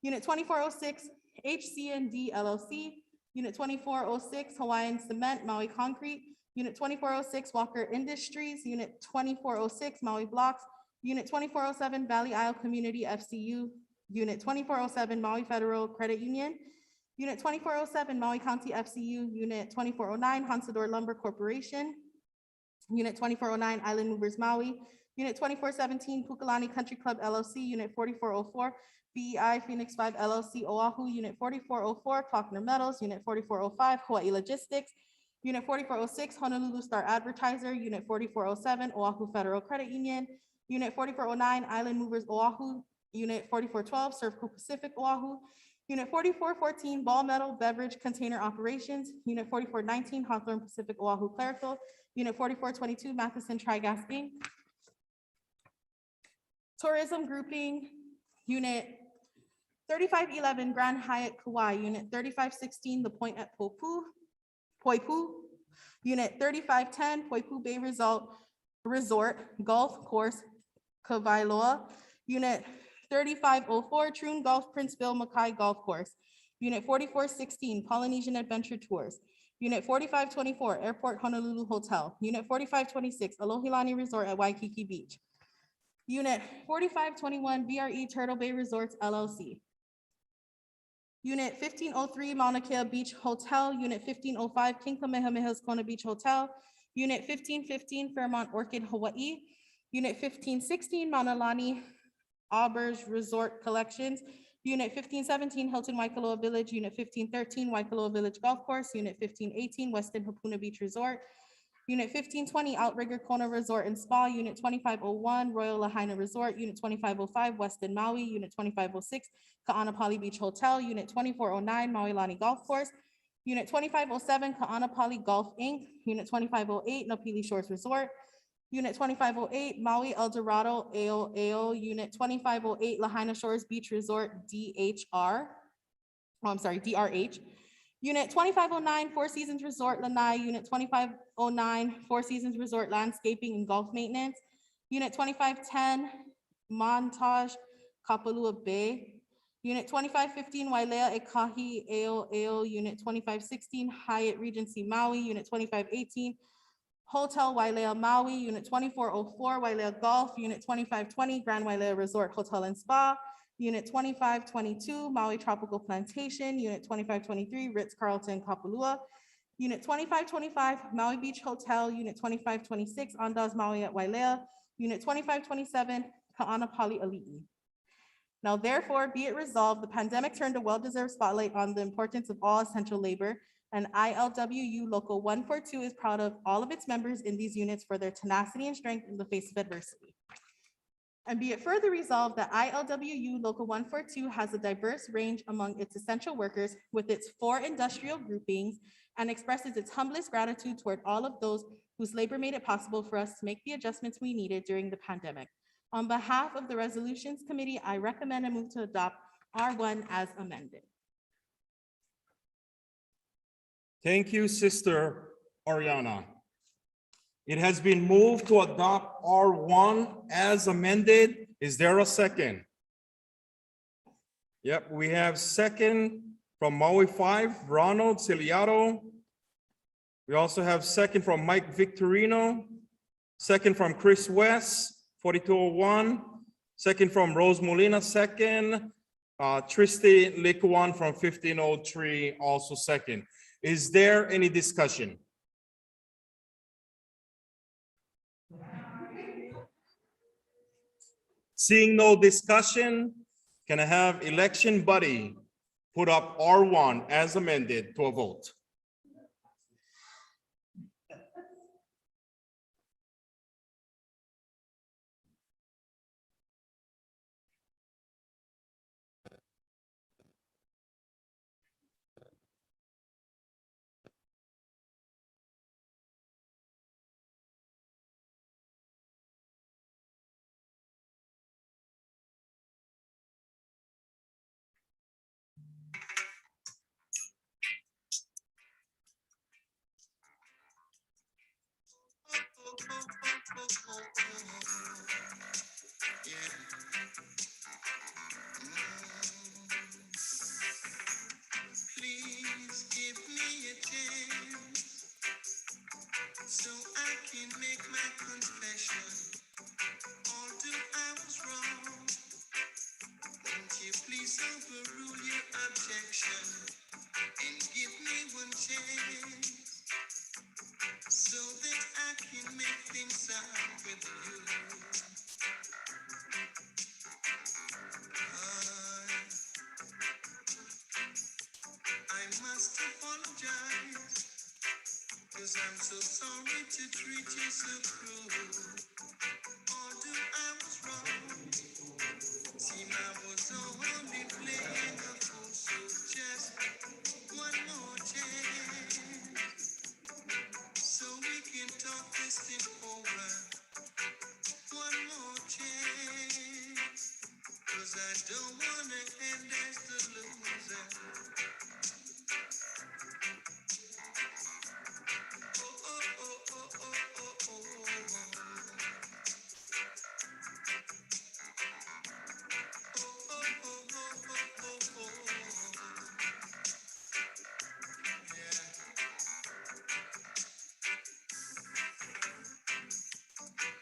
Unit 2406 HC&D LLC, Unit 2406 Hawaiian Cement Maui Concrete, Unit 2406 Walker Industries, Unit 2406 Maui Blocks, Unit 2407 Valley Isle Community FCU, Unit 2407 Maui Federal Credit Union, Unit 2407 Maui County FCU, Unit 2409 Hansador Lumber Corporation, Unit 2409 Island Movers Maui, Unit 2417 Pukalani Country Club LLC, Unit 4404 BEI Phoenix 5 LLC Oahu, Unit 4404 Klockner Metals, Unit 4405 Hawaii Logistics, Unit 4406 Honolulu Star Advertiser, Unit 4407 Oahu Federal Credit Union, Unit 4409 Island Movers Oahu, Unit 4412 Servco Pacific Oahu, Unit 4414 Ball Metal Beverage Container Operations, Unit 4419 Hawthorne Pacific Oahu Clerical, Unit 4422 Matheson Trigas Inc., Tourism Grouping, Unit 3511 Grand Hyatt Kauai, Unit 3516 The Point at Poipu, Unit 3510 Poipu Bay Resort Golf Course Kawailoa, Unit 3504 Troon Golf Princeville Makai Golf Course, Unit 4416 Polynesian Adventure Tours, Unit 4524 Airport Honolulu Hotel, Unit 4526 Alohilani Resort at Waikiki Beach, Unit 4521 BRE Turtle Bay Resorts LLC, Unit 1503 Mauna Kea Beach Hotel, Unit 1505 King Kamehameha's Kona Beach Hotel, Unit 1515 Fairmont Orchid Hawaii, Unit 1516 Mauna Lani Auberge Resort Collections, Unit 1517 Hilton Waikoloa Village, Unit 1513 Waikoloa Village Golf Course, Unit 1518 Westin Hapuna Beach Resort, Unit 1520 Outrigger Kona Resort and Spa, Unit 2501 Royal Lahaina Resort, Unit 2505 Westin Maui, Unit 2506 Ka'anapali Beach Hotel, Unit 2409 Maui Lani Golf Course, Unit 2507 Ka'anapali Golf Inc., Unit 2508 Napili Shores Resort, Unit 2508 Maui El Dorado AO, Unit 2508 Lahaina Shores Beach Resort DRH, Unit 2509 Four Seasons Resort Lanai, Unit 2509 Four Seasons Resort Landscaping and Golf Maintenance, Unit 2510 Montage Kapalua Bay, Unit 2515 Wailea Ekahi AO, Unit 2516 Hyatt Regency Maui, Unit 2518 Hotel Wailea Maui, Unit 2404 Wailea Golf, Unit 2520 Grand Wailea Resort Hotel and Spa, Unit 2522 Maui Tropical Plantation, Unit 2523 Ritz-Carlton Kapalua, Unit 2525 Maui Beach Hotel, Unit 2526 Andaz Maui at Wailea, Unit 2527 Ka'anapali Ali'i. Now therefore be it resolved, the pandemic turned a well-deserved spotlight on the importance of all essential labor, and ILWU Local 142 is proud of all of its members in these units for their tenacity and strength in the face of adversity. And be it further resolved that ILWU Local 142 has a diverse range among its essential workers with its 4 industrial groupings and expresses its humblest gratitude toward all of those whose labor made it possible for us to make the adjustments we needed during the pandemic. On behalf of the Resolutions Committee, I recommend and move to adopt R1 as amended. Thank you, Sister Ariana. It has been moved to adopt R1 as amended. Is there a second? Yep, we have second from Maui 5, Ronald Ciliato. We also have second from Mike Victorino, second from Chris West, 4201, second from Rose Molina, second. Tristi Likuan from 1503, also second. Is there any discussion? Seeing no discussion, can I have election buddy put up R1 as amended to a vote? Please give me a chance so I can make my confession. Although I was wrong, won't you please overrule your objection and give me one chance so that I can make things up with you. I must apologize, 'cause I'm so sorry to treat you so cruel. Although I was wrong, seem I was only playing a fool. So just one more chance, so we can talk this thing over. One more chance, 'cause I don't wanna end as the loser.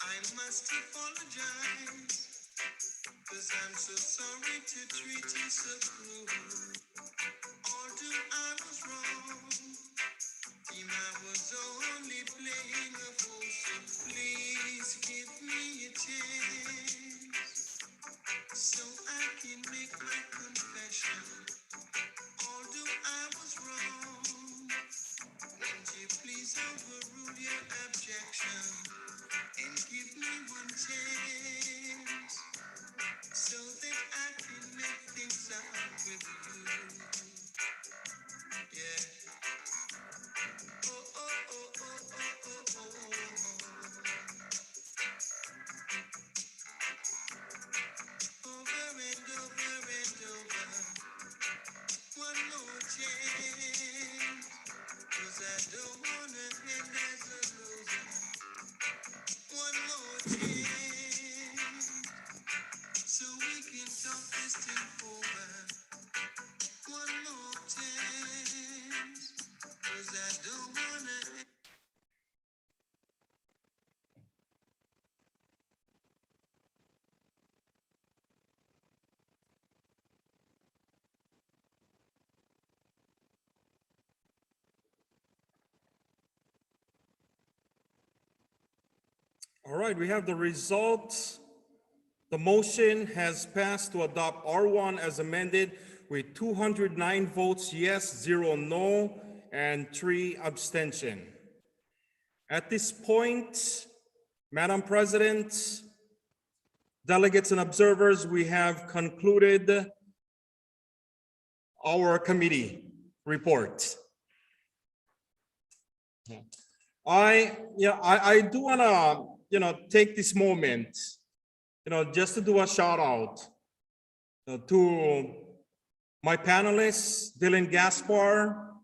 I must apologize, 'cause I'm so sorry to treat you so cruel. Although I was wrong, team, I was only playing a fool. So please give me a chance so I can make my confession. Although I was wrong, won't you please overrule your objection and give me one chance so that I can make things up with you. Yeah. Oh, oh, oh, oh, oh, oh, oh. Over and over and over. One more chance, 'cause I don't wanna end as a loser. One more chance, so we can talk this thing over. One more chance, 'cause I don't wanna end. All right, we have the results. The motion has passed to adopt R1 as amended with 209 votes yes, 0 no, and 3 abstention. At this point, Madam President, delegates and observers, we have concluded our committee report. I do wanna, take this moment, just to do a shout out to my panelists, Dylan Gaspar,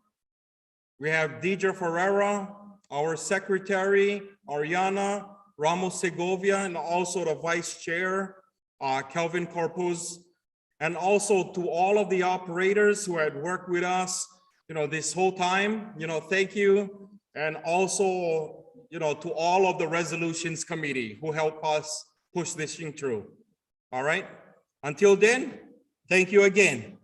We have Deidre Ferreira, our secretary, Ariana Ramos Segovia, and also the vice chair, Kelvin Corpus, and also to all of the operators who had worked with us, this whole time, thank you. And also, to all of the resolutions committee who helped us push this thing through. All right. Until then, thank you again.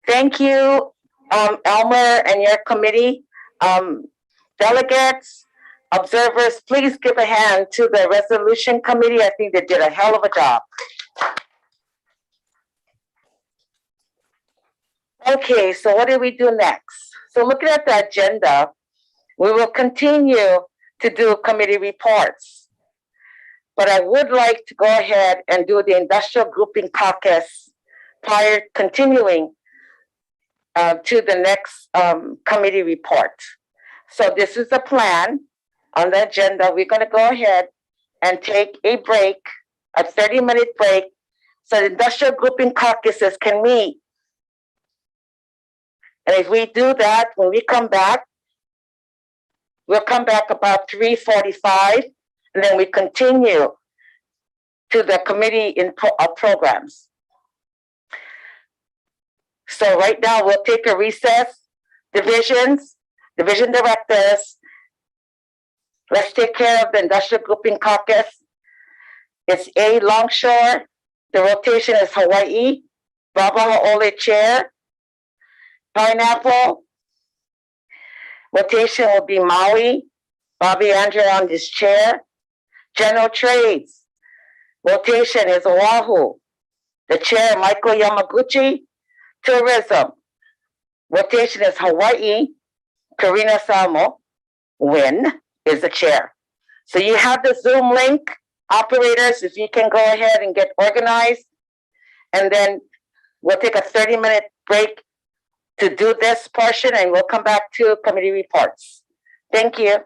Thank you, Elmer and your committee. Delegates, observers, please give a hand to the resolution committee. I think they did a hell of a job. Okay, so what do we do next? So looking at the agenda, we will continue to do committee reports. But I would like to go ahead and do the industrial grouping caucus prior continuing to the next committee report. So this is the plan on the agenda. We're going to go ahead and take a break, a 30-minute break, so the industrial grouping caucuses can meet. And if we do that, when we come back, we'll come back about 3:45, and then we continue to the committee programs. So right now, we'll take a recess. Division directors, let's take care of the industrial grouping caucus. It's A, Longshore. The rotation is Hawaii. Baba Ha'ole chair. Pineapple. Rotation will be Maui. Bobby Andrew on this chair. General Trades. Rotation is Oahu. The chair, Michael Yamaguchi. Tourism. Rotation is Hawaii. Karina Salmo. Win is the chair. So you have the Zoom link. Operators, if you can go ahead and get organized. And then we'll take a 30-minute break to do this portion, and we'll come back to committee reports. Thank you.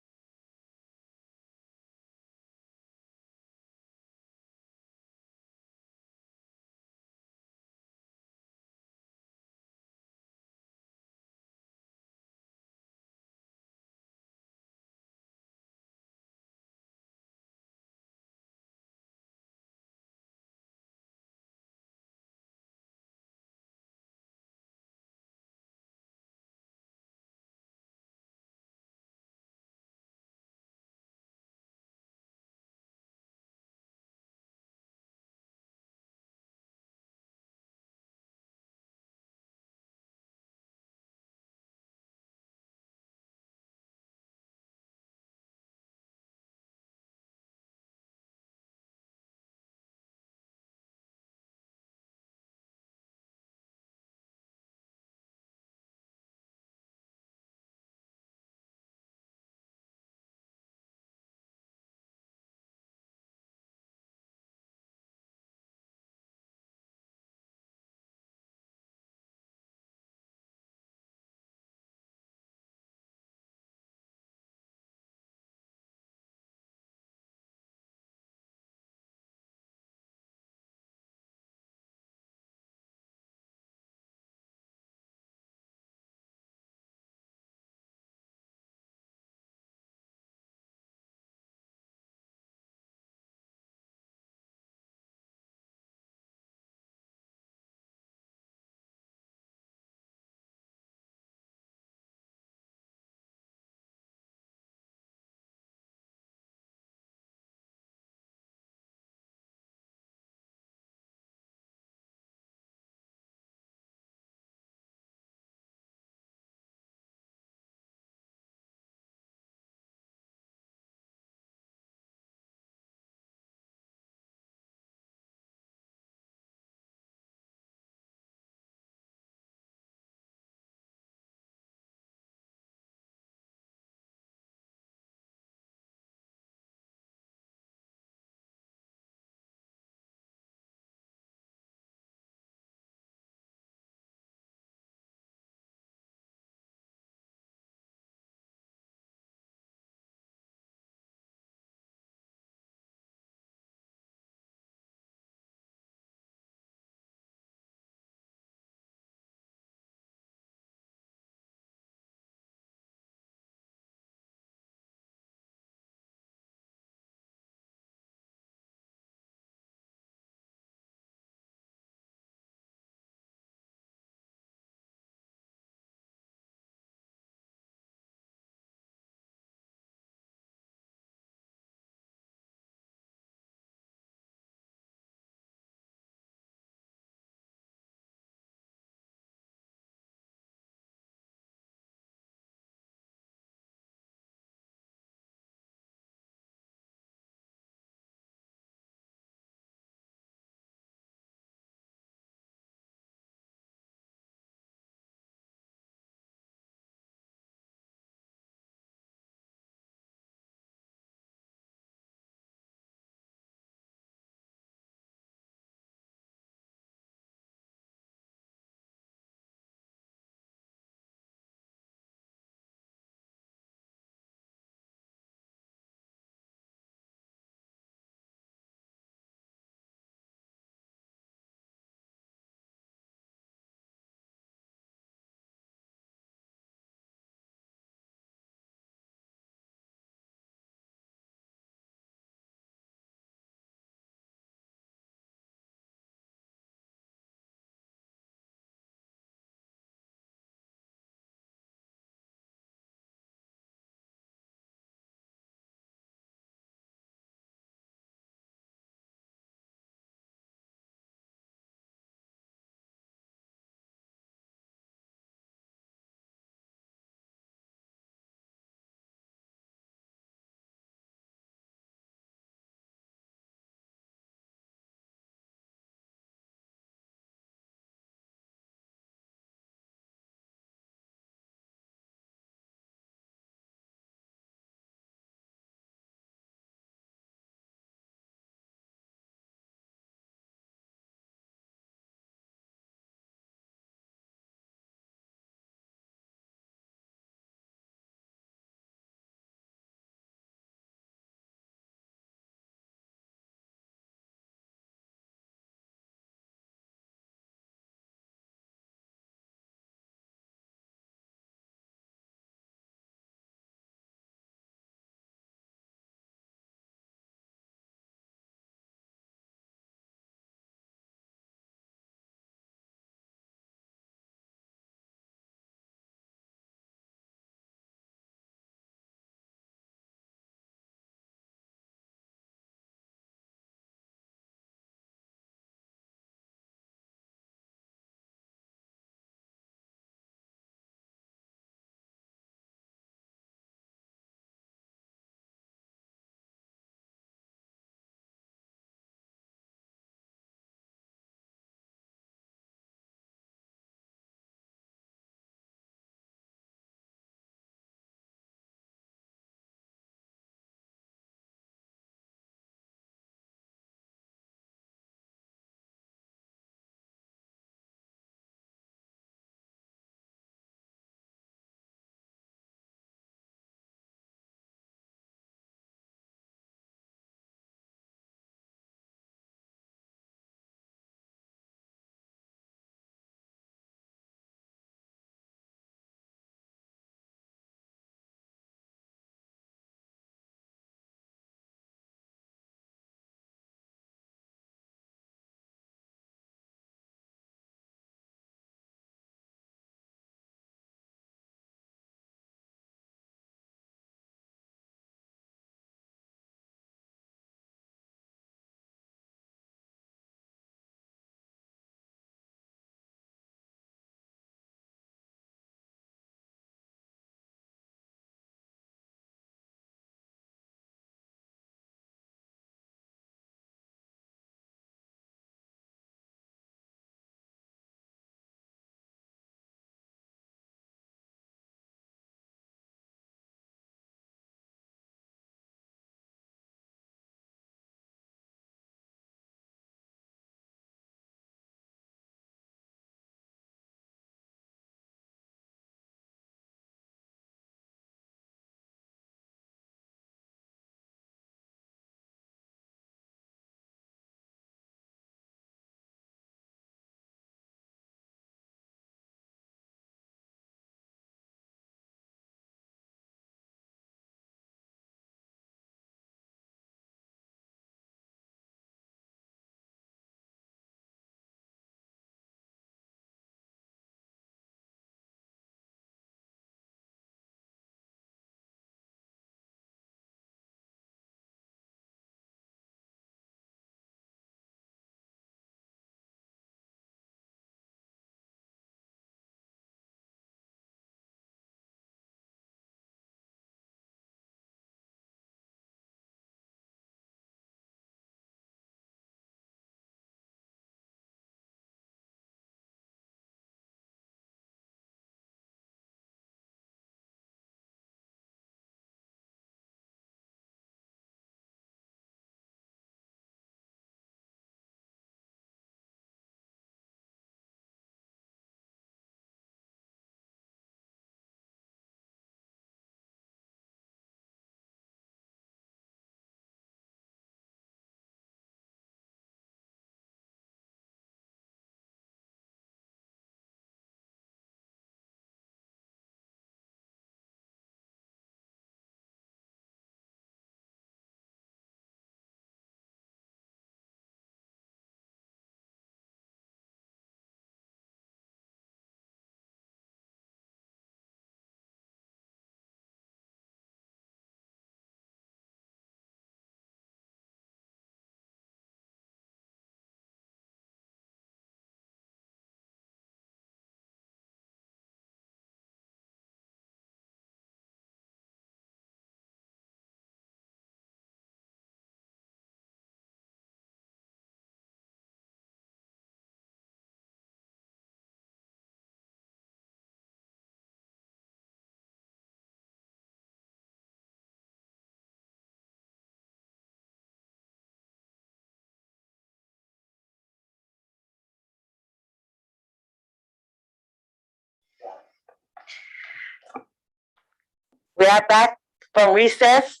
We are back from recess.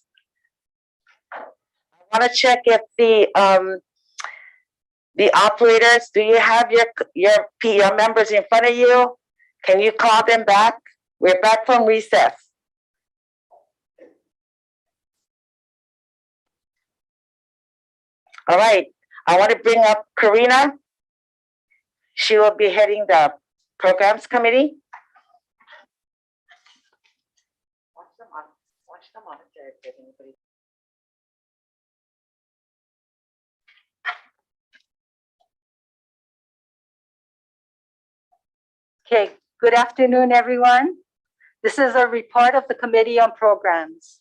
I want to check if the operators, do you have your members in front of you? Can you call them back? We're back from recess. All right, I want to bring up Karina. She will be heading the programs committee. Watch the monitor if there's anybody. Okay, good afternoon, everyone. This is a report of the Committee on Programs.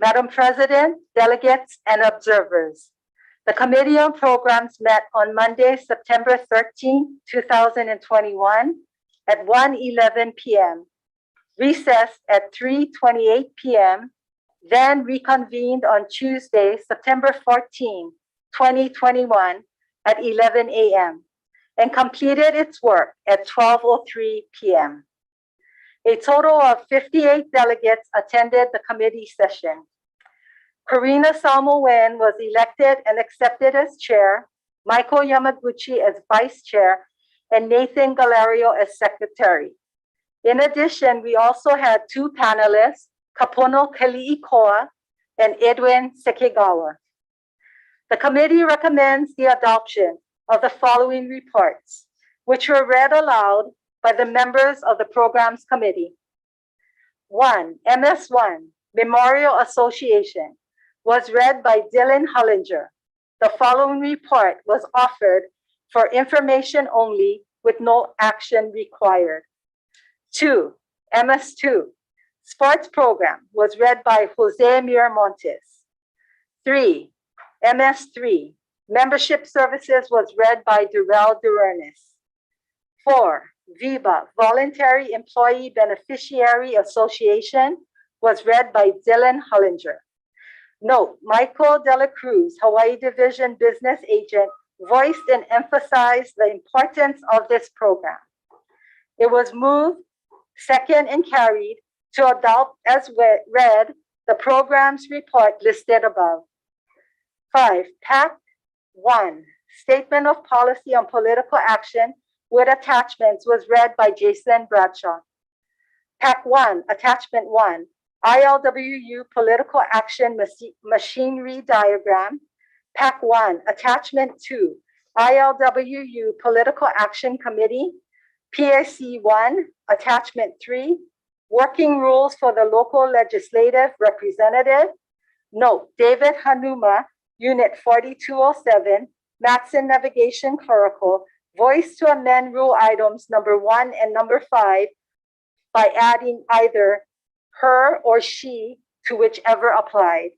Madam President, delegates, and observers. The Committee on Programs met on Monday, September 13, 2021 at 1:11 p.m., recessed at 3:28 p.m., then reconvened on Tuesday, September 14, 2021 at 11 a.m. and completed its work at 12:03 p.m. A total of 58 delegates attended the committee session. Karina Salmo-Wen was elected and accepted as chair, Michael Yamaguchi as vice chair, and Nathan Galerio as secretary. In addition, we also had two panelists, Kapono Kaliikoa and Edwin Sekigawa. The committee recommends the adoption of the following reports, which were read aloud by the members of the Programs Committee. 1. MS1, Memorial Association, was read by Dylan Hollinger. The following report was offered for information only with no action required. 2. MS2, Sports Program, was read by Jose Miramontes. 3. MS3, Membership Services, was read by Durrell Duranis. 4. VIBA, Voluntary Employee Beneficiary Association, was read by Dylan Hollinger. Note, Michael Dela Cruz, Hawaii Division Business Agent, voiced and emphasized the importance of this program. It was moved, second, and carried to adopt as read the program's report listed above. 5. PAC 1, Statement of Policy on Political Action with Attachments, was read by Jason Bradshaw. PAC 1, Attachment 1, ILWU Political Action Machinery Diagram. PAC 1, Attachment 2, ILWU Political Action Committee. PAC 1, Attachment 3, Working Rules for the Local Legislative Representative. Note, David Hanuma, Unit 4207, Matson Navigation Clerical, voiced to amend rule items number 1 and number 5 by adding either her or she to whichever applied.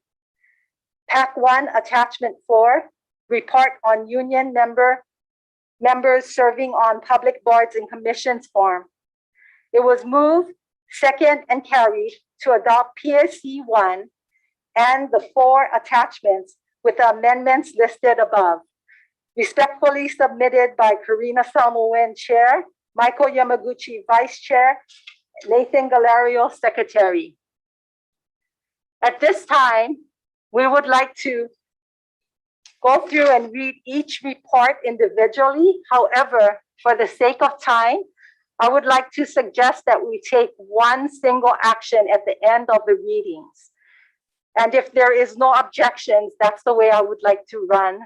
PAC 1, Attachment 4, Report on Union members serving on public boards and commissions form. It was moved, second, and carried to adopt PSC 1 and the 4 attachments with the amendments listed above. Respectfully submitted by Karina Salmo-Wen, Chair, Michael Yamaguchi, Vice Chair, Nathan Galerio, Secretary. At this time, we would like to go through and read each report individually. However, for the sake of time, I would like to suggest that we take one single action at the end of the readings. And if there is no objections, that's the way I would like to run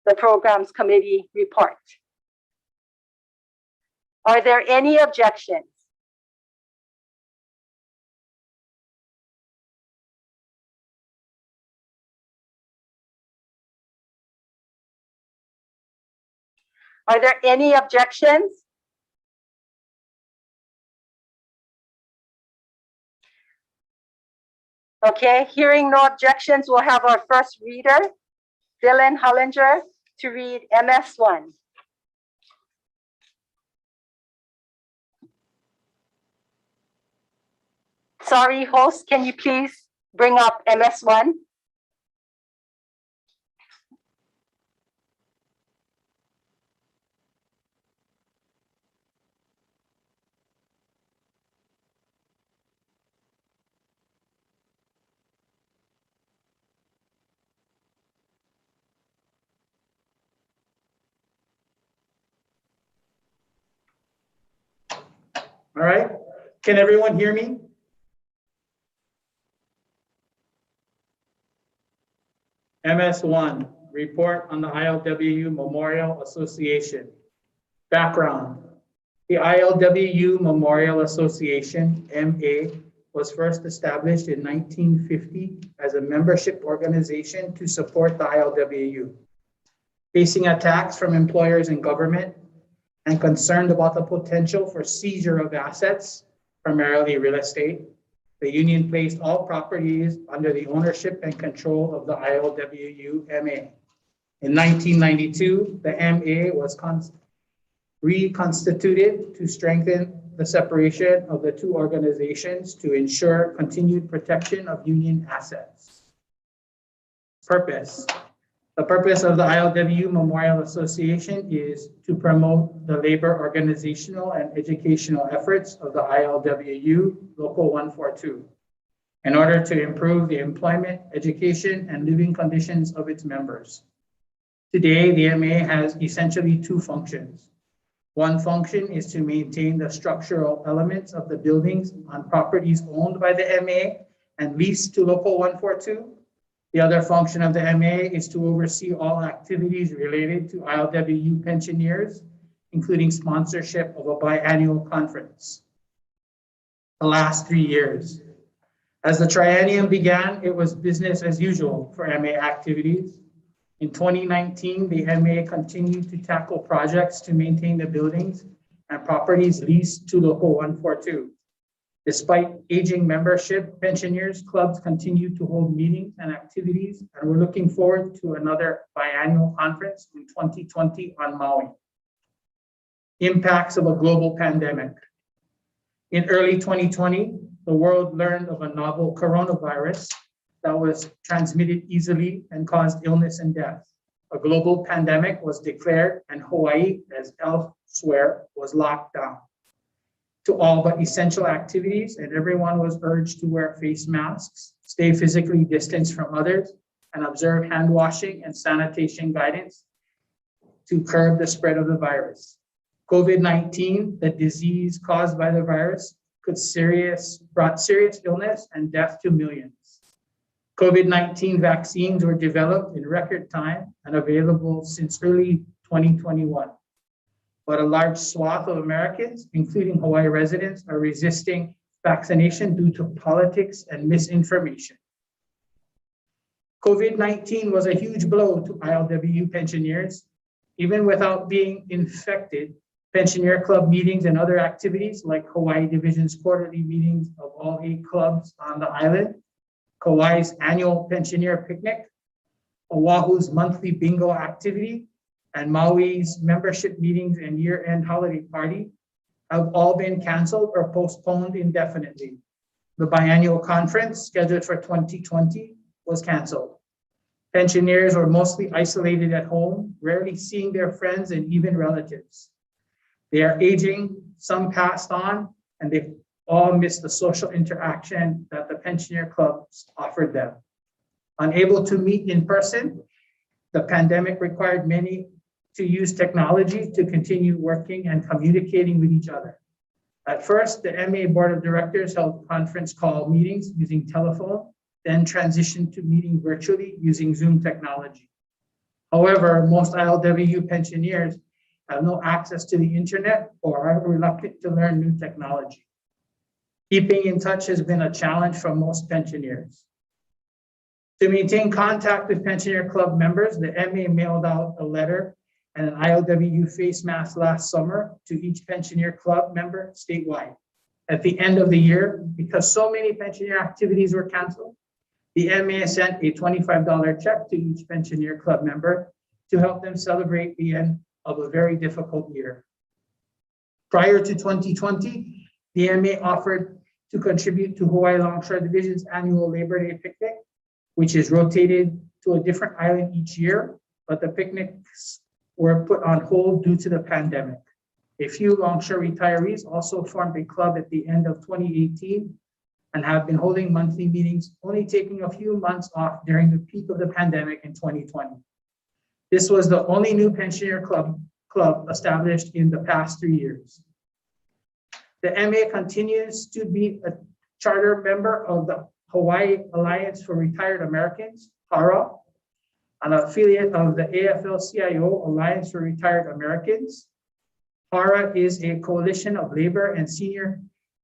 the Programs Committee report. Are there any objections? Are there any objections? Okay, hearing no objections, we'll have our first reader, Dylan Hollinger, to read MS1. Sorry, host, can you please bring up MS1? All right, can everyone hear me? MS1, report on the ILWU Memorial Association. Background. The ILWU Memorial Association, MA, was first established in 1950 as a membership organization to support the ILWU. Facing attacks from employers and government, and concerned about the potential for seizure of assets, primarily real estate, the union placed all properties under the ownership and control of the ILWU MA. In 1992, the MA was reconstituted to strengthen the separation of the two organizations to ensure continued protection of union assets. Purpose. The purpose of the ILWU Memorial Association is to promote the labor organizational and educational efforts of the ILWU Local 142 in order to improve the employment, education, and living conditions of its members. Today, the MA has essentially two functions. One function is to maintain the structural elements of the buildings on properties owned by the MA and leased to Local 142. The other function of the MA is to oversee all activities related to ILWU pensioners, including sponsorship of a biannual conference. The last 3 years. As the triennium began, it was business as usual for MA activities. In 2019, the MA continued to tackle projects to maintain the buildings and properties leased to Local 142. Despite aging membership, pensioners clubs continue to hold meetings and activities, and we're looking forward to another biannual conference in 2020 on Maui. Impacts of a global pandemic. In early 2020, the world learned of a novel coronavirus that was transmitted easily and caused illness and death. A global pandemic was declared, and Hawaii, as elsewhere, was locked down to all but essential activities, and everyone was urged to wear face masks, stay physically distanced from others, and observe hand washing and sanitation guidance to curb the spread of the virus. COVID-19, the disease caused by the virus, brought serious illness and death to millions. COVID-19 vaccines were developed in record time and available since early 2021. But a large swath of Americans, including Hawaii residents, are resisting vaccination due to politics and misinformation. COVID-19 was a huge blow to ILWU pensioners. Even without being infected, pensioner club meetings and other activities like Hawaii Division's quarterly meetings of all 8 clubs on the island, Kauai's annual pensioner picnic, Oahu's monthly bingo activity, and Maui's membership meetings and year-end holiday party have all been canceled or postponed indefinitely. The biannual conference scheduled for 2020 was canceled. Pensioners were mostly isolated at home, rarely seeing their friends and even relatives. They are aging, some passed on, and they've all missed the social interaction that the pensioner clubs offered them. Unable to meet in person, the pandemic required many to use technology to continue working and communicating with each other. At first, the MA Board of Directors held conference call meetings using telephone, then transitioned to meeting virtually using Zoom technology. However, most ILWU pensioners have no access to the internet or are reluctant to learn new technology. Keeping in touch has been a challenge for most pensioners. To maintain contact with pensioner club members, the MA mailed out a letter and an ILWU face mask last summer to each pensioner club member statewide. At the end of the year, because so many pensioner activities were canceled, the MA sent a $25 check to each pensioner club member to help them celebrate the end of a very difficult year. Prior to 2020, the MA offered to contribute to Hawaii Longshore Division's annual Labor Day picnic, which is rotated to a different island each year, but the picnics were put on hold due to the pandemic. A few Longshore retirees also formed a club at the end of 2018 and have been holding monthly meetings, only taking a few months off during the peak of the pandemic in 2020. This was the only new pensioner club established in the past 3 years. The MA continues to be a charter member of the Hawaii Alliance for Retired Americans, HARA, an affiliate of the AFL-CIO Alliance for Retired Americans. HARA is a coalition of labor and senior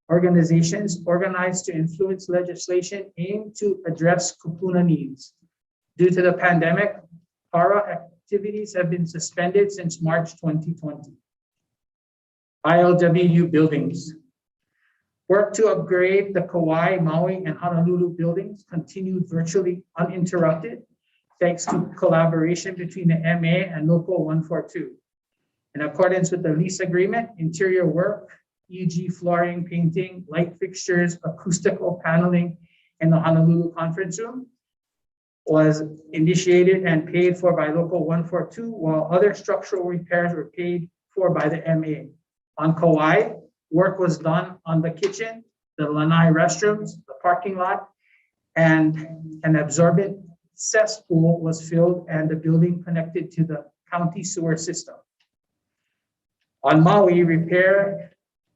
organizations organized to influence legislation aimed to address kupuna needs. Due to the pandemic, HARA activities have been suspended since March 2020. ILWU buildings. Work to upgrade the Kauai, Maui, and Honolulu buildings continued virtually uninterrupted, thanks to collaboration between the MA and Local 142. In accordance with the lease agreement, interior work, e.g. flooring, painting, light fixtures, acoustical paneling in the Honolulu conference room was initiated and paid for by Local 142, while other structural repairs were paid for by the MA. On Kauai, work was done on the kitchen, the lanai restrooms, the parking lot, and an absorbent cesspool was filled and the building connected to the county sewer system. On Maui, repair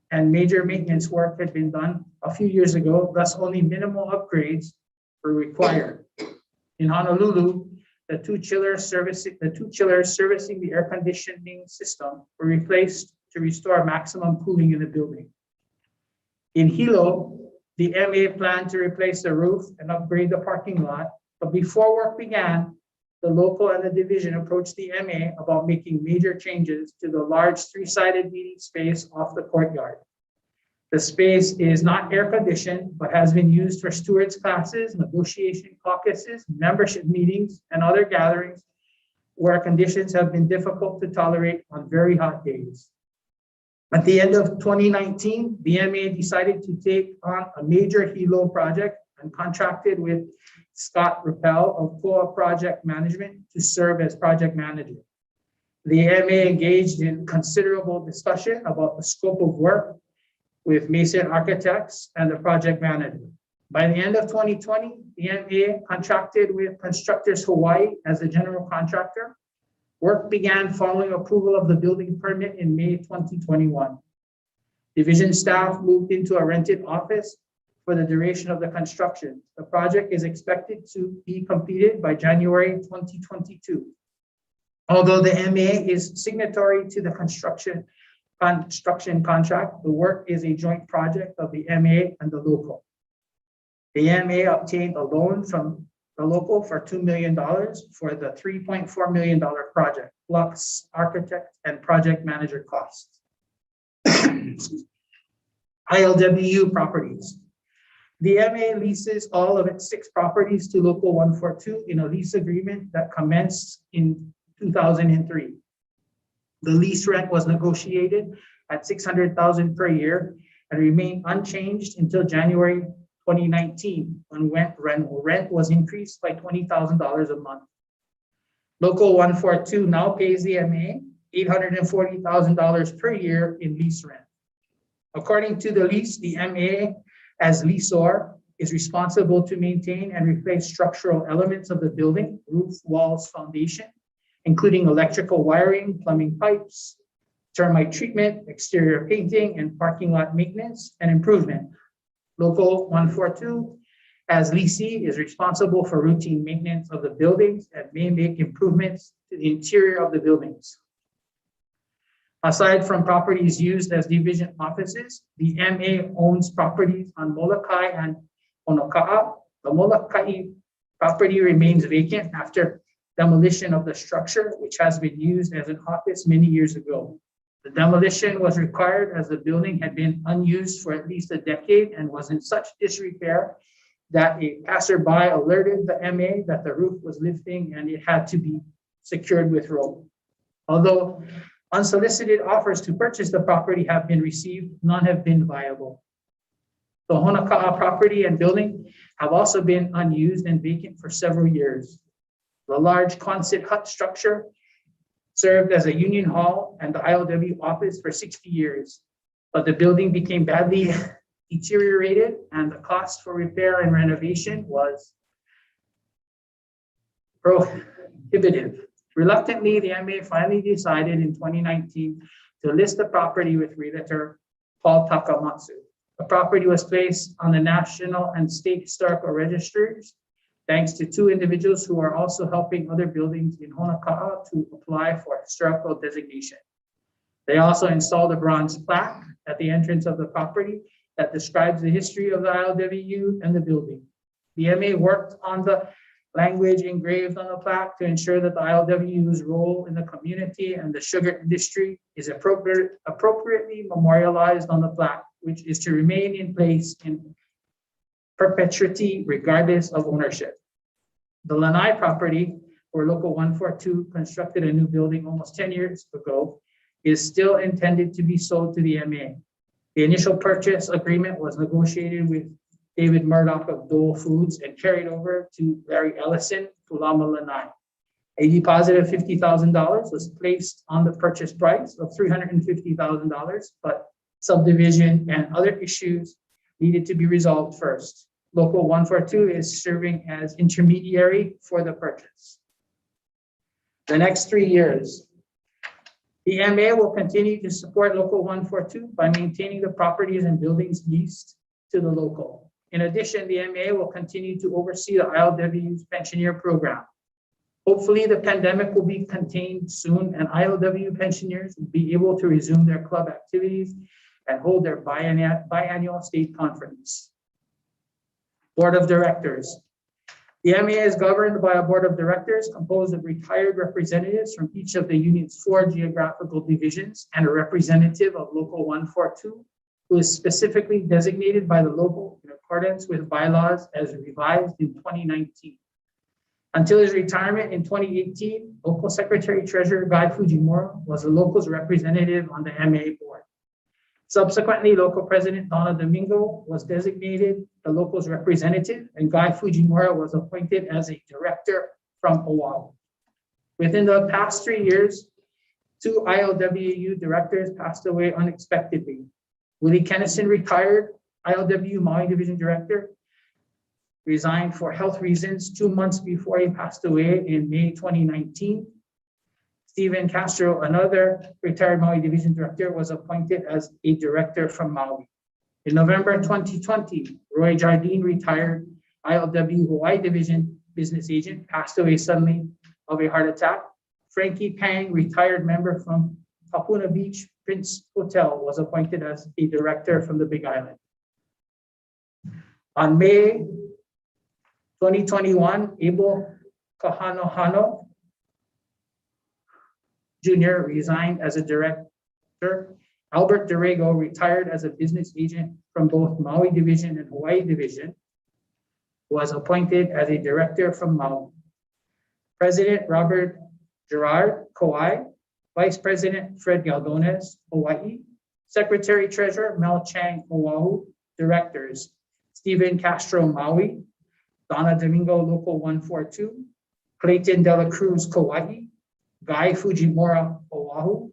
and major maintenance work had been done a few years ago, thus only minimal upgrades were required. In Honolulu, the two chillers servicing the air conditioning system were replaced to restore maximum cooling in the building. In Hilo, the MA planned to replace the roof and upgrade the parking lot, but before work began, the local and the division approached the MA about making major changes to the large three-sided meeting space off the courtyard. The space is not air conditioned, but has been used for stewards classes, negotiation caucuses, membership meetings, and other gatherings where conditions have been difficult to tolerate on very hot days. At the end of 2019, the MA decided to take on a major Hilo project and contracted with Scott Rappel of COA Project Management to serve as project manager. The MA engaged in considerable discussion about the scope of work with Mason Architects and the project manager. By the end of 2020, the MA contracted with Constructors Hawaii as the general contractor. Work began following approval of the building permit in May 2021. Division staff moved into a rented office for the duration of the construction. The project is expected to be completed by January 2022. Although the MA is signatory to the construction contract, the work is a joint project of the MA and the local. The MA obtained a loan from the local for $2 million for the $3.4 million project, plus architect and project manager costs. ILWU properties. The MA leases all of its 6 properties to Local 142 in a lease agreement that commenced in 2003. The lease rent was negotiated at $600,000 per year and remained unchanged until January 2019, when rent was increased by $20,000 a month. Local 142 now pays the MA $840,000 per year in lease rent. According to the lease, the MA as lessor is responsible to maintain and replace structural elements of the building, roof, walls, foundation, including electrical wiring, plumbing pipes, termite treatment, exterior painting, and parking lot maintenance and improvement. Local 142, as lessee, is responsible for routine maintenance of the buildings and may make improvements to the interior of the buildings. Aside from properties used as division offices, the MA owns properties on Molokai and Honoka'a. The Molokai property remains vacant after demolition of the structure, which has been used as an office many years ago. The demolition was required as the building had been unused for at least a decade and was in such disrepair that a passerby alerted the MA that the roof was lifting and it had to be secured with rope. Although unsolicited offers to purchase the property have been received, none have been viable. The Honoka'a property and building have also been unused and vacant for several years. The large Quonset hut structure served as a union hall and the ILWU office for 60 years, but the building became badly deteriorated and the cost for repair and renovation was prohibitive. Reluctantly, the MA finally decided in 2019 to list the property with realtor Paul Takamatsu. The property was placed on the National and State Historical Registers thanks to two individuals who are also helping other buildings in Honoka'a to apply for historical designation. They also installed a bronze plaque at the entrance of the property that describes the history of the ILWU and the building. The MA worked on the language engraved on the plaque to ensure that the ILWU's role in the community and the sugar industry is appropriately memorialized on the plaque, which is to remain in place in perpetuity regardless of ownership. The Lanai property, where Local 142 constructed a new building almost 10 years ago, is still intended to be sold to the MA. The initial purchase agreement was negotiated with David Murdoch of Dole Foods and carried over to Larry Ellison, Tulama Lanai. A deposit of $50,000 was placed on the purchase price of $350,000, but subdivision and other issues needed to be resolved first. Local 142 is serving as intermediary for the purchase. The next 3 years, the MA will continue to support Local 142 by maintaining the properties and buildings leased to the local. In addition, the MA will continue to oversee the ILWU's pensioner program. Hopefully, the pandemic will be contained soon and ILWU pensioners will be able to resume their club activities and hold their biannual state conference. Board of Directors. The MA is governed by a board of directors composed of retired representatives from each of the unit's 4 geographical divisions and a representative of Local 142, who is specifically designated by the local in accordance with bylaws as revised in 2019. Until his retirement in 2018, local Secretary Treasurer Guy Fujimura was the local's representative on the MA board. Subsequently, local President Donna Domingo was designated the local's representative, and Guy Fujimura was appointed as a director from Oahu. Within the past 3 years, 2 ILWU directors passed away unexpectedly. Willie Kennison, retired ILWU Maui Division Director, resigned for health reasons 2 months before he passed away in May 2019. Stephen Castro, another retired Maui Division Director, was appointed as a director from Maui. In November 2020, Roy Jardine, retired ILWU Hawaii Division business agent, passed away suddenly of a heart attack. Frankie Pang, retired member from Kapuna Beach Prince Hotel, was appointed as a director from the Big Island. On May 2021, Abel Kahanohano Jr. resigned as a director. Albert Dorego, retired as a business agent from both Maui Division and Hawaii Division, was appointed as a director from Maui. President Robert Gerard, Kauai. Vice President Fred Galdones, Hawaii. Secretary Treasurer Mel Chang, Oahu. Directors Stephen Castro, Maui. Donna Domingo, Local 142. Clayton Dela Cruz, Kauai. Guy Fujimura, Oahu.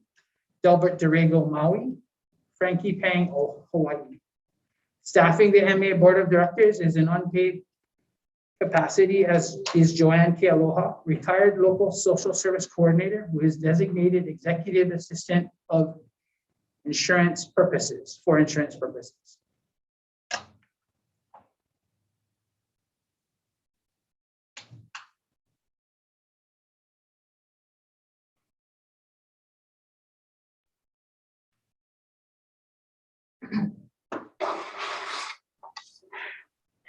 Delbert Dorego, Maui. Frankie Pang, Hawaii. Staffing the MA Board of Directors is an unpaid capacity, as is Joanne Kealoha, retired local social service coordinator, who is designated executive assistant of insurance purposes, for insurance purposes.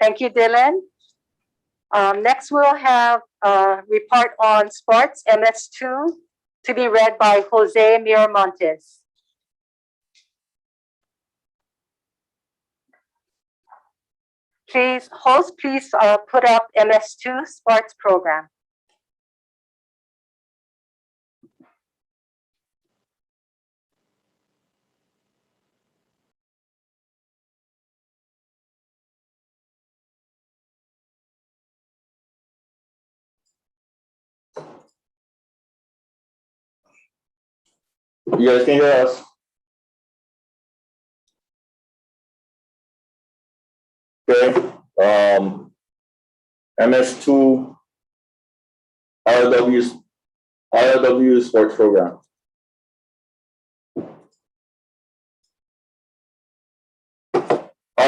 Thank you, Dylan. Next, we'll have a report on sports, MS2, to be read by Jose Miramontes. Please, host, please put up MS2 sports program. You guys can hear us? Okay. MS2 ILWU sports program.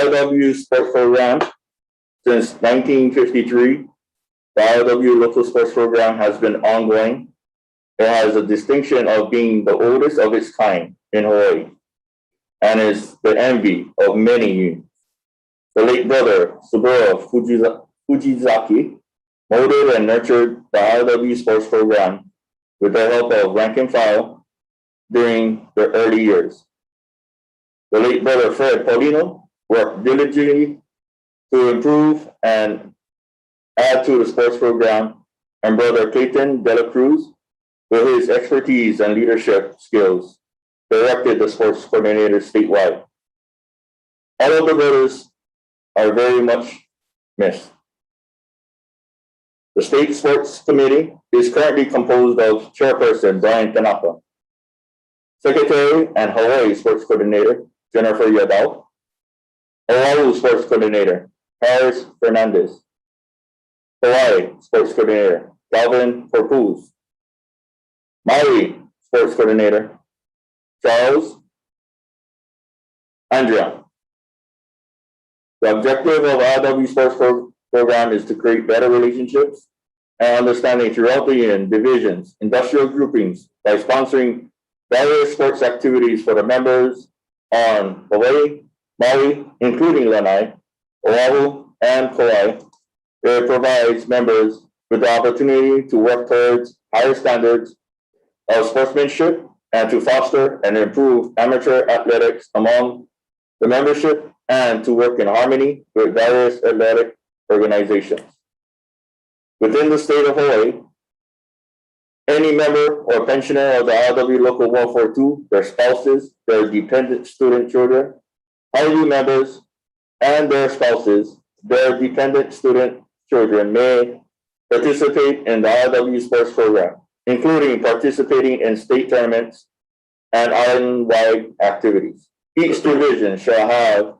ILWU sports program since 1953. The ILWU local sports program has been ongoing. It has a distinction of being the oldest of its kind in Hawaii and is the envy of many youth. The late brother, Saburo Fujizaki, molded and nurtured the ILWU sports program with the help of rank and file during the early years. The late brother, Fred Paulino, worked diligently to improve and add to the sports program, and brother Clayton De La Cruz, with his expertise and leadership skills, directed the sports coordinator statewide. All of the brothers are very much missed. The state sports committee is currently composed of Chairperson Brian Tanaka, Secretary and Hawaii Sports Coordinator Jennifer Yadao, Oahu Sports Coordinator Harris Fernandez, Hawaii Sports Coordinator Calvin Corpuz, Maui Sports Coordinator Charles Andrea. The objective of ILW Sports Program is to create better relationships and understanding throughout the union, divisions, industrial groupings by sponsoring various sports activities for the members on Hawaii, Maui, including Lanai, Oahu, and Kauai. It provides members with the opportunity to work towards higher standards of sportsmanship and to foster and improve amateur athletics among the membership and to work in harmony with various athletic organizations. Within the state of Hawaii, any member or pensioner of the ILW Local 142, their spouses, their dependent student children, ILWU members, and their spouses, their dependent student children may participate in the ILW sports program, including participating in state tournaments and island-wide activities. Each division shall have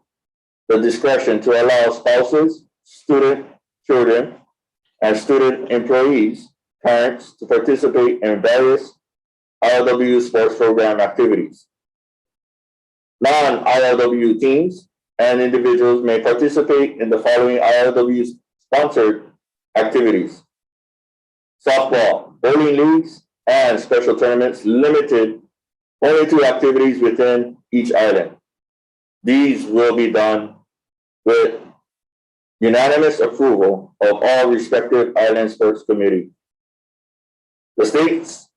the discretion to allow spouses, student children, and student employees, parents to participate in various ILWU sports program activities. Non-ILWU teams and individuals may participate in the following ILWU sponsored activities: softball, bowling leagues, and special tournaments limited only to activities within each island. These will be done with unanimous approval of all respective island sports committees. The state's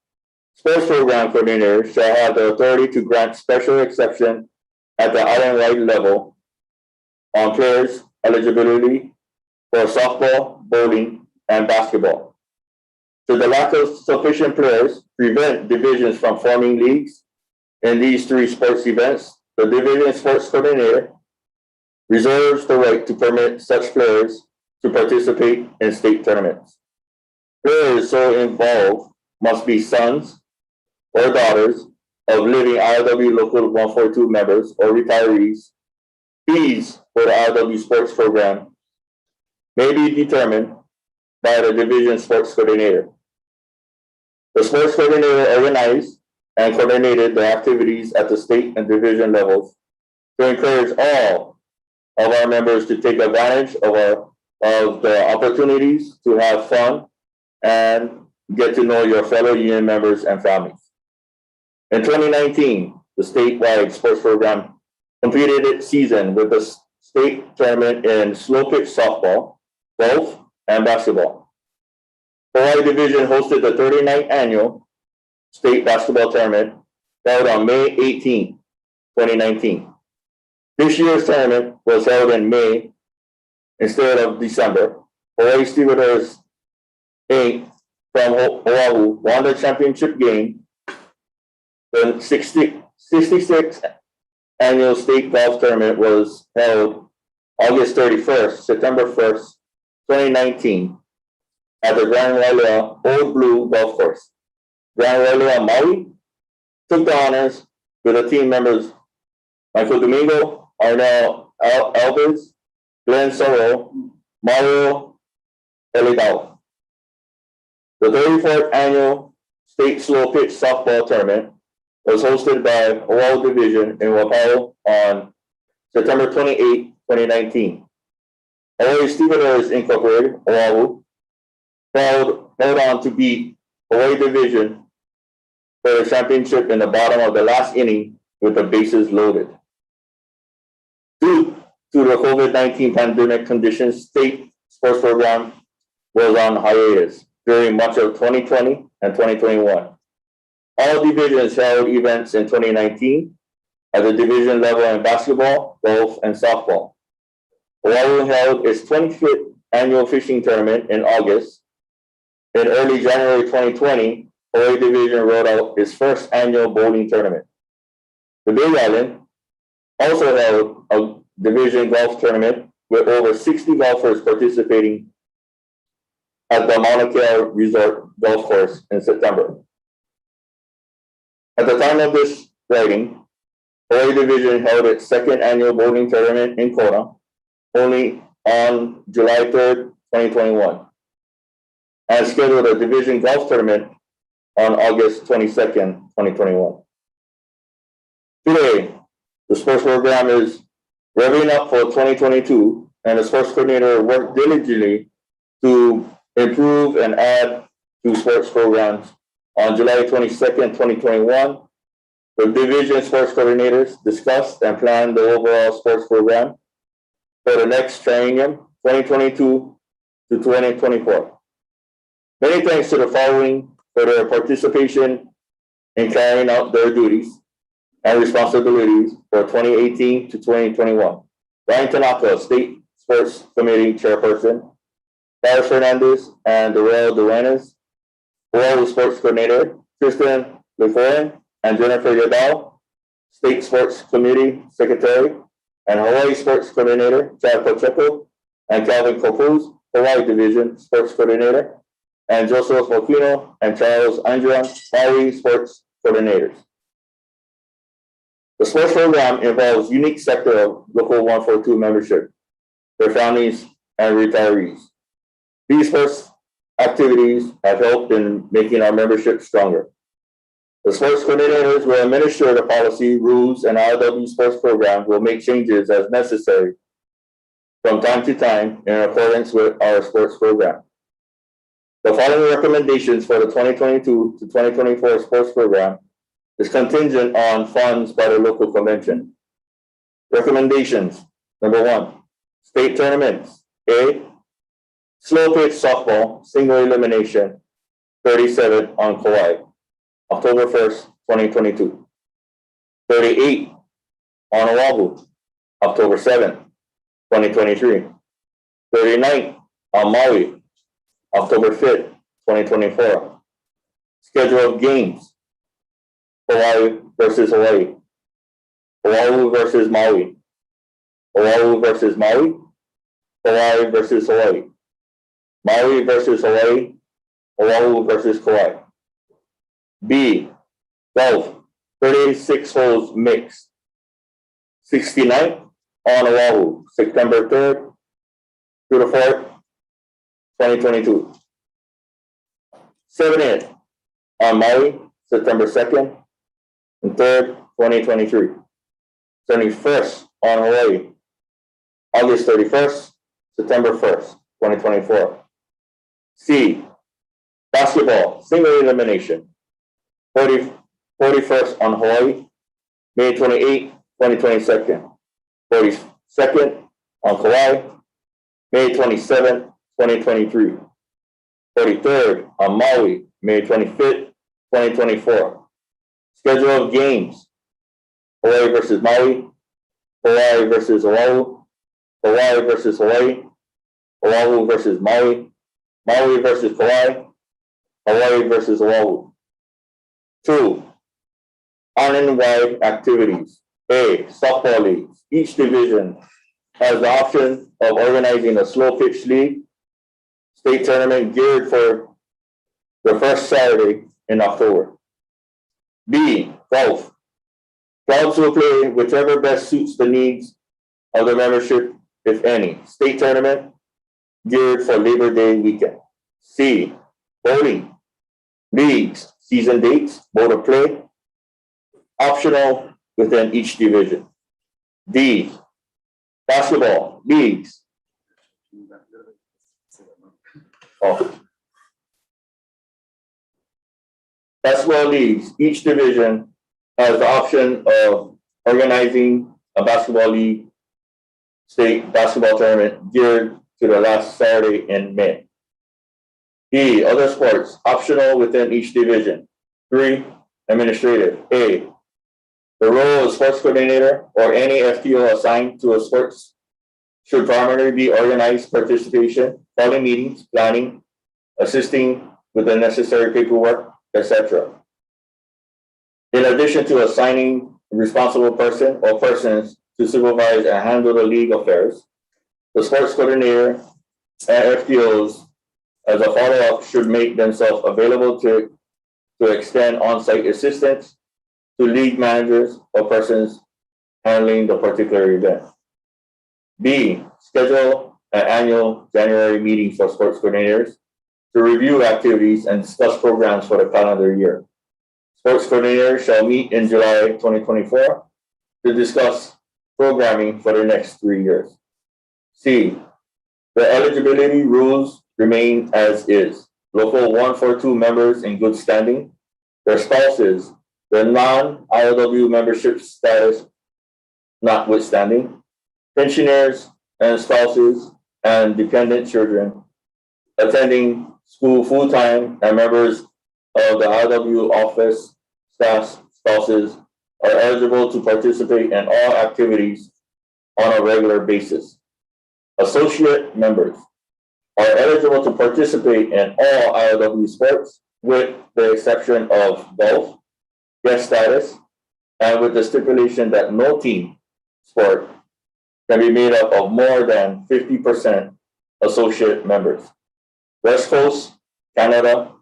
sports program coordinator shall have the authority to grant special exception at the island-wide level on players' eligibility for softball, bowling, and basketball. Should the lack of sufficient players prevent divisions from forming leagues in these three sports events, the division sports coordinator reserves the right to permit such players to participate in state tournaments. Players so involved must be sons or daughters of living ILW Local 142 members or retirees. Fees for the ILW sports program may be determined by the division sports coordinator. The sports coordinator organized and coordinated the activities at the state and division levels to encourage all of our members to take advantage of the opportunities to have fun and get to know your fellow union members and families. In 2019, the statewide sports program completed its season with the state tournament in slow pitch softball, golf, and basketball. Hawaii Division hosted the 39th annual state basketball tournament held on May 18, 2019. This year's tournament was held in May instead of December. Hawaii Stevedores Inc. from Oahu won the championship game. The 66th annual state golf tournament was held August 31st, September 1st, 2019 at the Grand Wailea Old Blue Golf Course. Grand Wailea Maui took the honors with the team members Michael Domingo, Arnel Alves, Glenn Sorrow, Mario Elidao. The 34th annual state slow pitch softball tournament was hosted by Oahu Division in Wapau on September 28, 2019. Hawaii Stevedores Incorporated, Oahu, held on to beat Hawaii Division for the championship in the bottom of the last inning with the bases loaded. Due to the COVID-19 pandemic conditions, state sports program was on hiatus during much of 2020 and 2021. All divisions held events in 2019 at the division level in basketball, golf, and softball. Oahu held its 25th annual fishing tournament in August. In early January 2020, Hawaii Division rolled out its first annual bowling tournament. The Big Island also held a division golf tournament with over 60 golfers participating at the Mauna Kea Resort Golf Course in September. At the time of this writing, Hawaii Division held its second annual bowling tournament in Kona only on July 3rd, 2021, and scheduled a division golf tournament on August 22nd, 2021. Today, the sports program is revving up for 2022, and the sports coordinator worked diligently to improve and add to sports programs. On July 22nd, 2021, the division sports coordinators discussed and planned the overall sports program for the next triennium, 2022 to 2024. Many thanks to the following for their participation in carrying out their duties and responsibilities for 2018 to 2021. Ryan Tanaka, State Sports Committee Chairperson, Carlos Fernandez and Dorel Duenas, Oahu Sports Coordinator, Tristan Leforen and Jennifer Yadal, State Sports Committee Secretary, and Hawaii Sports Coordinator, Chad Pacheco, and Calvin Kopuz, Hawaii Division Sports Coordinator, and Joseph Aquino and Charles Andrian, Maui Sports Coordinators. The sports program involves unique sector of Local 142 membership, their families, and retirees. These sports activities have helped in making our membership stronger. The sports coordinators will administer the policy, rules, and ILWU sports program will make changes as necessary from time to time in accordance with our sports program. The following recommendations for the 2022 to 2024 sports program is contingent on funds by the local convention. Recommendations: number 1, state tournaments. A, slow pitch softball, single elimination, 37 on Kauai, October 1st, 2022. 38 on Oahu, October 7th, 2023. 39 on Maui, October 5th, 2024. Schedule of games: Hawaii versus Hawaii, Oahu versus Maui, Oahu versus Maui, Hawaii versus Hawaii, Maui versus Hawaii, Oahu versus Kauai. B, golf, 36 holes mixed. 69th on Oahu, September 3rd to the 4th, 2022. 70th on Maui, September 2nd and 3rd, 2023. 71st on Hawaii, August 31st, September 1st, 2024. C, basketball, single elimination, 41st on Hawaii, May 28th, 2022. 42nd on Kauai, May 27th, 2023. 43rd on Maui, May 25th, 2024. Schedule of games: Hawaii versus Maui, Hawaii versus Oahu, Hawaii versus Hawaii, Oahu versus Maui, Maui versus Kauai, Hawaii versus Oahu. 2, island-wide activities. A, softball leagues. Each division has the option of organizing a slow pitch league state tournament geared for the first Saturday in October. B, golf. Clubs will play whichever best suits the needs of the membership, if any. State tournament geared for Labor Day weekend. C, bowling. Leagues, season dates, mode of play, optional within each division. D, Basketball leagues. Oh. Basketball leagues, each division has the option of organizing a basketball league state basketball tournament geared to the last Saturday in May. E, other sports, optional within each division. 3, administrative. A, the role of sports coordinator or any FTO assigned to a sports should primarily be organized participation, calling meetings, planning, assisting with the necessary paperwork, etc. In addition to assigning a responsible person or persons to supervise and handle the league affairs, the sports coordinator and FTOs as a follow-up should make themselves available to extend on-site assistance to league managers or persons handling the particular event. B, schedule an annual January meeting for sports coordinators to review activities and discuss programs for the calendar year. Sports coordinators shall meet in July 2024 to discuss programming for the next 3 years. C, the eligibility rules remain as is. Local 142 members in good standing, their spouses, their non-ILWU membership status notwithstanding, pensioners and spouses and dependent children attending school full-time and members of the ILWU office staff spouses are eligible to participate in all activities on a regular basis. Associate members are eligible to participate in all ILWU sports with the exception of golf, guest status, and with the stipulation that no team sport can be made up of more than 50% associate members. West Coast, Canada,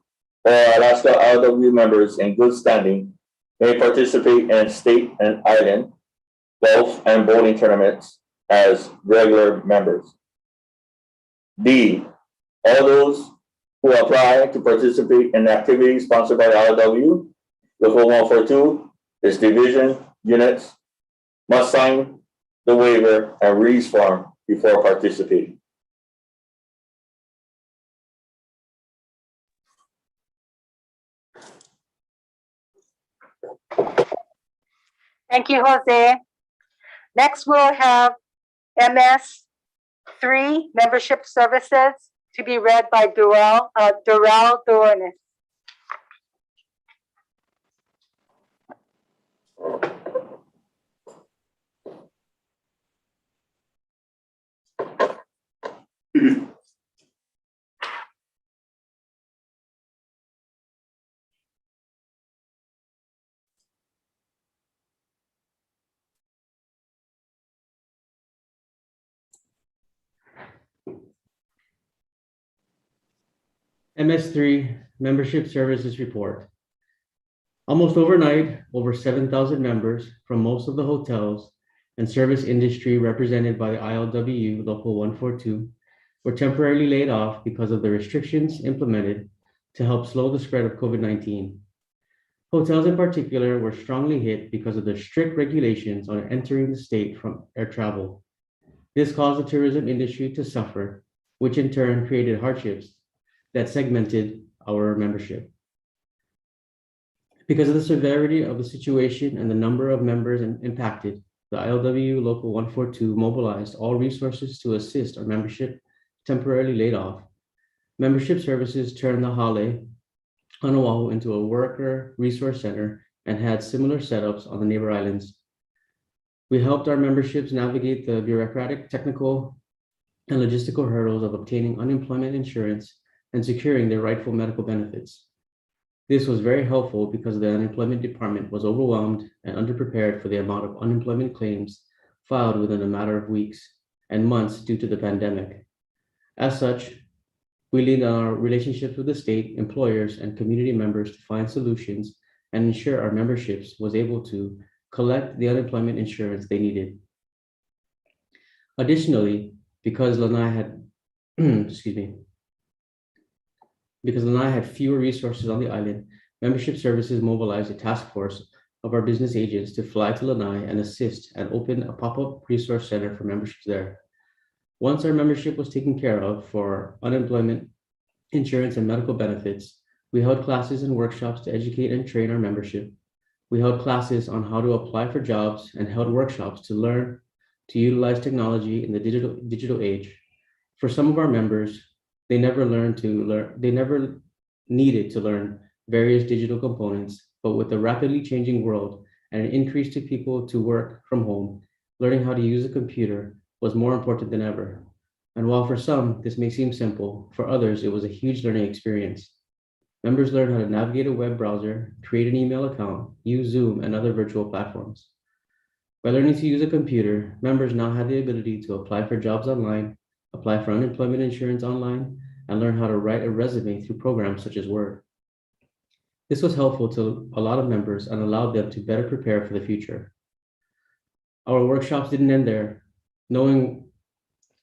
or Alaska ILWU members in good standing may participate in state and island golf and bowling tournaments as regular members. D, all those who apply to participate in activities sponsored by ILWU, Local 142, its division units must sign the waiver and release form before participating. Thank you, Jose. Next, we'll have MS3, Membership Services, to be read by Durrell Duenas. MS3 Membership Services Report. Almost overnight, over 7,000 members from most of the hotels and service industry represented by the ILWU Local 142 were temporarily laid off because of the restrictions implemented to help slow the spread of COVID-19. Hotels in particular were strongly hit because of the strict regulations on entering the state from air travel. This caused the tourism industry to suffer, which in turn created hardships that segmented our membership. Because of the severity of the situation and the number of members impacted, the ILWU Local 142 mobilized all resources to assist our membership temporarily laid off. Membership services turned the Hale on Oahu into a worker resource center and had similar setups on the neighbor islands. We helped our memberships navigate the bureaucratic, technical, and logistical hurdles of obtaining unemployment insurance and securing their rightful medical benefits. This was very helpful because the unemployment department was overwhelmed and underprepared for the amount of unemployment claims filed within a matter of weeks and months due to the pandemic. As such, we leaned on our relationships with the state, employers, and community members to find solutions and ensure our memberships was able to collect the unemployment insurance they needed. Additionally, because Lanai had, because Lanai had fewer resources on the island, membership services mobilized a task force of our business agents to fly to Lanai and assist and open a pop-up resource center for memberships there. Once our membership was taken care of for unemployment insurance and medical benefits, we held classes and workshops to educate and train our membership. We held classes on how to apply for jobs and held workshops to learn to utilize technology in the digital age. For some of our members, they never needed to learn various digital components, but with the rapidly changing world and an increase to people to work from home, learning how to use a computer was more important than ever. And while for some, this may seem simple, for others, it was a huge learning experience. Members learned how to navigate a web browser, create an email account, use Zoom and other virtual platforms. By learning to use a computer, members now had the ability to apply for jobs online, apply for unemployment insurance online, and learn how to write a resume through programs such as Word. This was helpful to a lot of members and allowed them to better prepare for the future. Our workshops didn't end there. Knowing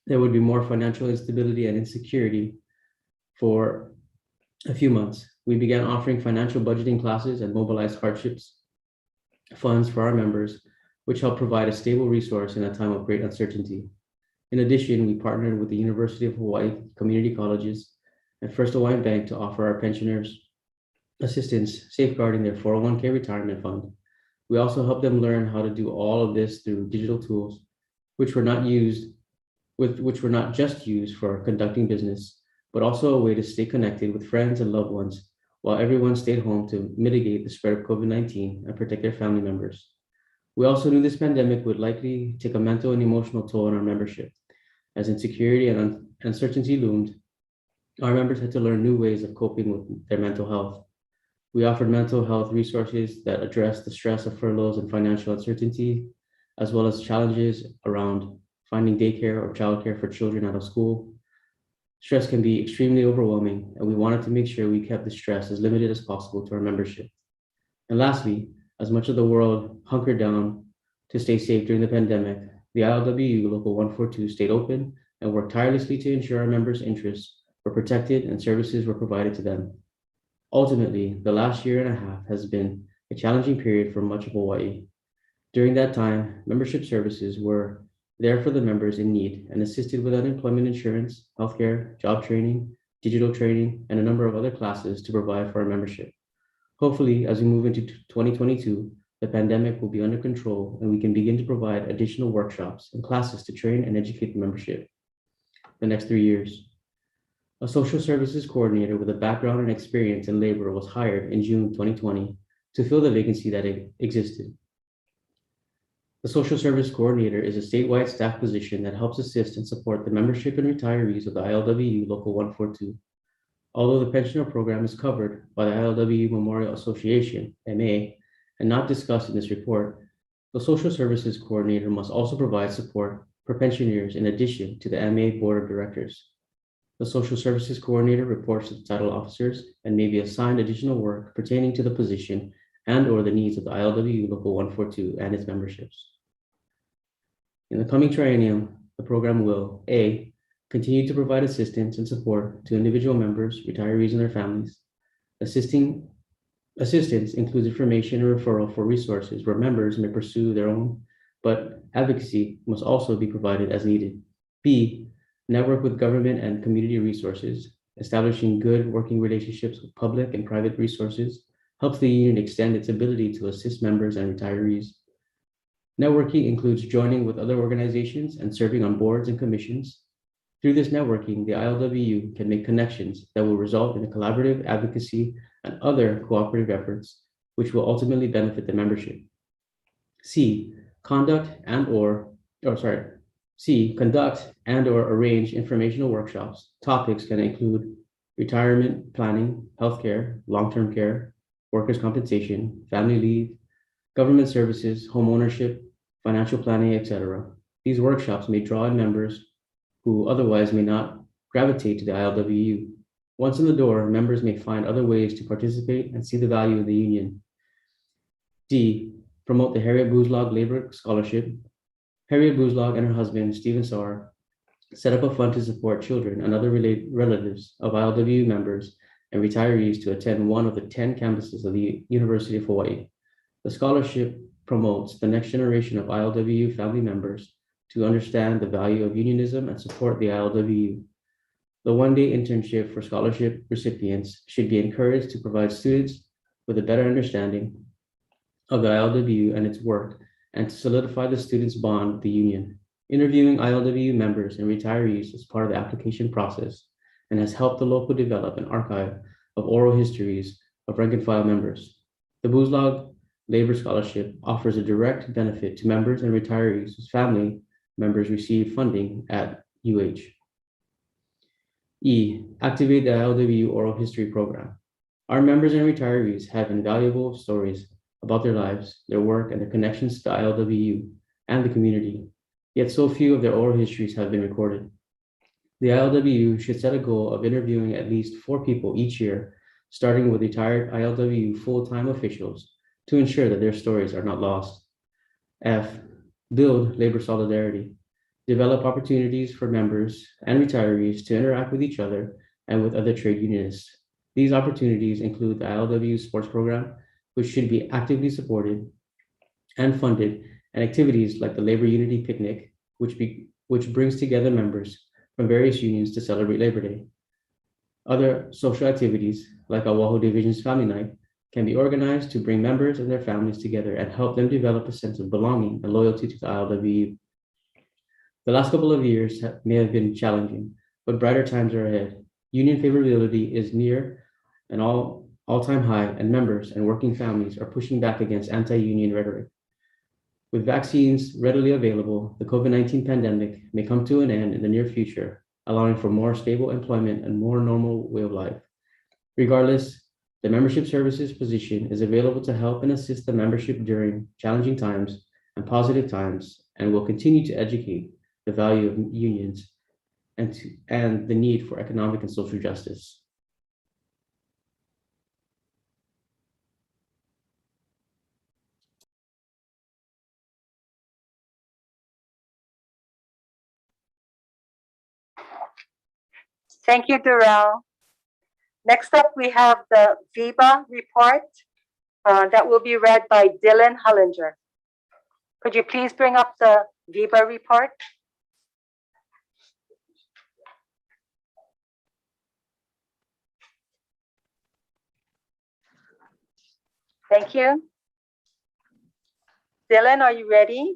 there would be more financial instability and insecurity for a few months, we began offering financial budgeting classes and mobilized hardships funds for our members, which helped provide a stable resource in a time of great uncertainty. In addition, we partnered with the University of Hawaii Community Colleges and First Hawaiian Bank to offer our pensioners assistance safeguarding their 401k retirement fund. We also helped them learn how to do all of this through digital tools, which were not just used for conducting business, but also a way to stay connected with friends and loved ones while everyone stayed home to mitigate the spread of COVID-19 and protect their family members. We also knew this pandemic would likely take a mental and emotional toll on our membership. As insecurity and uncertainty loomed, our members had to learn new ways of coping with their mental health. We offered mental health resources that addressed the stress of furloughs and financial uncertainty, as well as challenges around finding daycare or childcare for children out of school. Stress can be extremely overwhelming, and we wanted to make sure we kept the stress as limited as possible to our membership. And lastly, as much of the world hunkered down to stay safe during the pandemic, the ILWU Local 142 stayed open and worked tirelessly to ensure our members' interests were protected and services were provided to them. Ultimately, the last year and a half has been a challenging period for much of Hawaii. During that time, membership services were there for the members in need and assisted with unemployment insurance, healthcare, job training, digital training, and a number of other classes to provide for our membership. Hopefully, as we move into 2022, the pandemic will be under control and we can begin to provide additional workshops and classes to train and educate the membership the next 3 years. A social services coordinator with a background and experience in labor was hired in June 2020 to fill the vacancy that existed. The social service coordinator is a statewide staff position that helps assist and support the membership and retirees of the ILWU Local 142. Although the pensioner program is covered by the ILWU Memorial Association, MA, and not discussed in this report, the social services coordinator must also provide support for pensioners in addition to the MA Board of Directors. The social services coordinator reports to the title officers and may be assigned additional work pertaining to the position and/or the needs of the ILWU Local 142 and its memberships. In the coming triennium, the program will A, continue to provide assistance and support to individual members, retirees, and their families. Assistance includes information and referral for resources where members may pursue their own, but advocacy must also be provided as needed. B, network with government and community resources, establishing good working relationships with public and private resources helps the union extend its ability to assist members and retirees. Networking includes joining with other organizations and serving on boards and commissions. Through this networking, the ILWU can make connections that will result in a collaborative advocacy and other cooperative efforts, which will ultimately benefit the membership. C, conduct and/or arrange informational workshops. Topics can include retirement planning, healthcare, long-term care, workers' compensation, family leave, government services, home ownership, financial planning, etc. These workshops may draw in members who otherwise may not gravitate to the ILWU. Once in the door, members may find other ways to participate and see the value of the union. D, promote the Harriet Buzlog Labor Scholarship. Harriet Buzlog and her husband, Stephen Saar, set up a fund to support children and other relatives of ILWU members and retirees to attend one of the 10 campuses of the University of Hawaii. The scholarship promotes the next generation of ILWU family members to understand the value of unionism and support the ILWU. The one-day internship for scholarship recipients should be encouraged to provide students with a better understanding of the ILWU and its work, and to solidify the students' bond with the union. Interviewing ILWU members and retirees is part of the application process and has helped the local develop an archive of oral histories of rank and file members. The Buzlog Labor Scholarship offers a direct benefit to members and retirees whose family members receive funding at UH. E, activate the ILWU Oral History Program. Our members and retirees have invaluable stories about their lives, their work, and their connections to ILWU and the community, yet so few of their oral histories have been recorded. The ILWU should set a goal of interviewing at least 4 people each year, starting with retired ILWU full-time officials, to ensure that their stories are not lost. F, build labor solidarity. Develop opportunities for members and retirees to interact with each other and with other trade unionists. These opportunities include the ILWU sports program, which should be actively supported and funded, and activities like the Labor Unity Picnic, which brings together members from various unions to celebrate Labor Day. Other social activities, like Oahu Division's Family Night, can be organized to bring members and their families together and help them develop a sense of belonging and loyalty to the ILWU. The last couple of years may have been challenging, but brighter times are ahead. Union favorability is near an all-time high, and members and working families are pushing back against anti-union rhetoric. With vaccines readily available, the COVID-19 pandemic may come to an end in the near future, allowing for more stable employment and more normal way of life. Regardless, the membership services position is available to help and assist the membership during challenging times and positive times, and will continue to educate the value of unions and the need for economic and social justice. Thank you, Darrell. Next up, we have the VIBA report that will be read by Dylan Hollinger. Could you please bring up the VIBA report? Thank you. Dylan, are you ready?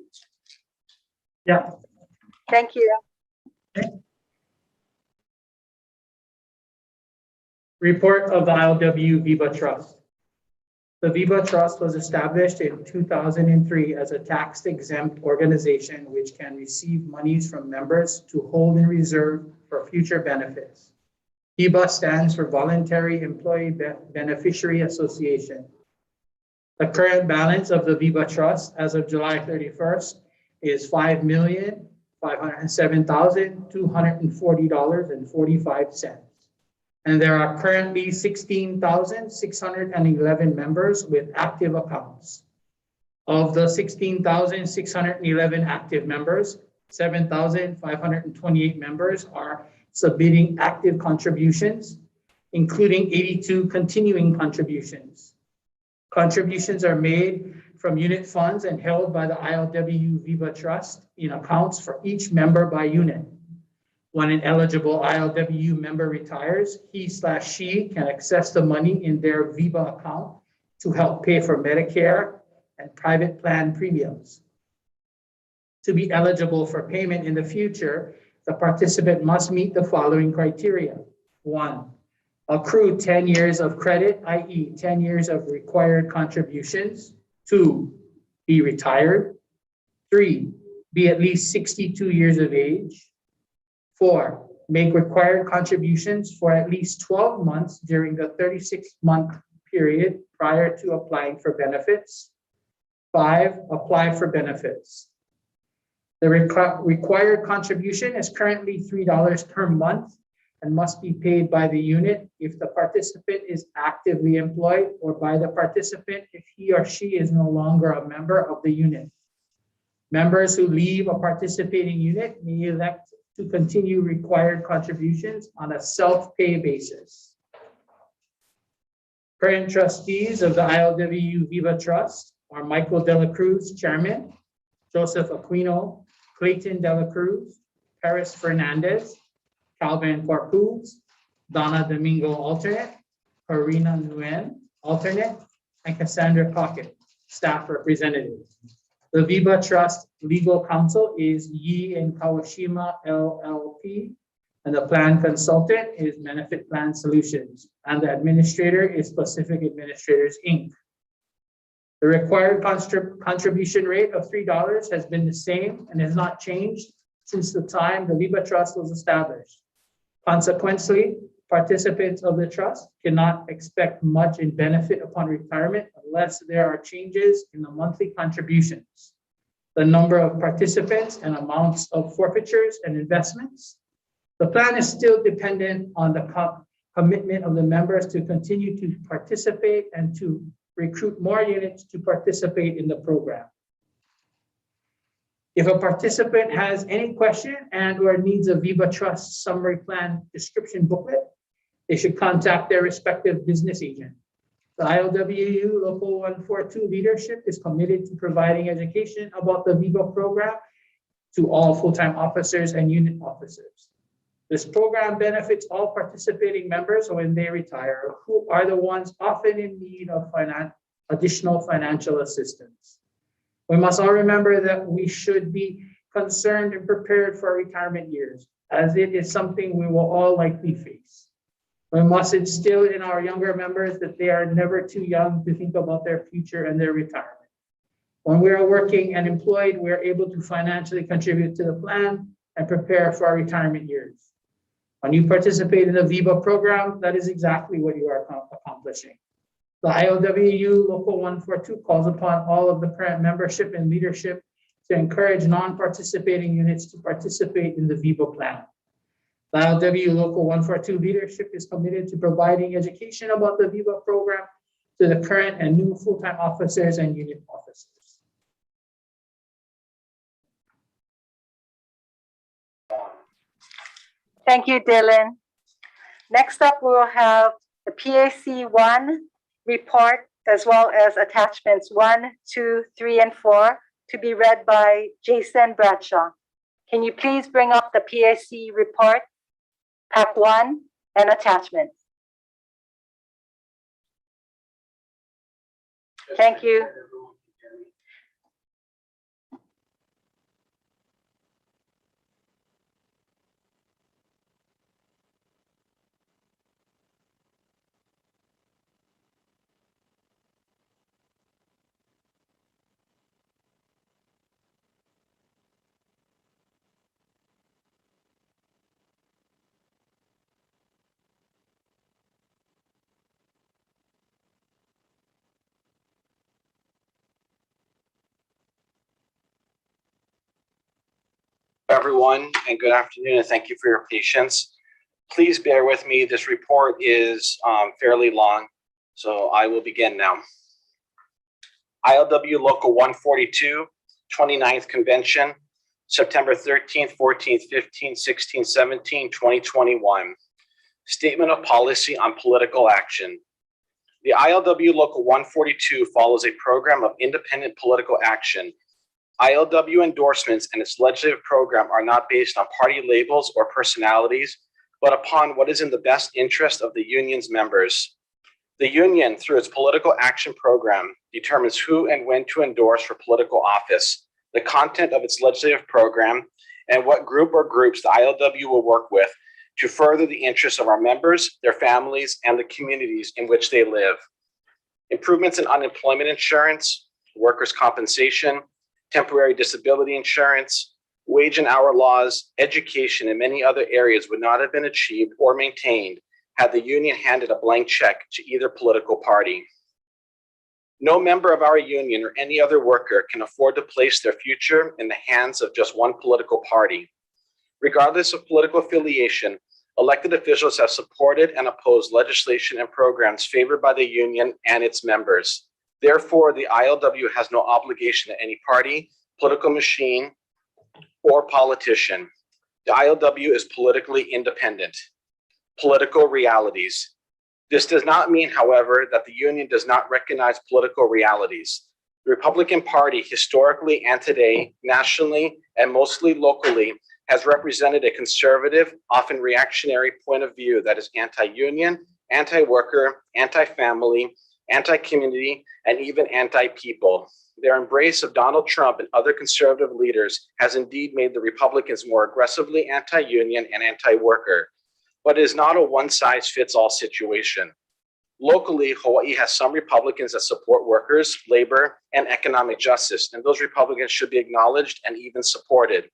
Yeah. Thank you. Report of the ILWU Viva Trust. The Viva Trust was established in 2003 as a tax-exempt organization which can receive monies from members to hold in reserve for future benefits. VIBA stands for Voluntary Employee Beneficiary Association. The current balance of the VIBA Trust as of July 31st is $5,507,240.45. And there are currently 16,611 members with active accounts. Of the 16,611 active members, 7,528 members are submitting active contributions, including 82 continuing contributions. Contributions are made from unit funds and held by the ILWU Viva Trust in accounts for each member by unit. When an eligible ILWU member retires, he/she can access the money in their VIBA account to help pay for Medicare and private plan premiums. To be eligible for payment in the future, the participant must meet the following criteria. 1, accrue 10 years of credit, i.e. 10 years of required contributions. 2, be retired. 3, be at least 62 years of age. 4, make required contributions for at least 12 months during the 36-month period prior to applying for benefits. 5, apply for benefits. The required contribution is currently $3 per month and must be paid by the unit if the participant is actively employed, or by the participant if he or she is no longer a member of the unit. Members who leave a participating unit may elect to continue required contributions on a self-pay basis. Current trustees of the ILWU Viva Trust are Michael Dela Cruz, Chairman, Joseph Aquino, Clayton Dela Cruz, Paris Fernandez, Calvin Corpuz, Donna Domingo, alternate, Karina Nguyen, alternate, and Cassandra Crockett, staff representative. The Viva Trust legal counsel is Yi and Kawashima LLP, and the plan consultant is Benefit Plan Solutions, and the administrator is Pacific Administrators, Inc. The required contribution rate of $3 has been the same and has not changed since the time the Viva Trust was established. Consequently, participants of the trust cannot expect much in benefit upon retirement unless there are changes in the monthly contributions, the number of participants, and amounts of forfeitures and investments. The plan is still dependent on the commitment of the members to continue to participate and to recruit more units to participate in the program. If a participant has any question and/or needs a Viva Trust summary plan description booklet, they should contact their respective business agent. The ILWU Local 142 leadership is committed to providing education about the Viva program to all full-time officers and unit officers. This program benefits all participating members when they retire, who are the ones often in need of additional financial assistance. We must all remember that we should be concerned and prepared for retirement years, as it is something we will all likely face. We must instill in our younger members that they are never too young to think about their future and their retirement. When we are working and employed, we are able to financially contribute to the plan and prepare for our retirement years. When you participate in the Viva program, that is exactly what you are accomplishing. The ILWU Local 142 calls upon all of the current membership and leadership to encourage non-participating units to participate in the Viva plan. The ILWU Local 142 leadership is committed to providing education about the Viva program to the current and new full-time officers and unit officers. Thank you, Dylan. Next up, we will have the PAC 1 report, as well as attachments 1, 2, 3, and 4 to be read by Jason Bradshaw. Can you please bring up the PAC report, PAC 1, and attachments? Thank you. Everyone, and good afternoon, and thank you for your patience. Please bear with me. This report is fairly long, so I will begin now. ILW Local 142, 29th Convention, September 13th, 14th, 15th, 16th, 17th, 2021. Statement of Policy on Political Action. The ILW Local 142 follows a program of independent political action. ILW endorsements and its legislative program are not based on party labels or personalities, but upon what is in the best interest of the union's members. The union, through its political action program, determines who and when to endorse for political office, the content of its legislative program, and what group or groups the ILW will work with to further the interests of our members, their families, and the communities in which they live. Improvements in unemployment insurance, workers' compensation, temporary disability insurance, wage and hour laws, education, and many other areas would not have been achieved or maintained had the union handed a blank check to either political party. No member of our union or any other worker can afford to place their future in the hands of just one political party. Regardless of political affiliation, elected officials have supported and opposed legislation and programs favored by the union and its members. Therefore, the ILW has no obligation to any party, political machine, or politician. The ILW is politically independent. Political realities. This does not mean, however, that the union does not recognize political realities. The Republican Party, historically and today, nationally and mostly locally, has represented a conservative, often reactionary point of view that is anti-union, anti-worker, anti-family, anti-community, and even anti-people. Their embrace of Donald Trump and other conservative leaders has indeed made the Republicans more aggressively anti-union and anti-worker, but it is not a one-size-fits-all situation. Locally, Hawaii has some Republicans that support workers, labor, and economic justice, and those Republicans should be acknowledged and even supported.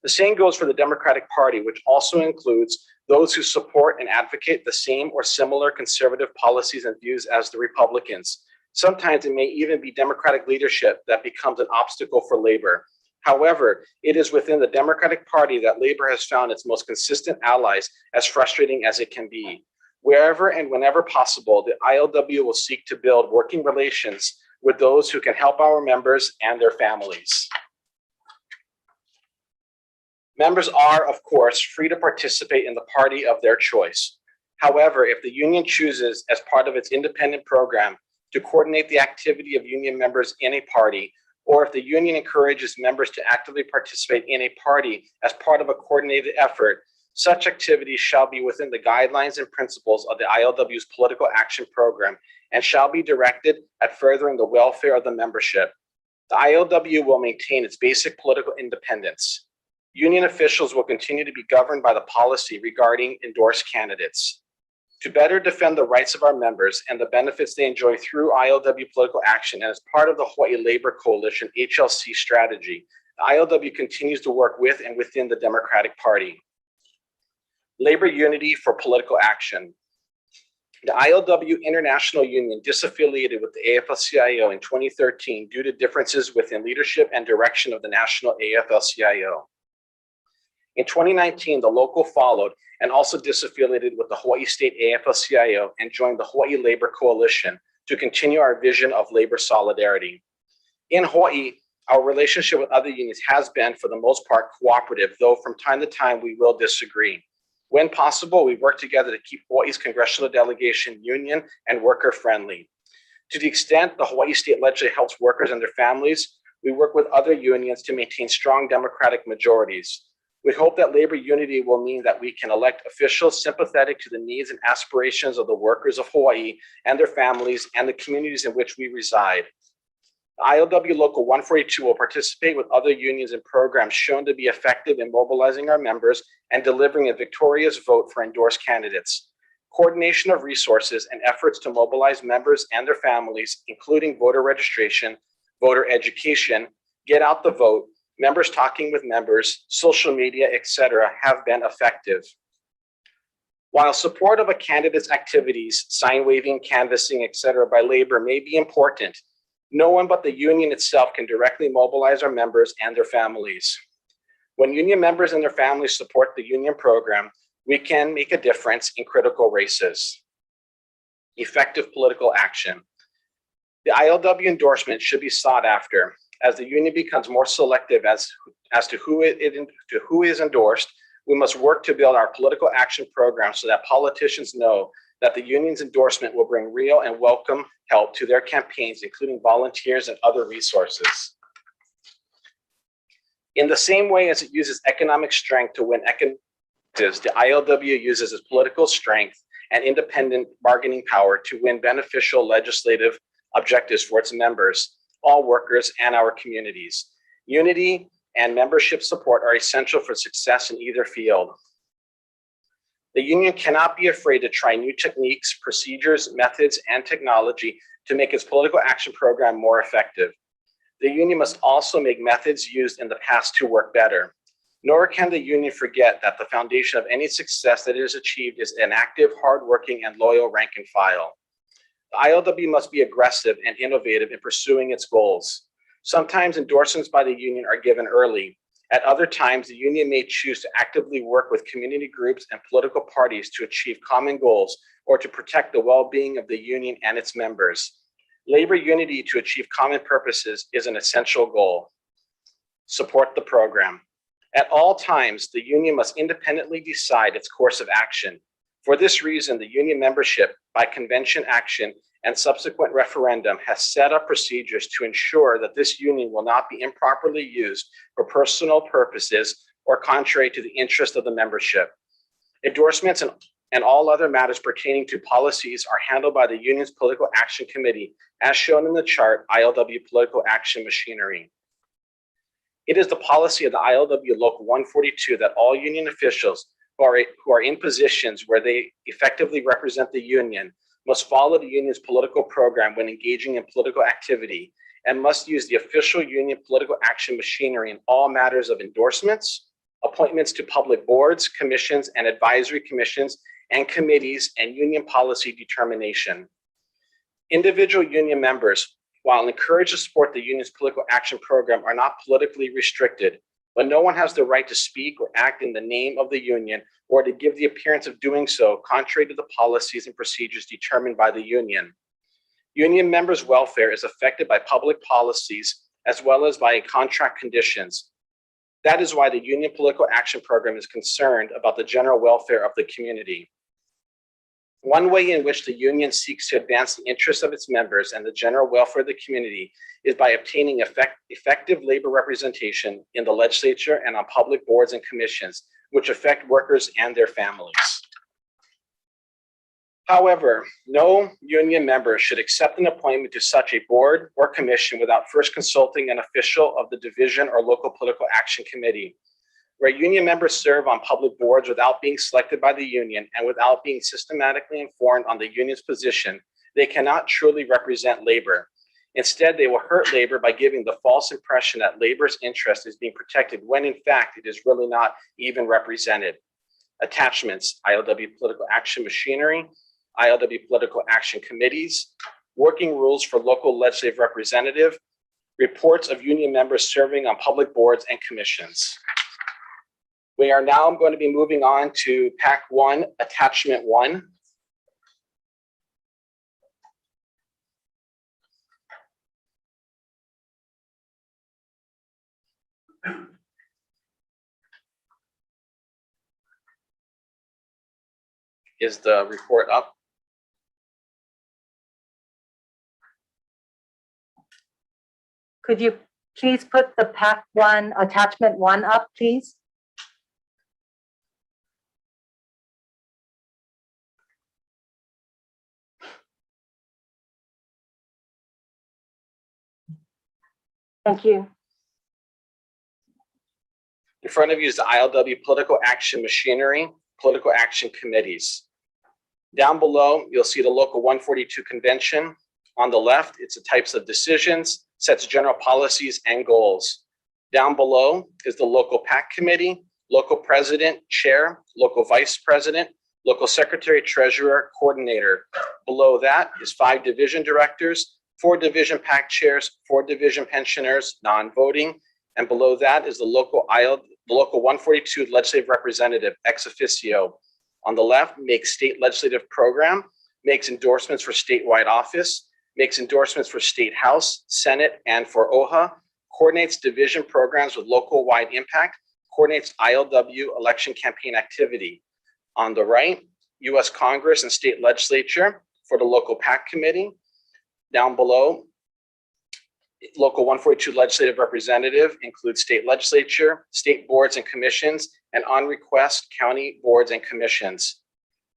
The same goes for the Democratic Party, which also includes those who support and advocate the same or similar conservative policies and views as the Republicans. Sometimes it may even be Democratic leadership that becomes an obstacle for labor. However, it is within the Democratic Party that labor has found its most consistent allies, as frustrating as it can be. Wherever and whenever possible, the ILWU will seek to build working relations with those who can help our members and their families. Members are, of course, free to participate in the party of their choice. However, if the union chooses, as part of its independent program, to coordinate the activity of union members in a party, or if the union encourages members to actively participate in a party as part of a coordinated effort, such activities shall be within the guidelines and principles of the ILW's political action program and shall be directed at furthering the welfare of the membership. The ILW will maintain its basic political independence. Union officials will continue to be governed by the policy regarding endorsed candidates. To better defend the rights of our members and the benefits they enjoy through ILW political action and as part of the Hawaii Labor Coalition HLC strategy, the ILW continues to work with and within the Democratic Party. Labor unity for political action. The ILW International Union disaffiliated with the AFL-CIO in 2013 due to differences within leadership and direction of the national AFL-CIO. In 2019, the local followed and also disaffiliated with the Hawaii State AFL-CIO and joined the Hawaii Labor Coalition to continue our vision of labor solidarity. In Hawaii, our relationship with other unions has been, for the most part, cooperative, though from time to time we will disagree. When possible, we work together to keep Hawaii's congressional delegation union and worker friendly. To the extent the Hawaii State Legislature helps workers and their families, we work with other unions to maintain strong Democratic majorities. We hope that labor unity will mean that we can elect officials sympathetic to the needs and aspirations of the workers of Hawaii and their families and the communities in which we reside. The ILW Local 142 will participate with other unions in programs shown to be effective in mobilizing our members and delivering a victorious vote for endorsed candidates. Coordination of resources and efforts to mobilize members and their families, including voter registration, voter education, get out the vote, members talking with members, social media, etc., have been effective. While support of a candidate's activities, sign waving, canvassing, etc., by labor may be important, no one but the union itself can directly mobilize our members and their families. When union members and their families support the union program, we can make a difference in critical races. Effective political action. The ILW endorsement should be sought after. As the union becomes more selective as to who is endorsed, we must work to build our political action program so that politicians know that the union's endorsement will bring real and welcome help to their campaigns, including volunteers and other resources. In the same way as it uses economic strength to win economic objectives, the ILW uses its political strength and independent bargaining power to win beneficial legislative objectives for its members, all workers, and our communities. Unity and membership support are essential for success in either field. The union cannot be afraid to try new techniques, procedures, methods, and technology to make its political action program more effective. The union must also make methods used in the past to work better. Nor can the union forget that the foundation of any success that it has achieved is an active, hardworking, and loyal rank and file. The ILW must be aggressive and innovative in pursuing its goals. Sometimes endorsements by the union are given early. At other times, the union may choose to actively work with community groups and political parties to achieve common goals or to protect the well-being of the union and its members. Labor unity to achieve common purposes is an essential goal. Support the program. At all times, the union must independently decide its course of action. For this reason, the union membership by convention action and subsequent referendum has set up procedures to ensure that this union will not be improperly used for personal purposes or contrary to the interest of the membership. Endorsements and all other matters pertaining to policies are handled by the union's Political Action Committee, as shown in the chart, ILW Political Action Machinery. It is the policy of the ILW Local 142 that all union officials who are in positions where they effectively represent the union must follow the union's political program when engaging in political activity and must use the official union political action machinery in all matters of endorsements, appointments to public boards, commissions, and advisory commissions and committees, and union policy determination. Individual union members, while encouraged to support the union's political action program, are not politically restricted, but no one has the right to speak or act in the name of the union or to give the appearance of doing so contrary to the policies and procedures determined by the union. Union members' welfare is affected by public policies as well as by contract conditions. That is why the union political action program is concerned about the general welfare of the community. One way in which the union seeks to advance the interests of its members and the general welfare of the community is by obtaining effective labor representation in the legislature and on public boards and commissions, which affect workers and their families. However, no union member should accept an appointment to such a board or commission without first consulting an official of the division or local political action committee. Where union members serve on public boards without being selected by the union and without being systematically informed on the union's position, they cannot truly represent labor. Instead, they will hurt labor by giving the false impression that labor's interest is being protected when in fact it is really not even represented. Attachments: ILW Political Action Machinery, ILW Political Action Committees, Working Rules for Local Legislative Representative, Reports of union members serving on public boards and commissions. We are now going to be moving on to Pack 1, Attachment 1. Is the report up? Could you please put the Pack 1, Attachment 1 up, please? Thank you. In front of you is the ILW Political Action Machinery, Political Action Committees. Down below, you'll see the Local 142 Convention. On the left, it's the types of decisions, sets general policies and goals. Down below is the Local PAC Committee, Local President, Chair, Local Vice President, Local Secretary, Treasurer, Coordinator. Below that is 5 division directors, 4 division PAC chairs, 4 division pensioners, non-voting, and below that is the Local 142 Legislative Representative, ex officio. On the left, makes state legislative program, makes endorsements for statewide office, makes endorsements for State House, Senate, and for OHA, coordinates division programs with local-wide impact, coordinates ILW election campaign activity. On the right, U.S. Congress and state legislature for the Local PAC Committee. Down below, Local 142 Legislative Representative includes state legislature, state boards and commissions, and on request, county boards and commissions.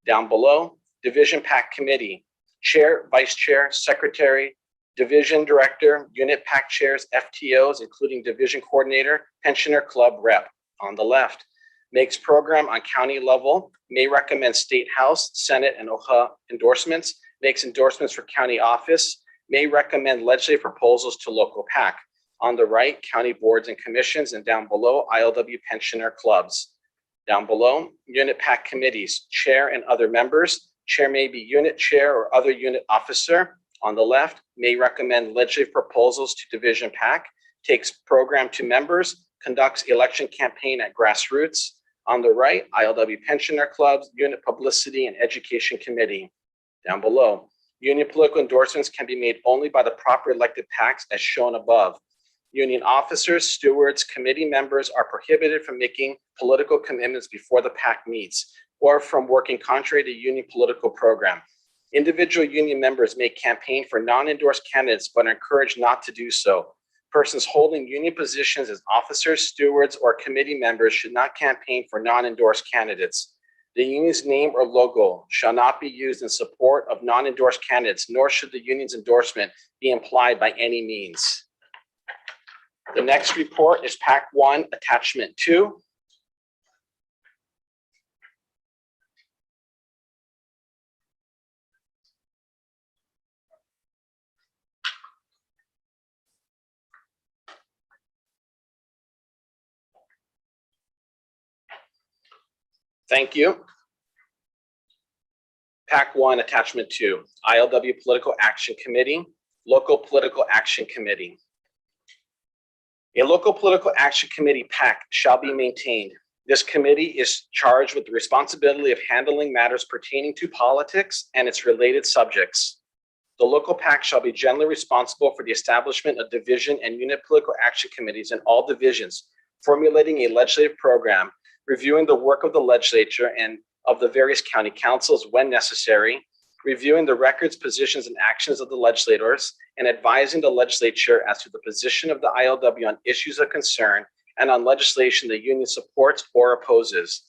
Down below, Division PAC Committee, Chair, Vice Chair, Secretary, Division Director, Unit PAC Chairs, FTOs, including Division Coordinator, Pensioner Club Rep. On the left, makes program on county level, may recommend State House, Senate, and OHA endorsements, makes endorsements for county office, may recommend legislative proposals to local PAC. On the right, county boards and commissions, and down below, ILW pensioner clubs. Down below, unit PAC committees, chair and other members. Chair may be unit chair or other unit officer. On the left, may recommend legislative proposals to division PAC, takes program to members, conducts election campaign at grassroots. On the right, ILW pensioner clubs, unit publicity and education committee. Down below, union political endorsements can be made only by the proper elected PACs as shown above. Union officers, stewards, committee members are prohibited from making political commitments before the PAC meets or from working contrary to union political program. Individual union members may campaign for non-endorsed candidates but are encouraged not to do so. Persons holding union positions as officers, stewards, or committee members should not campaign for non-endorsed candidates. The union's name or logo shall not be used in support of non-endorsed candidates, nor should the union's endorsement be implied by any means. The next report is Pack 1, Attachment 2. Thank you. Pack 1, Attachment 2, ILW Political Action Committee, Local Political Action Committee. A local political action committee PAC shall be maintained. This committee is charged with the responsibility of handling matters pertaining to politics and its related subjects. The local PAC shall be generally responsible for the establishment of division and unit political action committees in all divisions, formulating a legislative program, reviewing the work of the legislature and of the various county councils when necessary, reviewing the records, positions, and actions of the legislators, and advising the legislature as to the position of the ILW on issues of concern and on legislation the union supports or opposes.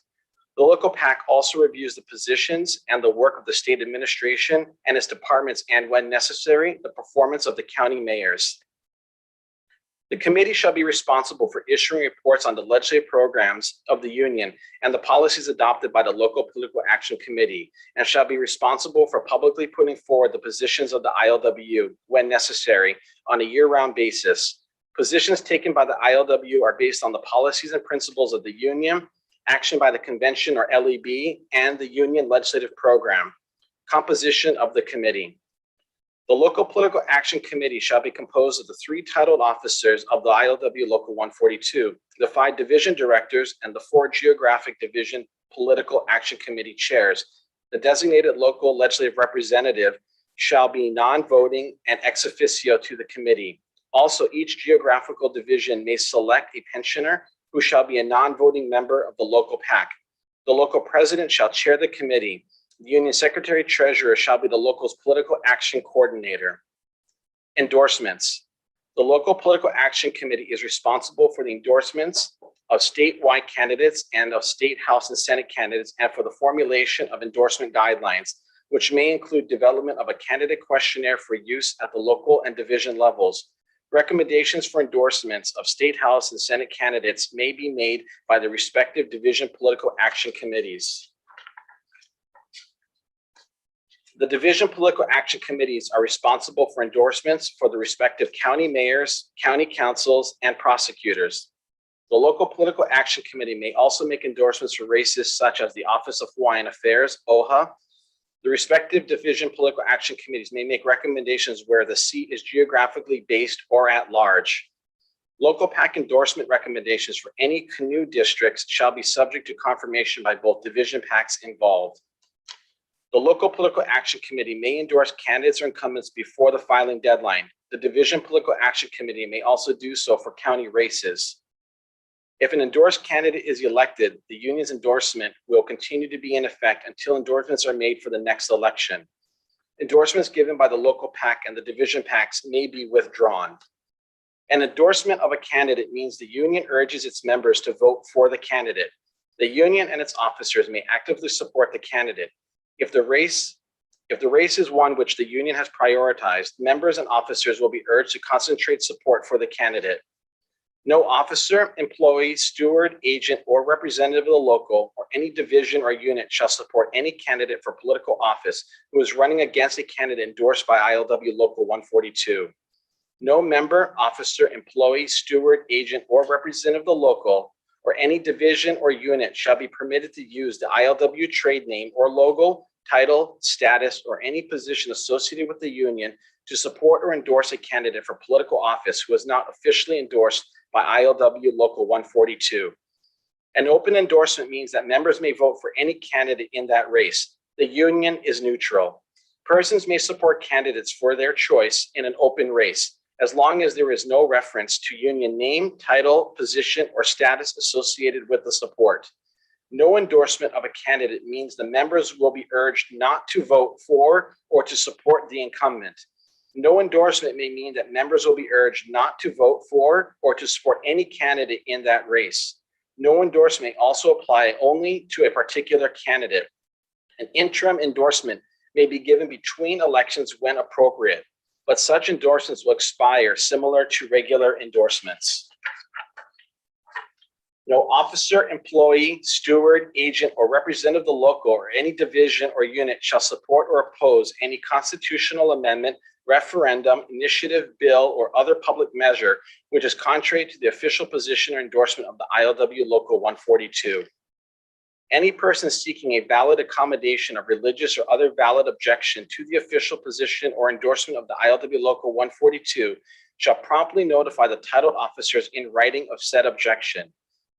The local PAC also reviews the positions and the work of the state administration and its departments, and when necessary, the performance of the county mayors. The committee shall be responsible for issuing reports on the legislative programs of the union and the policies adopted by the local political action committee, and shall be responsible for publicly putting forward the positions of the ILWU when necessary on a year-round basis. Positions taken by the ILWU are based on the policies and principles of the union, action by the convention or LEB, and the union legislative program. Composition of the committee. The local political action committee shall be composed of the 3 titled officers of the ILW Local 142, the 5 division directors, and the 4 geographic division political action committee chairs. The designated local legislative representative shall be non-voting and ex officio to the committee. Also, each geographical division may select a pensioner who shall be a non-voting member of the local PAC. The local president shall chair the committee. The union secretary treasurer shall be the local's political action coordinator. Endorsements. The local political action committee is responsible for the endorsements of statewide candidates and of state house and senate candidates, and for the formulation of endorsement guidelines, which may include development of a candidate questionnaire for use at the local and division levels. Recommendations for endorsements of state house and senate candidates may be made by the respective division political action committees. The division political action committees are responsible for endorsements for the respective county mayors, county councils, and prosecutors. The local political action committee may also make endorsements for races such as the Office of Hawaiian Affairs, OHA. The respective division political action committees may make recommendations where the seat is geographically based or at large. Local PAC endorsement recommendations for any canoe districts shall be subject to confirmation by both division PACs involved. The local political action committee may endorse candidates or incumbents before the filing deadline. The division political action committee may also do so for county races. If an endorsed candidate is elected, the union's endorsement will continue to be in effect until endorsements are made for the next election. Endorsements given by the local PAC and the division PACs may be withdrawn. An endorsement of a candidate means the union urges its members to vote for the candidate. The union and its officers may actively support the candidate. If the race is one which the union has prioritized, members and officers will be urged to concentrate support for the candidate. No officer, employee, steward, agent, or representative of the local or any division or unit shall support any candidate for political office who is running against a candidate endorsed by ILW Local 142. No member, officer, employee, steward, agent, or representative of the local or any division or unit shall be permitted to use the ILW trade name or logo, title, status, or any position associated with the union to support or endorse a candidate for political office who is not officially endorsed by ILW Local 142. An open endorsement means that members may vote for any candidate in that race. The union is neutral. Persons may support candidates for their choice in an open race, as long as there is no reference to union name, title, position, or status associated with the support. No endorsement of a candidate means the members will be urged not to vote for or to support the incumbent. No endorsement may mean that members will be urged not to vote for or to support any candidate in that race. No endorsement may also apply only to a particular candidate. An interim endorsement may be given between elections when appropriate, but such endorsements will expire similar to regular endorsements. No officer, employee, steward, agent, or representative of the local or any division or unit shall support or oppose any constitutional amendment, referendum, initiative, bill, or other public measure which is contrary to the official position or endorsement of the ILWU Local 142. Any person seeking a valid accommodation of religious or other valid objection to the official position or endorsement of the ILWU Local 142 shall promptly notify the titled officers in writing of said objection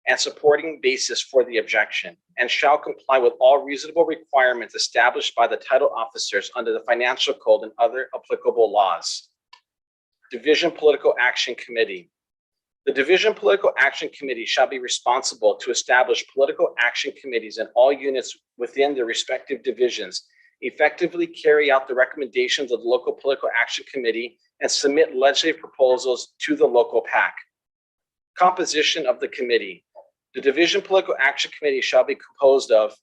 and supporting basis for the objection, and shall comply with all reasonable requirements established by the titled officers under the Financial Code and other applicable laws. Division Political Action Committee. The Division Political Action Committee shall be responsible to establish political action committees in all units within their respective divisions, effectively carry out the recommendations of the local political action committee, and submit legislative proposals to the local PAC. Composition of the committee. The Division Political Action Committee shall be composed of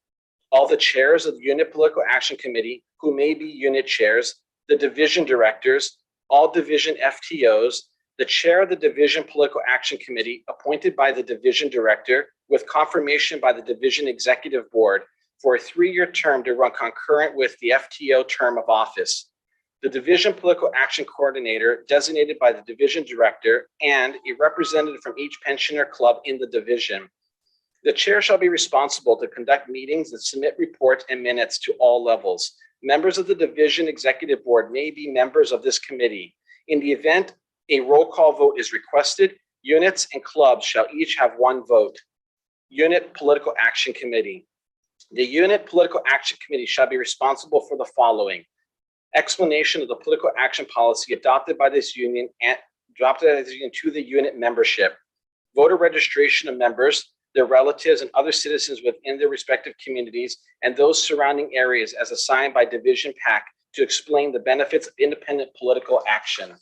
all the chairs of the Unit Political Action Committee, who may be unit chairs, the division directors, all division FTOs, the chair of the Division Political Action Committee appointed by the division director with confirmation by the division executive board for a 3-year term to run concurrent with the FTO term of office. The Division Political Action Coordinator designated by the division director and a representative from each pensioner club in the division. The chair shall be responsible to conduct meetings and submit reports and minutes to all levels. Members of the division executive board may be members of this committee. In the event a roll call vote is requested, units and clubs shall each have 1 vote. Unit Political Action Committee. The Unit Political Action Committee shall be responsible for the following: explanation of the political action policy adopted by this union and to the unit membership, voter registration of members, their relatives, and other citizens within their respective communities and those surrounding areas as assigned by division PAC to explain the benefits of independent political action.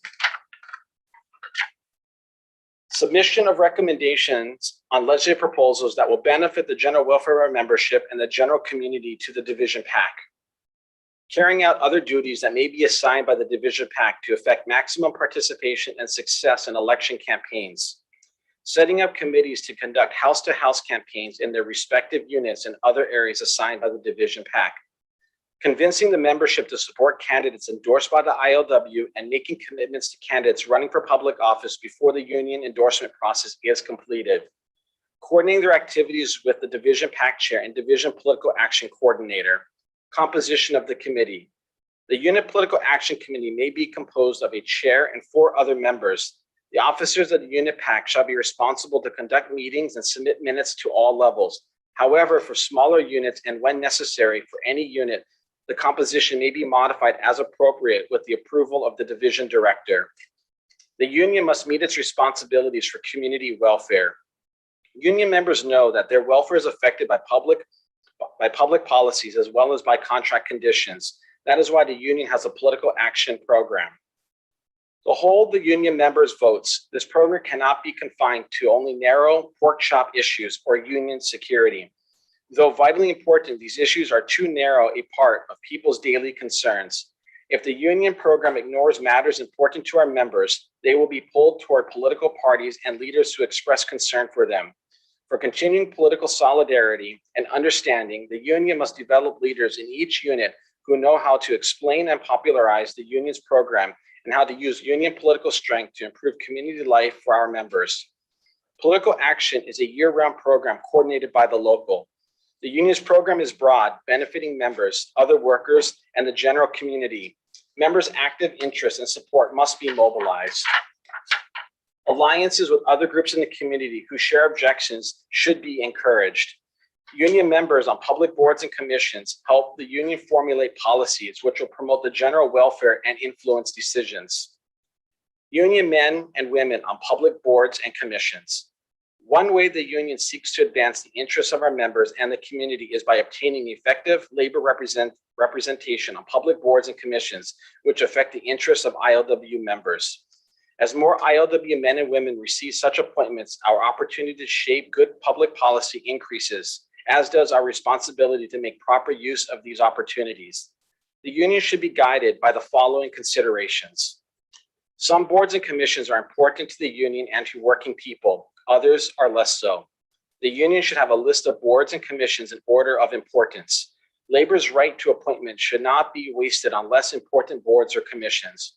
Submission of recommendations on legislative proposals that will benefit the general welfare of our membership and the general community to the division PAC. Carrying out other duties that may be assigned by the division PAC to effect maximum participation and success in election campaigns. Setting up committees to conduct house-to-house campaigns in their respective units and other areas assigned by the division PAC. Convincing the membership to support candidates endorsed by the ILWU and making commitments to candidates running for public office before the union endorsement process is completed. Coordinating their activities with the division PAC chair and division political action coordinator. Composition of the committee. The unit political action committee may be composed of a chair and 4 other members. The officers of the unit PAC shall be responsible to conduct meetings and submit minutes to all levels. However, for smaller units and when necessary for any unit, the composition may be modified as appropriate with the approval of the division director. The union must meet its responsibilities for community welfare. Union members know that their welfare is affected by public policies as well as by contract conditions. That is why the union has a political action program. To hold the union members' votes, this program cannot be confined to only narrow pork chop issues or union security. Though vitally important, these issues are too narrow a part of people's daily concerns. If the union program ignores matters important to our members, they will be pulled toward political parties and leaders who express concern for them. For continuing political solidarity and understanding, the union must develop leaders in each unit who know how to explain and popularize the union's program and how to use union political strength to improve community life for our members. Political Action is a year-round program coordinated by the local. The union's program is broad, benefiting members, other workers, and the general community. Members' active interest and support must be mobilized. Alliances with other groups in the community who share objections should be encouraged. Union members on public boards and commissions help the union formulate policies which will promote the general welfare and influence decisions. Union men and women on public boards and commissions. One way the union seeks to advance the interests of our members and the community is by obtaining effective labor representation on public boards and commissions, which affect the interests of ILWU members. As more ILWU men and women receive such appointments, our opportunity to shape good public policy increases, as does our responsibility to make proper use of these opportunities. The union should be guided by the following considerations. Some boards and commissions are important to the union and to working people. Others are less so. The union should have a list of boards and commissions in order of importance. Labor's right to appointment should not be wasted on less important boards or commissions.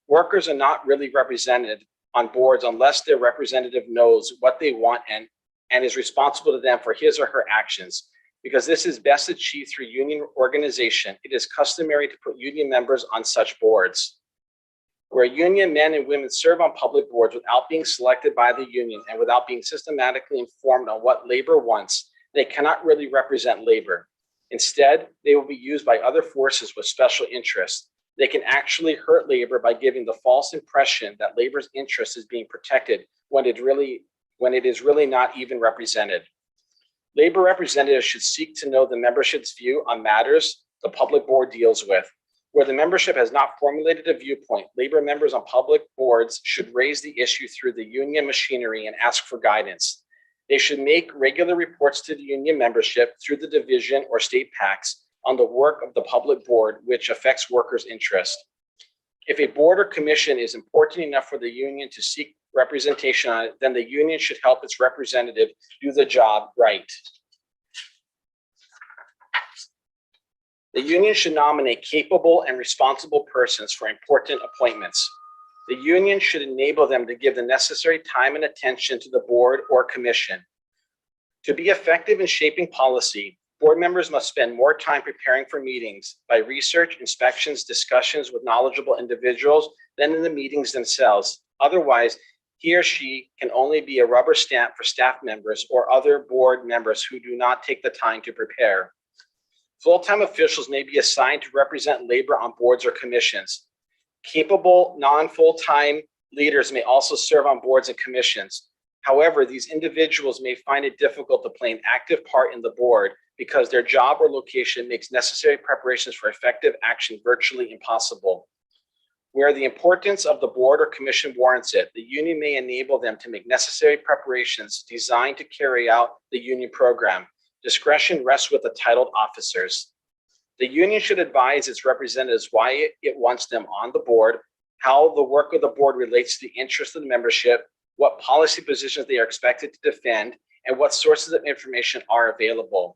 Workers are not really represented on boards unless their representative knows what they want and is responsible to them for his or her actions. Because this is best achieved through union organization, it is customary to put union members on such boards. Where union men and women serve on public boards without being selected by the union and without being systematically informed on what labor wants, they cannot really represent labor. Instead, they will be used by other forces with special interests. They can actually hurt labor by giving the false impression that labor's interest is being protected when it is really not even represented. Labor representatives should seek to know the membership's view on matters the public board deals with. Where the membership has not formulated a viewpoint, labor members on public boards should raise the issue through the union machinery and ask for guidance. They should make regular reports to the union membership through the division or state PACs on the work of the public board, which affects workers' interest. If a board or commission is important enough for the union to seek representation on it, then the union should help its representative do the job right. The union should nominate capable and responsible persons for important appointments. The union should enable them to give the necessary time and attention to the board or commission. To be effective in shaping policy, board members must spend more time preparing for meetings by research, inspections, discussions with knowledgeable individuals than in the meetings themselves. Otherwise, he or she can only be a rubber stamp for staff members or other board members who do not take the time to prepare. Full-time officials may be assigned to represent labor on boards or commissions. Capable, non-full-time leaders may also serve on boards and commissions. However, these individuals may find it difficult to play an active part in the board because their job or location makes necessary preparations for effective action virtually impossible. Where the importance of the board or commission warrants it, the union may enable them to make necessary preparations designed to carry out the union program. Discretion rests with the titled officers. The union should advise its representatives why it wants them on the board, how the work of the board relates to the interests of the membership, what policy positions they are expected to defend, and what sources of information are available.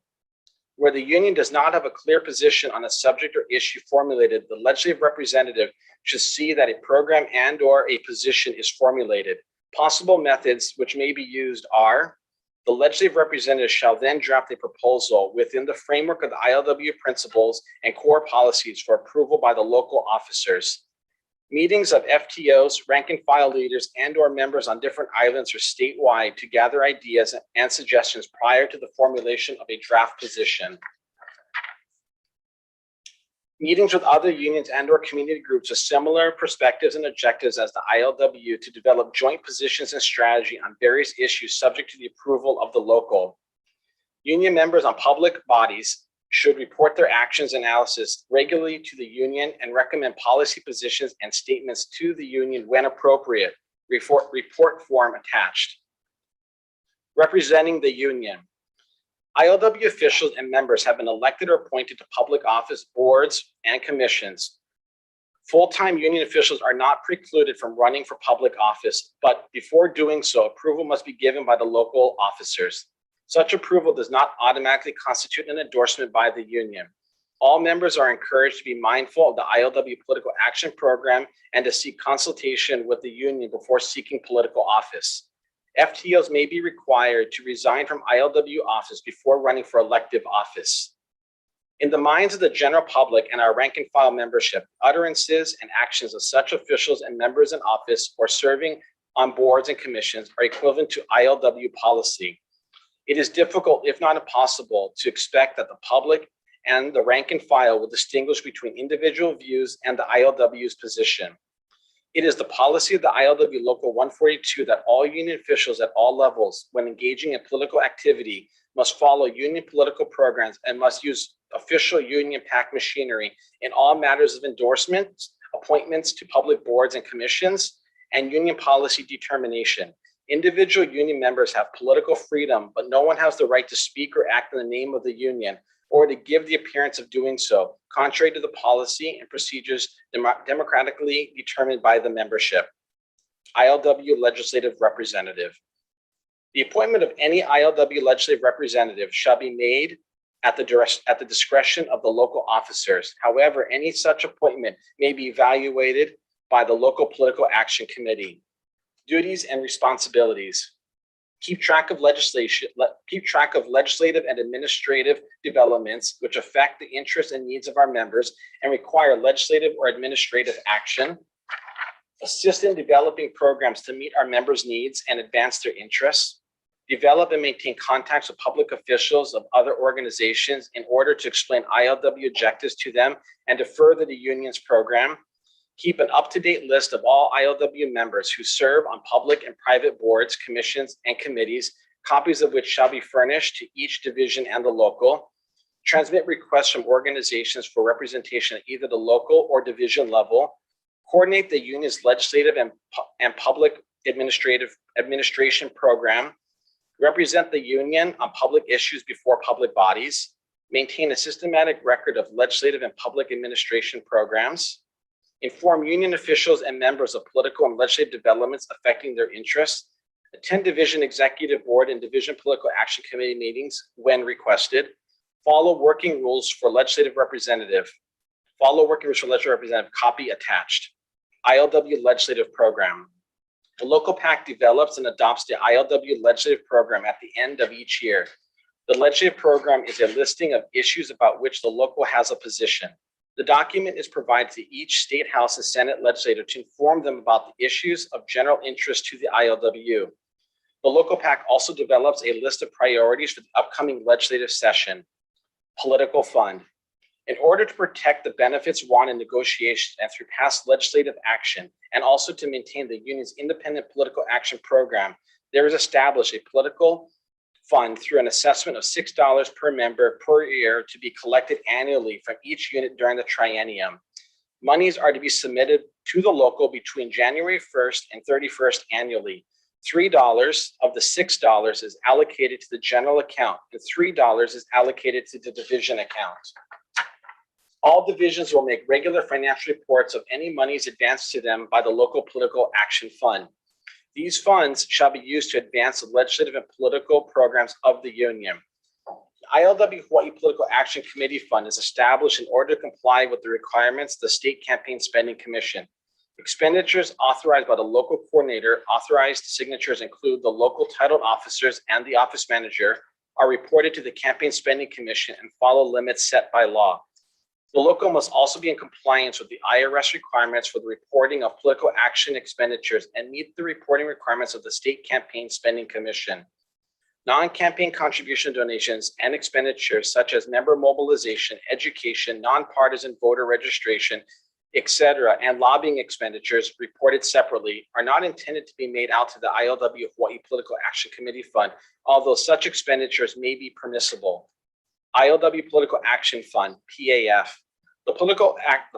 Where the union does not have a clear position on a subject or issue formulated, the legislative representative should see that a program and/or a position is formulated. Possible methods which may be used are: the legislative representative shall then draft a proposal within the framework of the ILWU principles and core policies for approval by the local officers. Meetings of FTOs, rank and file leaders, and/or members on different islands or statewide to gather ideas and suggestions prior to the formulation of a draft position. Meetings with other unions and/or community groups with similar perspectives and objectives as the ILWU to develop joint positions and strategy on various issues subject to the approval of the local. Union members on public bodies should report their actions analysis regularly to the union and recommend policy positions and statements to the union when appropriate. Report form attached. Representing the union. ILWU officials and members have been elected or appointed to public office boards and commissions. Full-time union officials are not precluded from running for public office, but before doing so, approval must be given by the local officers. Such approval does not automatically constitute an endorsement by the union. All members are encouraged to be mindful of the ILWU political action program and to seek consultation with the union before seeking political office. FTOs may be required to resign from ILWU office before running for elective office. In the minds of the general public and our rank and file membership, utterances and actions of such officials and members in office or serving on boards and commissions are equivalent to ILWU policy. It is difficult, if not impossible, to expect that the public and the rank and file will distinguish between individual views and the ILWU's position. It is the policy of the ILW Local 142 that all union officials at all levels, when engaging in political activity, must follow union political programs and must use official union PAC machinery in all matters of endorsements, appointments to public boards and commissions, and union policy determination. Individual union members have political freedom, but no one has the right to speak or act in the name of the union or to give the appearance of doing so, contrary to the policy and procedures democratically determined by the membership. ILW Legislative Representative. The appointment of any ILW legislative representative shall be made at the discretion of the local officers. However, any such appointment may be evaluated by the local political action committee. Duties and responsibilities. Keep track of legislative and administrative developments which affect the interests and needs of our members and require legislative or administrative action. Assist in developing programs to meet our members' needs and advance their interests. Develop and maintain contacts with public officials of other organizations in order to explain ILW objectives to them and to further the union's program. Keep an up-to-date list of all ILW members who serve on public and private boards, commissions, and committees, copies of which shall be furnished to each division and the local. Transmit requests from organizations for representation at either the local or division level. Coordinate the union's legislative and public administration program. Represent the union on public issues before public bodies. Maintain a systematic record of legislative and public administration programs. Inform union officials and members of political and legislative developments affecting their interests. Attend division executive board and division political action committee meetings when requested. Follow working rules for legislative representative. Copy attached. ILW legislative program. The local PAC develops and adopts the ILW legislative program at the end of each year. The legislative program is a listing of issues about which the local has a position. The document is provided to each state house and Senate legislator to inform them about the issues of general interest to the ILWU. The local PAC also develops a list of priorities for the upcoming legislative session. Political fund. In order to protect the benefits won in negotiations and through past legislative action, and also to maintain the union's independent political action program, there is established a political fund through an assessment of $6 per member per year to be collected annually from each unit during the triennium. Monies are to be submitted to the local between January 1st and 31st annually. $3 of the $6 is allocated to the general account and $3 is allocated to the division account. All divisions will make regular financial reports of any monies advanced to them by the local political action fund. These funds shall be used to advance the legislative and political programs of the union. The ILW Hawaii Political Action Committee Fund is established in order to comply with the requirements of the State Campaign Spending Commission. Expenditures authorized by the local coordinator, authorized signatures include the local titled officers and the office manager, are reported to the Campaign Spending Commission and follow limits set by law. The local must also be in compliance with the IRS requirements for the reporting of political action expenditures and meet the reporting requirements of the State Campaign Spending Commission. Non-campaign contribution donations and expenditures such as member mobilization, education, nonpartisan voter registration, etc., and lobbying expenditures reported separately are not intended to be made out to the ILW Hawaii Political Action Committee Fund, although such expenditures may be permissible. ILW Political Action Fund, PAF. The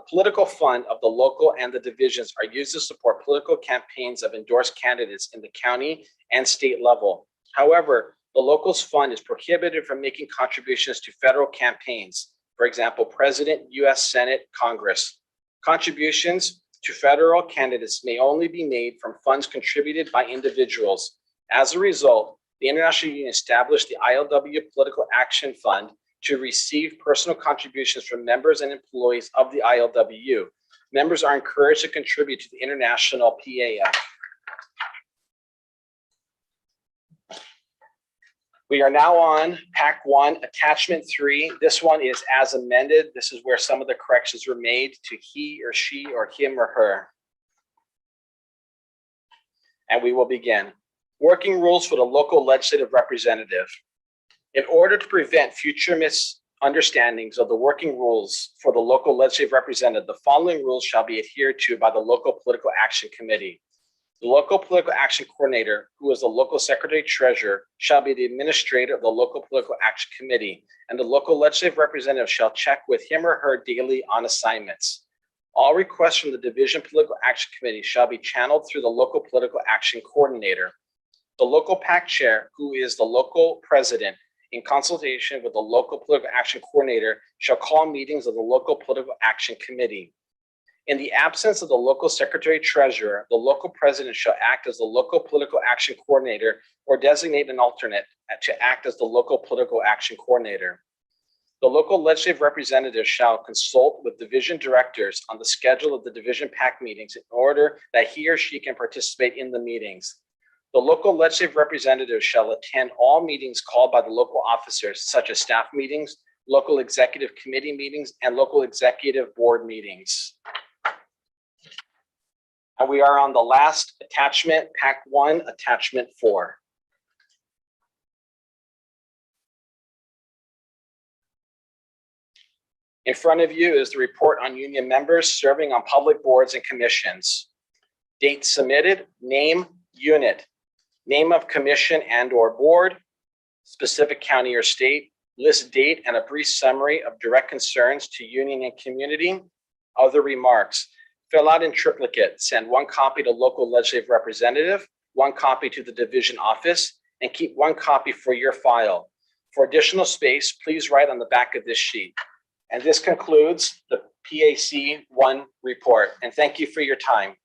political fund of the local and the divisions are used to support political campaigns of endorsed candidates in the county and state level. However, the locals fund is prohibited from making contributions to federal campaigns. For example, President, US Senate, Congress. Contributions to federal candidates may only be made from funds contributed by individuals. As a result, the International Union established the ILW Political Action Fund to receive personal contributions from members and employees of the ILWU. Members are encouraged to contribute to the international PAF. We are now on PAC 1, Attachment 3. This one is as amended. This is where some of the corrections were made to he or she or him or her. And we will begin. Working rules for the local legislative representative. In order to prevent future understandings of the working rules for the local legislative representative, the following rules shall be adhered to by the local political action committee. The local political action coordinator, who is the local secretary treasurer, shall be the administrator of the local political action committee, and the local legislative representative shall check with him or her daily on assignments. All requests from the division political action committee shall be channeled through the local political action coordinator. The local PAC chair, who is the local president, in consultation with the local political action coordinator, shall call meetings of the local political action committee. In the absence of the local secretary treasurer, the local president shall act as the local political action coordinator or designate an alternate to act as the local political action coordinator. The local legislative representative shall consult with division directors on the schedule of the division PAC meetings in order that he or she can participate in the meetings. The local legislative representative shall attend all meetings called by the local officers, such as staff meetings, local executive committee meetings, and local executive board meetings. And we are on the last attachment, PAC 1, attachment 4. In front of you is the report on union members serving on public boards and commissions. Date submitted, name, unit, name of commission and/or board, specific county or state, list date and a brief summary of direct concerns to union and community. Other remarks. Fill out in triplicate. Send 1 copy to local legislative representative, 1 copy to the division office, and keep 1 copy for your file. For additional space, please write on the back of this sheet. And this concludes the PAC 1 report. And thank you for your time.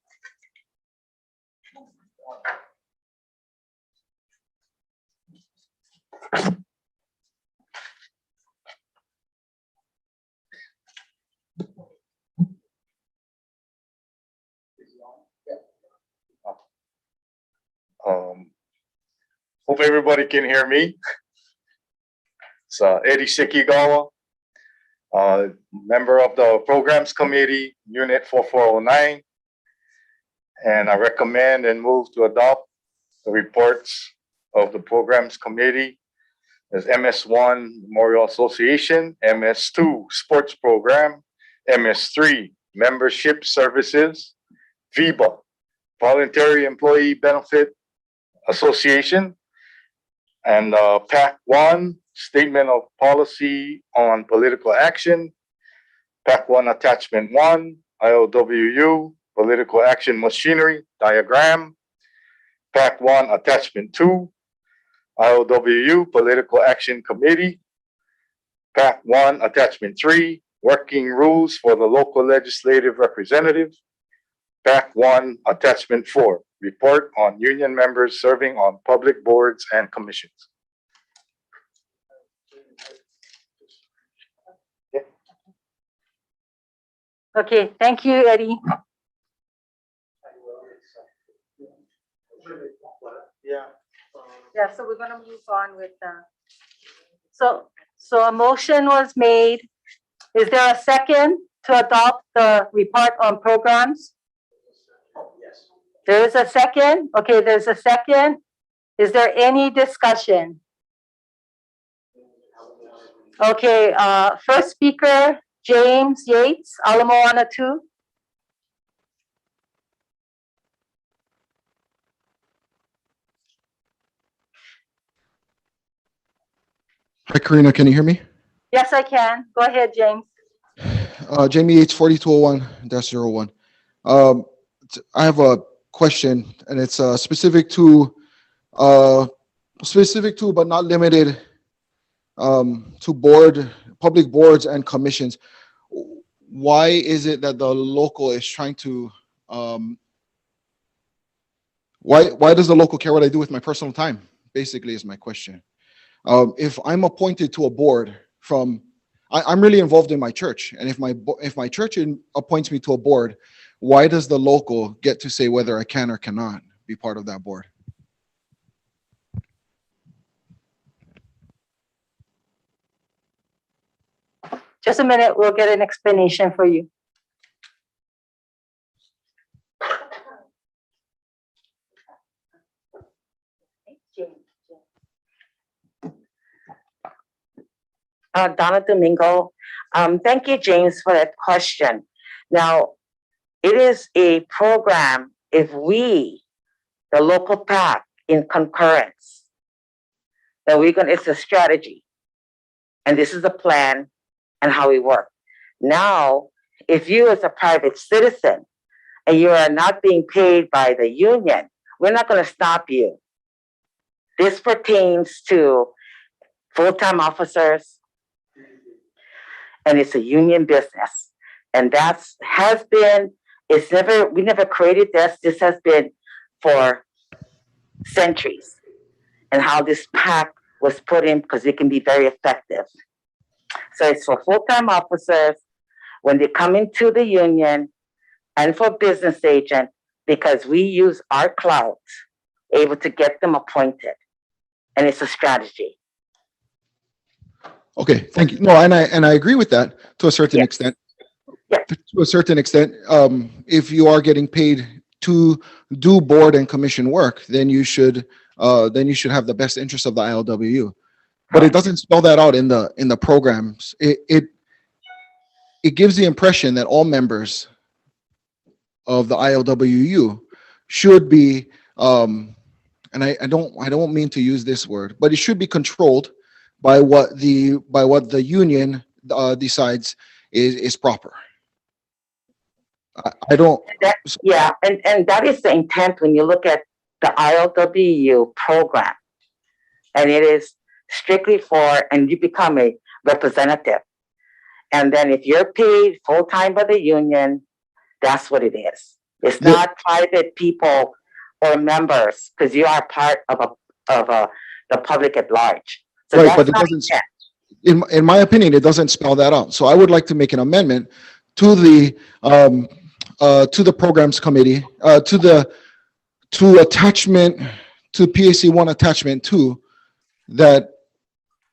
Hope everybody can hear me. It's Eddie Sekigawa, member of the Programs Committee, Unit 4409. And I recommend and move to adopt the reports of the Programs Committee as MS1 Memorial Association, MS2 Sports Program, MS3 Membership Services, VIBA Voluntary Employee Benefit Association, and PAC 1 Statement of Policy on Political Action, PAC 1 Attachment 1 ILWU Political Action Machinery Diagram, PAC 1 Attachment 2 ILWU Political Action Committee, PAC 1 Attachment 3 Working Rules for the Local Legislative Representative, PAC 1 Attachment 4 Report on Union Members Serving on Public Boards and Commissions. Okay, thank you, Eddie. Yeah, so we're gonna move on with so a motion was made. Is there a second to adopt the report on programs? There is a second? Okay, there's a second. Is there any discussion? Okay, first speaker, James Yates, Ala Moana 2. Hi, Karina, can you hear me? Yes, I can. Go ahead, James. Jamie Yates, 4201-01. I have a question, and it's specific to, but not limited to public boards and commissions. Why is it that the local is trying to, why does the local care what I do with my personal time? Basically is my question. If I'm appointed to a board I'm really involved in my church, and if my church appoints me to a board, why does the local get to say whether I can or cannot be part of that board? Just a minute, we'll get an explanation for you. Donna Domingo. Thank you, James, for that question. Now, it is a program if we, the local PAC, in concurrence, that it's a strategy. And this is a plan and how we work. Now, if you as a private citizen and you are not being paid by the union, we're not going to stop you. This pertains to full-time officers, and it's a union business. And we never created this. This has been for centuries, and how this PAC was put in because it can be very effective. So it's for full-time officers when they come into the union, and for business agent, because we use our clout able to get them appointed. And it's a strategy. Okay, thank you. No, and I agree with that to a certain extent. Yeah. To a certain extent, if you are getting paid to do board and commission work, then you should have the best interest of the ILWU. But it doesn't spell that out in the programs. It gives the impression that all members of the ILWU should be, and I don't mean to use this word, but it should be controlled by what the union decides is proper. I don't. And that is the intent when you look at the ILWU program, and it is strictly and you become a representative. And then if you're paid full-time by the union, that's what it is. It's not private people or members, because you are part of the public at large. So right, but it doesn't. In my opinion, it doesn't spell that out. So I would like to make an amendment to the programs committee to attachment to PAC 1 attachment 2 that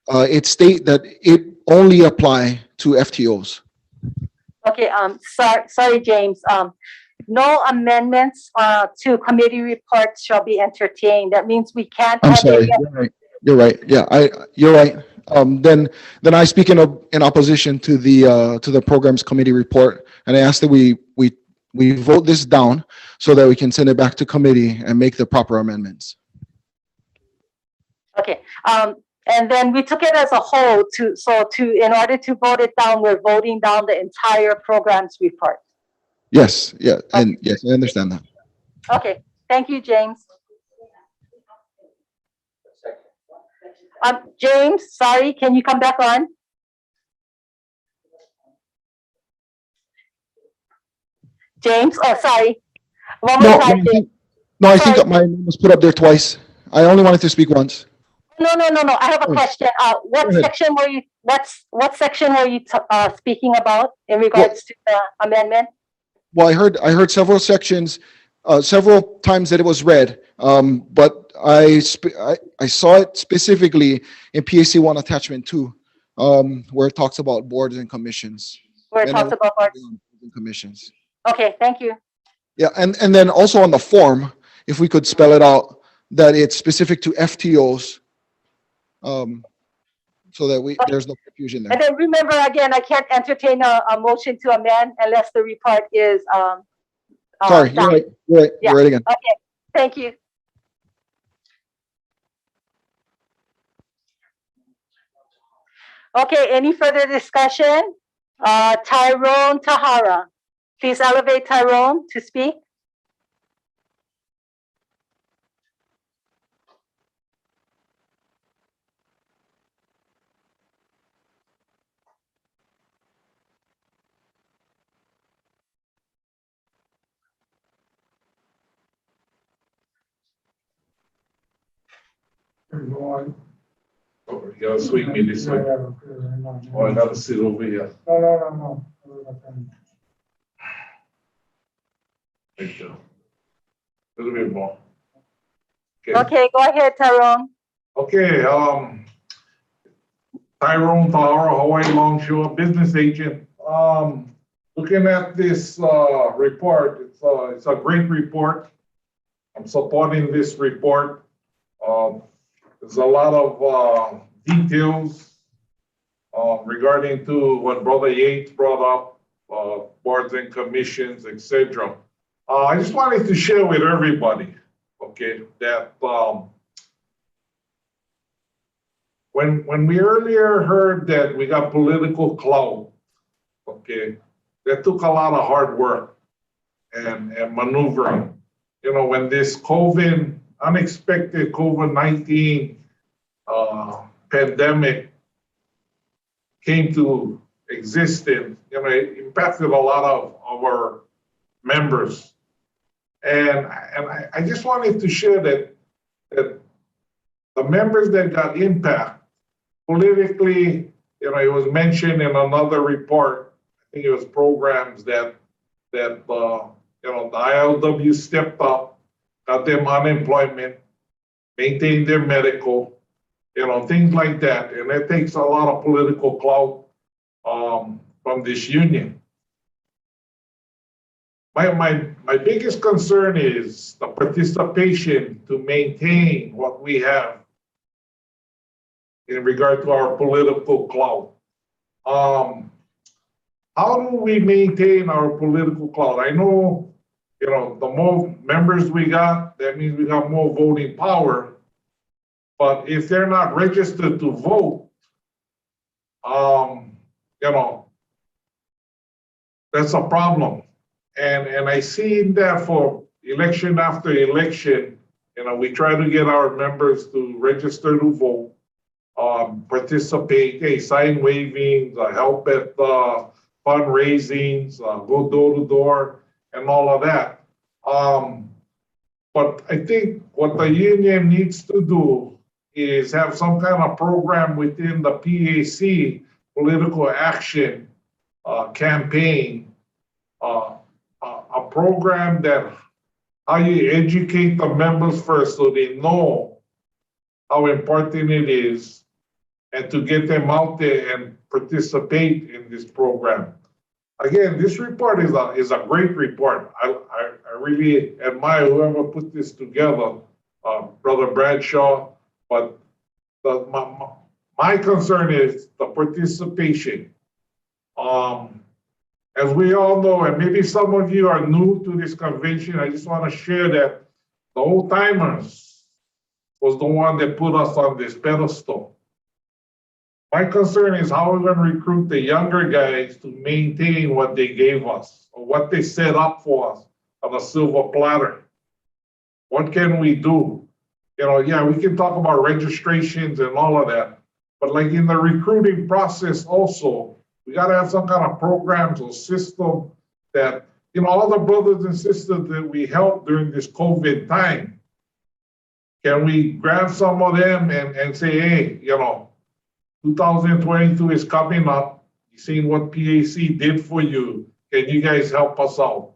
it state that it only apply to FTOs. Okay, sorry, James. No amendments to committee reports shall be entertained. That means we can't. I'm sorry. You're right. Yeah, you're right. Then I speak in opposition to the programs committee report, and I ask that we vote this down so that we can send it back to committee and make the proper amendments. Okay. And then we took it as a whole in order to vote it down, we're voting down the entire programs report. Yes. Yeah. And yes, I understand that. Okay. Thank you, James. James, sorry, can you come back on? James, oh, sorry. One more time. I think my name was put up there twice. I only wanted to speak once. No. I have a question. What section were you speaking about in regards to the amendment? Well, I heard several sections, several times that it was read, but I saw it specifically in PAC 1 attachment 2, where it talks about boards and commissions. Where it talks about boards and commissions. Okay, thank you. Yeah, and then also on the form, if we could spell it out that it's specific to FTOs, so that there's no confusion there. And then remember, again, I can't entertain a motion to amend unless the report is sorry, you're right. You're right again. Okay, thank you. Okay, any further discussion? Tyrone Tahara. Please elevate Tyrone to speak. Oh, you gotta sweep me this way. Oh, I gotta sit over here. No. Thank you. A little bit more. Okay, go ahead, Tyrone. Okay, Tyrone Tahara, Hawaii Longshore Business Agent. Looking at this report, it's a great report. I'm supporting this report. There's a lot of details regarding to what Brother Yates brought up, boards and commissions, etc. I just wanted to share with everybody, okay, that when we earlier heard that we got political clout, okay, that took a lot of hard work and maneuvering. You know, when this unexpected COVID-19 pandemic came to existence, you know, it impacted a lot of our members. And I just wanted to share that the members that got impacted politically, you know, it was mentioned in another report, I think it was programs that you know, the ILW stepped up, got them unemployment, maintained their medical, you know, things like that. And it takes a lot of political clout from this union. My biggest concern is the participation to maintain what we have in regard to our political clout. How do we maintain our political clout? I know, you know, the more members we got, that means we got more voting power. But if they're not registered to vote, you know, that's a problem. And I see that for election after election, you know, we try to get our members to register to vote, participate, hey, sign waivings, help at fundraisings, go door to door, and all of that. But I think what the union needs to do is have some kind of program within the PAC, political action campaign, a program that how you educate the members first so they know how important it is, and to get them out there and participate in this program. Again, this report is a great report. I really admire whoever put this together, Brother Bradshaw. But my concern is the participation. As we all know, and maybe some of you are new to this convention, I just want to share that the old timers was the one that put us on this pedestal. My concern is how we're going to recruit the younger guys to maintain what they gave us or what they set up for us on a silver platter. What can we do? You know, yeah, we can talk about registrations and all of that, but like in the recruiting process also, we got to have some kind of programs or system that, you know, all the brothers and sisters that we helped during this COVID time, can we grab some of them and say, hey, you know, 2022 is coming up. You've seen what PAC did for you. Can you guys help us out,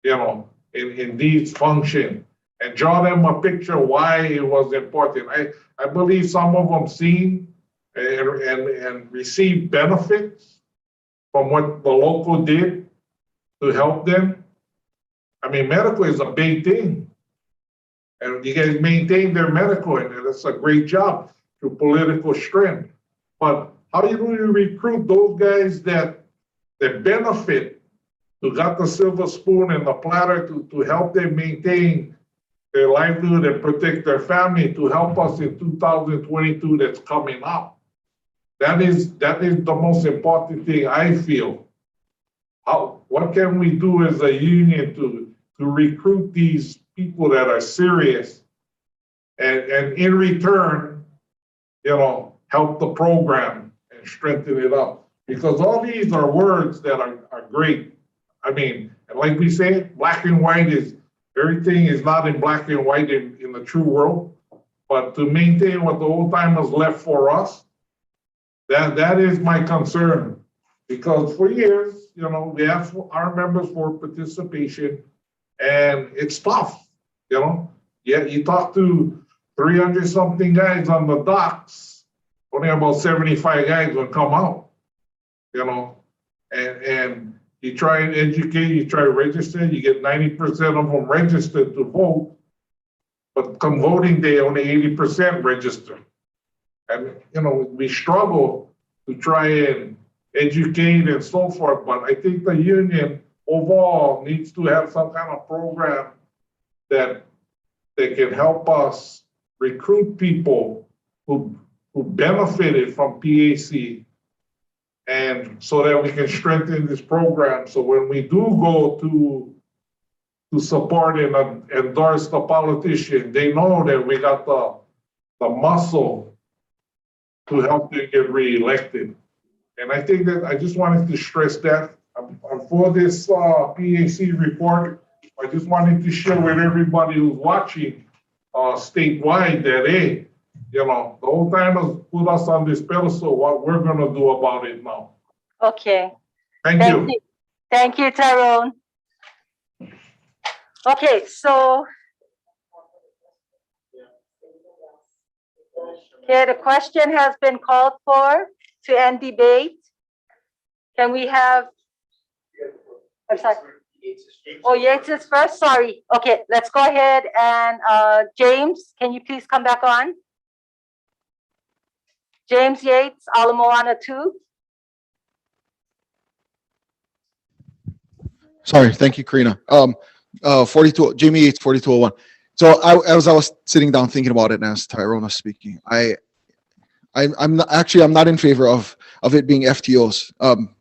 you know, in these functions? And draw them a picture why it was important. I believe some of them seen and received benefits from what the local did to help them. I mean, medical is a big thing. And you guys maintain their medical, and that's a great job through political strength. But how do you recruit those guys that benefit, who got the silver spoon and the platter to help them maintain their livelihood and protect their family, to help us in 2022 that's coming up? That is the most important thing I feel. What can we do as a union to recruit these people that are serious, and in return, you know, help the program and strengthen it up? Because all these are words that are great. I mean, and like we say, black and white is, everything is not in black and white in the true world, but to maintain what the old timers left for us, that is my concern. Because for years, you know, we asked our members for participation, and it's tough, you know. Yeah, you talk to 300 something guys on the docks, only about 75 guys will come out, you know, and you try and educate, you try to register, you get 90% of them registered to vote, but come voting day, only 80% register. And, you know, we struggle to try and educate and so forth. But I think the union overall needs to have some kind of program that they can help us recruit people who benefited from PAC, and so that we can strengthen this program. So when we do go to support and endorse the politician, they know that we got the muscle to help them get reelected. And I think that I just wanted to stress that for this PAC report, I just wanted to share with everybody who's watching statewide that, hey, you know, the whole time has put us on this pedestal, what we're gonna do about it now. Okay. Thank you. Thank you, Tyrone. Okay, so. Okay, the question has been called for to end debate. Can we have? I'm sorry. Oh, Yates is first, sorry. Okay, let's go ahead and James, can you please come back on? James Yates, Ala Moana 2. Sorry, thank you, Karina. 42, Jamie Yates, 4201. So as I was sitting down thinking about it, and as Tyrone was speaking, I'm not in favor of it being FTOs.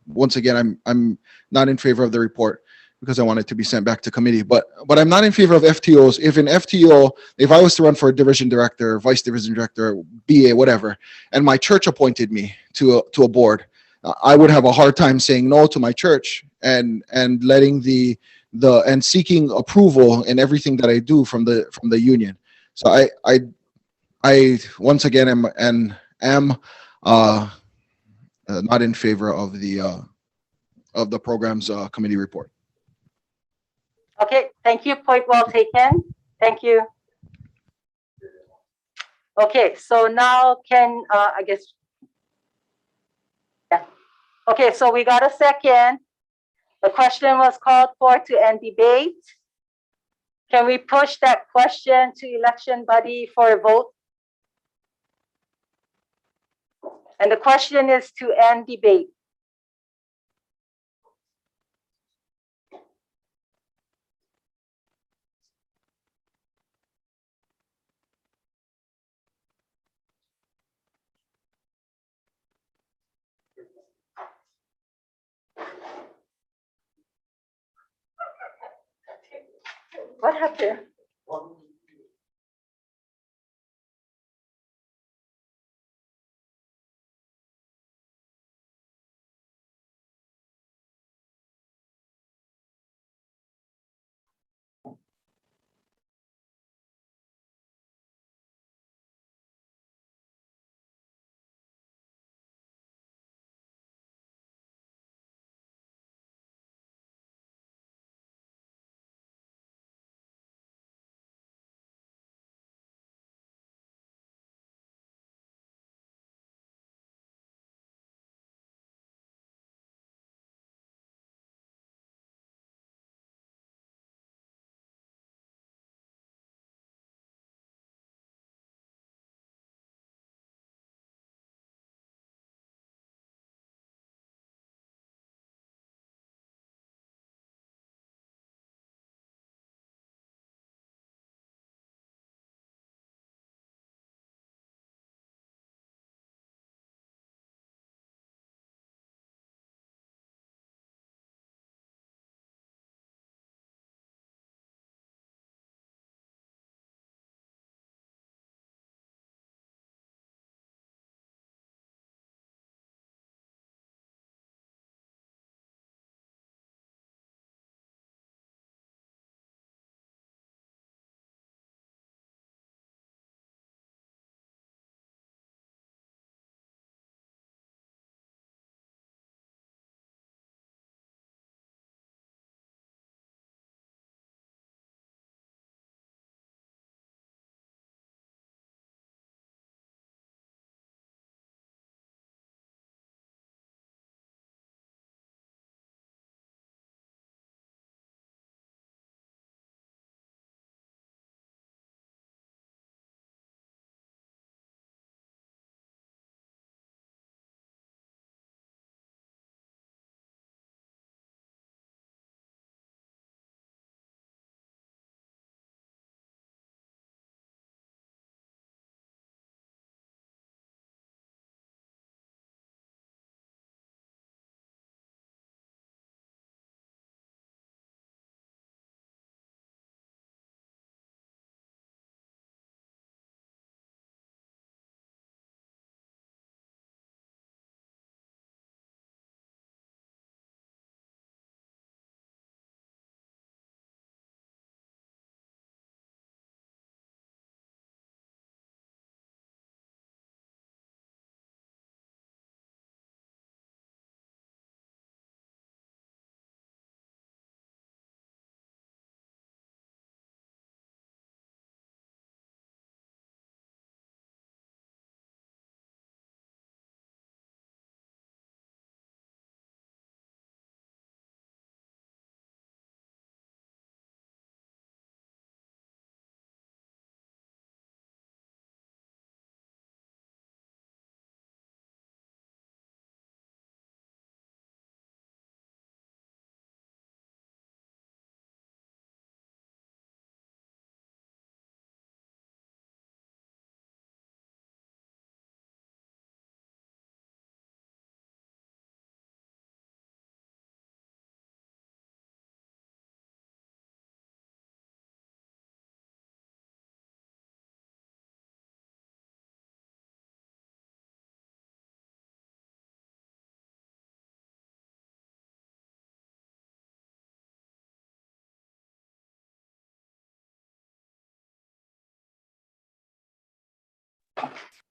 Once again, I'm not in favor of the report because I want it to be sent back to committee. But I'm not in favor of FTOs. If an FTO, if I was to run for a division director, vice division director, BA, whatever, and my church appointed me to a board, I would have a hard time saying no to my church and letting and seeking approval in everything that I do from the union. So I once again am not in favor of the programs committee report. Okay, thank you. Point well taken. Thank you. Okay, so now I guess. Yeah. Okay, so we got a second. The question was called for to end debate. Can we push that question to election body for a vote? And the question is to end debate. What happened?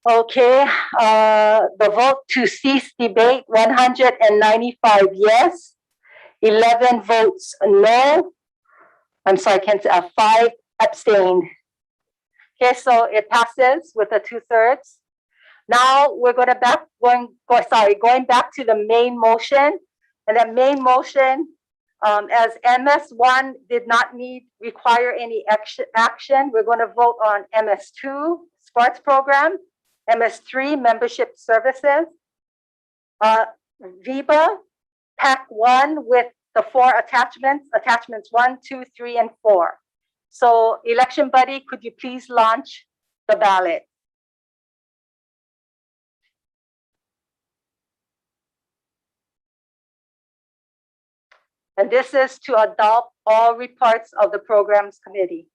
Okay, the vote to cease debate, 195 yes, 11 votes no. I'm sorry, I can't, 5 abstained. Okay, so it passes with a 2/3. Now we're going back to the main motion. And the main motion, as MS1 did not require any action, we're going to vote on MS2, sports program, MS3, membership services, VIBA, Pack 1 with the 4 attachments 1, 2, 3, and 4. So election buddy, could you please launch the ballot? And this is to adopt all reports of the programs committee.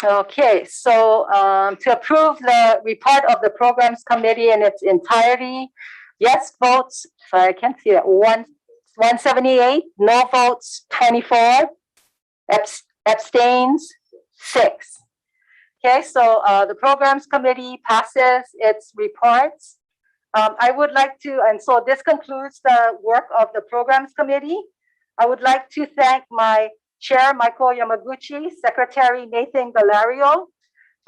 Okay, so to approve the report of the programs committee in its entirety, yes votes, sorry, I can't see it, 178, no votes, 24, abstains, 6. Okay, so the Programs Committee passes its reports. I would like to, and so this concludes the work of the Programs Committee. I would like to thank my Chair, Michael Yamaguchi, Secretary Nathan Galario,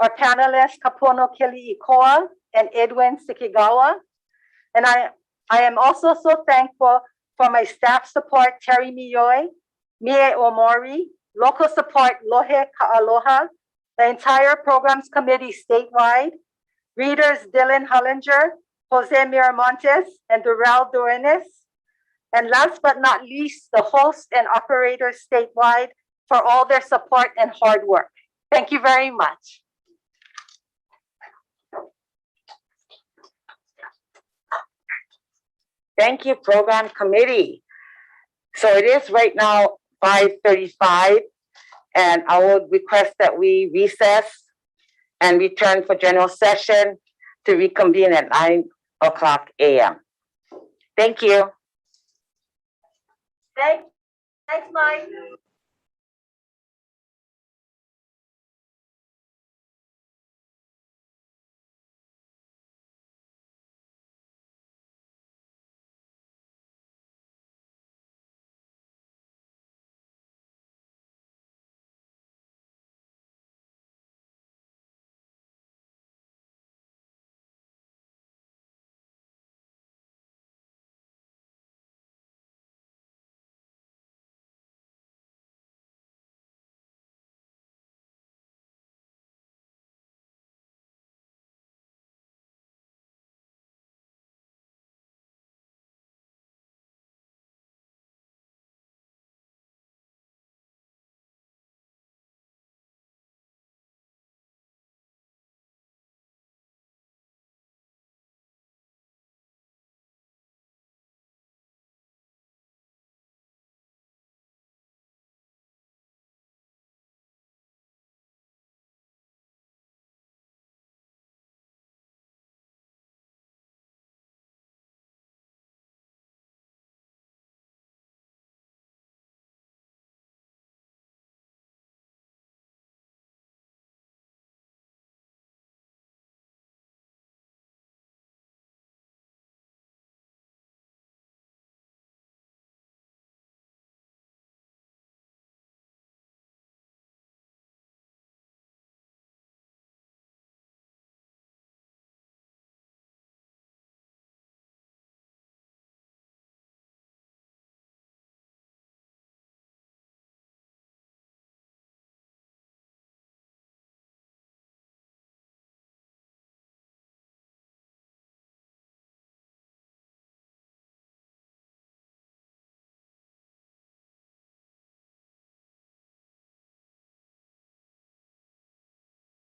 our panelists, Kapono Kili Ikoa and Edwin Sikigawa. And I am also so thankful for my staff support, Terry Miyoy, Mie Omori, local support, Lohe Kaaloha, the entire Programs Committee statewide, readers Dylan Hollinger, Jose Miramontes, and Durrell Duenes. And last but not least, the hosts and operators statewide for all their support and hard work. Thank you very much. Thank you, Program Committee. So it is right now 5:35, and I would request that we recess and return for general session to reconvene at 9:00 a.m. Thank you. Thanks, Mike.